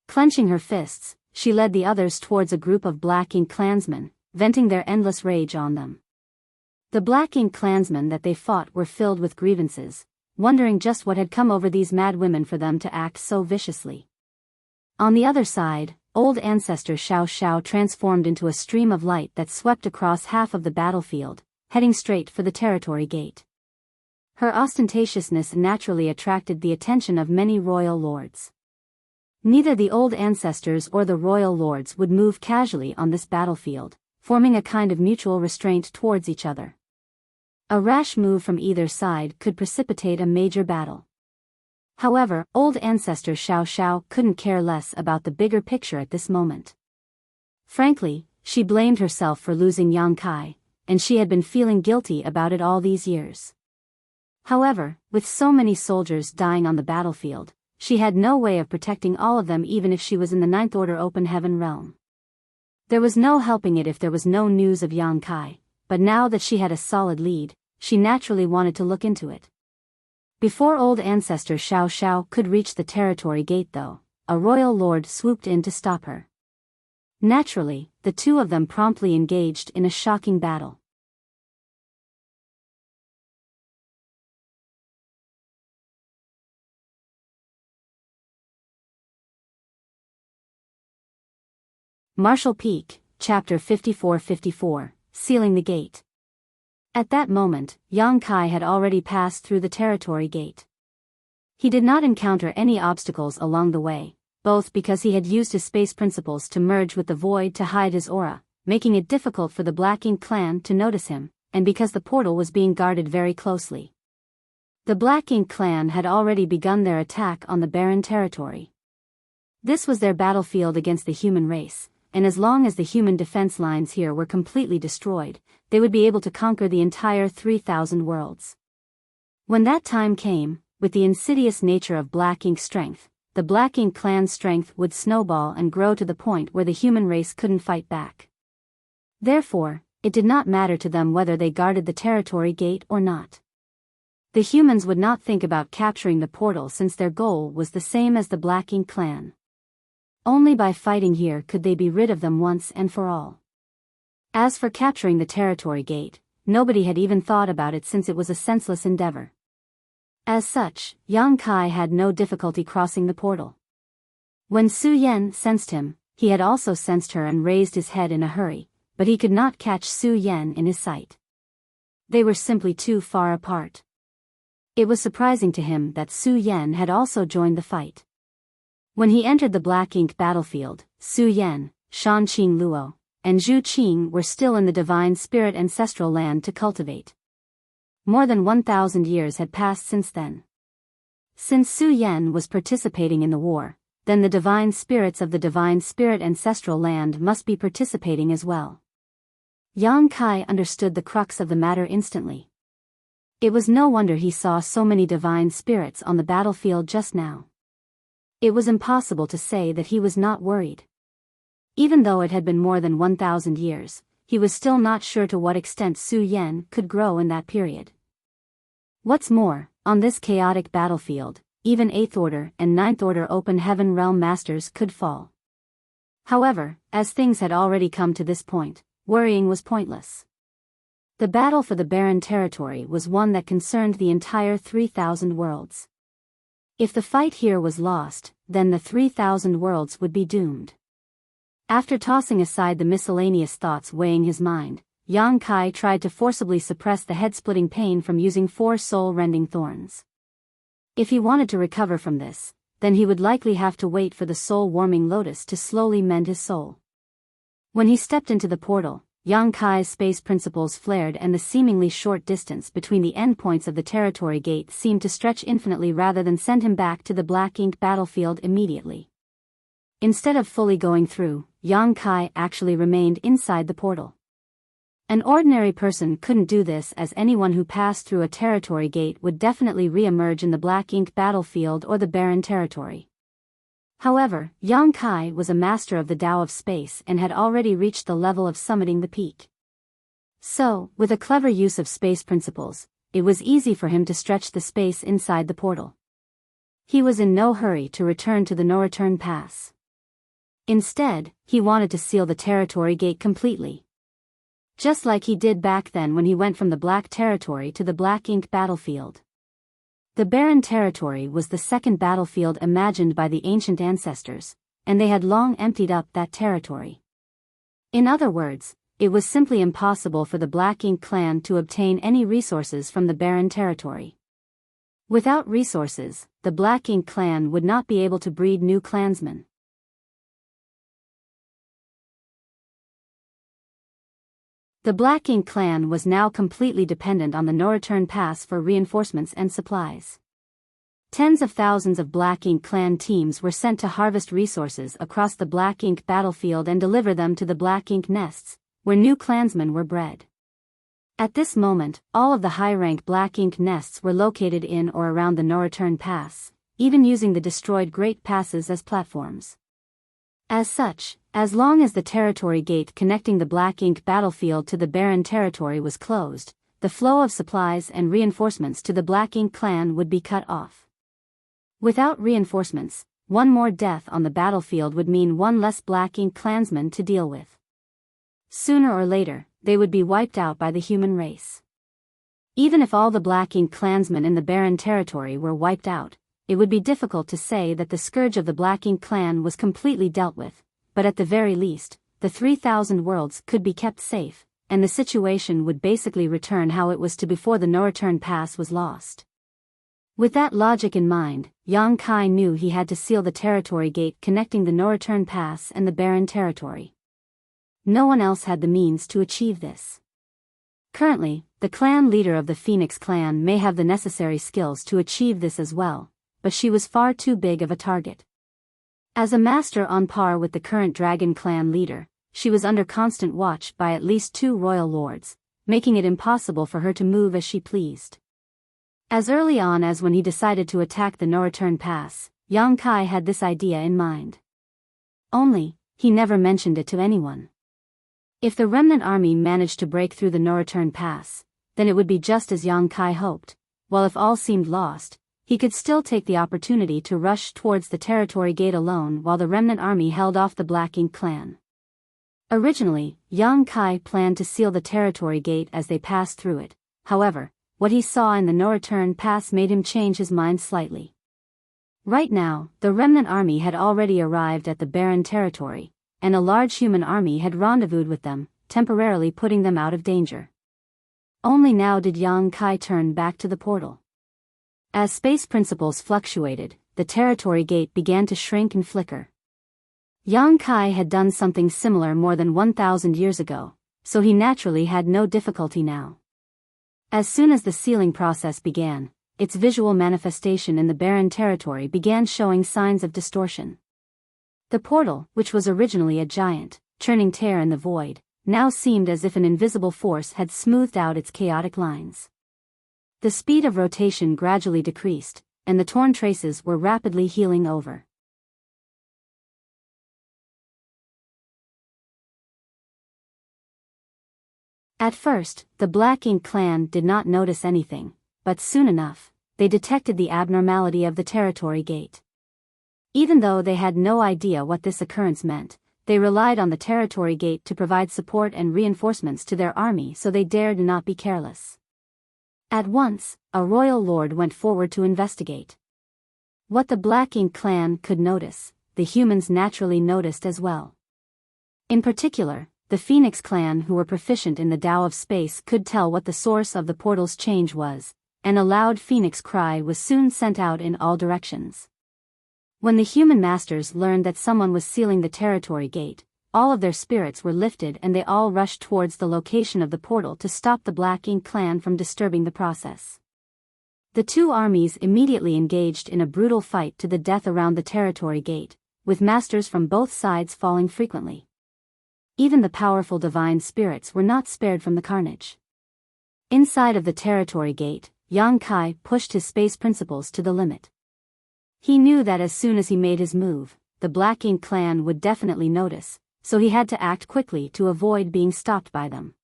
Clenching her fists, she led the others towards a group of Black Ink clansmen, venting their endless rage on them. The Black Ink clansmen that they fought were filled with grievances, wondering just what had come over these mad women for them to act so viciously. On the other side, old ancestor Xiao Xiao transformed into a stream of light that swept across half of the battlefield, heading straight for the territory gate. Her ostentatiousness naturally attracted the attention of many royal lords. Neither the old ancestors or the royal lords would move casually on this battlefield, forming a kind of mutual restraint towards each other. A rash move from either side could precipitate a major battle. However, old ancestor Xiao Xiao couldn't care less about the bigger picture at this moment. Frankly, she blamed herself for losing Yang Kai, and she had been feeling guilty about it all these years. However, with so many soldiers dying on the battlefield, she had no way of protecting all of them even if she was in the Ninth Order Open Heaven realm. There was no helping it if there was no news of Yang Kai, but now that she had a solid lead, she naturally wanted to look into it. Before old ancestor Xiao Xiao could reach the territory gate though, a royal lord swooped in to stop her. Naturally, the two of them promptly engaged in a shocking battle. Martial Peak, Chapter 54-54, Sealing the Gate. At that moment, Yang Kai had already passed through the territory gate. He did not encounter any obstacles along the way, both because he had used his space principles to merge with the void to hide his aura, making it difficult for the Black Ink clan to notice him, and because the portal was being guarded very closely. The Black Ink clan had already begun their attack on the barren territory. This was their battlefield against the human race, and as long as the human defense lines here were completely destroyed, they would be able to conquer the entire 3,000 worlds. When that time came, with the insidious nature of Black Ink strength, the Black Ink clan's strength would snowball and grow to the point where the human race couldn't fight back. Therefore, it did not matter to them whether they guarded the territory gate or not. The humans would not think about capturing the portal since their goal was the same as the Black Ink clan. Only by fighting here could they be rid of them once and for all. As for capturing the territory gate, nobody had even thought about it since it was a senseless endeavor. As such, Yang Kai had no difficulty crossing the portal. When Su Yan sensed him, he had also sensed her and raised his head in a hurry, but he could not catch Su Yan in his sight. They were simply too far apart. It was surprising to him that Su Yan had also joined the fight. When he entered the Black Ink battlefield, Su Yan, Shan Qing Luo, and Zhu Qing were still in the divine spirit ancestral land to cultivate. More than 1,000 years had passed since then. Since Su Yan was participating in the war, then the divine spirits of the divine spirit ancestral land must be participating as well. Yang Kai understood the crux of the matter instantly. It was no wonder he saw so many divine spirits on the battlefield just now. It was impossible to say that he was not worried. Even though it had been more than 1,000 years, he was still not sure to what extent Su Yan could grow in that period. What's more, on this chaotic battlefield, even 8th Order and 9th Order Open Heaven Realm Masters could fall. However, as things had already come to this point, worrying was pointless. The battle for the barren territory was one that concerned the entire 3,000 worlds. If the fight here was lost, then the 3,000 worlds would be doomed. After tossing aside the miscellaneous thoughts weighing his mind, Yang Kai tried to forcibly suppress the head-splitting pain from using 4 soul-rending thorns. If he wanted to recover from this, then he would likely have to wait for the soul-warming lotus to slowly mend his soul. When he stepped into the portal, Yang Kai's space principles flared and the seemingly short distance between the endpoints of the territory gate seemed to stretch infinitely rather than send him back to the Black Ink battlefield immediately. Instead of fully going through, Yang Kai actually remained inside the portal. An ordinary person couldn't do this, as anyone who passed through a territory gate would definitely re-emerge in the Black Ink battlefield or the barren territory. However, Yang Kai was a master of the Tao of space and had already reached the level of summiting the peak. So, with a clever use of space principles, it was easy for him to stretch the space inside the portal. He was in no hurry to return to the no-return pass. Instead, he wanted to seal the territory gate completely. Just like he did back then when he went from the Black Territory to the Black Ink battlefield. The barren territory was the second battlefield imagined by the ancient ancestors, and they had long emptied up that territory. In other words, it was simply impossible for the Black Ink clan to obtain any resources from the barren territory. Without resources, the Black Ink clan would not be able to breed new clansmen. The Black Ink clan was now completely dependent on the Noreturn Pass for reinforcements and supplies. Tens of thousands of Black Ink clan teams were sent to harvest resources across the Black Ink battlefield and deliver them to the Black Ink nests, where new clansmen were bred. At this moment, all of the high-rank Black Ink nests were located in or around the Noreturn Pass, even using the destroyed Great Passes as platforms. As such, as long as the territory gate connecting the Black Ink battlefield to the barren territory was closed, the flow of supplies and reinforcements to the Black Ink clan would be cut off. Without reinforcements, one more death on the battlefield would mean one less Black Ink clansman to deal with. Sooner or later, they would be wiped out by the human race. Even if all the Black Ink clansmen in the barren territory were wiped out, it would be difficult to say that the scourge of the Black Ink clan was completely dealt with, but at the very least, the 3,000 worlds could be kept safe, and the situation would basically return how it was to before the Noreturn Pass was lost. With that logic in mind, Yang Kai knew he had to seal the territory gate connecting the Noreturn Pass and the barren territory. No one else had the means to achieve this. Currently, the clan leader of the Phoenix clan may have the necessary skills to achieve this as well, but she was far too big of a target. As a master on par with the current Dragon clan leader, she was under constant watch by at least 2 royal lords, making it impossible for her to move as she pleased. As early on as when he decided to attack the Noreturn Pass, Yang Kai had this idea in mind. Only, he never mentioned it to anyone. If the remnant army managed to break through the Noreturn Pass, then it would be just as Yang Kai hoped, while if all seemed lost, he could still take the opportunity to rush towards the territory gate alone while the remnant army held off the Black Ink clan. Originally, Yang Kai planned to seal the territory gate as they passed through it, however, what he saw in the Noreturn Pass made him change his mind slightly. Right now, the remnant army had already arrived at the barren territory, and a large human army had rendezvoused with them, temporarily putting them out of danger. Only now did Yang Kai turn back to the portal. As space principles fluctuated, the territory gate began to shrink and flicker. Yang Kai had done something similar more than 1,000 years ago, so he naturally had no difficulty now. As soon as the sealing process began, its visual manifestation in the barren territory began showing signs of distortion. The portal, which was originally a giant, churning tear in the void, now seemed as if an invisible force had smoothed out its chaotic lines. The speed of rotation gradually decreased, and the torn traces were rapidly healing over. At first, the Black Ink clan did not notice anything, but soon enough, they detected the abnormality of the territory gate. Even though they had no idea what this occurrence meant, they relied on the territory gate to provide support and reinforcements to their army, so they dared not be careless. At once, a royal lord went forward to investigate. What the Black Ink clan could notice, the humans naturally noticed as well. In particular, the Phoenix clan, who were proficient in the Tao of space, could tell what the source of the portal's change was, and a loud phoenix cry was soon sent out in all directions. When the human masters learned that someone was sealing the territory gate, all of their spirits were lifted and they all rushed towards the location of the portal to stop the Black Ink clan from disturbing the process. The 2 armies immediately engaged in a brutal fight to the death around the territory gate, with masters from both sides falling frequently. Even the powerful divine spirits were not spared from the carnage. Inside of the territory gate, Yang Kai pushed his space principles to the limit. He knew that as soon as he made his move, the Black Ink clan would definitely notice, so he had to act quickly to avoid being stopped by them.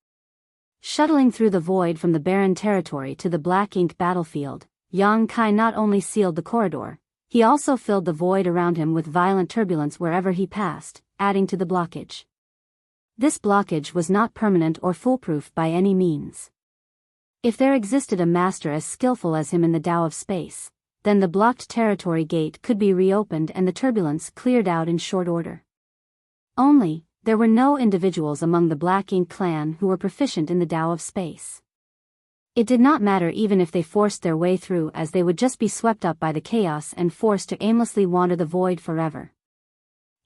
Shuttling through the void from the barren territory to the Black Ink battlefield, Yang Kai not only sealed the corridor, he also filled the void around him with violent turbulence wherever he passed, adding to the blockage. This blockage was not permanent or foolproof by any means. If there existed a master as skillful as him in the Tao of space, then the blocked territory gate could be reopened and the turbulence cleared out in short order. Only, there were no individuals among the Black Ink clan who were proficient in the Tao of space. It did not matter even if they forced their way through, as they would just be swept up by the chaos and forced to aimlessly wander the void forever.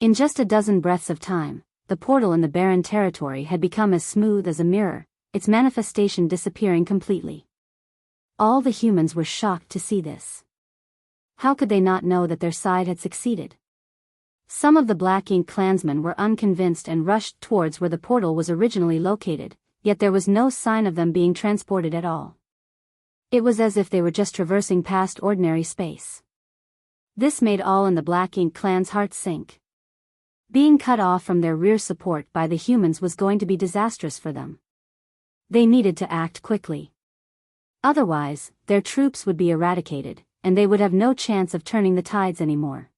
In just a dozen breaths of time, the portal in the barren territory had become as smooth as a mirror, its manifestation disappearing completely. All the humans were shocked to see this. How could they not know that their side had succeeded? Some of the Black Ink clansmen were unconvinced and rushed towards where the portal was originally located, yet there was no sign of them being transported at all. It was as if they were just traversing past ordinary space. This made all in the Black Ink clan's hearts sink. Being cut off from their rear support by the humans was going to be disastrous for them. They needed to act quickly. Otherwise, their troops would be eradicated, and they would have no chance of turning the tides anymore.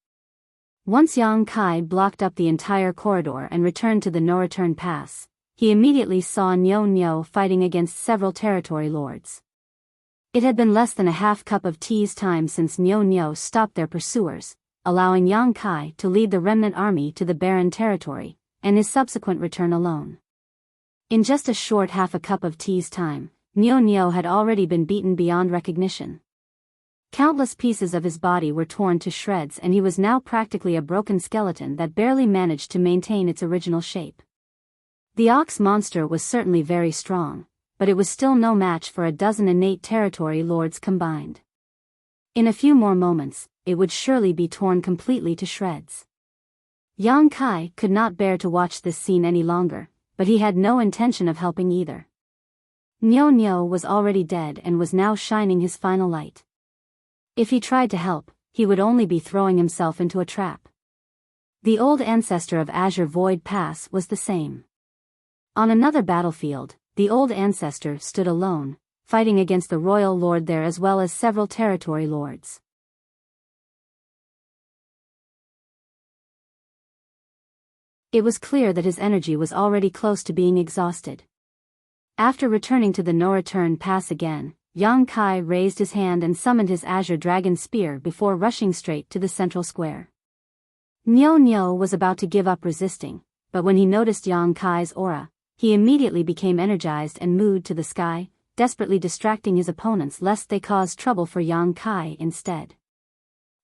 Once Yang Kai blocked up the entire corridor and returned to the no-return pass, he immediately saw Nyo fighting against several territory lords. It had been less than a half cup of tea's time since Nyo stopped their pursuers, allowing Yang Kai to lead the remnant army to the barren territory, and his subsequent return alone. In just a short half a cup of tea's time, Nyo had already been beaten beyond recognition. Countless pieces of his body were torn to shreds, and he was now practically a broken skeleton that barely managed to maintain its original shape. The ox monster was certainly very strong, but it was still no match for a dozen innate territory lords combined. In a few more moments, it would surely be torn completely to shreds. Yang Kai could not bear to watch this scene any longer, but he had no intention of helping either. Nyo was already dead and was now shining his final light. If he tried to help, he would only be throwing himself into a trap. The old ancestor of Azure Void Pass was the same. On another battlefield, the old ancestor stood alone, fighting against the royal lord there as well as several territory lords. It was clear that his energy was already close to being exhausted. After returning to the no-return pass again, Yang Kai raised his hand and summoned his Azure Dragon Spear before rushing straight to the central square. Nyo was about to give up resisting, but when he noticed Yang Kai's aura, he immediately became energized and moved to the sky, desperately distracting his opponents lest they cause trouble for Yang Kai instead.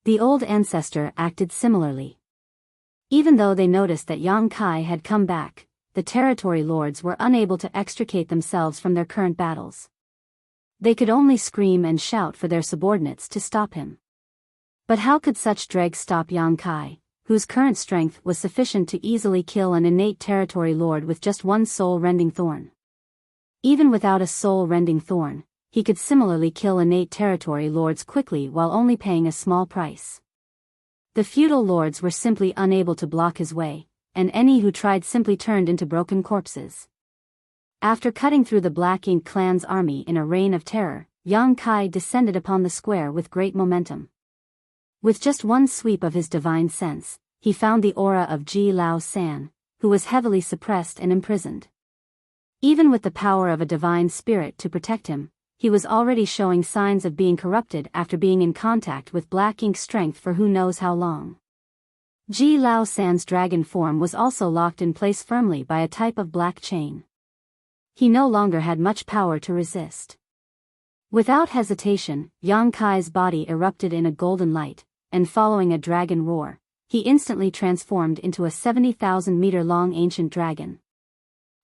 The old ancestor acted similarly. Even though they noticed that Yang Kai had come back, the territory lords were unable to extricate themselves from their current battles. They could only scream and shout for their subordinates to stop him. But how could such dregs stop Yang Kai, whose current strength was sufficient to easily kill an innate territory lord with just one soul-rending thorn? Even without a soul-rending thorn, he could similarly kill innate territory lords quickly while only paying a small price. The feudal lords were simply unable to block his way, and any who tried simply turned into broken corpses. After cutting through the Black Ink clan's army in a reign of terror, Yang Kai descended upon the square with great momentum. With just one sweep of his divine sense, he found the aura of Ji Lao San, who was heavily suppressed and imprisoned. Even with the power of a divine spirit to protect him, he was already showing signs of being corrupted after being in contact with Black Ink strength for who knows how long. Ji Lao San's dragon form was also locked in place firmly by a type of black chain. He no longer had much power to resist. Without hesitation, Yang Kai's body erupted in a golden light, and following a dragon roar, he instantly transformed into a 70,000-meter-long ancient dragon.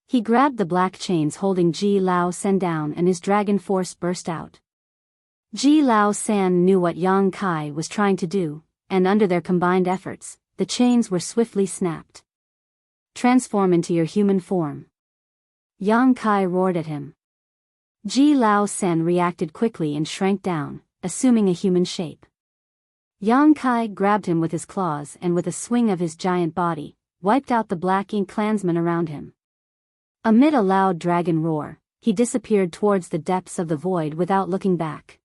He grabbed the black chains holding Ji Lao San down and his dragon force burst out. Ji Lao San knew what Yang Kai was trying to do, and under their combined efforts, the chains were swiftly snapped. "Transform into your human form." Yang Kai roared at him. Ji Lao San reacted quickly and shrank down, assuming a human shape. Yang Kai grabbed him with his claws and with a swing of his giant body, wiped out the Black Ink clansmen around him. Amid a loud dragon roar, he disappeared towards the depths of the void without looking back.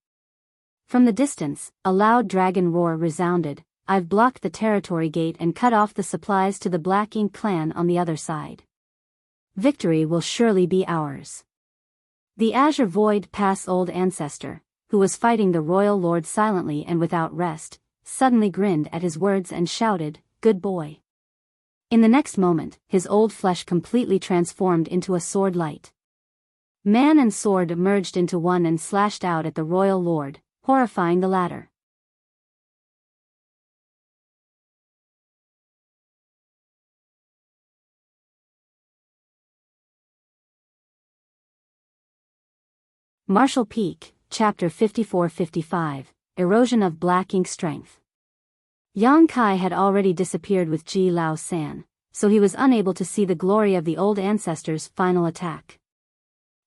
From the distance, a loud dragon roar resounded. "I've blocked the territory gate and cut off the supplies to the Black Ink clan on the other side. Victory will surely be ours." The Azure Void Pass old ancestor, who was fighting the royal lord silently and without rest, suddenly grinned at his words and shouted, "Good boy." In the next moment, his old flesh completely transformed into a sword light. Man and sword merged into one and slashed out at the royal lord, horrifying the latter. Martial Peak, Chapter 54-55, Erosion of Black Ink Strength. Yang Kai had already disappeared with Ji Lao San, so he was unable to see the glory of the old ancestor's final attack.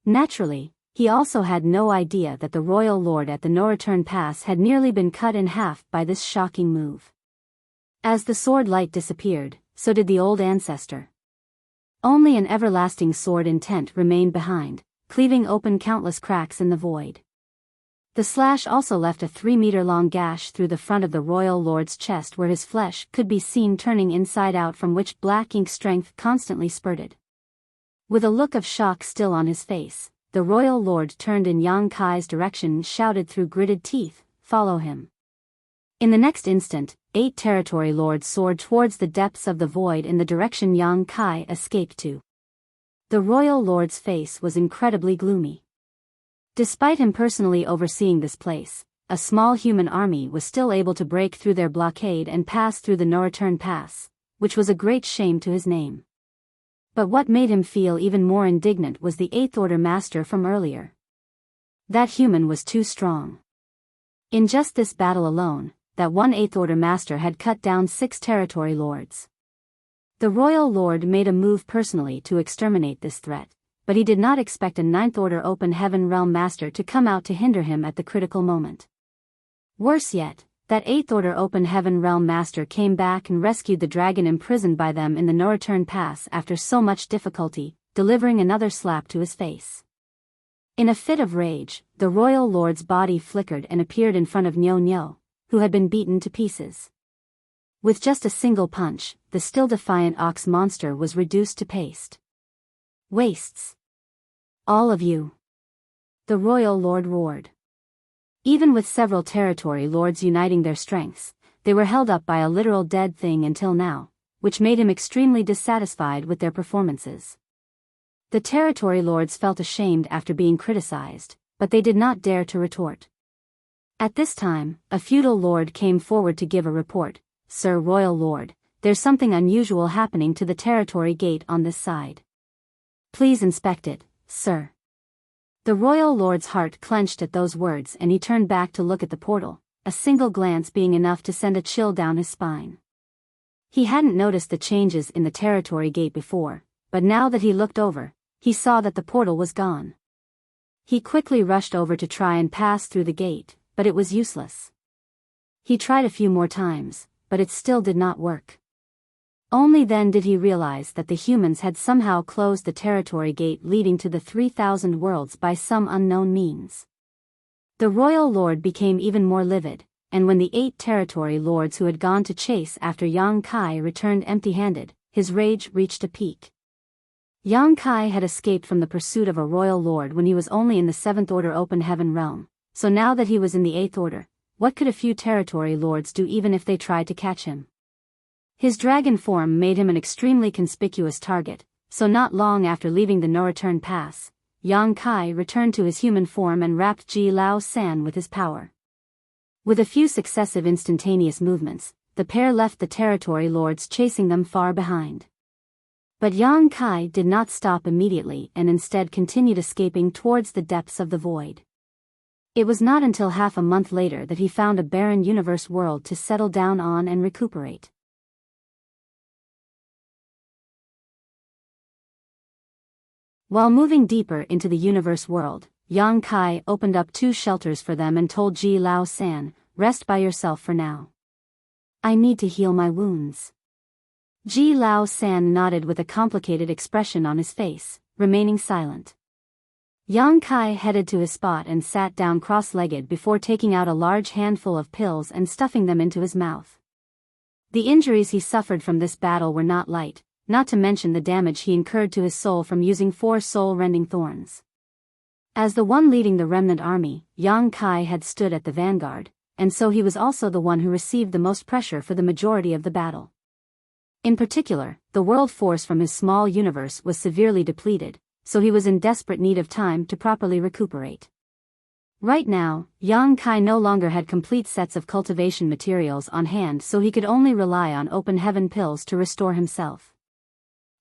Naturally, he also had no idea that the royal lord at the no-return pass had nearly been cut in half by this shocking move. As the sword light disappeared, so did the old ancestor. Only an everlasting sword intent remained behind, cleaving open countless cracks in the void. The slash also left a 3-meter-long gash through the front of the royal lord's chest where his flesh could be seen turning inside out, from which black ink strength constantly spurted. With a look of shock still on his face, the royal lord turned in Yang Kai's direction and shouted through gritted teeth, "Follow him." In the next instant, 8 territory lords soared towards the depths of the void in the direction Yang Kai escaped to. The royal lord's face was incredibly gloomy. Despite him personally overseeing this place, a small human army was still able to break through their blockade and pass through the no-return pass, which was a great shame to his name. But what made him feel even more indignant was the 8th Order Master from earlier. That human was too strong. In just this battle alone, that one 8th Order Master had cut down 6 territory lords. The royal lord made a move personally to exterminate this threat, but he did not expect a 9th Order Open Heaven Realm Master to come out to hinder him at the critical moment. Worse yet, that 8th Order Open Heaven Realm Master came back and rescued the dragon imprisoned by them in the no-return pass after so much difficulty, delivering another slap to his face. In a fit of rage, the royal lord's body flickered and appeared in front of Nyo Nyo, who had been beaten to pieces. With just a single punch, the still defiant ox monster was reduced to paste. "Wastes! All of you!" the royal lord roared. Even with several territory lords uniting their strengths, they were held up by a literal dead thing until now, which made him extremely dissatisfied with their performances. The territory lords felt ashamed after being criticized, but they did not dare to retort. At this time, a feudal lord came forward to give a report. "Sir Royal Lord, there's something unusual happening to the territory gate on this side. Please inspect it, sir." The royal lord's heart clenched at those words and he turned back to look at the portal, a single glance being enough to send a chill down his spine. He hadn't noticed the changes in the territory gate before, but now that he looked over, he saw that the portal was gone. He quickly rushed over to try and pass through the gate, but it was useless. He tried a few more times, but it still did not work. Only then did he realize that the humans had somehow closed the territory gate leading to the 3,000 worlds by some unknown means. The royal lord became even more livid, and when the 8 territory lords who had gone to chase after Yang Kai returned empty-handed, his rage reached a peak. Yang Kai had escaped from the pursuit of a royal lord when he was only in the 7th Order Open Heaven Realm, so now that he was in the 8th Order, what could a few territory lords do even if they tried to catch him? His dragon form made him an extremely conspicuous target, so not long after leaving the no-return pass, Yang Kai returned to his human form and wrapped Ji Lao San with his power. With a few successive instantaneous movements, the pair left the territory lords chasing them far behind. But Yang Kai did not stop immediately and instead continued escaping towards the depths of the void. It was not until half a month later that he found a barren universe world to settle down on and recuperate. While moving deeper into the universe world, Yang Kai opened up 2 shelters for them and told Ji Lao San, "Rest by yourself for now. I need to heal my wounds." Ji Lao San nodded with a complicated expression on his face, remaining silent. Yang Kai headed to his spot and sat down cross-legged before taking out a large handful of pills and stuffing them into his mouth. The injuries he suffered from this battle were not light, not to mention the damage he incurred to his soul from using 4 soul-rending thorns. As the one leading the remnant army, Yang Kai had stood at the vanguard, and so he was also the one who received the most pressure for the majority of the battle. In particular, the world force from his small universe was severely depleted, so he was in desperate need of time to properly recuperate. Right now, Yang Kai no longer had complete sets of cultivation materials on hand, so he could only rely on open heaven pills to restore himself.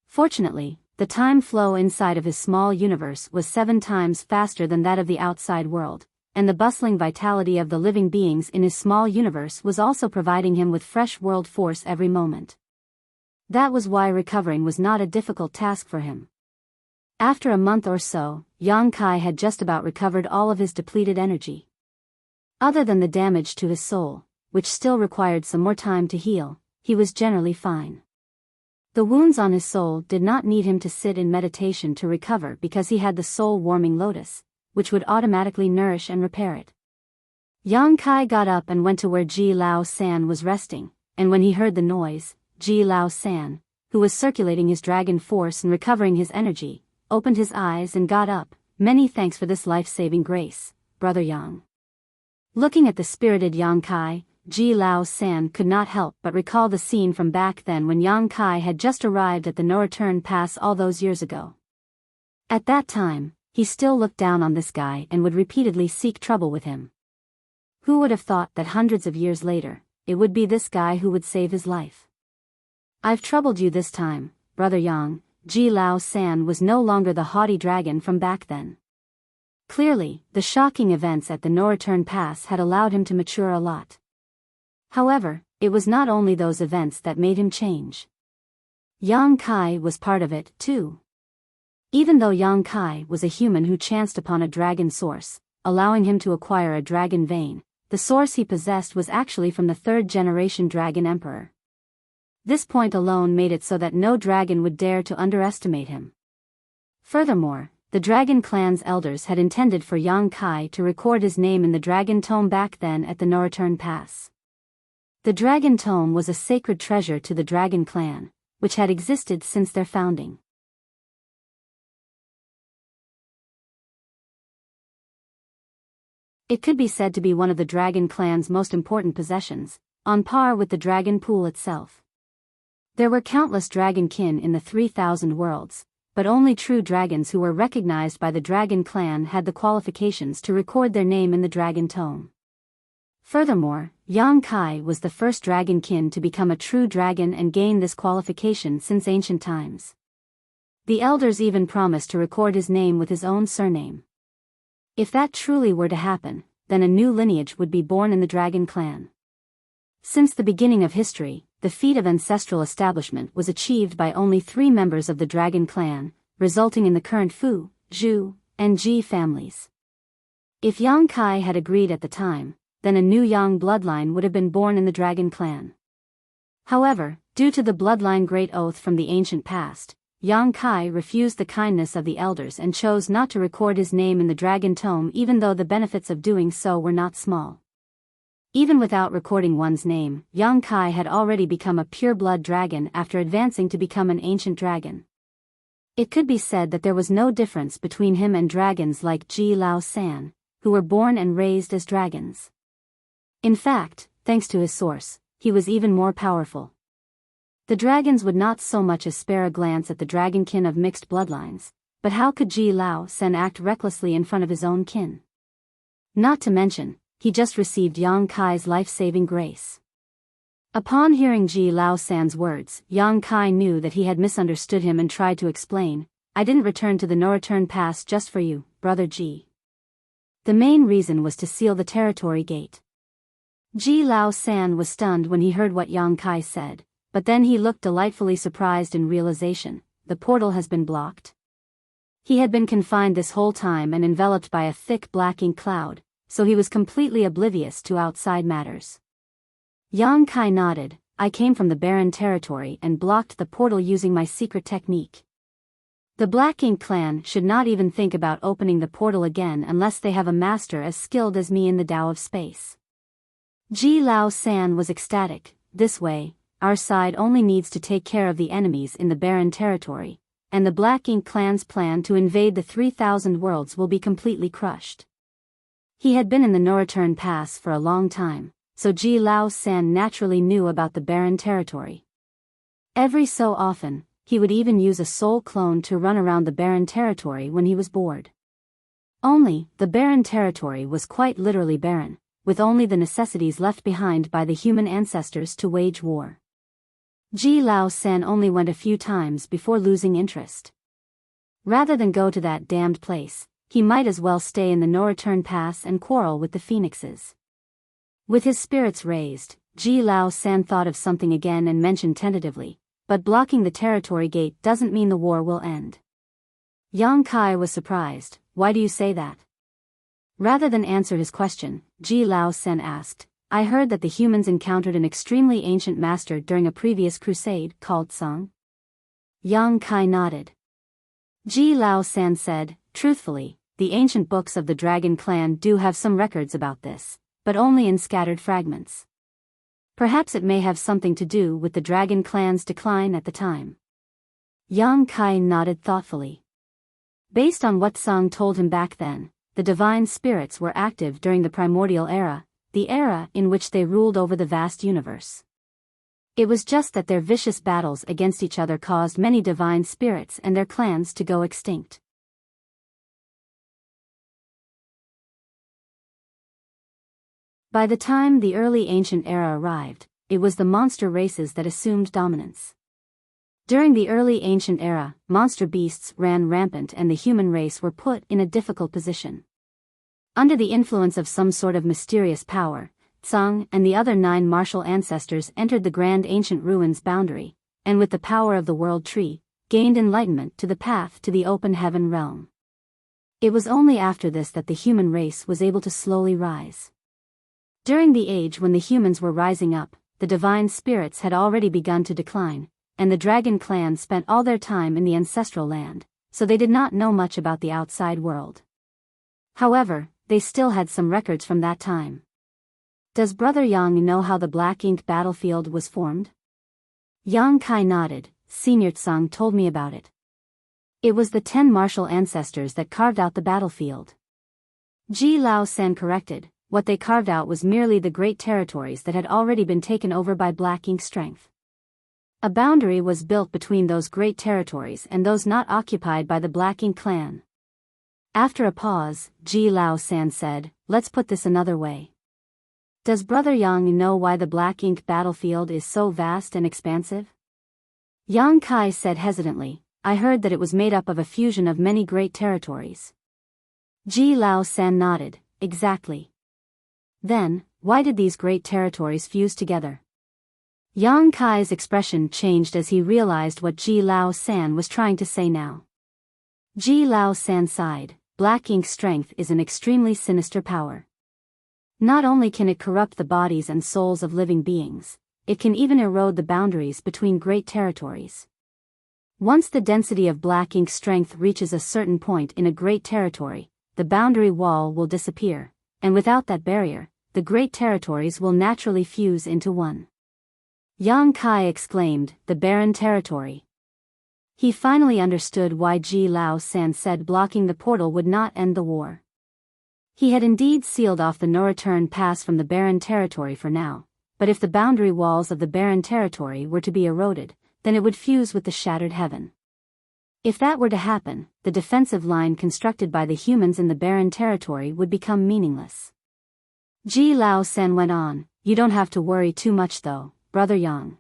Fortunately, the time flow inside of his small universe was 7 times faster than that of the outside world, and the bustling vitality of the living beings in his small universe was also providing him with fresh world force every moment. That was why recovering was not a difficult task for him. After a month or so, Yang Kai had just about recovered all of his depleted energy. Other than the damage to his soul, which still required some more time to heal, he was generally fine. The wounds on his soul did not need him to sit in meditation to recover because he had the soul-warming lotus, which would automatically nourish and repair it. Yang Kai got up and went to where Ji Lao San was resting, and when he heard the noise, Ji Lao San, who was circulating his dragon force and recovering his energy, opened his eyes and got up. "Many thanks for this life-saving grace, Brother Yang." Looking at the spirited Yang Kai, Ji Lao San could not help but recall the scene from back then when Yang Kai had just arrived at the no-return pass all those years ago. At that time, he still looked down on this guy and would repeatedly seek trouble with him. Who would have thought that hundreds of years later, it would be this guy who would save his life? "I've troubled you this time, Brother Yang." Ji Lao San was no longer the haughty dragon from back then. Clearly, the shocking events at the no-return pass had allowed him to mature a lot. However, it was not only those events that made him change. Yang Kai was part of it, too. Even though Yang Kai was a human who chanced upon a dragon source, allowing him to acquire a dragon vein, the source he possessed was actually from the 3rd-generation dragon emperor. This point alone made it so that no dragon would dare to underestimate him. Furthermore, the dragon clan's elders had intended for Yang Kai to record his name in the dragon tome back then at the no-return pass. The dragon tome was a sacred treasure to the dragon clan, which had existed since their founding. It could be said to be one of the dragon clan's most important possessions, on par with the dragon pool itself. There were countless dragon kin in the 3,000 worlds, but only true dragons who were recognized by the dragon clan had the qualifications to record their name in the dragon tome. Furthermore, Yang Kai was the first dragon kin to become a true dragon and gain this qualification since ancient times. The elders even promised to record his name with his own surname. If that truly were to happen, then a new lineage would be born in the dragon clan. Since the beginning of history, the feat of ancestral establishment was achieved by only 3 members of the dragon clan, resulting in the current Fu, Zhu, and Ji families. If Yang Kai had agreed at the time, then a new Yang bloodline would have been born in the dragon clan. However, due to the bloodline great oath from the ancient past, Yang Kai refused the kindness of the elders and chose not to record his name in the dragon tome, even though the benefits of doing so were not small. Even without recording one's name, Yang Kai had already become a pure-blood dragon after advancing to become an ancient dragon. It could be said that there was no difference between him and dragons like Ji Lao San, who were born and raised as dragons. In fact, thanks to his source, he was even more powerful. The dragons would not so much as spare a glance at the dragonkin of mixed bloodlines, but how could Ji Lao San act recklessly in front of his own kin? Not to mention, he just received Yang Kai's life-saving grace. Upon hearing Ji Lao San's words, Yang Kai knew that he had misunderstood him and tried to explain, "I didn't return to the no-return pass just for you, Brother Ji. The main reason was to seal the territory gate." Ji Lao San was stunned when he heard what Yang Kai said, but then he looked delightfully surprised in realization, "The portal has been blocked?" He had been confined this whole time and enveloped by a thick black ink cloud, so he was completely oblivious to outside matters. Yang Kai nodded, "I came from the barren territory and blocked the portal using my secret technique. The Black Ink clan should not even think about opening the portal again unless they have a master as skilled as me in the Tao of space." Ji Lao San was ecstatic. "This way, our side only needs to take care of the enemies in the barren territory, and the Black Ink clan's plan to invade the 3,000 worlds will be completely crushed." He had been in the no-return pass for a long time, so Ji Lao San naturally knew about the barren territory. Every so often, he would even use a soul clone to run around the barren territory when he was bored. Only, the barren territory was quite literally barren, with only the necessities left behind by the human ancestors to wage war. Ji Lao San only went a few times before losing interest. Rather than go to that damned place, he might as well stay in the no-return pass and quarrel with the phoenixes. With his spirits raised, Ji Lao San thought of something again and mentioned tentatively, but blocking the territory gate doesn't mean the war will end. Yang Kai was surprised. Why do you say that? Rather than answer his question, Ji Lao San asked, I heard that the humans encountered an extremely ancient master during a previous crusade called Song. Yang Kai nodded. Ji Lao San said, truthfully, the ancient books of the Dragon Clan do have some records about this, but only in scattered fragments. Perhaps it may have something to do with the Dragon Clan's decline at the time. Yang Kai nodded thoughtfully. Based on what Song told him back then, the divine spirits were active during the primordial era, the era in which they ruled over the vast universe. It was just that their vicious battles against each other caused many divine spirits and their clans to go extinct. By the time the early ancient era arrived, it was the monster races that assumed dominance. During the early ancient era, monster beasts ran rampant and the human race were put in a difficult position. Under the influence of some sort of mysterious power, Tsang and the other 9 martial ancestors entered the grand ancient ruins boundary, and with the power of the world tree, gained enlightenment to the path to the open heaven realm. It was only after this that the human race was able to slowly rise. During the age when the humans were rising up, the divine spirits had already begun to decline, and the Dragon Clan spent all their time in the ancestral land, so they did not know much about the outside world. However, they still had some records from that time. Does Brother Yang know how the black ink battlefield was formed? Yang Kai nodded. Senior Tsang told me about it. It was the 10 martial ancestors that carved out the battlefield. Ji Lao San corrected, what they carved out was merely the great territories that had already been taken over by black ink strength. A boundary was built between those great territories and those not occupied by the Black Ink clan. After a pause, Ji Lao San said, let's put this another way. Does Brother Yang know why the Black Ink battlefield is so vast and expansive? Yang Kai said hesitantly, I heard that it was made up of a fusion of many great territories. Ji Lao San nodded, exactly. Then, why did these great territories fuse together? Yang Kai's expression changed as he realized what Ji Lao San was trying to say now. Ji Lao San sighed, black ink strength is an extremely sinister power. Not only can it corrupt the bodies and souls of living beings, it can even erode the boundaries between great territories. Once the density of black ink strength reaches a certain point in a great territory, the boundary wall will disappear, and without that barrier, the great territories will naturally fuse into one. Yang Kai exclaimed, the barren territory. He finally understood why Ji Lao San said blocking the portal would not end the war. He had indeed sealed off the no-return pass from the barren territory for now, but if the boundary walls of the barren territory were to be eroded, then it would fuse with the shattered heaven. If that were to happen, the defensive line constructed by the humans in the barren territory would become meaningless. Ji Lao San went on, you don't have to worry too much though, Brother Yang.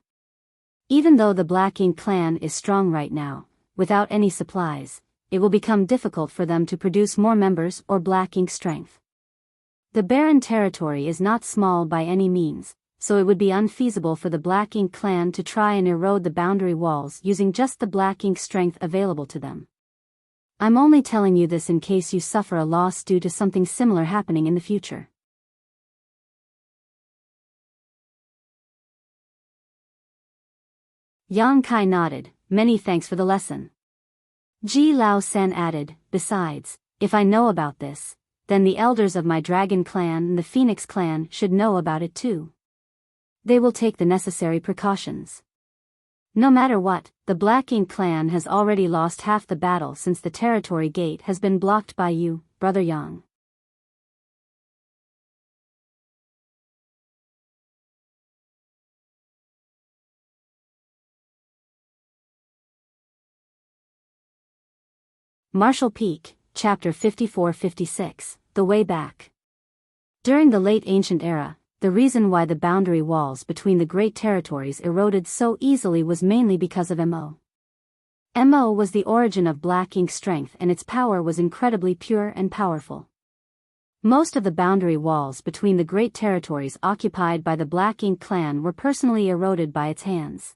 Even though the Black Ink clan is strong right now, without any supplies, it will become difficult for them to produce more members or Black Ink strength. The barren territory is not small by any means, so it would be unfeasible for the Black Ink clan to try and erode the boundary walls using just the Black Ink strength available to them. I'm only telling you this in case you suffer a loss due to something similar happening in the future. Yang Kai nodded, many thanks for the lesson. Ji Lao San added, besides, if I know about this, then the elders of my Dragon clan and the Phoenix clan should know about it too. They will take the necessary precautions. No matter what, the Black Ink clan has already lost half the battle since the territory gate has been blocked by you, Brother Yang. Marshall Peak, Chapter 54-56, The Way Back. During the late ancient era, the reason why the boundary walls between the great territories eroded so easily was mainly because of Mo. Mo was the origin of black ink strength, and its power was incredibly pure and powerful. Most of the boundary walls between the great territories occupied by the Black Ink clan were personally eroded by its hands.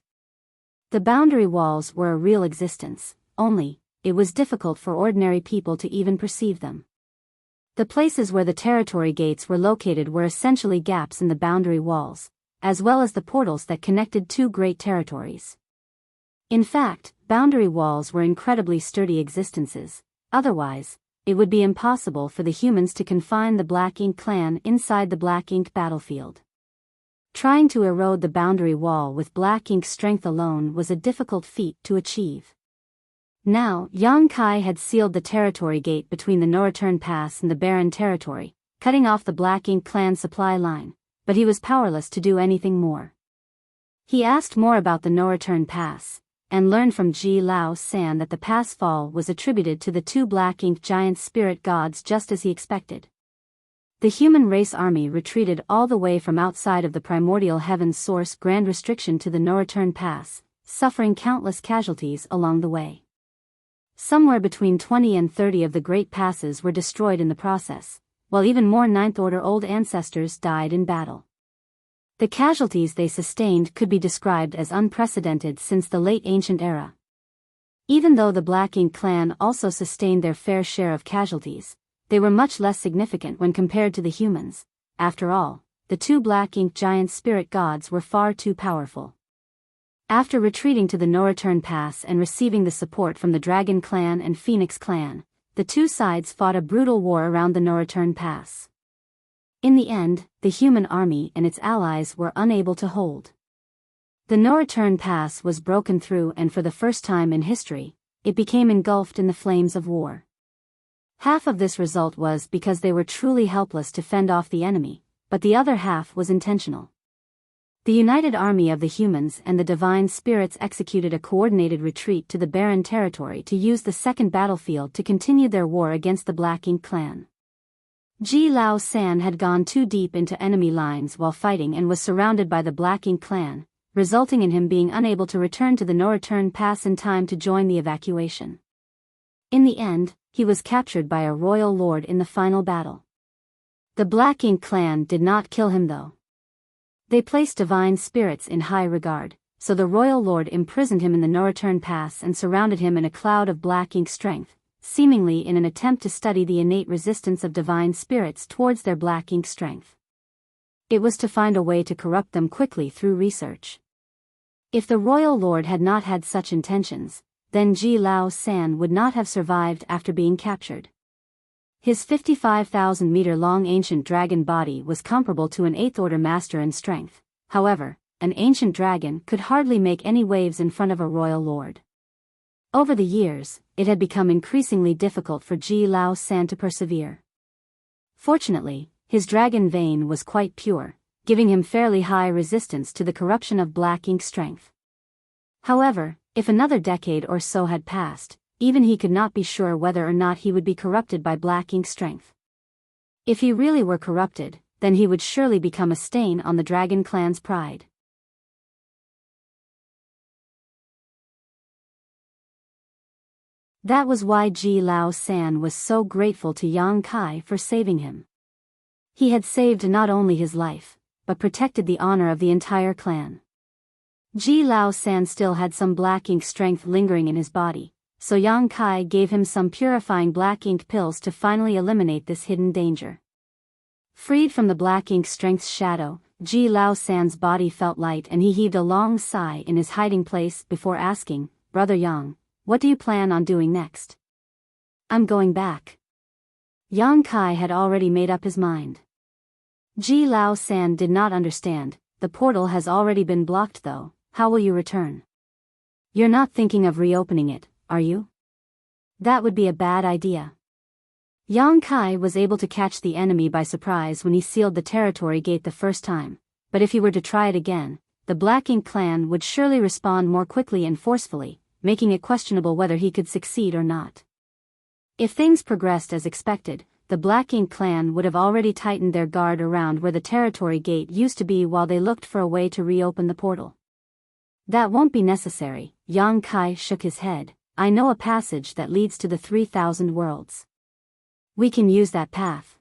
The boundary walls were a real existence, only, it was difficult for ordinary people to even perceive them. The places where the territory gates were located were essentially gaps in the boundary walls, as well as the portals that connected two great territories. In fact, boundary walls were incredibly sturdy existences, otherwise, it would be impossible for the humans to confine the Black Ink clan inside the Black Ink battlefield. Trying to erode the boundary wall with Black Ink strength alone was a difficult feat to achieve. Now, Yang Kai had sealed the territory gate between the Norreturn Pass and the Barren Territory, cutting off the Black Ink clan supply line, but he was powerless to do anything more. He asked more about the Norreturn Pass, and learned from Ji Lao San that the pass fall was attributed to the two Black Ink giant spirit gods, just as he expected. The human race army retreated all the way from outside of the primordial heaven's source grand restriction to the Norreturn Pass, suffering countless casualties along the way. Somewhere between 20 and 30 of the great passes were destroyed in the process, while even more Ninth-Order old ancestors died in battle. The casualties they sustained could be described as unprecedented since the late ancient era. Even though the Black Ink clan also sustained their fair share of casualties, they were much less significant when compared to the humans. After all, the two Black Ink giant spirit gods were far too powerful. After retreating to the Norreturn Pass and receiving the support from the Dragon clan and Phoenix clan, the two sides fought a brutal war around the Norreturn Pass. In the end, the human army and its allies were unable to hold. The Norreturn Pass was broken through, and for the first time in history, it became engulfed in the flames of war. Half of this result was because they were truly helpless to fend off the enemy, but the other half was intentional. The united army of the humans and the divine spirits executed a coordinated retreat to the Barren Territory to use the second battlefield to continue their war against the Black Ink clan. Ji Lao San had gone too deep into enemy lines while fighting and was surrounded by the Black Ink clan, resulting in him being unable to return to the Norreturn Pass in time to join the evacuation. In the end, he was captured by a royal lord in the final battle. The Black Ink clan did not kill him though. They placed divine spirits in high regard, so the royal lord imprisoned him in the Norreturn Pass and surrounded him in a cloud of Black Ink strength, seemingly in an attempt to study the innate resistance of divine spirits towards their Black Ink strength. It was to find a way to corrupt them quickly through research. If the royal lord had not had such intentions, then Ji Lao San would not have survived after being captured. His 55,000-meter-long ancient dragon body was comparable to an Eighth-Order master in strength. However, an ancient dragon could hardly make any waves in front of a royal lord. Over the years, it had become increasingly difficult for Ji Lao San to persevere. Fortunately, his dragon vein was quite pure, giving him fairly high resistance to the corruption of Black Ink strength. However, if another decade or so had passed, even he could not be sure whether or not he would be corrupted by Black Ink strength. If he really were corrupted, then he would surely become a stain on the Dragon clan's pride. That was why Ji Lao San was so grateful to Yang Kai for saving him. He had saved not only his life, but protected the honor of the entire clan. Ji Lao San still had some Black Ink strength lingering in his body, so Yang Kai gave him some purifying Black Ink pills to finally eliminate this hidden danger. Freed from the Black Ink strength's shadow, Ji Lao San's body felt light and he heaved a long sigh in his hiding place before asking, "Brother Yang, what do you plan on doing next?" "I'm going back." Yang Kai had already made up his mind. Ji Lao San did not understand. "The portal has already been blocked though, how will you return?" "You're not thinking of reopening it, are you?" "That would be a bad idea." Yang Kai was able to catch the enemy by surprise when he sealed the territory gate the first time, but if he were to try it again, the Black Ink clan would surely respond more quickly and forcefully, making it questionable whether he could succeed or not. If things progressed as expected, the Black Ink clan would have already tightened their guard around where the territory gate used to be while they looked for a way to reopen the portal. That won't be necessary, Yang Kai shook his head. I know a passage that leads to the 3,000 worlds. We can use that path.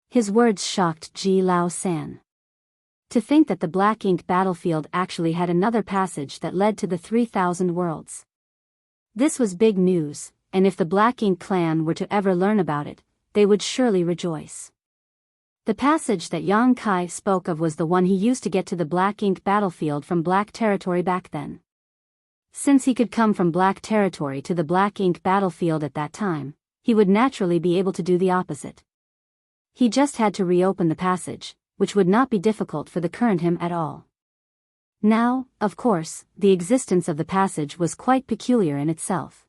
His words shocked Ji Lao San. To think that the Black Ink battlefield actually had another passage that led to the 3,000 worlds. This was big news, and if the Black Ink clan were to ever learn about it, they would surely rejoice. The passage that Yang Kai spoke of was the one he used to get to the Black Ink battlefield from Black Territory back then. Since he could come from Black Territory to the Black Ink battlefield at that time, he would naturally be able to do the opposite. He just had to reopen the passage, which would not be difficult for the current him at all. Now, of course, the existence of the passage was quite peculiar in itself.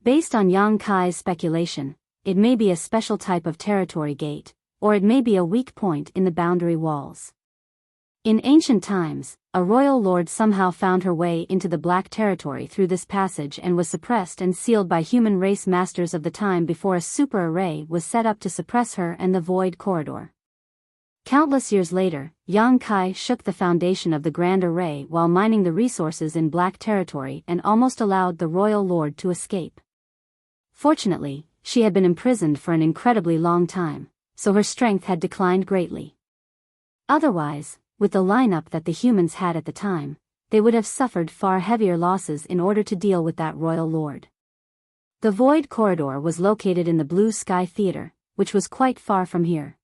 Based on Yang Kai's speculation, it may be a special type of territory gate, or it may be a weak point in the boundary walls. In ancient times, a royal lord somehow found her way into the Black Territory through this passage and was suppressed and sealed by human race masters of the time before a super array was set up to suppress her and the Void Corridor. Countless years later, Yang Kai shook the foundation of the Grand Array while mining the resources in Black Territory and almost allowed the royal lord to escape. Fortunately, she had been imprisoned for an incredibly long time, so her strength had declined greatly. Otherwise, with the lineup that the humans had at the time, they would have suffered far heavier losses in order to deal with that royal lord. The Void Corridor was located in the Blue Sky Theater, which was quite far from here.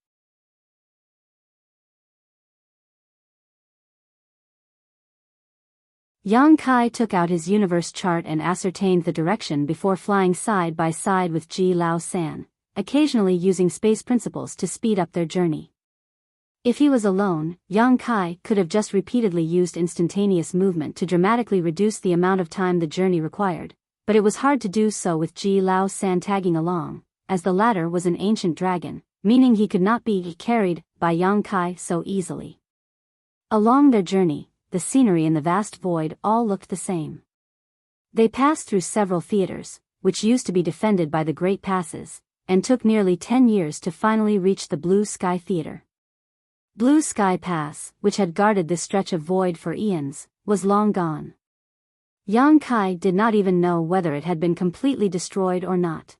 Yang Kai took out his universe chart and ascertained the direction before flying side by side with Ji Lao San, occasionally using space principles to speed up their journey. If he was alone, Yang Kai could have just repeatedly used instantaneous movement to dramatically reduce the amount of time the journey required, but it was hard to do so with Ji Lao San tagging along, as the latter was an ancient dragon, meaning he could not be carried by Yang Kai so easily. Along their journey, the scenery in the vast void all looked the same. They passed through several theaters, which used to be defended by the Great Passes, and took nearly 10 years to finally reach the Blue Sky Theater. Blue Sky Pass, which had guarded this stretch of void for eons, was long gone. Yang Kai did not even know whether it had been completely destroyed or not.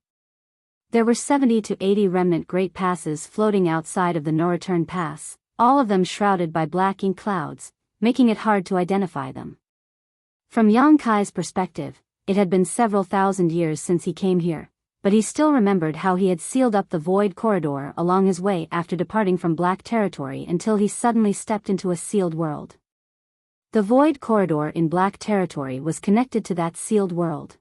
There were 70 to 80 remnant Great Passes floating outside of the no-return pass, all of them shrouded by black ink clouds, making it hard to identify them. From Yang Kai's perspective, it had been several thousand years since he came here, but he still remembered how he had sealed up the Void Corridor along his way after departing from Black Territory until he suddenly stepped into a sealed world. The Void Corridor in Black Territory was connected to that sealed world.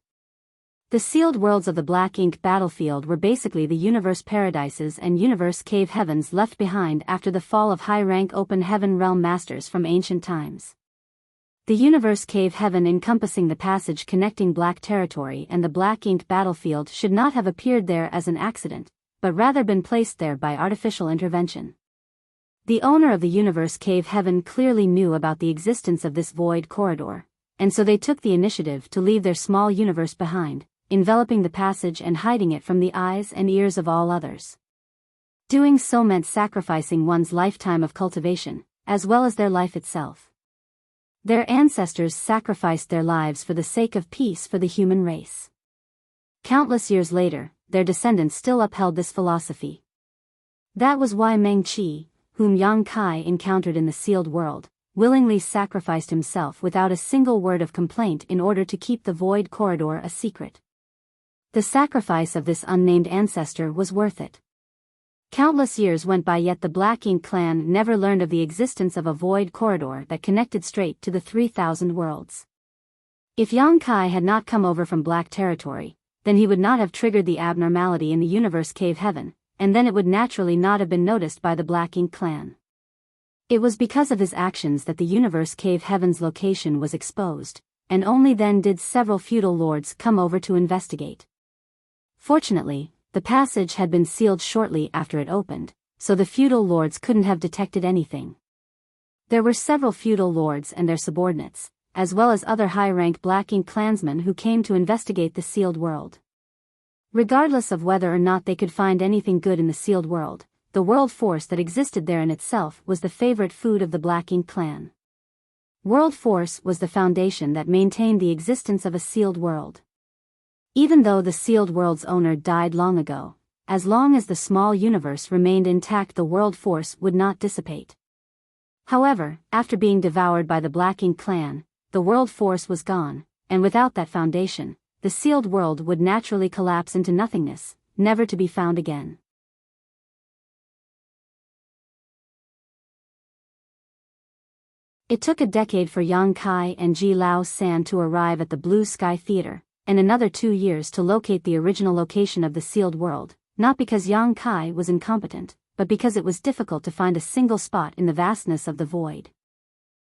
The sealed worlds of the Black Ink battlefield were basically the universe paradises and universe cave heavens left behind after the fall of high-rank open heaven realm masters from ancient times. The universe cave heaven encompassing the passage connecting Black Territory and the Black Ink battlefield should not have appeared there as an accident, but rather been placed there by artificial intervention. The owner of the universe cave heaven clearly knew about the existence of this void corridor, and so they took the initiative to leave their small universe behind, enveloping the passage and hiding it from the eyes and ears of all others. Doing so meant sacrificing one's lifetime of cultivation, as well as their life itself. Their ancestors sacrificed their lives for the sake of peace for the human race. Countless years later, their descendants still upheld this philosophy. That was why Meng Qi, whom Yang Kai encountered in the sealed world, willingly sacrificed himself without a single word of complaint in order to keep the void corridor a secret. The sacrifice of this unnamed ancestor was worth it. Countless years went by, yet the Black Ink clan never learned of the existence of a void corridor that connected straight to the 3,000 worlds. If Yang Kai had not come over from Black Territory, then he would not have triggered the abnormality in the universe cave heaven, and then it would naturally not have been noticed by the Black Ink clan. It was because of his actions that the universe cave heaven's location was exposed, and only then did several feudal lords come over to investigate. Fortunately, the passage had been sealed shortly after it opened, so the feudal lords couldn't have detected anything. There were several feudal lords and their subordinates, as well as other high-rank Black Ink clansmen who came to investigate the sealed world. Regardless of whether or not they could find anything good in the sealed world, the world force that existed there in itself was the favorite food of the Black Ink clan. World force was the foundation that maintained the existence of a sealed world. Even though the sealed world's owner died long ago, as long as the small universe remained intact, the world force would not dissipate. However, after being devoured by the Black Ink clan, the world force was gone, and without that foundation, the sealed world would naturally collapse into nothingness, never to be found again. It took a decade for Yang Kai and Ji Lao San to arrive at the Blue Sky Theater, and another 2 years to locate the original location of the sealed world, not because Yang Kai was incompetent, but because it was difficult to find a single spot in the vastness of the void.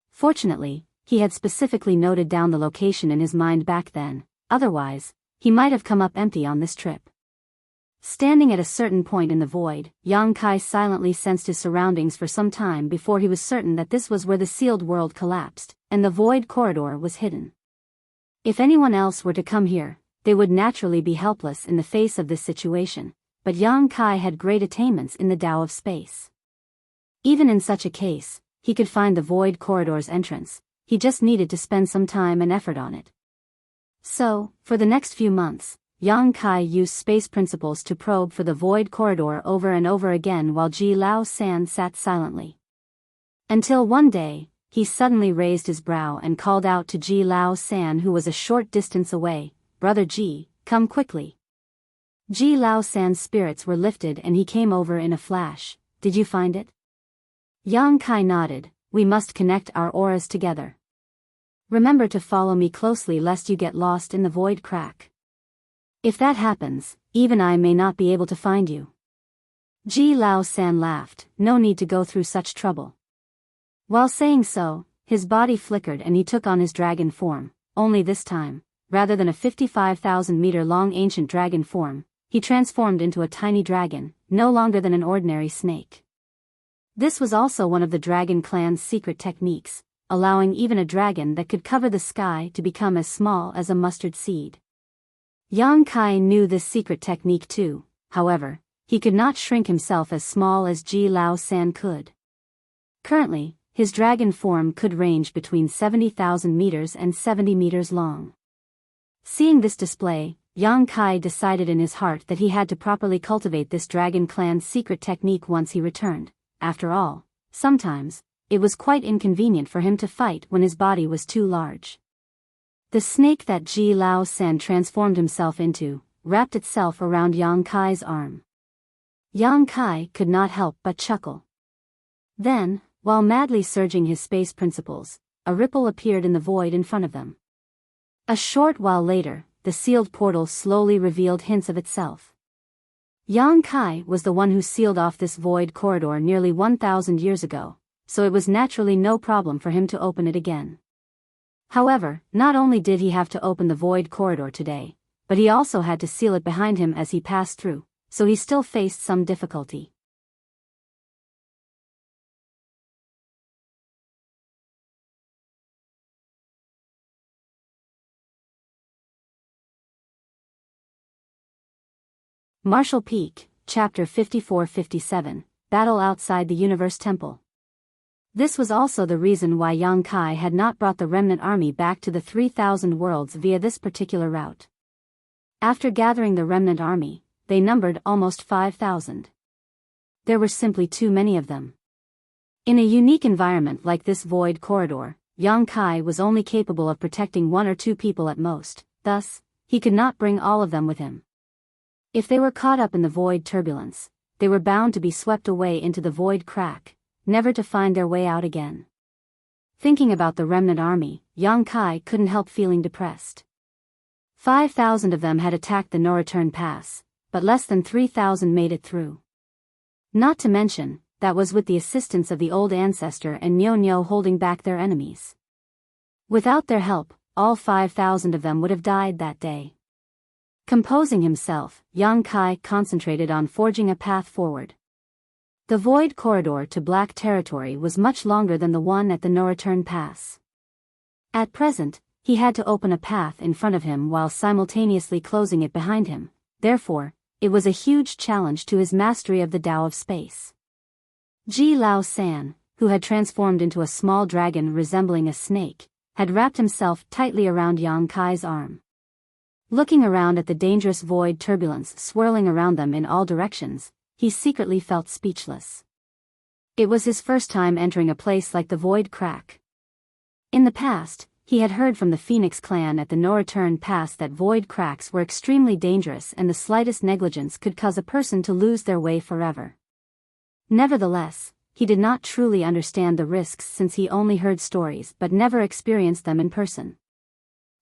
Fortunately, he had specifically noted down the location in his mind back then, otherwise, he might have come up empty on this trip. Standing at a certain point in the void, Yang Kai silently sensed his surroundings for some time before he was certain that this was where the sealed world collapsed, and the void corridor was hidden. If anyone else were to come here, they would naturally be helpless in the face of this situation, but Yang Kai had great attainments in the Tao of space. Even in such a case, he could find the void corridor's entrance, he just needed to spend some time and effort on it. So, for the next few months, Yang Kai used space principles to probe for the void corridor over and over again while Ji Lao San sat silently. Until one day, he suddenly raised his brow and called out to Ji Lao San, who was a short distance away, "Brother Ji, come quickly." Ji Lao San's spirits were lifted and he came over in a flash. "Did you find it?" Yang Kai nodded. "We must connect our auras together. Remember to follow me closely lest you get lost in the void crack. If that happens, even I may not be able to find you." Ji Lao San laughed. "No need to go through such trouble." While saying so, his body flickered and he took on his dragon form, only this time, rather than a 55,000-meter-long ancient dragon form, he transformed into a tiny dragon, no longer than an ordinary snake. This was also one of the Dragon Clan's secret techniques, allowing even a dragon that could cover the sky to become as small as a mustard seed. Yang Kai knew this secret technique too, however, he could not shrink himself as small as Ji Lao San could. Currently, his dragon form could range between 70,000 meters and 70 meters long. Seeing this display, Yang Kai decided in his heart that he had to properly cultivate this Dragon Clan's secret technique once he returned. After all, sometimes, it was quite inconvenient for him to fight when his body was too large. The snake that Ji Lao San transformed himself into, wrapped itself around Yang Kai's arm. Yang Kai could not help but chuckle. Then, while madly surging his space principles, a ripple appeared in the void in front of them. A short while later, the sealed portal slowly revealed hints of itself. Yang Kai was the one who sealed off this void corridor nearly 1,000 years ago, so it was naturally no problem for him to open it again. However, not only did he have to open the void corridor today, but he also had to seal it behind him as he passed through, so he still faced some difficulty. Marshall Peak, Chapter 54-57, Battle Outside the Universe Temple. This was also the reason why Yang Kai had not brought the remnant army back to the 3,000 worlds via this particular route. After gathering the remnant army, they numbered almost 5,000. There were simply too many of them. In a unique environment like this void corridor, Yang Kai was only capable of protecting 1 or 2 people at most, thus, he could not bring all of them with him. If they were caught up in the void turbulence, they were bound to be swept away into the void crack, never to find their way out again. Thinking about the remnant army, Yang Kai couldn't help feeling depressed. 5,000 of them had attacked the no-return pass, but less than 3,000 made it through. Not to mention, that was with the assistance of the old ancestor and Nyo holding back their enemies. Without their help, all 5,000 of them would have died that day. Composing himself, Yang Kai concentrated on forging a path forward. The void corridor to Black Territory was much longer than the one at the no-return pass. At present, he had to open a path in front of him while simultaneously closing it behind him, therefore, it was a huge challenge to his mastery of the Tao of space. Ji Lao San, who had transformed into a small dragon resembling a snake, had wrapped himself tightly around Yang Kai's arm. Looking around at the dangerous void turbulence swirling around them in all directions, he secretly felt speechless. It was his first time entering a place like the Void Crack. In the past, he had heard from the Phoenix clan at the No Return Pass that void cracks were extremely dangerous and the slightest negligence could cause a person to lose their way forever. Nevertheless, he did not truly understand the risks since he only heard stories but never experienced them in person.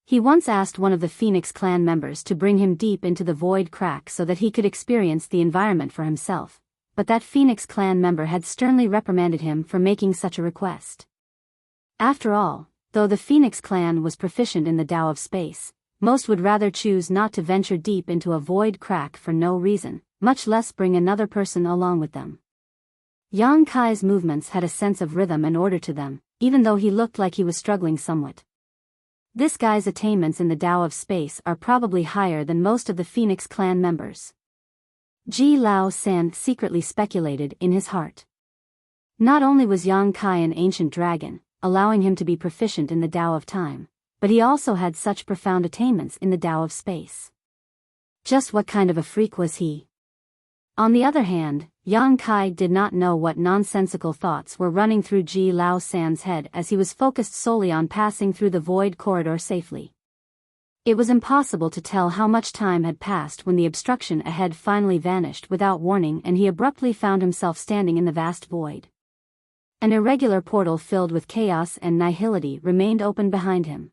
He once asked one of the Phoenix clan members to bring him deep into the void crack so that he could experience the environment for himself, but that Phoenix clan member had sternly reprimanded him for making such a request. After all, though the Phoenix clan was proficient in the Tao of space, most would rather choose not to venture deep into a void crack for no reason, much less bring another person along with them. Yang Kai's movements had a sense of rhythm and order to them, even though he looked like he was struggling somewhat. This guy's attainments in the Tao of space are probably higher than most of the Phoenix clan members. Ji Lao San secretly speculated in his heart. Not only was Yang Kai an ancient dragon, allowing him to be proficient in the Tao of time, but he also had such profound attainments in the Tao of space. Just what kind of a freak was he? On the other hand, Yang Kai did not know what nonsensical thoughts were running through Ji Lao San's head as he was focused solely on passing through the void corridor safely. It was impossible to tell how much time had passed when the obstruction ahead finally vanished without warning and he abruptly found himself standing in the vast void. An irregular portal filled with chaos and nihility remained open behind him.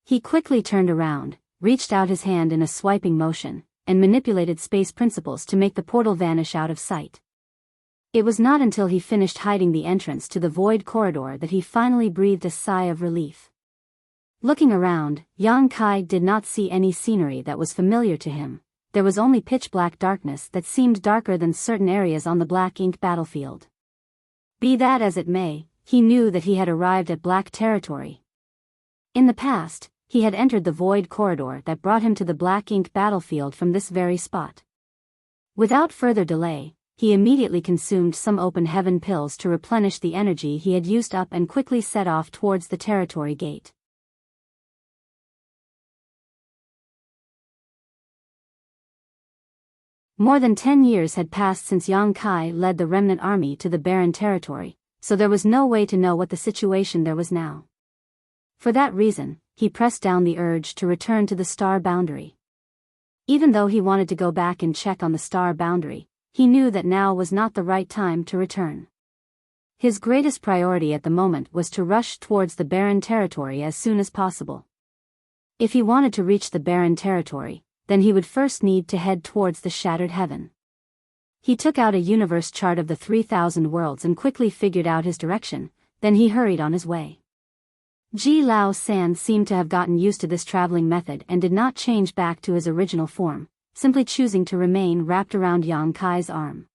He quickly turned around, reached out his hand in a swiping motion, and manipulated space principles to make the portal vanish out of sight. It was not until he finished hiding the entrance to the void corridor that he finally breathed a sigh of relief. Looking around, Yang Kai did not see any scenery that was familiar to him. There was only pitch-black darkness that seemed darker than certain areas on the black ink battlefield. Be that as it may, he knew that he had arrived at black territory. In the past, he had entered the void corridor that brought him to the black ink battlefield from this very spot. Without further delay, he immediately consumed some open heaven pills to replenish the energy he had used up and quickly set off towards the territory gate. More than 10 years had passed since Yang Kai led the remnant army to the barren territory, so there was no way to know what the situation there was now. For that reason, he pressed down the urge to return to the star boundary. Even though he wanted to go back and check on the star boundary, he knew that now was not the right time to return. His greatest priority at the moment was to rush towards the barren territory as soon as possible. If he wanted to reach the barren territory, then he would first need to head towards the shattered heaven. He took out a universe chart of the 3,000 worlds and quickly figured out his direction, then he hurried on his way. Ji Lao San seemed to have gotten used to this traveling method and did not change back to his original form, simply choosing to remain wrapped around Yang Kai's arm.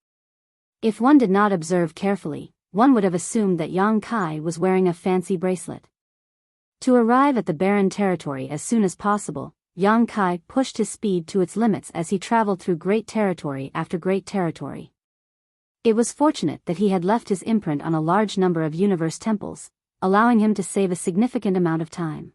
If one did not observe carefully, one would have assumed that Yang Kai was wearing a fancy bracelet. To arrive at the barren territory as soon as possible, Yang Kai pushed his speed to its limits as he traveled through great territory after great territory. It was fortunate that he had left his imprint on a large number of universe temples, allowing him to save a significant amount of time.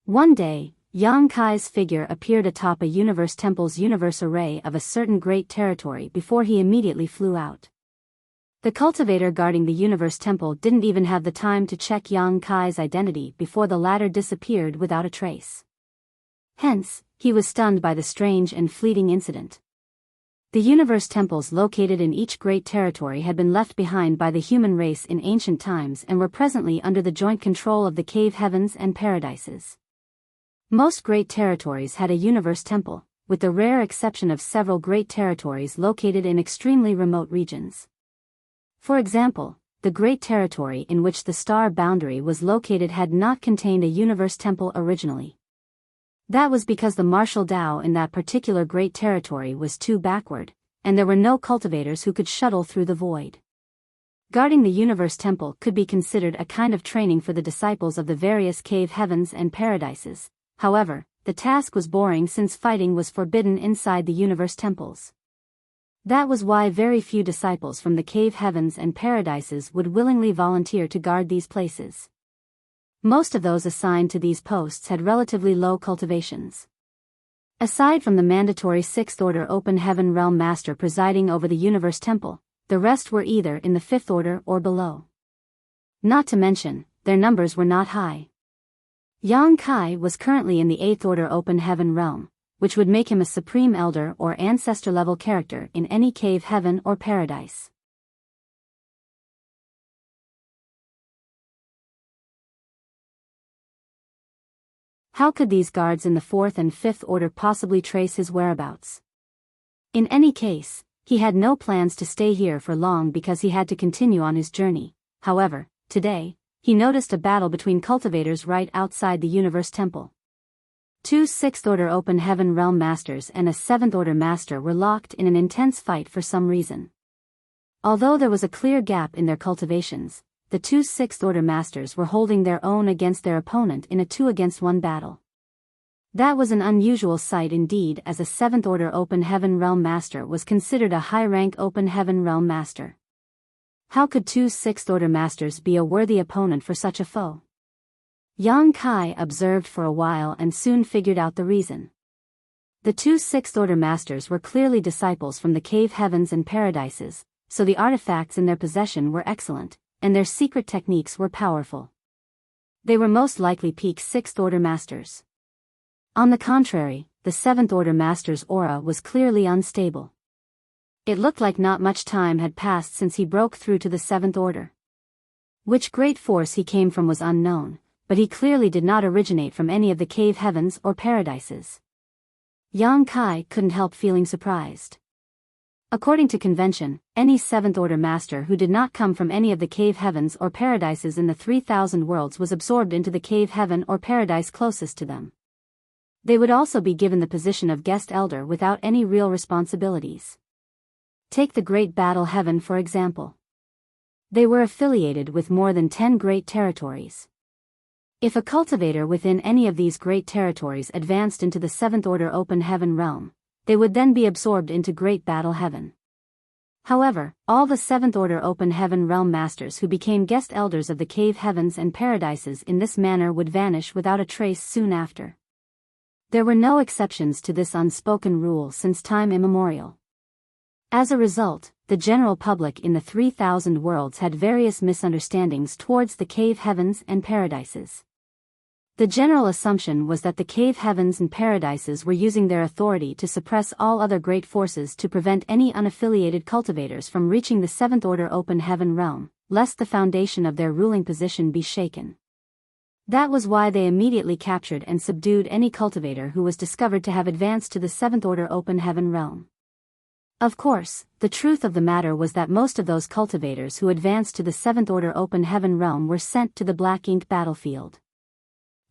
One day, Yang Kai's figure appeared atop a universe temple's universe array of a certain great territory before he immediately flew out. The cultivator guarding the universe temple didn't even have the time to check Yang Kai's identity before the latter disappeared without a trace. Hence, he was stunned by the strange and fleeting incident. The universe temples located in each great territory had been left behind by the human race in ancient times and were presently under the joint control of the cave heavens and paradises. Most great territories had a universe temple, with the rare exception of several great territories located in extremely remote regions. For example, the great territory in which the star boundary was located had not contained a universe temple originally. That was because the martial Tao in that particular great territory was too backward, and there were no cultivators who could shuttle through the void. Guarding the universe temple could be considered a kind of training for the disciples of the various cave heavens and paradises. However, the task was boring since fighting was forbidden inside the universe temples. That was why very few disciples from the cave heavens and paradises would willingly volunteer to guard these places. Most of those assigned to these posts had relatively low cultivations. Aside from the mandatory Sixth Order Open Heaven Realm Master presiding over the Universe Temple, the rest were either in the Fifth Order or below. Not to mention, their numbers were not high. Yang Kai was currently in the Eighth Order Open Heaven Realm, which would make him a Supreme Elder or Ancestor-level character in any cave heaven or paradise. How could these guards in the Fourth and Fifth Order possibly trace his whereabouts? In any case, he had no plans to stay here for long because he had to continue on his journey. However, today, he noticed a battle between cultivators right outside the Universe Temple. Two Sixth Order Open Heaven Realm Masters and a Seventh Order Master were locked in an intense fight for some reason. Although there was a clear gap in their cultivations, the two Sixth Order Masters were holding their own against their opponent in a 2-against-1 battle. That was an unusual sight indeed, as a Seventh Order Open Heaven Realm Master was considered a high-rank Open Heaven Realm Master. How could two Sixth Order Masters be a worthy opponent for such a foe? Yang Kai observed for a while and soon figured out the reason. The two Sixth Order Masters were clearly disciples from the cave heavens and paradises, so the artifacts in their possession were excellent, and their secret techniques were powerful. They were most likely peak Sixth Order Masters. On the contrary, the Seventh Order Master's aura was clearly unstable. It looked like not much time had passed since he broke through to the Seventh Order. Which great force he came from was unknown, but he clearly did not originate from any of the cave heavens or paradises. Yang Kai couldn't help feeling surprised. According to convention, any Seventh Order Master who did not come from any of the cave heavens or paradises in the 3,000 worlds was absorbed into the cave heaven or paradise closest to them. They would also be given the position of guest elder without any real responsibilities. Take the Great Battle Heaven for example. They were affiliated with more than 10 great territories. If a cultivator within any of these great territories advanced into the Seventh Order Open Heaven realm, they would then be absorbed into Great Battle Heaven. However, all the Seventh Order Open Heaven Realm Masters who became guest elders of the cave heavens and paradises in this manner would vanish without a trace soon after. There were no exceptions to this unspoken rule since time immemorial. As a result, the general public in the 3,000 worlds had various misunderstandings towards the cave heavens and paradises. The general assumption was that the cave heavens and paradises were using their authority to suppress all other great forces to prevent any unaffiliated cultivators from reaching the Seventh Order Open Heaven realm, lest the foundation of their ruling position be shaken. That was why they immediately captured and subdued any cultivator who was discovered to have advanced to the Seventh Order Open Heaven realm. Of course, the truth of the matter was that most of those cultivators who advanced to the Seventh Order Open Heaven realm were sent to the Black Ink battlefield.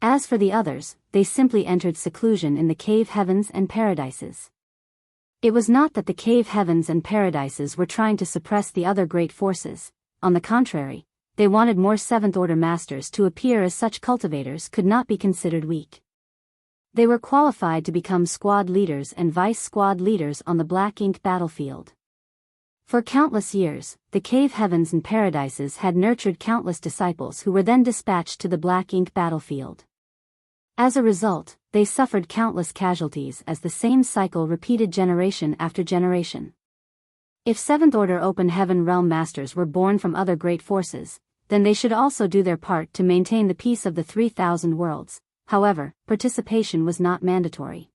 As for the others, they simply entered seclusion in the cave heavens and paradises. It was not that the cave heavens and paradises were trying to suppress the other great forces, on the contrary, they wanted more Seventh Order Masters to appear, as such cultivators could not be considered weak. They were qualified to become squad leaders and vice squad leaders on the Black Ink battlefield. For countless years, the cave heavens and paradises had nurtured countless disciples who were then dispatched to the Black Ink battlefield. As a result, they suffered countless casualties as the same cycle repeated generation after generation. If Seventh Order Open Heaven Realm Masters were born from other great forces, then they should also do their part to maintain the peace of the 3,000 worlds. However, participation was not mandatory.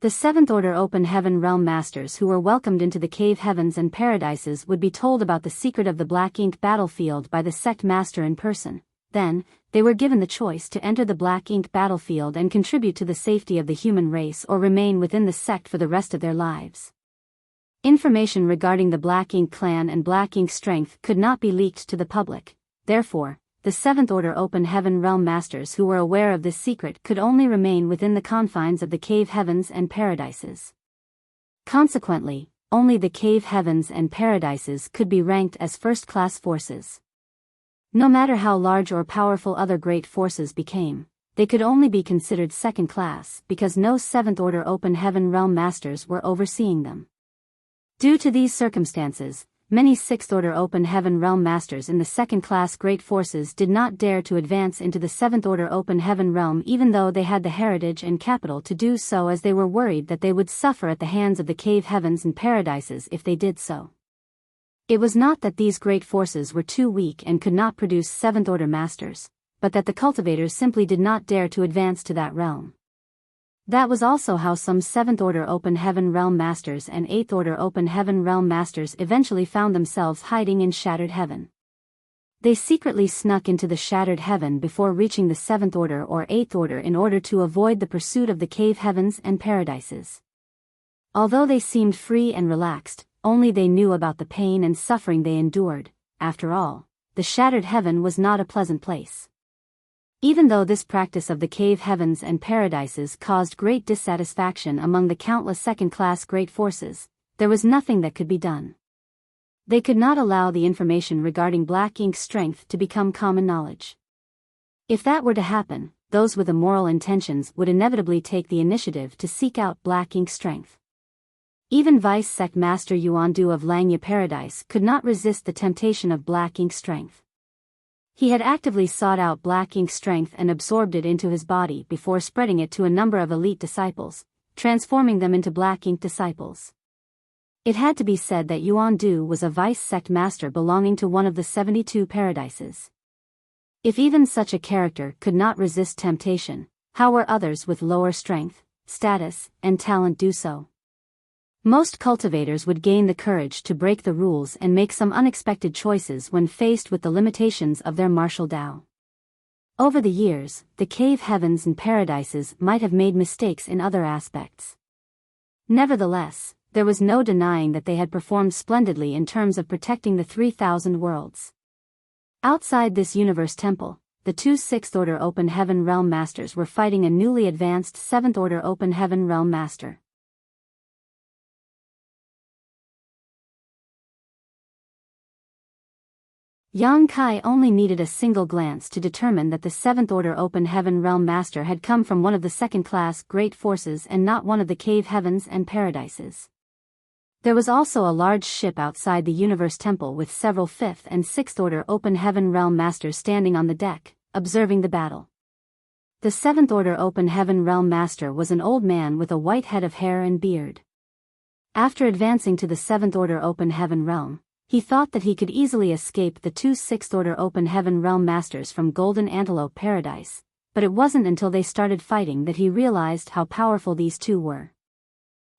The Seventh Order Open Heaven Realm Masters who were welcomed into the cave heavens and paradises would be told about the secret of the Black Ink battlefield by the sect master in person. Then, they were given the choice to enter the Black Ink battlefield and contribute to the safety of the human race or remain within the sect for the rest of their lives. Information regarding the Black Ink clan and Black Ink strength could not be leaked to the public. Therefore, the Seventh Order Open Heaven Realm Masters who were aware of this secret could only remain within the confines of the cave heavens and paradises. Consequently, only the cave heavens and paradises could be ranked as first-class forces. No matter how large or powerful other great forces became, they could only be considered second class because no seventh-order open heaven realm masters were overseeing them. Due to these circumstances, many sixth-order open heaven realm masters in the second-class great forces did not dare to advance into the seventh-order open heaven realm even though they had the heritage and capital to do so, as they were worried that they would suffer at the hands of the cave heavens and paradises if they did so. It was not that these great forces were too weak and could not produce seventh-order masters, but that the cultivators simply did not dare to advance to that realm. That was also how some seventh-order open heaven realm masters and eighth-order open heaven realm masters eventually found themselves hiding in shattered heaven. They secretly snuck into the shattered heaven before reaching the seventh order or eighth order in order to avoid the pursuit of the cave heavens and paradises. Although they seemed free and relaxed, only they knew about the pain and suffering they endured. After all, the shattered heaven was not a pleasant place. Even though this practice of the cave heavens and paradises caused great dissatisfaction among the countless second-class great forces, there was nothing that could be done. They could not allow the information regarding black ink strength to become common knowledge. If that were to happen, those with immoral intentions would inevitably take the initiative to seek out black ink strength. Even Vice Sect Master Yuandu of Langya Paradise could not resist the temptation of black ink strength. He had actively sought out black ink strength and absorbed it into his body before spreading it to a number of elite disciples, transforming them into black ink disciples. It had to be said that Yuandu was a Vice Sect Master belonging to one of the 72 paradises. If even such a character could not resist temptation, how were others with lower strength, status, and talent do so? Most cultivators would gain the courage to break the rules and make some unexpected choices when faced with the limitations of their martial Tao. Over the years, the cave heavens and paradises might have made mistakes in other aspects. Nevertheless, there was no denying that they had performed splendidly in terms of protecting the 3,000 worlds. Outside this universe temple, the two sixth-order open heaven realm masters were fighting a newly advanced seventh-order open heaven realm master. Yang Kai only needed a single glance to determine that the seventh-order open heaven realm master had come from one of the second-class great forces and not one of the cave heavens and paradises. There was also a large ship outside the universe temple with several fifth and sixth-order open heaven realm masters standing on the deck, observing the battle. The seventh-order open heaven realm master was an old man with a white head of hair and beard. After advancing to the seventh-order open heaven realm, he thought that he could easily escape the two sixth-order open heaven realm masters from Golden Antelope Paradise, but it wasn't until they started fighting that he realized how powerful these two were.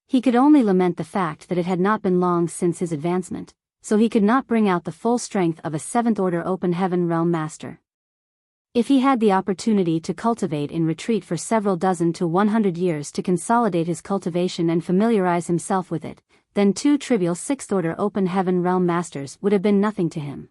He could only lament the fact that it had not been long since his advancement, so he could not bring out the full strength of a seventh-order open heaven realm master. If he had the opportunity to cultivate in retreat for several dozen to 100 years to consolidate his cultivation and familiarize himself with it, then two trivial sixth-order open heaven realm masters would have been nothing to him.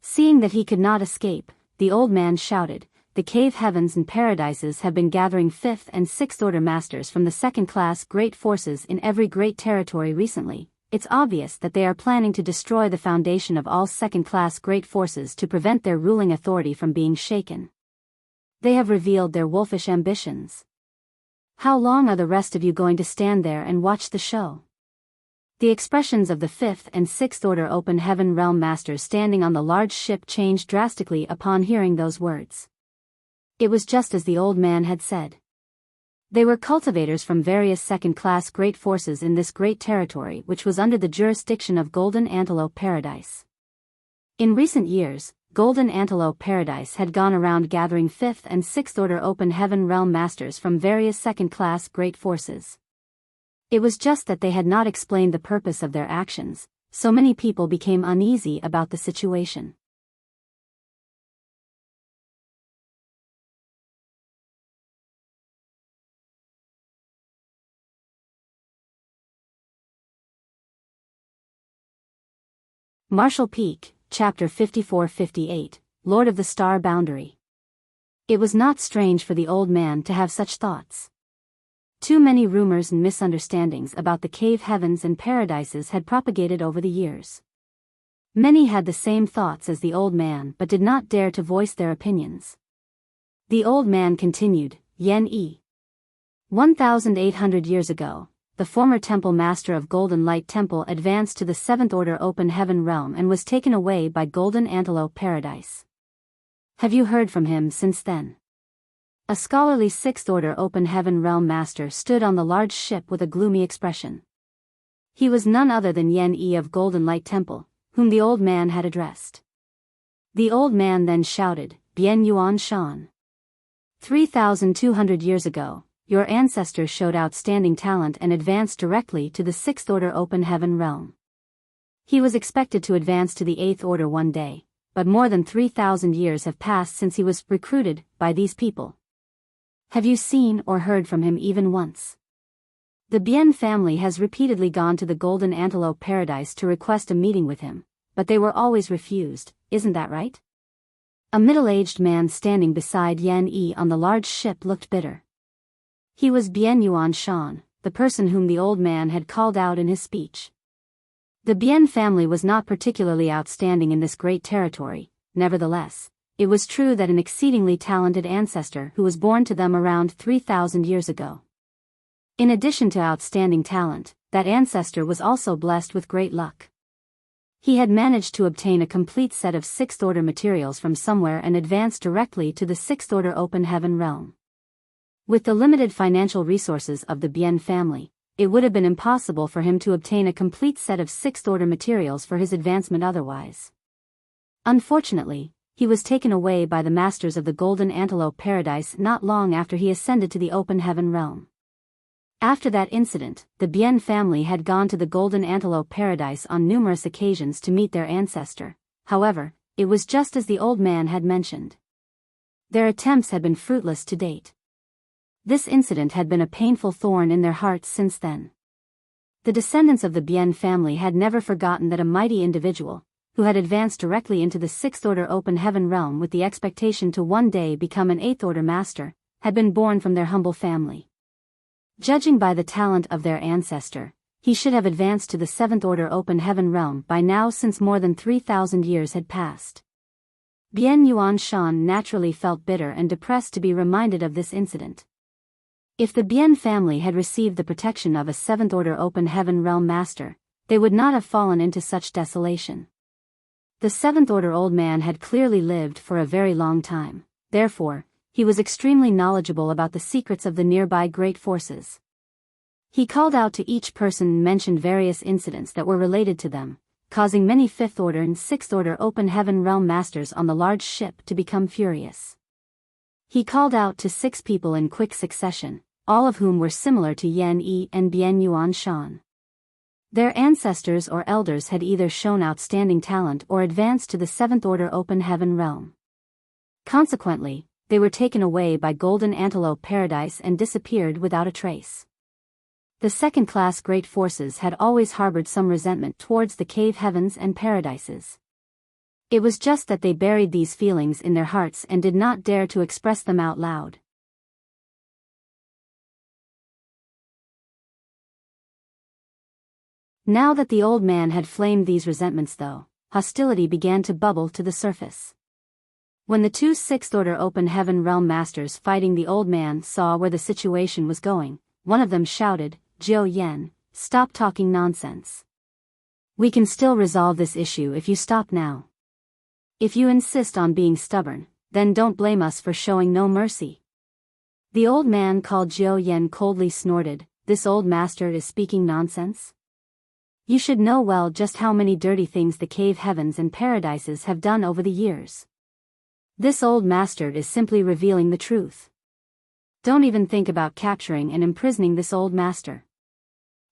Seeing that he could not escape, the old man shouted, "The cave heavens and paradises have been gathering fifth and sixth-order masters from the second-class great forces in every great territory recently. It's obvious that they are planning to destroy the foundation of all second-class great forces to prevent their ruling authority from being shaken. They have revealed their wolfish ambitions. How long are the rest of you going to stand there and watch the show?" The expressions of the fifth and sixth-order open heaven realm masters standing on the large ship changed drastically upon hearing those words. It was just as the old man had said. They were cultivators from various second-class great forces in this great territory which was under the jurisdiction of Golden Antelope Paradise. In recent years, Golden Antelope Paradise had gone around gathering fifth and sixth-order open heaven realm masters from various second-class great forces. It was just that they had not explained the purpose of their actions, so many people became uneasy about the situation. Marshall Peak, Chapter 54-58, Lord of the Star Boundary. It was not strange for the old man to have such thoughts. Too many rumors and misunderstandings about the cave heavens and paradises had propagated over the years. Many had the same thoughts as the old man but did not dare to voice their opinions. The old man continued, Yan Yi. 1,800 years ago, the former temple master of Golden Light Temple advanced to the 7th Order Open Heaven realm and was taken away by Golden Antelope Paradise. Have you heard from him since then? A scholarly 6th Order Open Heaven realm master stood on the large ship with a gloomy expression. He was none other than Yan Yi of Golden Light Temple, whom the old man had addressed. The old man then shouted, Bien Yuan Shan. 3,200 years ago, your ancestors showed outstanding talent and advanced directly to the 6th Order Open Heaven realm. He was expected to advance to the 8th Order one day, but more than 3,000 years have passed since he was recruited by these people. Have you seen or heard from him even once? The Bien family has repeatedly gone to the Golden Antelope Paradise to request a meeting with him, but they were always refused, isn't that right? A middle-aged man standing beside Yan Yi on the large ship looked bitter. He was Bien Yuan Shan, the person whom the old man had called out in his speech. The Bien family was not particularly outstanding in this great territory, nevertheless, it was true that an exceedingly talented ancestor who was born to them around 3,000 years ago. In addition to outstanding talent, that ancestor was also blessed with great luck. He had managed to obtain a complete set of 6th Order materials from somewhere and advanced directly to the 6th Order Open Heaven realm. With the limited financial resources of the Bien family, it would have been impossible for him to obtain a complete set of 6th Order materials for his advancement otherwise. Unfortunately, he was taken away by the masters of the Golden Antelope Paradise not long after he ascended to the Open Heaven realm. After that incident, the Bien family had gone to the Golden Antelope Paradise on numerous occasions to meet their ancestor. However, it was just as the old man had mentioned. Their attempts had been fruitless to date. This incident had been a painful thorn in their hearts since then. The descendants of the Bien family had never forgotten that a mighty individual, who had advanced directly into the 6th Order Open Heaven realm with the expectation to one day become an 8th Order master, had been born from their humble family. Judging by the talent of their ancestor, he should have advanced to the 7th Order Open Heaven realm by now since more than 3,000 years had passed. Bien Yuan Shan naturally felt bitter and depressed to be reminded of this incident. If the Bien family had received the protection of a 7th Order Open Heaven realm master, they would not have fallen into such desolation. The 7th Order old man had clearly lived for a very long time, therefore, he was extremely knowledgeable about the secrets of the nearby great forces. He called out to each person and mentioned various incidents that were related to them, causing many 5th Order and 6th Order Open Heaven realm masters on the large ship to become furious. He called out to 6 people in quick succession, all of whom were similar to Yan Yi and Bien Yuan Shan. Their ancestors or elders had either shown outstanding talent or advanced to the 7th Order Open Heaven realm. Consequently, they were taken away by Golden Antelope Paradise and disappeared without a trace. The second-class great forces had always harbored some resentment towards the cave heavens and paradises. It was just that they buried these feelings in their hearts and did not dare to express them out loud. Now that the old man had flamed these resentments though, hostility began to bubble to the surface. When the 2 6th Order Open Heaven realm masters fighting the old man saw where the situation was going, one of them shouted, Jiao Yan, stop talking nonsense. We can still resolve this issue if you stop now. If you insist on being stubborn, then don't blame us for showing no mercy. The old man called Jiao Yan coldly snorted, this old master is speaking nonsense? You should know well just how many dirty things the cave heavens and paradises have done over the years. This old master is simply revealing the truth. Don't even think about capturing and imprisoning this old master.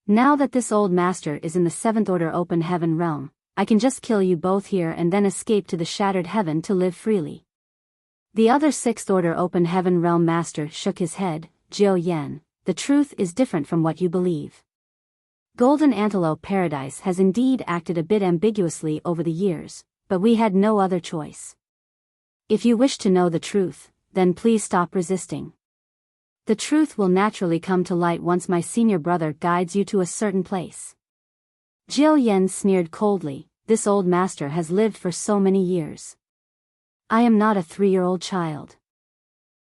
Now that this old master is in the 7th Order Open Heaven realm, I can just kill you both here and then escape to the shattered heaven to live freely. The other 6th Order Open Heaven realm master shook his head, Jiao Yan, the truth is different from what you believe. Golden Antelope Paradise has indeed acted a bit ambiguously over the years, but we had no other choice. If you wish to know the truth, then please stop resisting. The truth will naturally come to light once my senior brother guides you to a certain place. Jiao Yan sneered coldly, this old master has lived for so many years. I am not a 3-year-old child.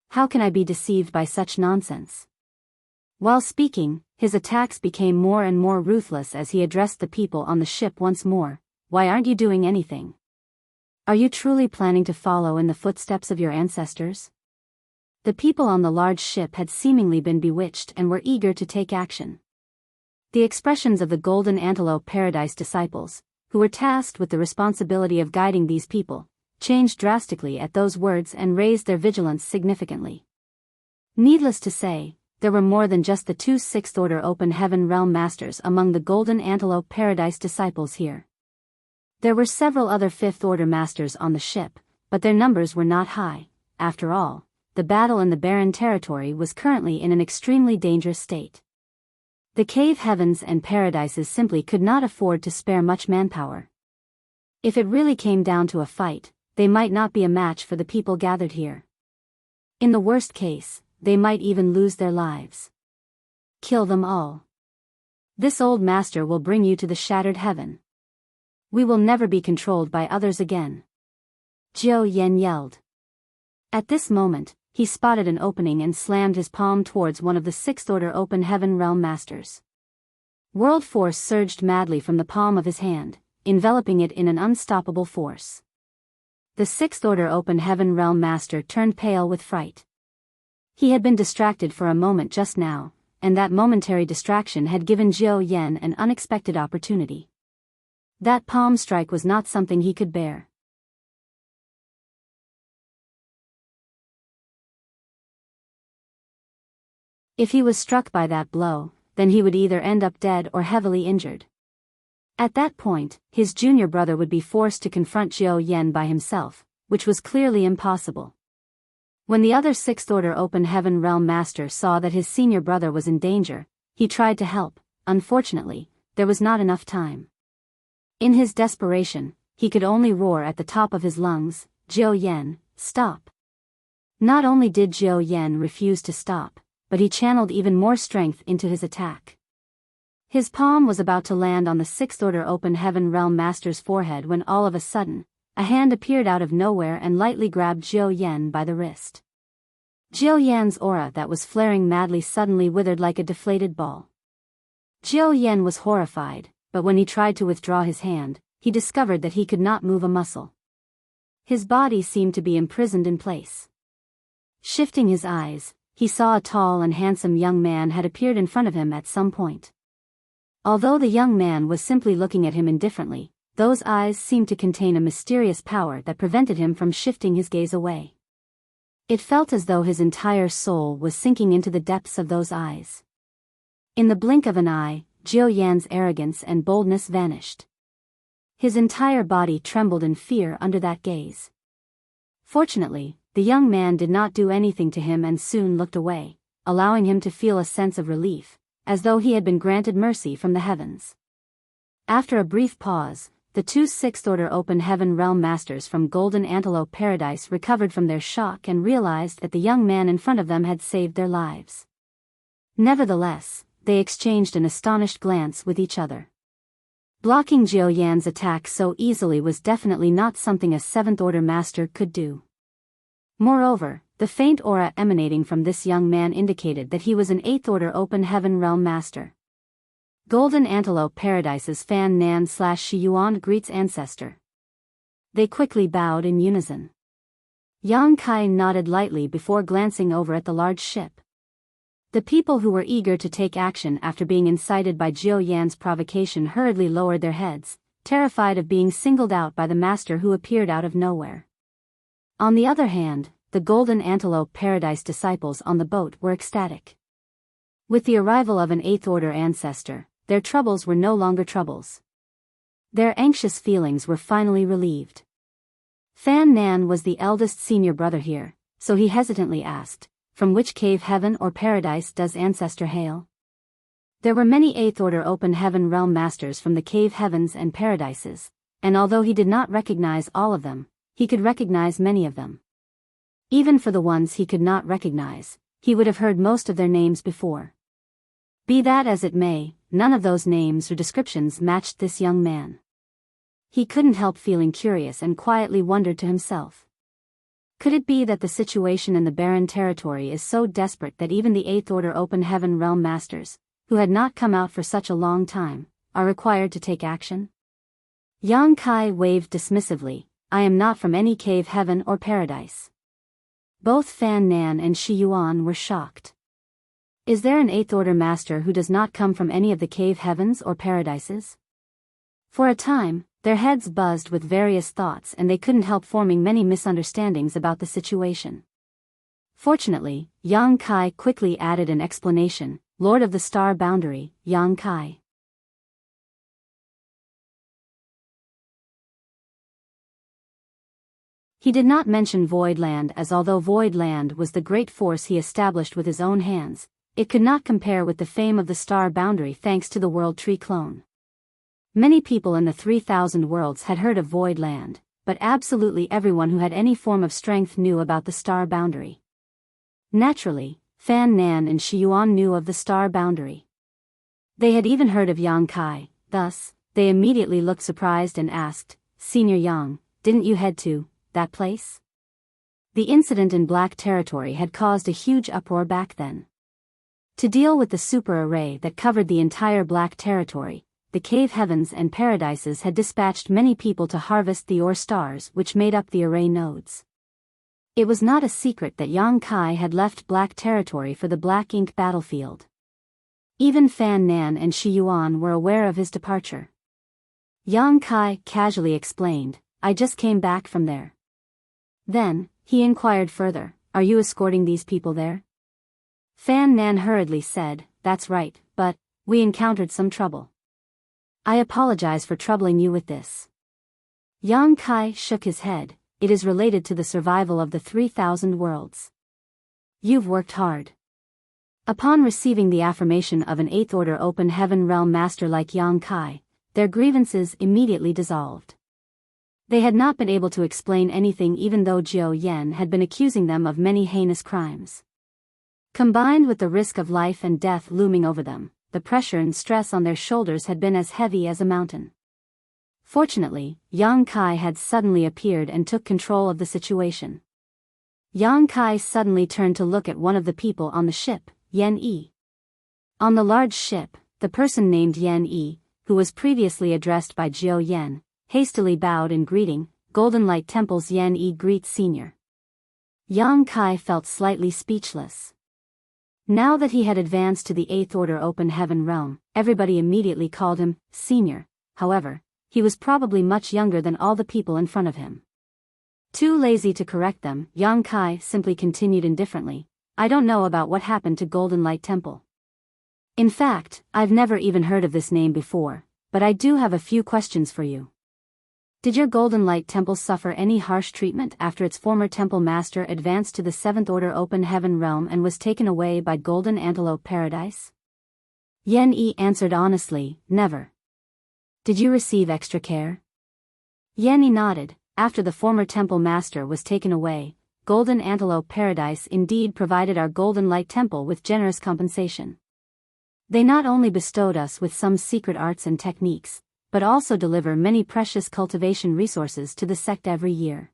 How can I be deceived by such nonsense? While speaking, his attacks became more and more ruthless as he addressed the people on the ship once more. Why aren't you doing anything? Are you truly planning to follow in the footsteps of your ancestors? The people on the large ship had seemingly been bewitched and were eager to take action. The expressions of the Golden Antelope Paradise disciples, who were tasked with the responsibility of guiding these people, changed drastically at those words and raised their vigilance significantly. Needless to say, there were more than just the 2 6th-order Open Heaven Realm Masters among the Golden Antelope Paradise disciples here. There were several other 5th-order Masters on the ship, but their numbers were not high. After all, the battle in the barren territory was currently in an extremely dangerous state. The cave heavens and paradises simply could not afford to spare much manpower. If it really came down to a fight, they might not be a match for the people gathered here. In the worst case, they might even lose their lives. Kill them all. This old master will bring you to the shattered heaven. We will never be controlled by others again. Jiao Yan yelled. At this moment, he spotted an opening and slammed his palm towards one of the 6th-order Open Heaven Realm Masters. World force surged madly from the palm of his hand, enveloping it in an unstoppable force. The 6th-order Open Heaven Realm Master turned pale with fright. He had been distracted for a moment just now, and that momentary distraction had given Jiao Yan an unexpected opportunity. That palm strike was not something he could bear. If he was struck by that blow, then he would either end up dead or heavily injured. At that point, his junior brother would be forced to confront Jiao Yan by himself, which was clearly impossible. When the other 6th-order Open Heaven Realm Master saw that his senior brother was in danger, he tried to help. Unfortunately, there was not enough time. In his desperation, he could only roar at the top of his lungs, "Jiao Yan, stop!" Not only did Jiao Yan refuse to stop, but he channeled even more strength into his attack. His palm was about to land on the 6th-order Open Heaven Realm Master's forehead when all of a sudden, a hand appeared out of nowhere and lightly grabbed Jiao Yan by the wrist. Jiao Yan's aura that was flaring madly suddenly withered like a deflated ball. Jiao Yan was horrified, but when he tried to withdraw his hand, he discovered that he could not move a muscle. His body seemed to be imprisoned in place. Shifting his eyes, he saw a tall and handsome young man had appeared in front of him at some point. Although the young man was simply looking at him indifferently, those eyes seemed to contain a mysterious power that prevented him from shifting his gaze away. It felt as though his entire soul was sinking into the depths of those eyes. In the blink of an eye, Jiao Yan's arrogance and boldness vanished. His entire body trembled in fear under that gaze. Fortunately, the young man did not do anything to him and soon looked away, allowing him to feel a sense of relief, as though he had been granted mercy from the heavens. After a brief pause, the 2 6th-order Open Heaven Realm Masters from Golden Antelope Paradise recovered from their shock and realized that the young man in front of them had saved their lives. Nevertheless, they exchanged an astonished glance with each other. Blocking Jiao Yan's attack so easily was definitely not something a 7th-order Master could do. Moreover, the faint aura emanating from this young man indicated that he was an 8th-order Open Heaven Realm Master. Golden Antelope Paradise's Fan Nan/Shi Yuan greets ancestor. They quickly bowed in unison. Yang Kai nodded lightly before glancing over at the large ship. The people who were eager to take action after being incited by Jiao Yan's provocation hurriedly lowered their heads, terrified of being singled out by the master who appeared out of nowhere. On the other hand, the Golden Antelope Paradise disciples on the boat were ecstatic. With the arrival of an 8th-order ancestor, their troubles were no longer troubles. Their anxious feelings were finally relieved. Fan Nan was the eldest senior brother here, so he hesitantly asked, "From which cave heaven or paradise does ancestor hail?" There were many 8th-order Open Heaven Realm Masters from the cave heavens and paradises, and although he did not recognize all of them, he could recognize many of them. Even for the ones he could not recognize, he would have heard most of their names before. Be that as it may, none of those names or descriptions matched this young man. he couldn't help feeling curious and quietly wondered to himself. Could it be that the situation in the barren territory is so desperate that even the Eighth Order Open Heaven Realm Masters, who had not come out for such a long time, are required to take action? Yang Kai waved dismissively, I am not from any cave heaven or paradise. Both Fan Nan and Shi Yuan were shocked. Is there an Eighth Order Master who does not come from any of the cave heavens or paradises? For a time, their heads buzzed with various thoughts and they couldn't help forming many misunderstandings about the situation. Fortunately, Yang Kai quickly added an explanation, Lord of the Star Boundary, Yang Kai. He did not mention Void Land as although Void Land was the great force he established with his own hands, it could not compare with the fame of the Star Boundary thanks to the World Tree clone. Many people in the 3,000 worlds had heard of Void Land, but absolutely everyone who had any form of strength knew about the Star Boundary. Naturally, Fan Nan and Shi Yuan knew of the Star Boundary. They had even heard of Yang Kai, thus, they immediately looked surprised and asked, Senior Yang, didn't you head to that place? The incident in Black Territory had caused a huge uproar back then. To deal with the super array that covered the entire Black Territory, the cave heavens and paradises had dispatched many people to harvest the ore stars which made up the array nodes. It was not a secret that Yang Kai had left Black Territory for the Black Ink battlefield. Even Fan Nan and Shi Yuan were aware of his departure. Yang Kai casually explained, I just came back from there. Then, he inquired further, are you escorting these people there? Fan Nan hurriedly said, that's right, but we encountered some trouble. I apologize for troubling you with this. Yang Kai shook his head, it is related to the survival of the 3,000 worlds. You've worked hard. Upon receiving the affirmation of an Eighth Order Open Heaven Realm Master like Yang Kai, their grievances immediately dissolved. They had not been able to explain anything even though Jiao Yan had been accusing them of many heinous crimes. Combined with the risk of life and death looming over them, the pressure and stress on their shoulders had been as heavy as a mountain. Fortunately, Yang Kai had suddenly appeared and took control of the situation. Yang Kai suddenly turned to look at one of the people on the ship, Yan Yi. On the large ship, the person named Yan Yi, who was previously addressed by Jiao Yan, hastily bowed in greeting, Golden Light Temple's Yan Yi greets Senior. Yang Kai felt slightly speechless. Now that he had advanced to the Eighth Order Open Heaven Realm, everybody immediately called him Senior. However, he was probably much younger than all the people in front of him. Too lazy to correct them, Yang Kai simply continued indifferently, I don't know about what happened to Golden Light Temple. In fact, I've never even heard of this name before, but I do have a few questions for you. Did your Golden Light Temple suffer any harsh treatment after its former temple master advanced to the Seventh Order Open Heaven Realm and was taken away by Golden Antelope Paradise? Yan Yi answered honestly, never. Did you receive extra care? Yan Yi nodded, after the former temple master was taken away, Golden Antelope Paradise indeed provided our Golden Light Temple with generous compensation. They not only bestowed us with some secret arts and techniques, but also deliver many precious cultivation resources to the sect every year.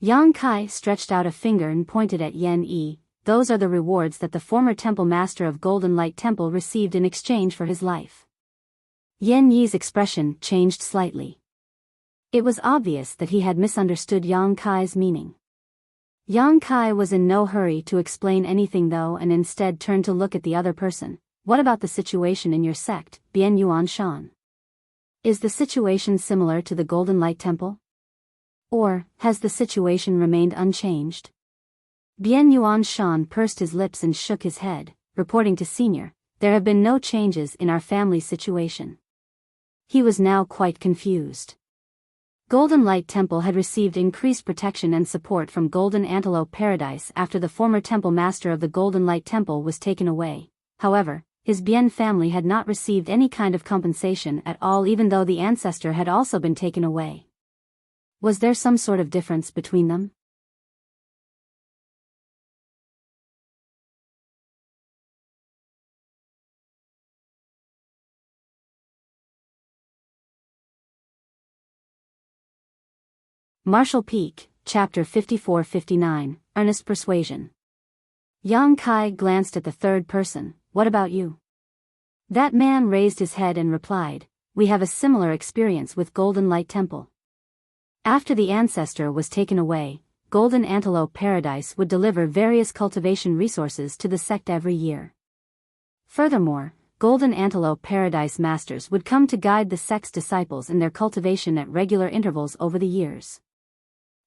Yang Kai stretched out a finger and pointed at Yan Yi, those are the rewards that the former temple master of Golden Light Temple received in exchange for his life. Yan Yi's expression changed slightly. It was obvious that he had misunderstood Yang Kai's meaning. Yang Kai was in no hurry to explain anything though and instead turned to look at the other person. What about the situation in your sect, Bian Yuan Shan? Is the situation similar to the Golden Light Temple? Or, has the situation remained unchanged? Bian Yuan Shan pursed his lips and shook his head, reporting to Senior, there have been no changes in our family situation. He was now quite confused. Golden Light Temple had received increased protection and support from Golden Antelope Paradise after the former temple master of the Golden Light Temple was taken away. However, his Bien family had not received any kind of compensation at all even though the ancestor had also been taken away. Was there some sort of difference between them? Marshall Peak, Chapter 54-59, Earnest Persuasion. Yang Kai glanced at the third person. What about you? That man raised his head and replied, we have a similar experience with Golden Light Temple. After the ancestor was taken away, Golden Antelope Paradise would deliver various cultivation resources to the sect every year. Furthermore, Golden Antelope Paradise masters would come to guide the sect's disciples in their cultivation at regular intervals over the years.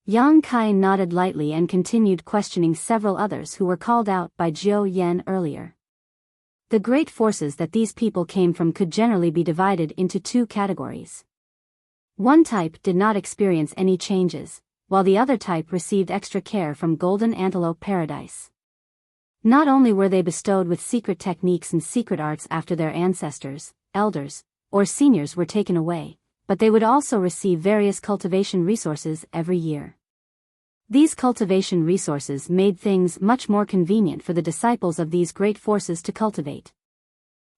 Yang Kai nodded lightly and continued questioning several others who were called out by Zhou Yan earlier. The great forces that these people came from could generally be divided into two categories. One type did not experience any changes, while the other type received extra care from Golden Antelope Paradise. Not only were they bestowed with secret techniques and secret arts after their ancestors, elders, or seniors were taken away, but they would also receive various cultivation resources every year. These cultivation resources made things much more convenient for the disciples of these great forces to cultivate.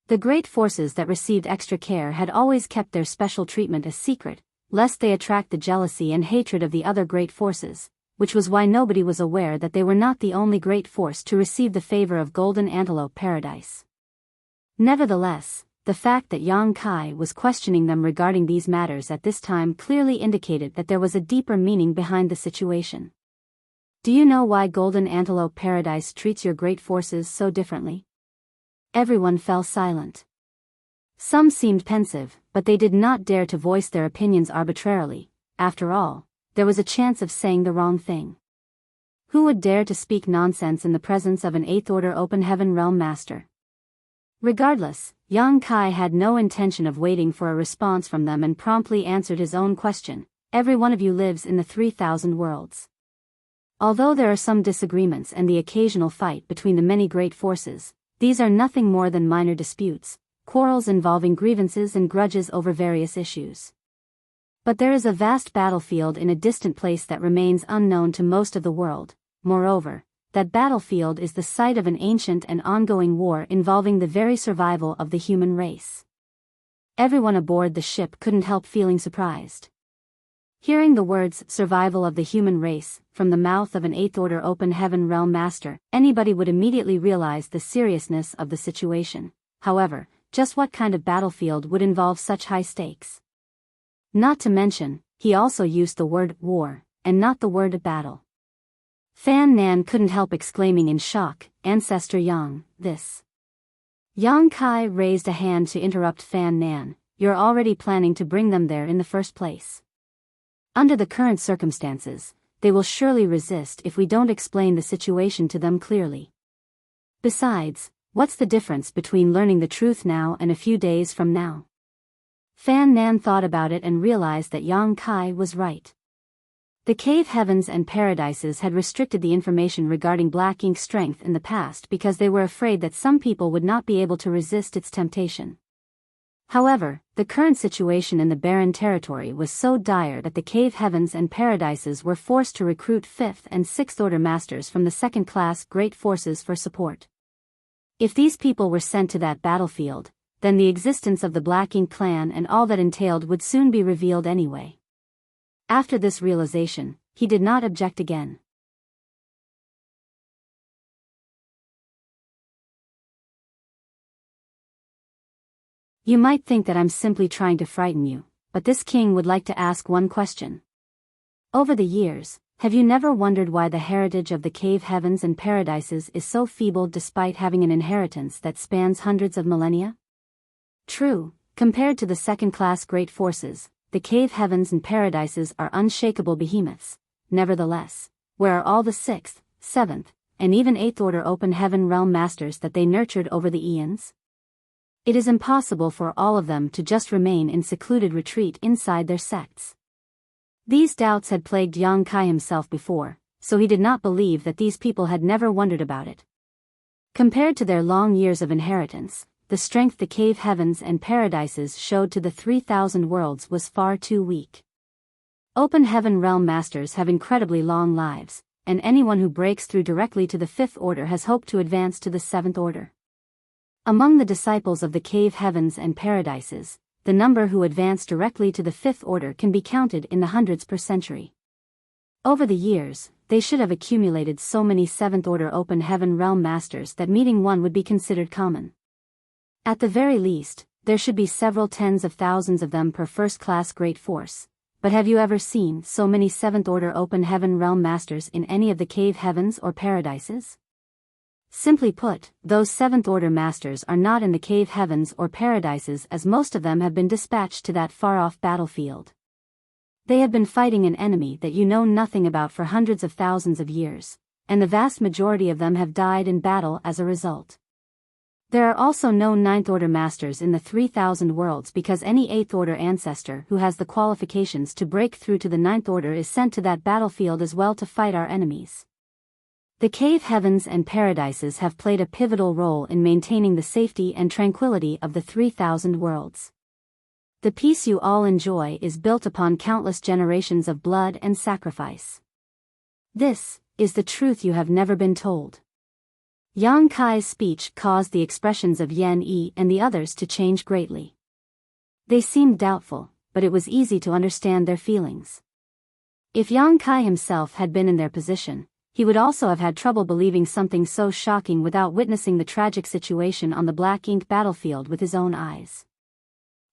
The great forces that received extra care had always kept their special treatment a secret, lest they attract the jealousy and hatred of the other great forces, which was why nobody was aware that they were not the only great force to receive the favor of Golden Antelope Paradise. Nevertheless, the fact that Yang Kai was questioning them regarding these matters at this time clearly indicated that there was a deeper meaning behind the situation. Do you know why Golden Antelope Paradise treats your great forces so differently? Everyone fell silent. Some seemed pensive, but they did not dare to voice their opinions arbitrarily. After all, there was a chance of saying the wrong thing. Who would dare to speak nonsense in the presence of an Eighth Order Open Heaven Realm Master? Regardless, Yang Kai had no intention of waiting for a response from them and promptly answered his own question. Every one of you lives in the 3,000 worlds. Although there are some disagreements and the occasional fight between the many great forces, these are nothing more than minor disputes, quarrels involving grievances and grudges over various issues. But there is a vast battlefield in a distant place that remains unknown to most of the world. Moreover, that battlefield is the site of an ancient and ongoing war involving the very survival of the human race. Everyone aboard the ship couldn't help feeling surprised. Hearing the words survival of the human race from the mouth of an Eighth Order Open Heaven Realm Master, anybody would immediately realize the seriousness of the situation. However, just what kind of battlefield would involve such high stakes? Not to mention, he also used the word war, and not the word battle. Fan Nan couldn't help exclaiming in shock, Ancestor Yang, this. Yang Kai raised a hand to interrupt Fan Nan. You're already planning to bring them there in the first place. Under the current circumstances, they will surely resist if we don't explain the situation to them clearly. Besides, what's the difference between learning the truth now and a few days from now? Fan Nan thought about it and realized that Yang Kai was right. The cave heavens and paradises had restricted the information regarding black ink strength in the past because they were afraid that some people would not be able to resist its temptation. However, the current situation in the barren territory was so dire that the cave heavens and paradises were forced to recruit 5th and 6th order masters from the second-class great forces for support. If these people were sent to that battlefield, then the existence of the Black Ink clan and all that entailed would soon be revealed anyway. After this realization, he did not object again. You might think that I'm simply trying to frighten you, but this king would like to ask one question. Over the years, have you never wondered why the heritage of the cave heavens and paradises is so feeble despite having an inheritance that spans hundreds of millennia? True, compared to the second-class great forces, the cave heavens and paradises are unshakable behemoths. Nevertheless, where are all the 6th, 7th, and even 8th order open heaven realm masters that they nurtured over the eons? It is impossible for all of them to just remain in secluded retreat inside their sects. These doubts had plagued Yang Kai himself before, so he did not believe that these people had never wondered about it. Compared to their long years of inheritance, the strength the cave heavens and paradises showed to the 3,000 worlds was far too weak. Open heaven realm masters have incredibly long lives, and anyone who breaks through directly to the 5th order has hope to advance to the 7th order. Among the disciples of the cave heavens and paradises, the number who advance directly to the 5th order can be counted in the hundreds per century. Over the years, they should have accumulated so many 7th Order Open Heaven Realm Masters that meeting one would be considered common. At the very least, there should be several tens of thousands of them per first-class great force. But have you ever seen so many 7th Order Open Heaven Realm Masters in any of the cave heavens or paradises? Simply put, those 7th Order Masters are not in the cave heavens or paradises, as most of them have been dispatched to that far-off battlefield. They have been fighting an enemy that you know nothing about for hundreds of thousands of years, and the vast majority of them have died in battle as a result. There are also no 9th Order Masters in the 3,000 worlds because any 8th Order ancestor who has the qualifications to break through to the 9th Order is sent to that battlefield as well to fight our enemies. The cave heavens and paradises have played a pivotal role in maintaining the safety and tranquility of the 3,000 worlds. The peace you all enjoy is built upon countless generations of blood and sacrifice. This is the truth you have never been told. Yang Kai's speech caused the expressions of Yan Yi and the others to change greatly. They seemed doubtful, but it was easy to understand their feelings. If Yang Kai himself had been in their position, he would also have had trouble believing something so shocking without witnessing the tragic situation on the black ink battlefield with his own eyes.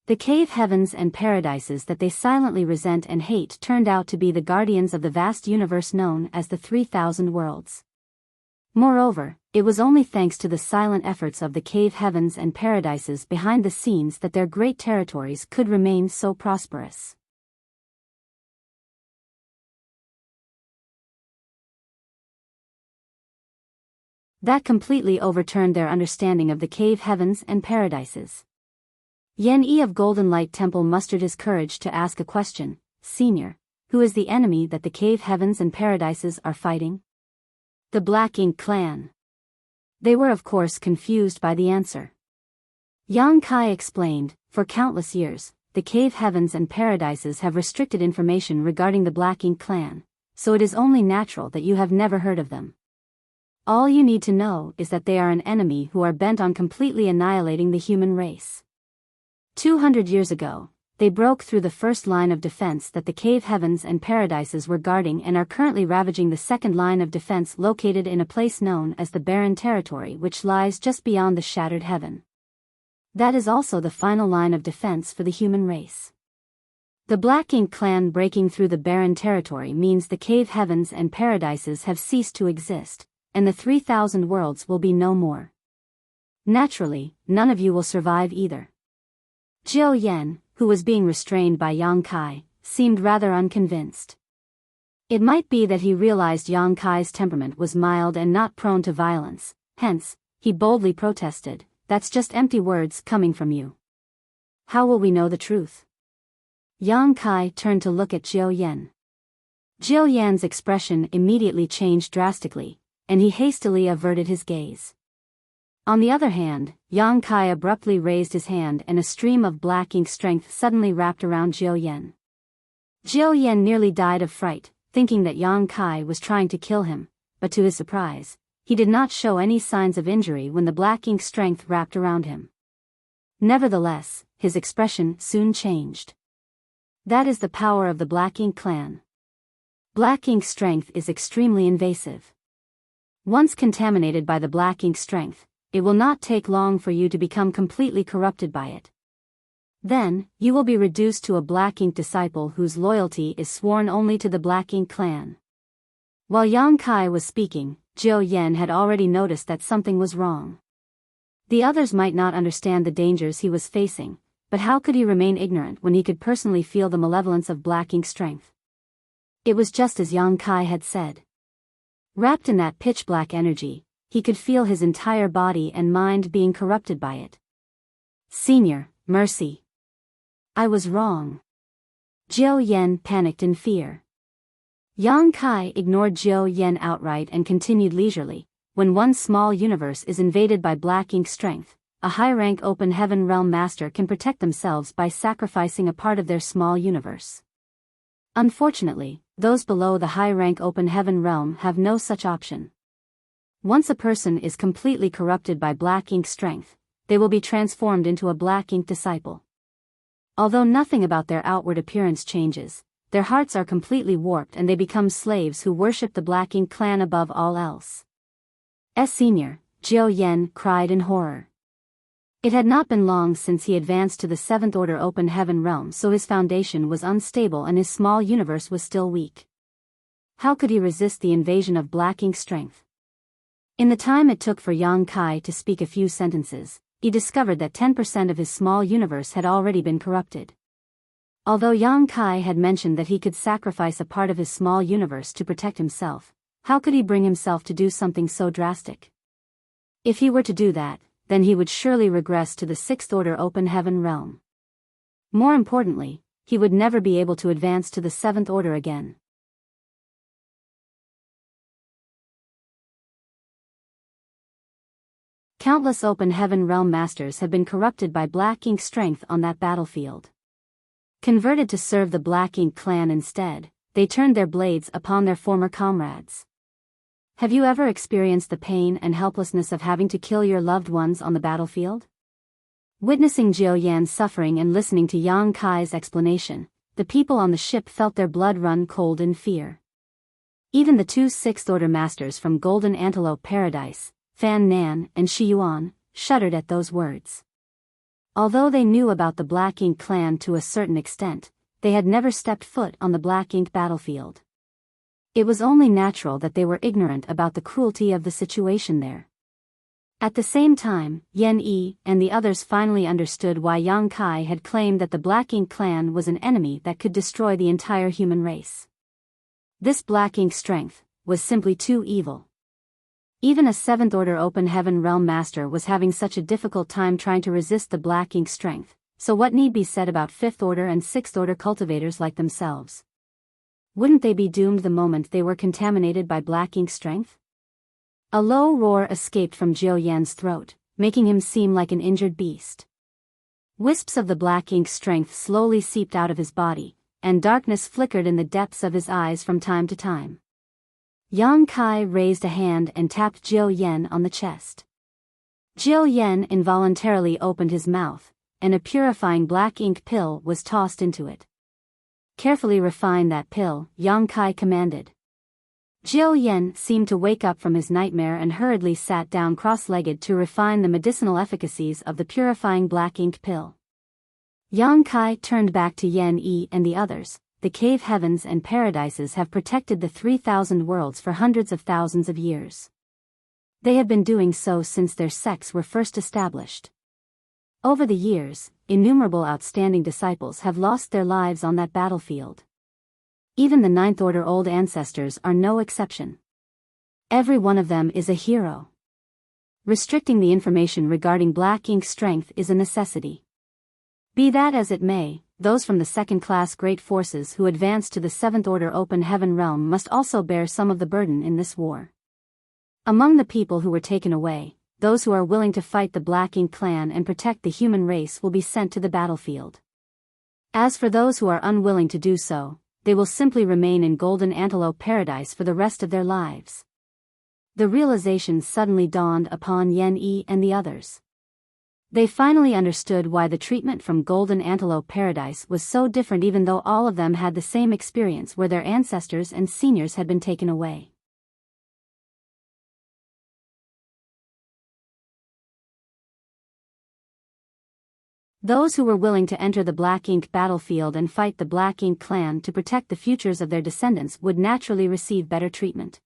The cave heavens and paradises that they silently resent and hate turned out to be the guardians of the vast universe known as the 3,000 worlds. Moreover, it was only thanks to the silent efforts of the cave heavens and paradises behind the scenes that their great territories could remain so prosperous. That completely overturned their understanding of the cave heavens and paradises. Yan Yi of Golden Light Temple mustered his courage to ask a question. Senior, who is the enemy that the cave heavens and paradises are fighting? The Black Ink Clan. They were of course confused by the answer. Yang Kai explained, for countless years, the cave heavens and paradises have restricted information regarding the Black Ink Clan, so it is only natural that you have never heard of them. All you need to know is that they are an enemy who are bent on completely annihilating the human race. 200 years ago, they broke through the first line of defense that the cave heavens and paradises were guarding and are currently ravaging the second line of defense located in a place known as the Barren Territory, which lies just beyond the Shattered Heaven. That is also the final line of defense for the human race. The Black Ink Clan breaking through the Barren Territory means the cave heavens and paradises have ceased to exist, and the 3,000 worlds will be no more. Naturally, none of you will survive either. Zhou Yan, who was being restrained by Yang Kai, seemed rather unconvinced. It might be that he realized Yang Kai's temperament was mild and not prone to violence, hence, he boldly protested, "That's just empty words coming from you. How will we know the truth?" Yang Kai turned to look at Zhou Yan. Zhou Yan's expression immediately changed drastically, and he hastily averted his gaze. On the other hand, Yang Kai abruptly raised his hand and a stream of black ink strength suddenly wrapped around Zhou Yan. Zhou Yan nearly died of fright, thinking that Yang Kai was trying to kill him, but to his surprise, he did not show any signs of injury when the black ink strength wrapped around him. Nevertheless, his expression soon changed. That is the power of the Black Ink Clan. Black ink strength is extremely invasive. Once contaminated by the black ink strength, it will not take long for you to become completely corrupted by it. Then, you will be reduced to a black ink disciple whose loyalty is sworn only to the Black Ink Clan. While Yang Kai was speaking, Zhou Yan had already noticed that something was wrong. The others might not understand the dangers he was facing, but how could he remain ignorant when he could personally feel the malevolence of black ink strength? It was just as Yang Kai had said. Wrapped in that pitch-black energy, he could feel his entire body and mind being corrupted by it. "Senior, mercy. I was wrong." Zhou Yan panicked in fear. Yang Kai ignored Zhou Yan outright and continued leisurely. When one small universe is invaded by black ink strength, a high-rank open heaven realm master can protect themselves by sacrificing a part of their small universe. Unfortunately, those below the high-rank open heaven realm have no such option. Once a person is completely corrupted by black ink strength, they will be transformed into a black ink disciple. Although nothing about their outward appearance changes, their hearts are completely warped and they become slaves who worship the Black Ink clan above all else. Senior, Jiao Yan, cried in horror. It had not been long since he advanced to the 7th Order Open Heaven realm, so his foundation was unstable and his small universe was still weak. How could he resist the invasion of Black Ink strength? In the time it took for Yang Kai to speak a few sentences, he discovered that 10% of his small universe had already been corrupted. Although Yang Kai had mentioned that he could sacrifice a part of his small universe to protect himself, how could he bring himself to do something so drastic? If he were to do that, then he would surely regress to the 6th Order Open Heaven realm. More importantly, he would never be able to advance to the 7th Order again. Countless Open Heaven realm masters have been corrupted by Black Ink strength on that battlefield. Converted to serve the Black Ink clan instead, they turned their blades upon their former comrades. Have you ever experienced the pain and helplessness of having to kill your loved ones on the battlefield? Witnessing Jiao Yan's suffering and listening to Yang Kai's explanation, the people on the ship felt their blood run cold in fear. Even the two 6th Order masters from Golden Antelope Paradise, Fan Nan and Shi Yuan, shuddered at those words. Although they knew about the Black Ink clan to a certain extent, they had never stepped foot on the Black Ink battlefield. It was only natural that they were ignorant about the cruelty of the situation there. At the same time, Yan Yi and the others finally understood why Yang Kai had claimed that the Black Ink clan was an enemy that could destroy the entire human race. This Black Ink strength was simply too evil. Even a 7th Order Open Heaven realm master was having such a difficult time trying to resist the Black Ink strength, so what need be said about 5th Order and 6th Order cultivators like themselves? Wouldn't they be doomed the moment they were contaminated by Black Ink strength? A low roar escaped from Jiao Yan's throat, making him seem like an injured beast. Wisps of the Black Ink strength slowly seeped out of his body, and darkness flickered in the depths of his eyes from time to time. Yang Kai raised a hand and tapped Jiao Yan on the chest. Jiao Yan involuntarily opened his mouth, and a purifying Black Ink pill was tossed into it. Carefully refine that pill, Yang Kai commanded. Jiao Yan seemed to wake up from his nightmare and hurriedly sat down cross-legged to refine the medicinal efficacies of the purifying Black Ink pill. Yang Kai turned back to Yan Yi and the others. The cave heavens and paradises have protected the 3,000 worlds for hundreds of thousands of years. They have been doing so since their sects were first established. Over the years, innumerable outstanding disciples have lost their lives on that battlefield. Even the 9th Order old ancestors are no exception. Every one of them is a hero. Restricting the information regarding Black Ink strength is a necessity. Be that as it may, those from the second-class great forces who advance to the 7th Order Open Heaven realm must also bear some of the burden in this war. Among the people who were taken away, those who are willing to fight the Black Ink clan and protect the human race will be sent to the battlefield. As for those who are unwilling to do so, they will simply remain in Golden Antelope Paradise for the rest of their lives. The realization suddenly dawned upon Yan Yi and the others. They finally understood why the treatment from Golden Antelope Paradise was so different, even though all of them had the same experience where their ancestors and seniors had been taken away. Those who were willing to enter the Black Ink battlefield and fight the Black Ink clan to protect the futures of their descendants would naturally receive better treatment.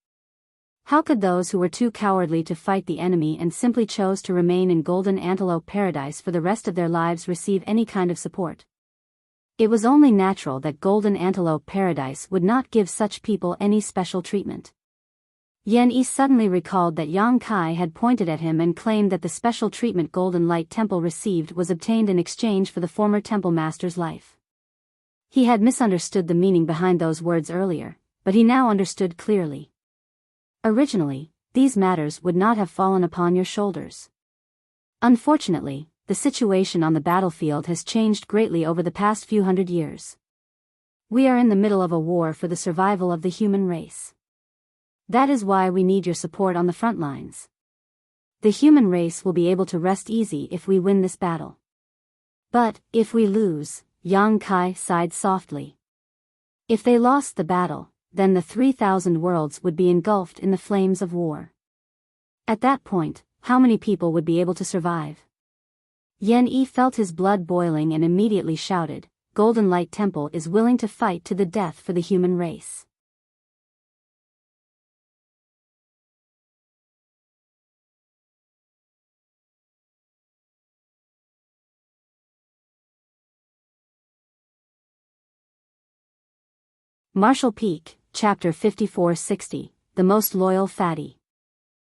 How could those who were too cowardly to fight the enemy and simply chose to remain in Golden Antelope Paradise for the rest of their lives receive any kind of support? It was only natural that Golden Antelope Paradise would not give such people any special treatment. Yan Yi suddenly recalled that Yang Kai had pointed at him and claimed that the special treatment Golden Light Temple received was obtained in exchange for the former temple master's life. He had misunderstood the meaning behind those words earlier, but he now understood clearly. Originally, these matters would not have fallen upon your shoulders. Unfortunately, the situation on the battlefield has changed greatly over the past few hundred years. We are in the middle of a war for the survival of the human race. That is why we need your support on the front lines. The human race will be able to rest easy if we win this battle. But, if we lose, Yang Kai sighed softly. If they lost the battle, then the 3,000 worlds would be engulfed in the flames of war. At that point, how many people would be able to survive? Yan Yi felt his blood boiling and immediately shouted, Golden Light Temple is willing to fight to the death for the human race. Martial Peak, Chapter 5460, The Most Loyal Fatty.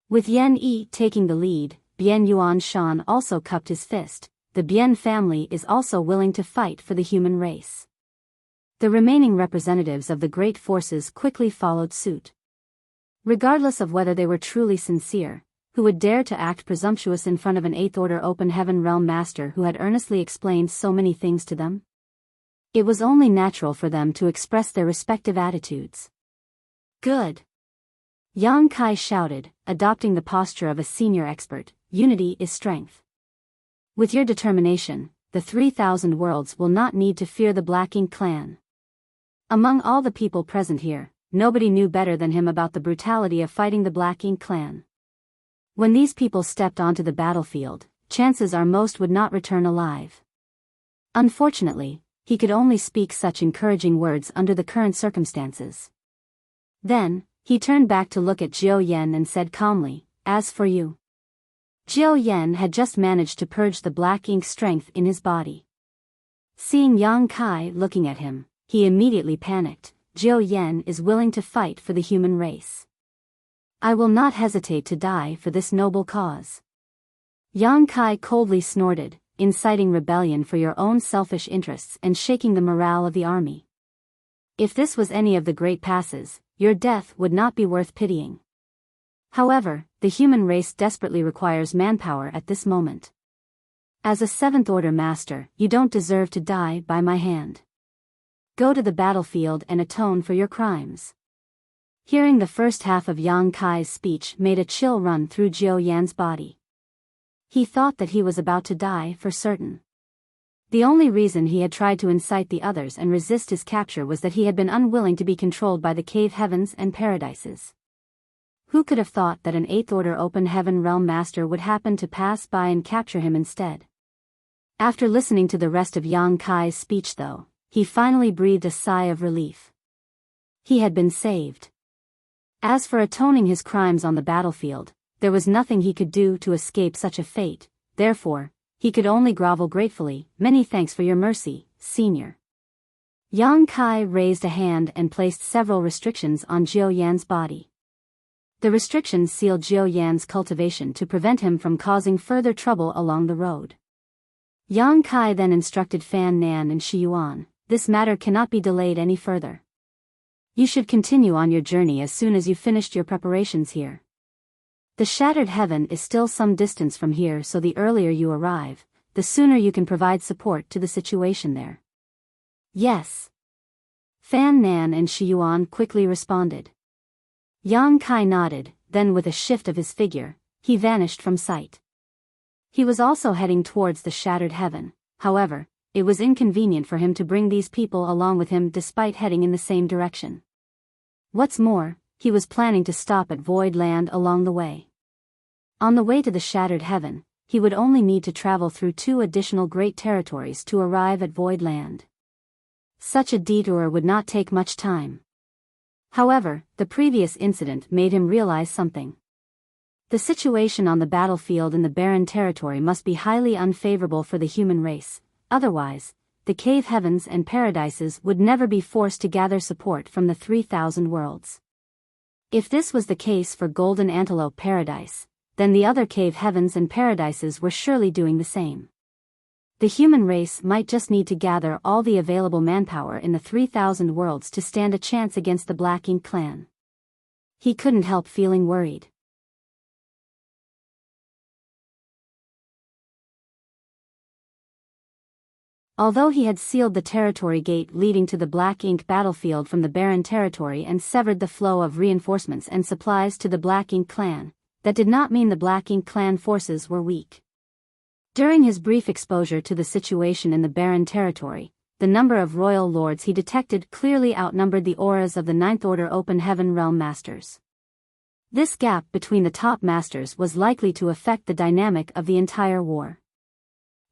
With Yan Yi taking the lead, Bian Yuan Shan also cupped his fist. The Bian family is also willing to fight for the human race. The remaining representatives of the great forces quickly followed suit. Regardless of whether they were truly sincere, who would dare to act presumptuous in front of an Eighth Order Open Heaven Realm Master who had earnestly explained so many things to them? It was only natural for them to express their respective attitudes. Good. Yang Kai shouted, adopting the posture of a senior expert, unity is strength. With your determination, the 3,000 worlds will not need to fear the Black Ink clan. Among all the people present here, nobody knew better than him about the brutality of fighting the Black Ink clan. When these people stepped onto the battlefield, chances are most would not return alive. Unfortunately, he could only speak such encouraging words under the current circumstances. Then, he turned back to look at Jiao Yan and said calmly, As for you. Jiao Yan had just managed to purge the black ink strength in his body. Seeing Yang Kai looking at him, he immediately panicked. Jiao Yan is willing to fight for the human race. I will not hesitate to die for this noble cause. Yang Kai coldly snorted, inciting rebellion for your own selfish interests and shaking the morale of the army. If this was any of the great passes, your death would not be worth pitying. However, the human race desperately requires manpower at this moment. As a Seventh Order Master, you don't deserve to die by my hand. Go to the battlefield and atone for your crimes. Hearing the first half of Yang Kai's speech made a chill run through Jiao Yan's body. He thought that he was about to die for certain. The only reason he had tried to incite the others and resist his capture was that he had been unwilling to be controlled by the cave heavens and paradises. Who could have thought that an Eighth Order Open Heaven Realm Master would happen to pass by and capture him instead? After listening to the rest of Yang Kai's speech though, he finally breathed a sigh of relief. He had been saved. As for atoning his crimes on the battlefield, there was nothing he could do to escape such a fate, therefore, he could only grovel gratefully. Many thanks for your mercy, Senior. Yang Kai raised a hand and placed several restrictions on Jiao Yan's body. The restrictions sealed Jiao Yan's cultivation to prevent him from causing further trouble along the road. Yang Kai then instructed Fan Nan and Shi Yuan, this matter cannot be delayed any further. You should continue on your journey as soon as you've finished your preparations here. The Shattered Heaven is still some distance from here, so the earlier you arrive, the sooner you can provide support to the situation there. Yes. Fan Nan and Shi Yuan quickly responded. Yang Kai nodded, then with a shift of his figure, he vanished from sight. He was also heading towards the Shattered Heaven, however, it was inconvenient for him to bring these people along with him despite heading in the same direction. What's more, he was planning to stop at Void Land along the way. On the way to the Shattered Heaven, he would only need to travel through 2 additional great territories to arrive at Void Land. Such a detour would not take much time. However, the previous incident made him realize something. The situation on the battlefield in the barren territory must be highly unfavorable for the human race, otherwise, the cave heavens and paradises would never be forced to gather support from the 3,000 worlds. If this was the case for Golden Antelope Paradise, then the other cave heavens and paradises were surely doing the same. The human race might just need to gather all the available manpower in the 3,000 worlds to stand a chance against the Black Ink clan. He couldn't help feeling worried. Although he had sealed the territory gate leading to the Black Ink battlefield from the barren territory and severed the flow of reinforcements and supplies to the Black Ink clan, that did not mean the Black Ink clan forces were weak. During his brief exposure to the situation in the barren territory, the number of royal lords he detected clearly outnumbered the auras of the Ninth Order Open Heaven Realm Masters. This gap between the top masters was likely to affect the dynamic of the entire war.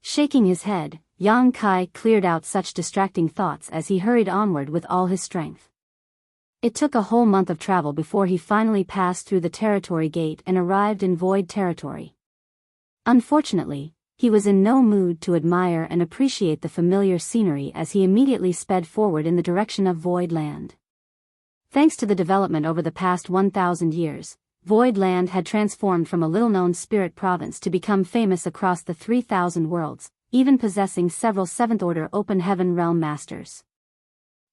Shaking his head, Yang Kai cleared out such distracting thoughts as he hurried onward with all his strength. It took a whole month of travel before he finally passed through the territory gate and arrived in Void territory. Unfortunately, he was in no mood to admire and appreciate the familiar scenery as he immediately sped forward in the direction of Void Land. Thanks to the development over the past 1,000 years, Void Land had transformed from a little-known spirit province to become famous across the 3,000 worlds, even possessing several Seventh Order Open Heaven Realm Masters.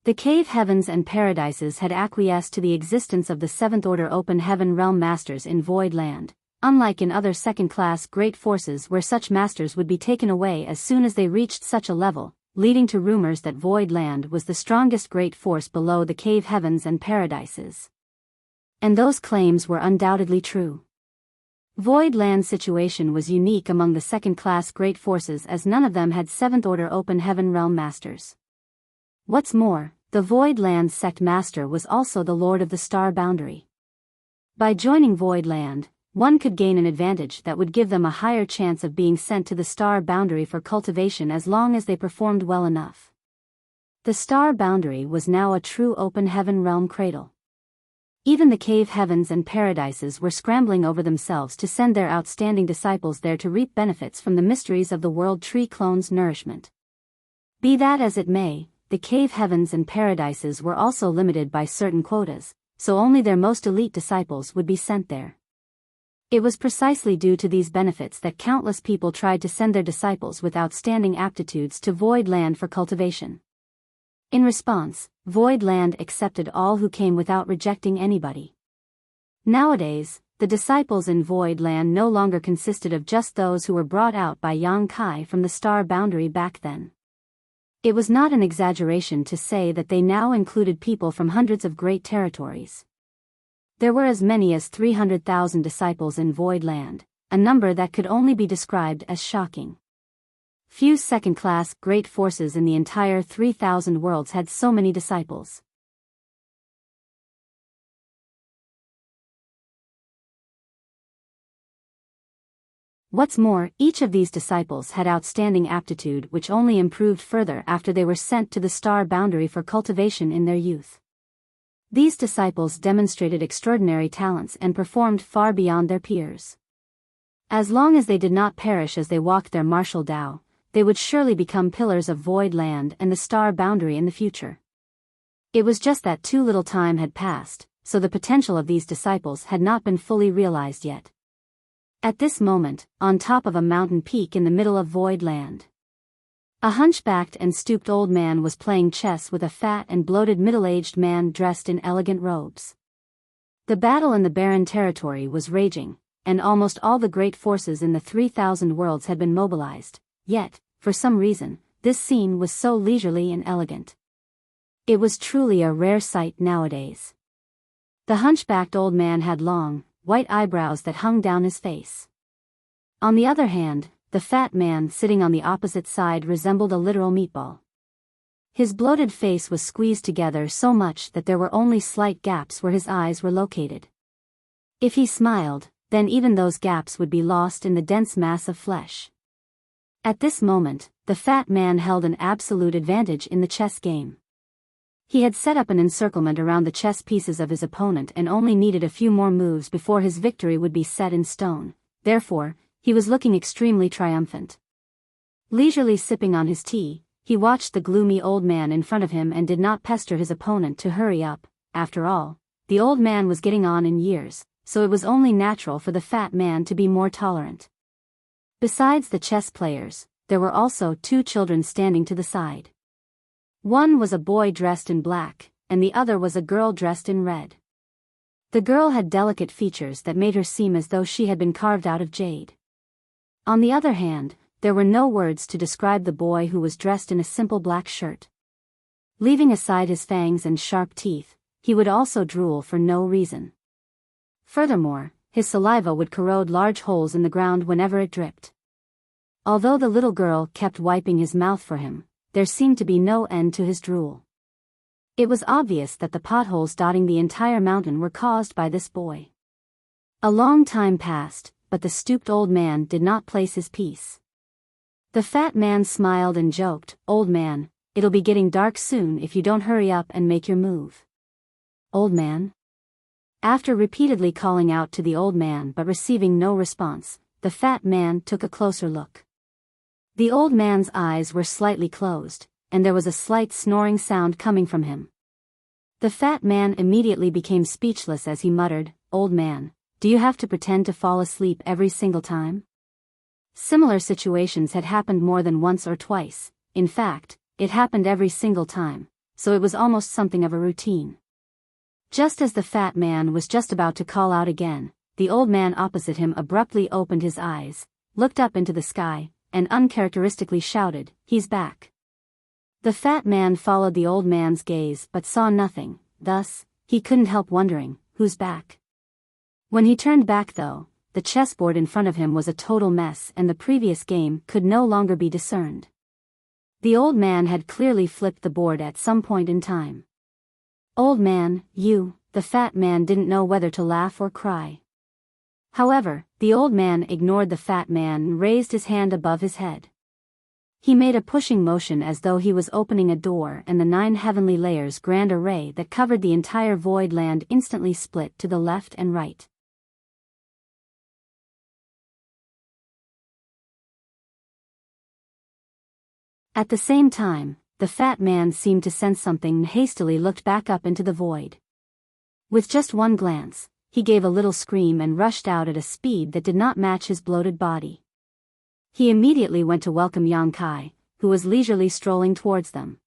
The cave heavens and paradises had acquiesced to the existence of the Seventh Order Open Heaven Realm Masters in Void Land, unlike in other second-class great forces where such masters would be taken away as soon as they reached such a level, leading to rumors that Void Land was the strongest great force below the cave heavens and paradises. And those claims were undoubtedly true. Void Land's situation was unique among the second-class great forces as none of them had Seventh Order Open Heaven Realm Masters. What's more, the Void Land sect master was also the Lord of the Star Boundary. By joining Void Land, one could gain an advantage that would give them a higher chance of being sent to the Star Boundary for cultivation as long as they performed well enough. The Star Boundary was now a true Open Heaven Realm cradle. Even the cave heavens and paradises were scrambling over themselves to send their outstanding disciples there to reap benefits from the mysteries of the World Tree Clone's nourishment. Be that as it may, the cave heavens and paradises were also limited by certain quotas, so only their most elite disciples would be sent there. It was precisely due to these benefits that countless people tried to send their disciples with outstanding aptitudes to Void Land for cultivation. In response, Void Land accepted all who came without rejecting anybody. Nowadays, the disciples in Void Land no longer consisted of just those who were brought out by Yang Kai from the Star Boundary back then. It was not an exaggeration to say that they now included people from hundreds of great territories. There were as many as 300,000 disciples in Void Land, a number that could only be described as shocking. Few second-class great forces in the entire 3,000 worlds had so many disciples. What's more, each of these disciples had outstanding aptitude which only improved further after they were sent to the Star Boundary for cultivation in their youth. These disciples demonstrated extraordinary talents and performed far beyond their peers. As long as they did not perish as they walked their martial Tao, they would surely become pillars of Void Land and the Star Boundary in the future. It was just that too little time had passed, so the potential of these disciples had not been fully realized yet. At this moment, on top of a mountain peak in the middle of Void Land, a hunchbacked and stooped old man was playing chess with a fat and bloated middle-aged man dressed in elegant robes. The battle in the barren territory was raging, and almost all the great forces in the 3,000 worlds had been mobilized, yet, for some reason, this scene was so leisurely and elegant. It was truly a rare sight nowadays. The hunchbacked old man had long, white eyebrows that hung down his face. On the other hand, the fat man sitting on the opposite side resembled a literal meatball. His bloated face was squeezed together so much that there were only slight gaps where his eyes were located. If he smiled, then even those gaps would be lost in the dense mass of flesh. At this moment, the fat man held an absolute advantage in the chess game. He had set up an encirclement around the chess pieces of his opponent and only needed a few more moves before his victory would be set in stone. Therefore, he was looking extremely triumphant. Leisurely sipping on his tea, he watched the gloomy old man in front of him and did not pester his opponent to hurry up. After all, the old man was getting on in years, so it was only natural for the fat man to be more tolerant. Besides the chess players, there were also two children standing to the side. One was a boy dressed in black, and the other was a girl dressed in red. The girl had delicate features that made her seem as though she had been carved out of jade. On the other hand, there were no words to describe the boy who was dressed in a simple black shirt. Leaving aside his fangs and sharp teeth, he would also drool for no reason. Furthermore, his saliva would corrode large holes in the ground whenever it dripped. Although the little girl kept wiping his mouth for him, there seemed to be no end to his drool. It was obvious that the potholes dotting the entire mountain were caused by this boy. A long time passed, but the stooped old man did not place his piece. The fat man smiled and joked, "Old man, it'll be getting dark soon if you don't hurry up and make your move." "Old man?" After repeatedly calling out to the old man but receiving no response, the fat man took a closer look. The old man's eyes were slightly closed, and there was a slight snoring sound coming from him. The fat man immediately became speechless as he muttered, "Old man, do you have to pretend to fall asleep every single time?" Similar situations had happened more than once or twice. In fact, it happened every single time, so it was almost something of a routine. Just as the fat man was just about to call out again, the old man opposite him abruptly opened his eyes, looked up into the sky, and uncharacteristically shouted, "He's back." The fat man followed the old man's gaze but saw nothing, thus, he couldn't help wondering, who's back? When he turned back though, the chessboard in front of him was a total mess and the previous game could no longer be discerned. The old man had clearly flipped the board at some point in time. "Old man, the fat man didn't know whether to laugh or cry. However, the old man ignored the fat man and raised his hand above his head. He made a pushing motion as though he was opening a door, and the 9 heavenly layers grand array that covered the entire void land instantly split to the left and right. At the same time, the fat man seemed to sense something and hastily looked back up into the void. With just one glance, he gave a little scream and rushed out at a speed that did not match his bloated body. He immediately went to welcome Yang Kai, who was leisurely strolling towards them.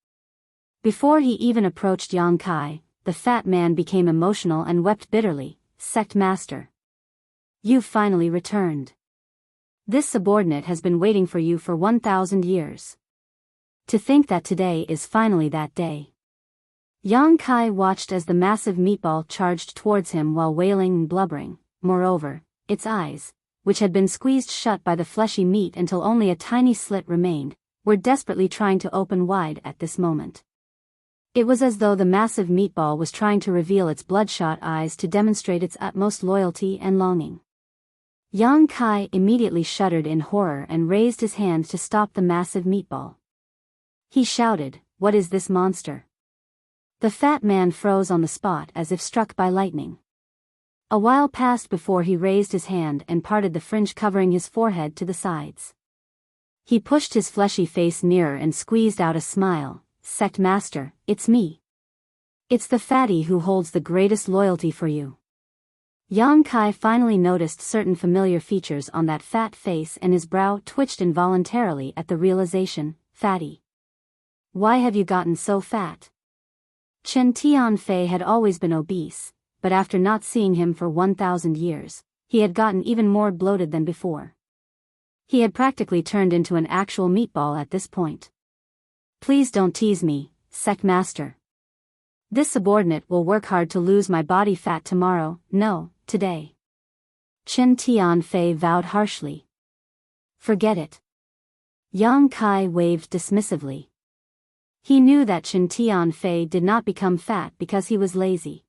Before he even approached Yang Kai, the fat man became emotional and wept bitterly, "Sect Master. You've finally returned. This subordinate has been waiting for you for 1,000 years. To think that today is finally that day." Yang Kai watched as the massive meatball charged towards him while wailing and blubbering. Moreover, its eyes, which had been squeezed shut by the fleshy meat until only a tiny slit remained, were desperately trying to open wide at this moment. It was as though the massive meatball was trying to reveal its bloodshot eyes to demonstrate its utmost loyalty and longing. Yang Kai immediately shuddered in horror and raised his hand to stop the massive meatball. He shouted, "What is this monster?" The fat man froze on the spot as if struck by lightning. A while passed before he raised his hand and parted the fringe covering his forehead to the sides. He pushed his fleshy face nearer and squeezed out a smile. "Sect Master, it's me. It's the fatty who holds the greatest loyalty for you." Yang Kai finally noticed certain familiar features on that fat face and his brow twitched involuntarily at the realization, "Fatty. Why have you gotten so fat?" Chen Tianfei had always been obese, but after not seeing him for 1,000 years, he had gotten even more bloated than before. He had practically turned into an actual meatball at this point. "Please don't tease me, Sect Master. This subordinate will work hard to lose my body fat tomorrow, no, today." Chen Tianfei vowed harshly. "Forget it." Yang Kai waved dismissively. He knew that Chen Tianfei did not become fat because he was lazy.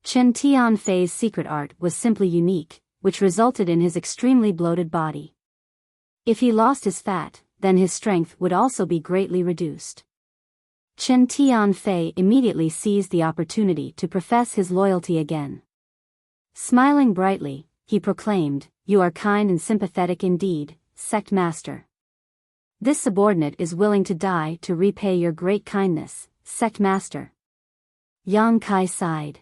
Chen Tianfei's secret art was simply unique, which resulted in his extremely bloated body. If he lost his fat, then his strength would also be greatly reduced. Chen Tianfei immediately seized the opportunity to profess his loyalty again. Smiling brightly, he proclaimed, "You are kind and sympathetic indeed, Sect Master. This subordinate is willing to die to repay your great kindness, Sect Master." Yang Kai sighed.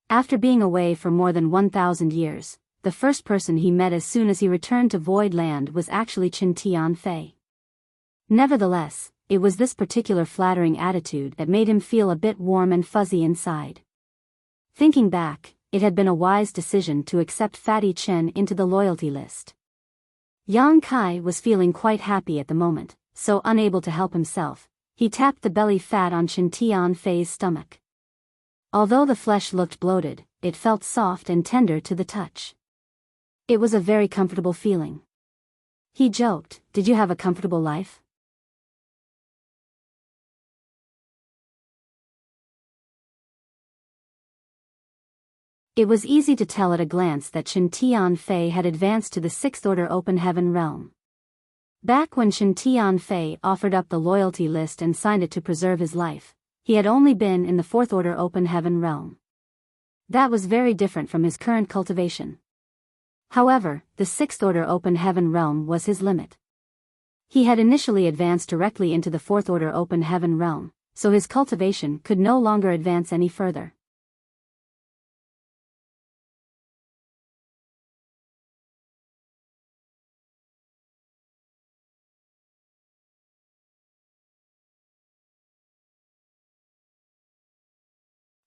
After being away for more than 1,000 years, the first person he met as soon as he returned to Void Land was actually Chen Tianfei. Nevertheless, it was this particular flattering attitude that made him feel a bit warm and fuzzy inside. Thinking back, it had been a wise decision to accept Fatty Chen into the loyalty list. Yang Kai was feeling quite happy at the moment, so unable to help himself, he tapped the belly fat on Chen Tianfei's stomach. Although the flesh looked bloated, it felt soft and tender to the touch. It was a very comfortable feeling. He joked, "Did you have a comfortable life?" It was easy to tell at a glance that Chen Tianfei had advanced to the Sixth Order Open Heaven realm. Back when Chen Tianfei offered up the loyalty list and signed it to preserve his life, he had only been in the Fourth Order Open Heaven realm. That was very different from his current cultivation. However, the Sixth Order Open Heaven realm was his limit. He had initially advanced directly into the Fourth Order Open Heaven realm, so his cultivation could no longer advance any further.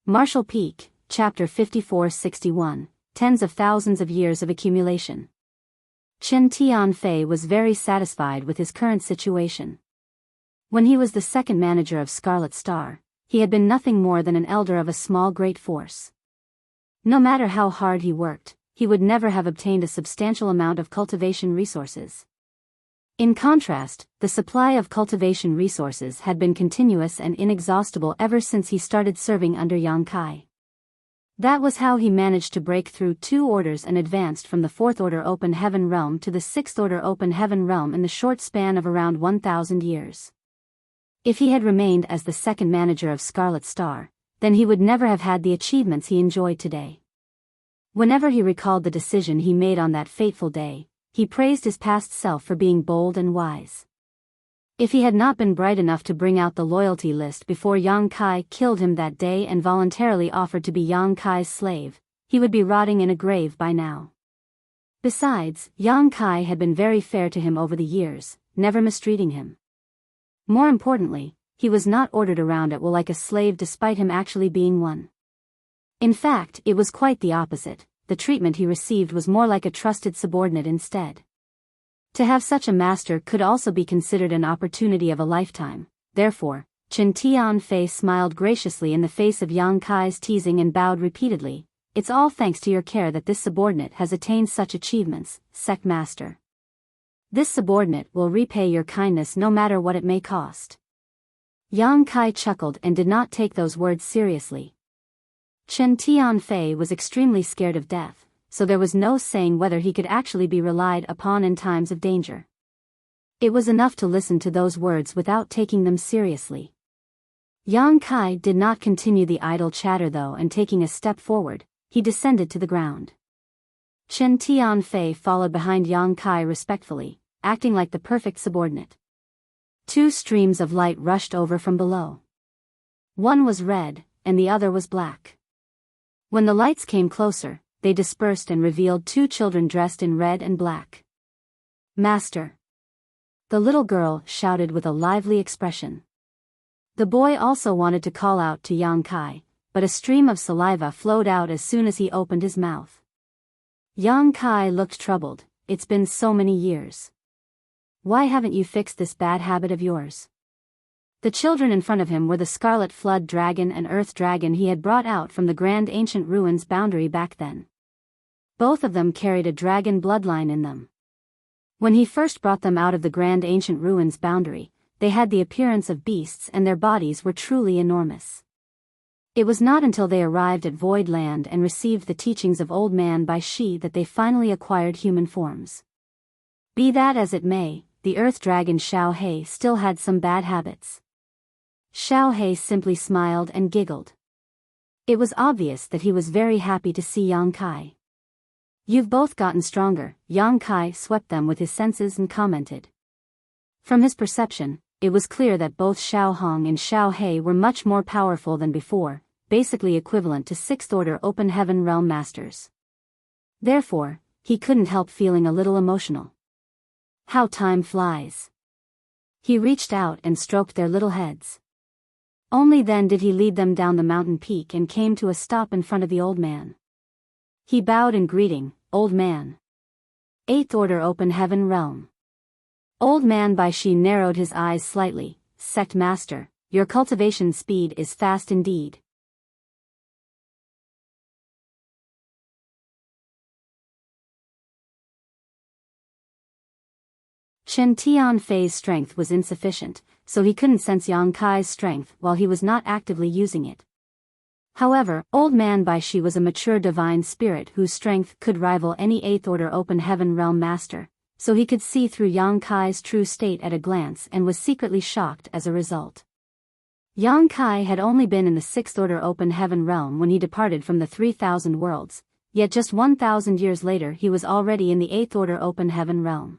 Martial Peak, Chapter 5461, Tens of Thousands of Years of Accumulation. Chen Tianfei was very satisfied with his current situation. When he was the second manager of Scarlet Star, he had been nothing more than an elder of a small great force. No matter how hard he worked, he would never have obtained a substantial amount of cultivation resources. In contrast, the supply of cultivation resources had been continuous and inexhaustible ever since he started serving under Yang Kai. That was how he managed to break through 2 orders and advanced from the Fourth Order Open Heaven realm to the Sixth Order Open Heaven realm in the short span of around 1,000 years. If he had remained as the second manager of Scarlet Star, then he would never have had the achievements he enjoyed today. Whenever he recalled the decision he made on that fateful day, he praised his past self for being bold and wise. If he had not been bright enough to bring out the loyalty list before Yang Kai killed him that day and voluntarily offered to be Yang Kai's slave, he would be rotting in a grave by now. Besides, Yang Kai had been very fair to him over the years, never mistreating him. More importantly, he was not ordered around at will like a slave despite him actually being one. In fact, it was quite the opposite. The treatment he received was more like a trusted subordinate instead. To have such a master could also be considered an opportunity of a lifetime. Therefore, Chen Tianfei smiled graciously in the face of Yang Kai's teasing and bowed repeatedly. It's all thanks to your care that this subordinate has attained such achievements, sect master. This subordinate will repay your kindness no matter what it may cost. Yang Kai chuckled and did not take those words seriously. Chen Tianfei was extremely scared of death, so there was no saying whether he could actually be relied upon in times of danger. It was enough to listen to those words without taking them seriously. Yang Kai did not continue the idle chatter though, and taking a step forward, he descended to the ground. Chen Tianfei followed behind Yang Kai respectfully, acting like the perfect subordinate. 2 streams of light rushed over from below. One was red, and the other was black. When the lights came closer, they dispersed and revealed 2 children dressed in red and black. Master! The little girl shouted with a lively expression. The boy also wanted to call out to Yang Kai, but a stream of saliva flowed out as soon as he opened his mouth. Yang Kai looked troubled. It's been so many years. Why haven't you fixed this bad habit of yours? The children in front of him were the Scarlet Flood Dragon and Earth Dragon he had brought out from the Grand Ancient Ruins boundary back then. Both of them carried a dragon bloodline in them. When he first brought them out of the Grand Ancient Ruins boundary, they had the appearance of beasts and their bodies were truly enormous. It was not until they arrived at Void Land and received the teachings of Old Man Bai Shi that they finally acquired human forms. Be that as it may, the Earth Dragon Xiao He still had some bad habits. Xiao He simply smiled and giggled. It was obvious that he was very happy to see Yang Kai. You've both gotten stronger. Yang Kai swept them with his senses and commented. From his perception, it was clear that both Xiao Hong and Xiao He were much more powerful than before, basically equivalent to Sixth Order Open Heaven Realm Masters. Therefore, he couldn't help feeling a little emotional. How time flies. He reached out and stroked their little heads. Only then did he lead them down the mountain peak and came to a stop in front of the old man. He bowed in greeting, Old Man. Eighth Order Open Heaven Realm. Old Man Bai Shi narrowed his eyes slightly. Sect Master, your cultivation speed is fast indeed. Chen Tianfei's strength was insufficient, so he couldn't sense Yang Kai's strength while he was not actively using it. However, Old Man Baishi was a mature divine spirit whose strength could rival any 8th Order Open Heaven Realm Master, so he could see through Yang Kai's true state at a glance and was secretly shocked as a result. Yang Kai had only been in the 6th Order Open Heaven Realm when he departed from the 3,000 worlds, yet just 1,000 years later he was already in the 8th Order Open Heaven Realm.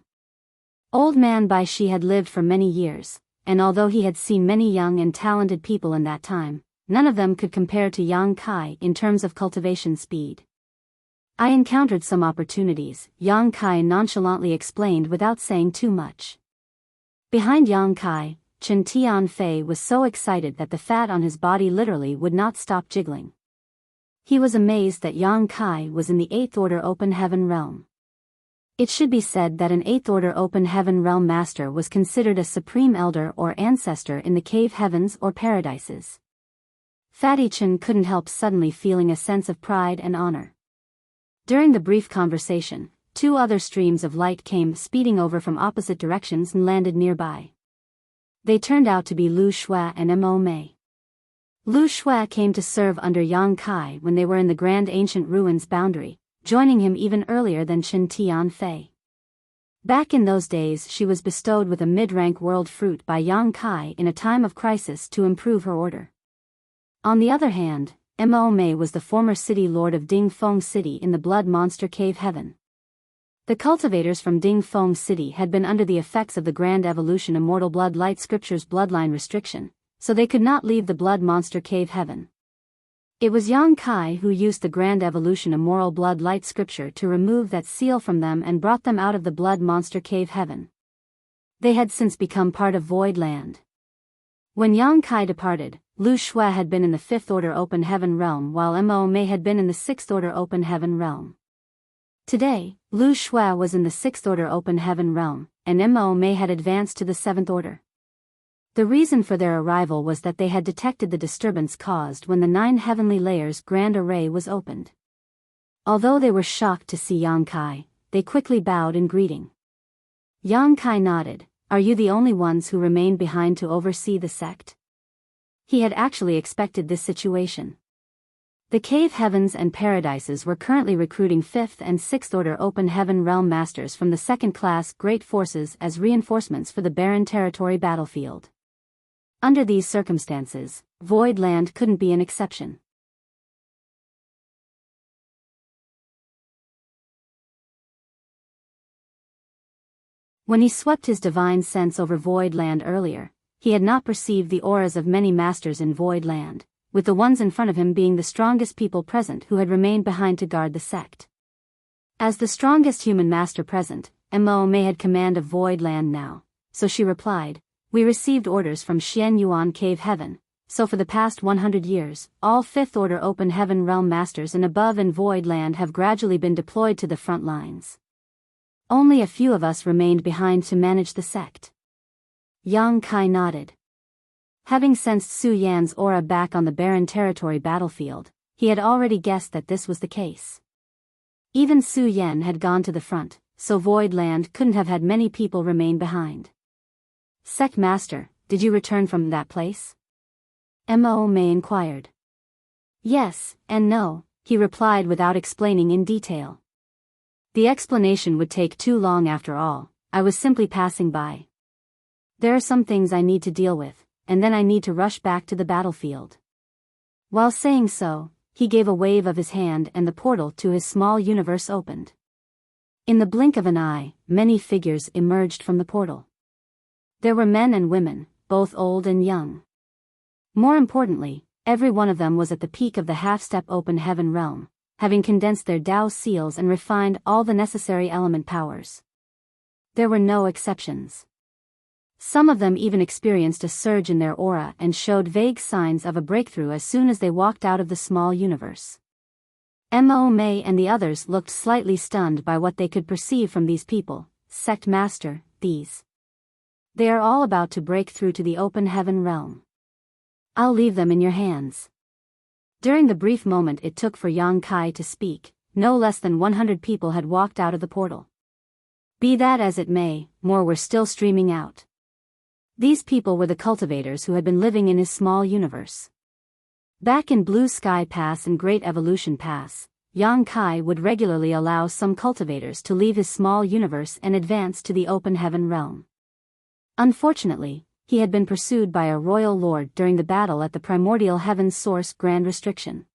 Old Man Baishi had lived for many years, and although he had seen many young and talented people in that time, none of them could compare to Yang Kai in terms of cultivation speed. I encountered some opportunities, Yang Kai nonchalantly explained without saying too much. Behind Yang Kai, Chen Tianfei was so excited that the fat on his body literally would not stop jiggling. He was amazed that Yang Kai was in the 8th Order Open Heaven Realm. It should be said that an 8th Order Open Heaven Realm Master was considered a supreme elder or ancestor in the cave heavens or paradises. Fatty Chen couldn't help suddenly feeling a sense of pride and honor. During the brief conversation, 2 other streams of light came speeding over from opposite directions and landed nearby. They turned out to be Lu Shui and Mo Mei. Lu Shui came to serve under Yang Kai when they were in the Grand Ancient Ruins boundary, joining him even earlier than Chen Tianfei. Back in those days she was bestowed with a mid-rank world fruit by Yang Kai in a time of crisis to improve her order. On the other hand, Mo Mei was the former city lord of Ding Feng City in the Blood Monster Cave Heaven. The cultivators from Ding Feng City had been under the effects of the Grand Evolution Immortal Blood Light Scripture's bloodline restriction, so they could not leave the Blood Monster Cave Heaven. It was Yang Kai who used the Grand Evolution Immortal Blood Light Scripture to remove that seal from them and brought them out of the Blood Monster Cave Heaven. They had since become part of Void Land. When Yang Kai departed, Lu Shui had been in the 5th Order Open Heaven Realm while Mo Mei had been in the 6th Order Open Heaven Realm. Today, Lu Shui was in the 6th Order Open Heaven Realm, and Mo Mei had advanced to the 7th Order. The reason for their arrival was that they had detected the disturbance caused when the 9 heavenly layers grand array was opened. Although they were shocked to see Yang Kai, they quickly bowed in greeting. Yang Kai nodded. Are you the only ones who remained behind to oversee the sect? He had actually expected this situation. The cave heavens and paradises were currently recruiting 5th and 6th Order Open Heaven Realm Masters from the 2nd class Great Forces as reinforcements for the barren territory battlefield. Under these circumstances, Void Land couldn't be an exception. When he swept his divine sense over Void Land earlier, he had not perceived the auras of many masters in Void Land, with the ones in front of him being the strongest people present who had remained behind to guard the sect. As the strongest human master present, Mo Mei had command of Void Land now, so she replied, we received orders from Xian Yuan Cave Heaven, so for the past 100 years, all 5th Order Open Heaven Realm Masters and above in Void Land have gradually been deployed to the front lines. Only a few of us remained behind to manage the sect. Yang Kai nodded. Having sensed Su Yan's aura back on the barren territory battlefield, he had already guessed that this was the case. Even Su Yan had gone to the front, so Void Land couldn't have had many people remain behind. Sect Master, did you return from that place? Mo Mei inquired. Yes, and no, he replied without explaining in detail. The explanation would take too long after all, I was simply passing by. There are some things I need to deal with, and then I need to rush back to the battlefield. While saying so, he gave a wave of his hand and the portal to his small universe opened. In the blink of an eye, many figures emerged from the portal. There were men and women, both old and young. More importantly, every one of them was at the peak of the half-step open heaven realm, having condensed their Tao seals and refined all the necessary element powers. There were no exceptions. Some of them even experienced a surge in their aura and showed vague signs of a breakthrough as soon as they walked out of the small universe. Mo Mei and the others looked slightly stunned by what they could perceive from these people. Sect Master, these. They are all about to break through to the open heaven realm. I'll leave them in your hands. During the brief moment it took for Yang Kai to speak, no less than 100 people had walked out of the portal. Be that as it may, more were still streaming out. These people were the cultivators who had been living in his small universe. Back in Blue Sky Pass and Great Evolution Pass, Yang Kai would regularly allow some cultivators to leave his small universe and advance to the open heaven realm. Unfortunately, he had been pursued by a royal lord during the battle at the primordial heaven's source Grand Restriction.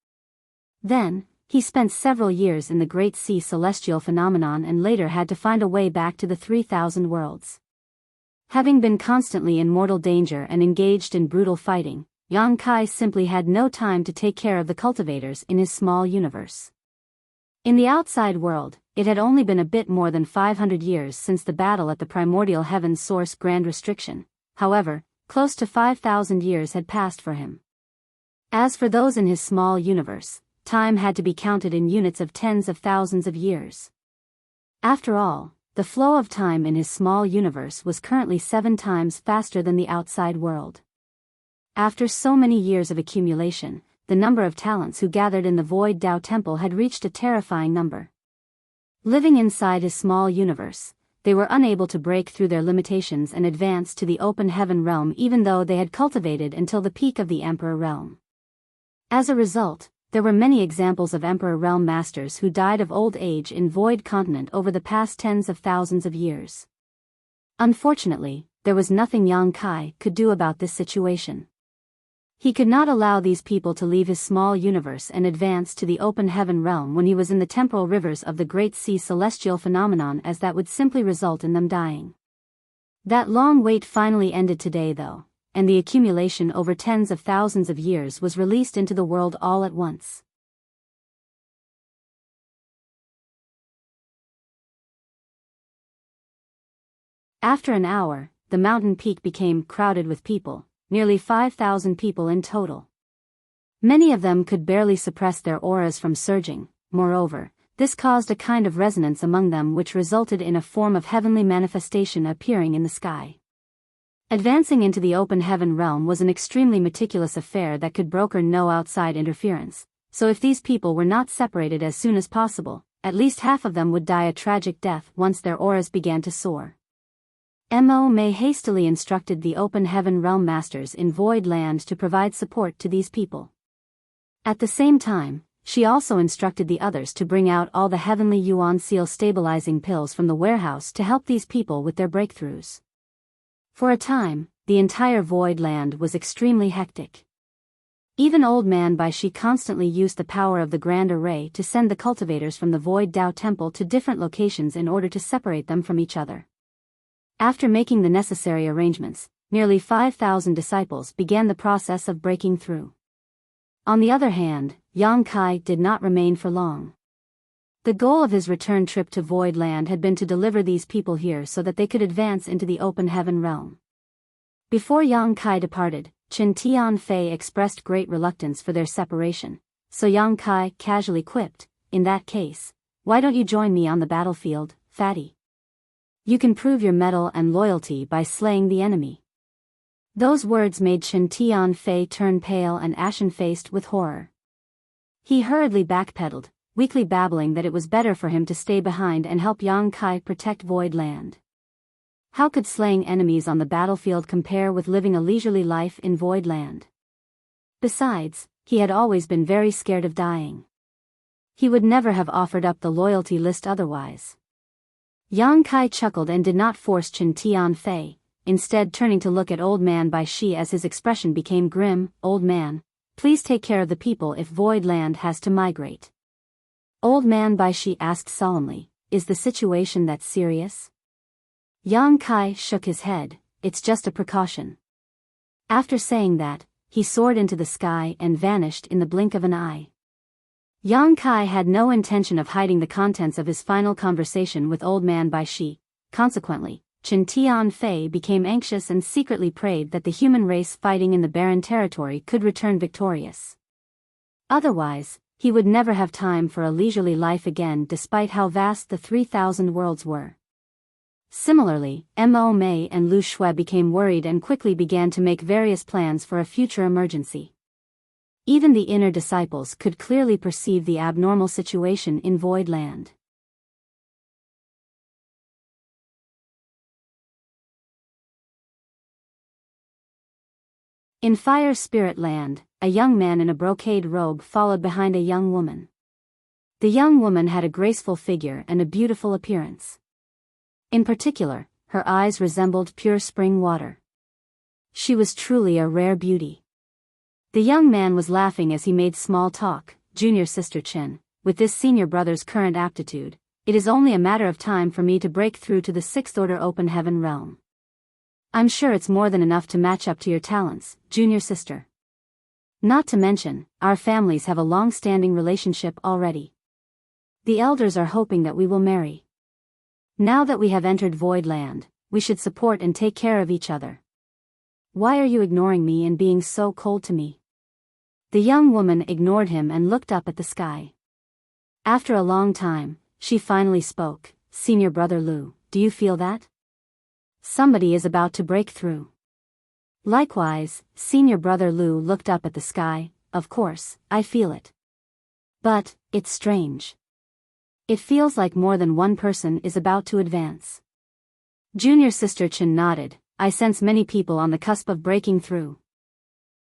Then, he spent several years in the Great Sea Celestial Phenomenon and later had to find a way back to the 3,000 worlds. Having been constantly in mortal danger and engaged in brutal fighting, Yang Kai simply had no time to take care of the cultivators in his small universe. In the outside world, it had only been a bit more than 500 years since the battle at the primordial heaven's source Grand Restriction. However, close to 5,000 years had passed for him. As for those in his small universe, time had to be counted in units of tens of thousands of years. After all, the flow of time in his small universe was currently 7 times faster than the outside world. After so many years of accumulation, the number of talents who gathered in the Void Dao Temple had reached a terrifying number. Living inside his small universe, they were unable to break through their limitations and advance to the open heaven realm even though they had cultivated until the peak of the Emperor realm. As a result, there were many examples of Emperor realm masters who died of old age in Void Continent over the past tens of thousands of years. Unfortunately, there was nothing Yang Kai could do about this situation. He could not allow these people to leave his small universe and advance to the open heaven realm when he was in the temporal rivers of the Great Sea Celestial Phenomenon, as that would simply result in them dying. That long wait finally ended today though, and the accumulation over tens of thousands of years was released into the world all at once. After an hour, the mountain peak became crowded with people. Nearly 5,000 people in total. Many of them could barely suppress their auras from surging. Moreover, this caused a kind of resonance among them which resulted in a form of heavenly manifestation appearing in the sky. Advancing into the open heaven realm was an extremely meticulous affair that could broker no outside interference, so if these people were not separated as soon as possible, at least half of them would die a tragic death once their auras began to soar. Mo May hastily instructed the open heaven realm masters in Void Land to provide support to these people. At the same time, she also instructed the others to bring out all the heavenly Yuan seal stabilizing pills from the warehouse to help these people with their breakthroughs. For a time, the entire Void Land was extremely hectic. Even Old Man Bai Shi constantly used the power of the Grand Array to send the cultivators from the Void Dao Temple to different locations in order to separate them from each other. After making the necessary arrangements, nearly 5,000 disciples began the process of breaking through. On the other hand, Yang Kai did not remain for long. The goal of his return trip to Void Land had been to deliver these people here so that they could advance into the open heaven realm. Before Yang Kai departed, Chen Tianfei expressed great reluctance for their separation, so Yang Kai casually quipped, "In that case, why don't you join me on the battlefield, fatty? You can prove your mettle and loyalty by slaying the enemy." Those words made Chen Tianfei turn pale and ashen-faced with horror. He hurriedly backpedaled, weakly babbling that it was better for him to stay behind and help Yang Kai protect Void Land. How could slaying enemies on the battlefield compare with living a leisurely life in Void Land? Besides, he had always been very scared of dying. He would never have offered up the loyalty list otherwise. Yang Kai chuckled and did not force Chen Tianfei, instead turning to look at Old Man Bai Shi as his expression became grim. "Old man, please take care of the people if Void Land has to migrate." Old Man Bai Shi asked solemnly, "Is the situation that serious?" Yang Kai shook his head, "It's just a precaution." After saying that, he soared into the sky and vanished in the blink of an eye. Yang Kai had no intention of hiding the contents of his final conversation with Old Man Bai Shi. Consequently, Chen Tianfei became anxious and secretly prayed that the human race fighting in the barren territory could return victorious. Otherwise, he would never have time for a leisurely life again despite how vast the 3,000 worlds were. Similarly, Mo Mei and Lu Shui became worried and quickly began to make various plans for a future emergency. Even the inner disciples could clearly perceive the abnormal situation in Void Land. In Fire Spirit Land, a young man in a brocade robe followed behind a young woman. The young woman had a graceful figure and a beautiful appearance. In particular, her eyes resembled pure spring water. She was truly a rare beauty. The young man was laughing as he made small talk. Junior sister Chen, with this senior brother's current aptitude, it is only a matter of time for me to break through to the sixth order open heaven realm. I'm sure it's more than enough to match up to your talents, junior sister. Not to mention, our families have a long-standing relationship already. The elders are hoping that we will marry. Now that we have entered Void Land, we should support and take care of each other. Why are you ignoring me and being so cold to me? The young woman ignored him and looked up at the sky. After a long time, she finally spoke. Senior brother Lu, do you feel that? Somebody is about to break through. Likewise, senior brother Lu looked up at the sky. Of course, I feel it. But, it's strange. It feels like more than one person is about to advance. Junior sister Chen nodded. I sense many people on the cusp of breaking through.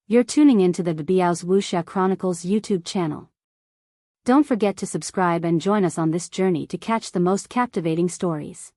You're tuning into the Biyao's Wuxia Chronicles YouTube channel. Don't forget to subscribe and join us on this journey to catch the most captivating stories.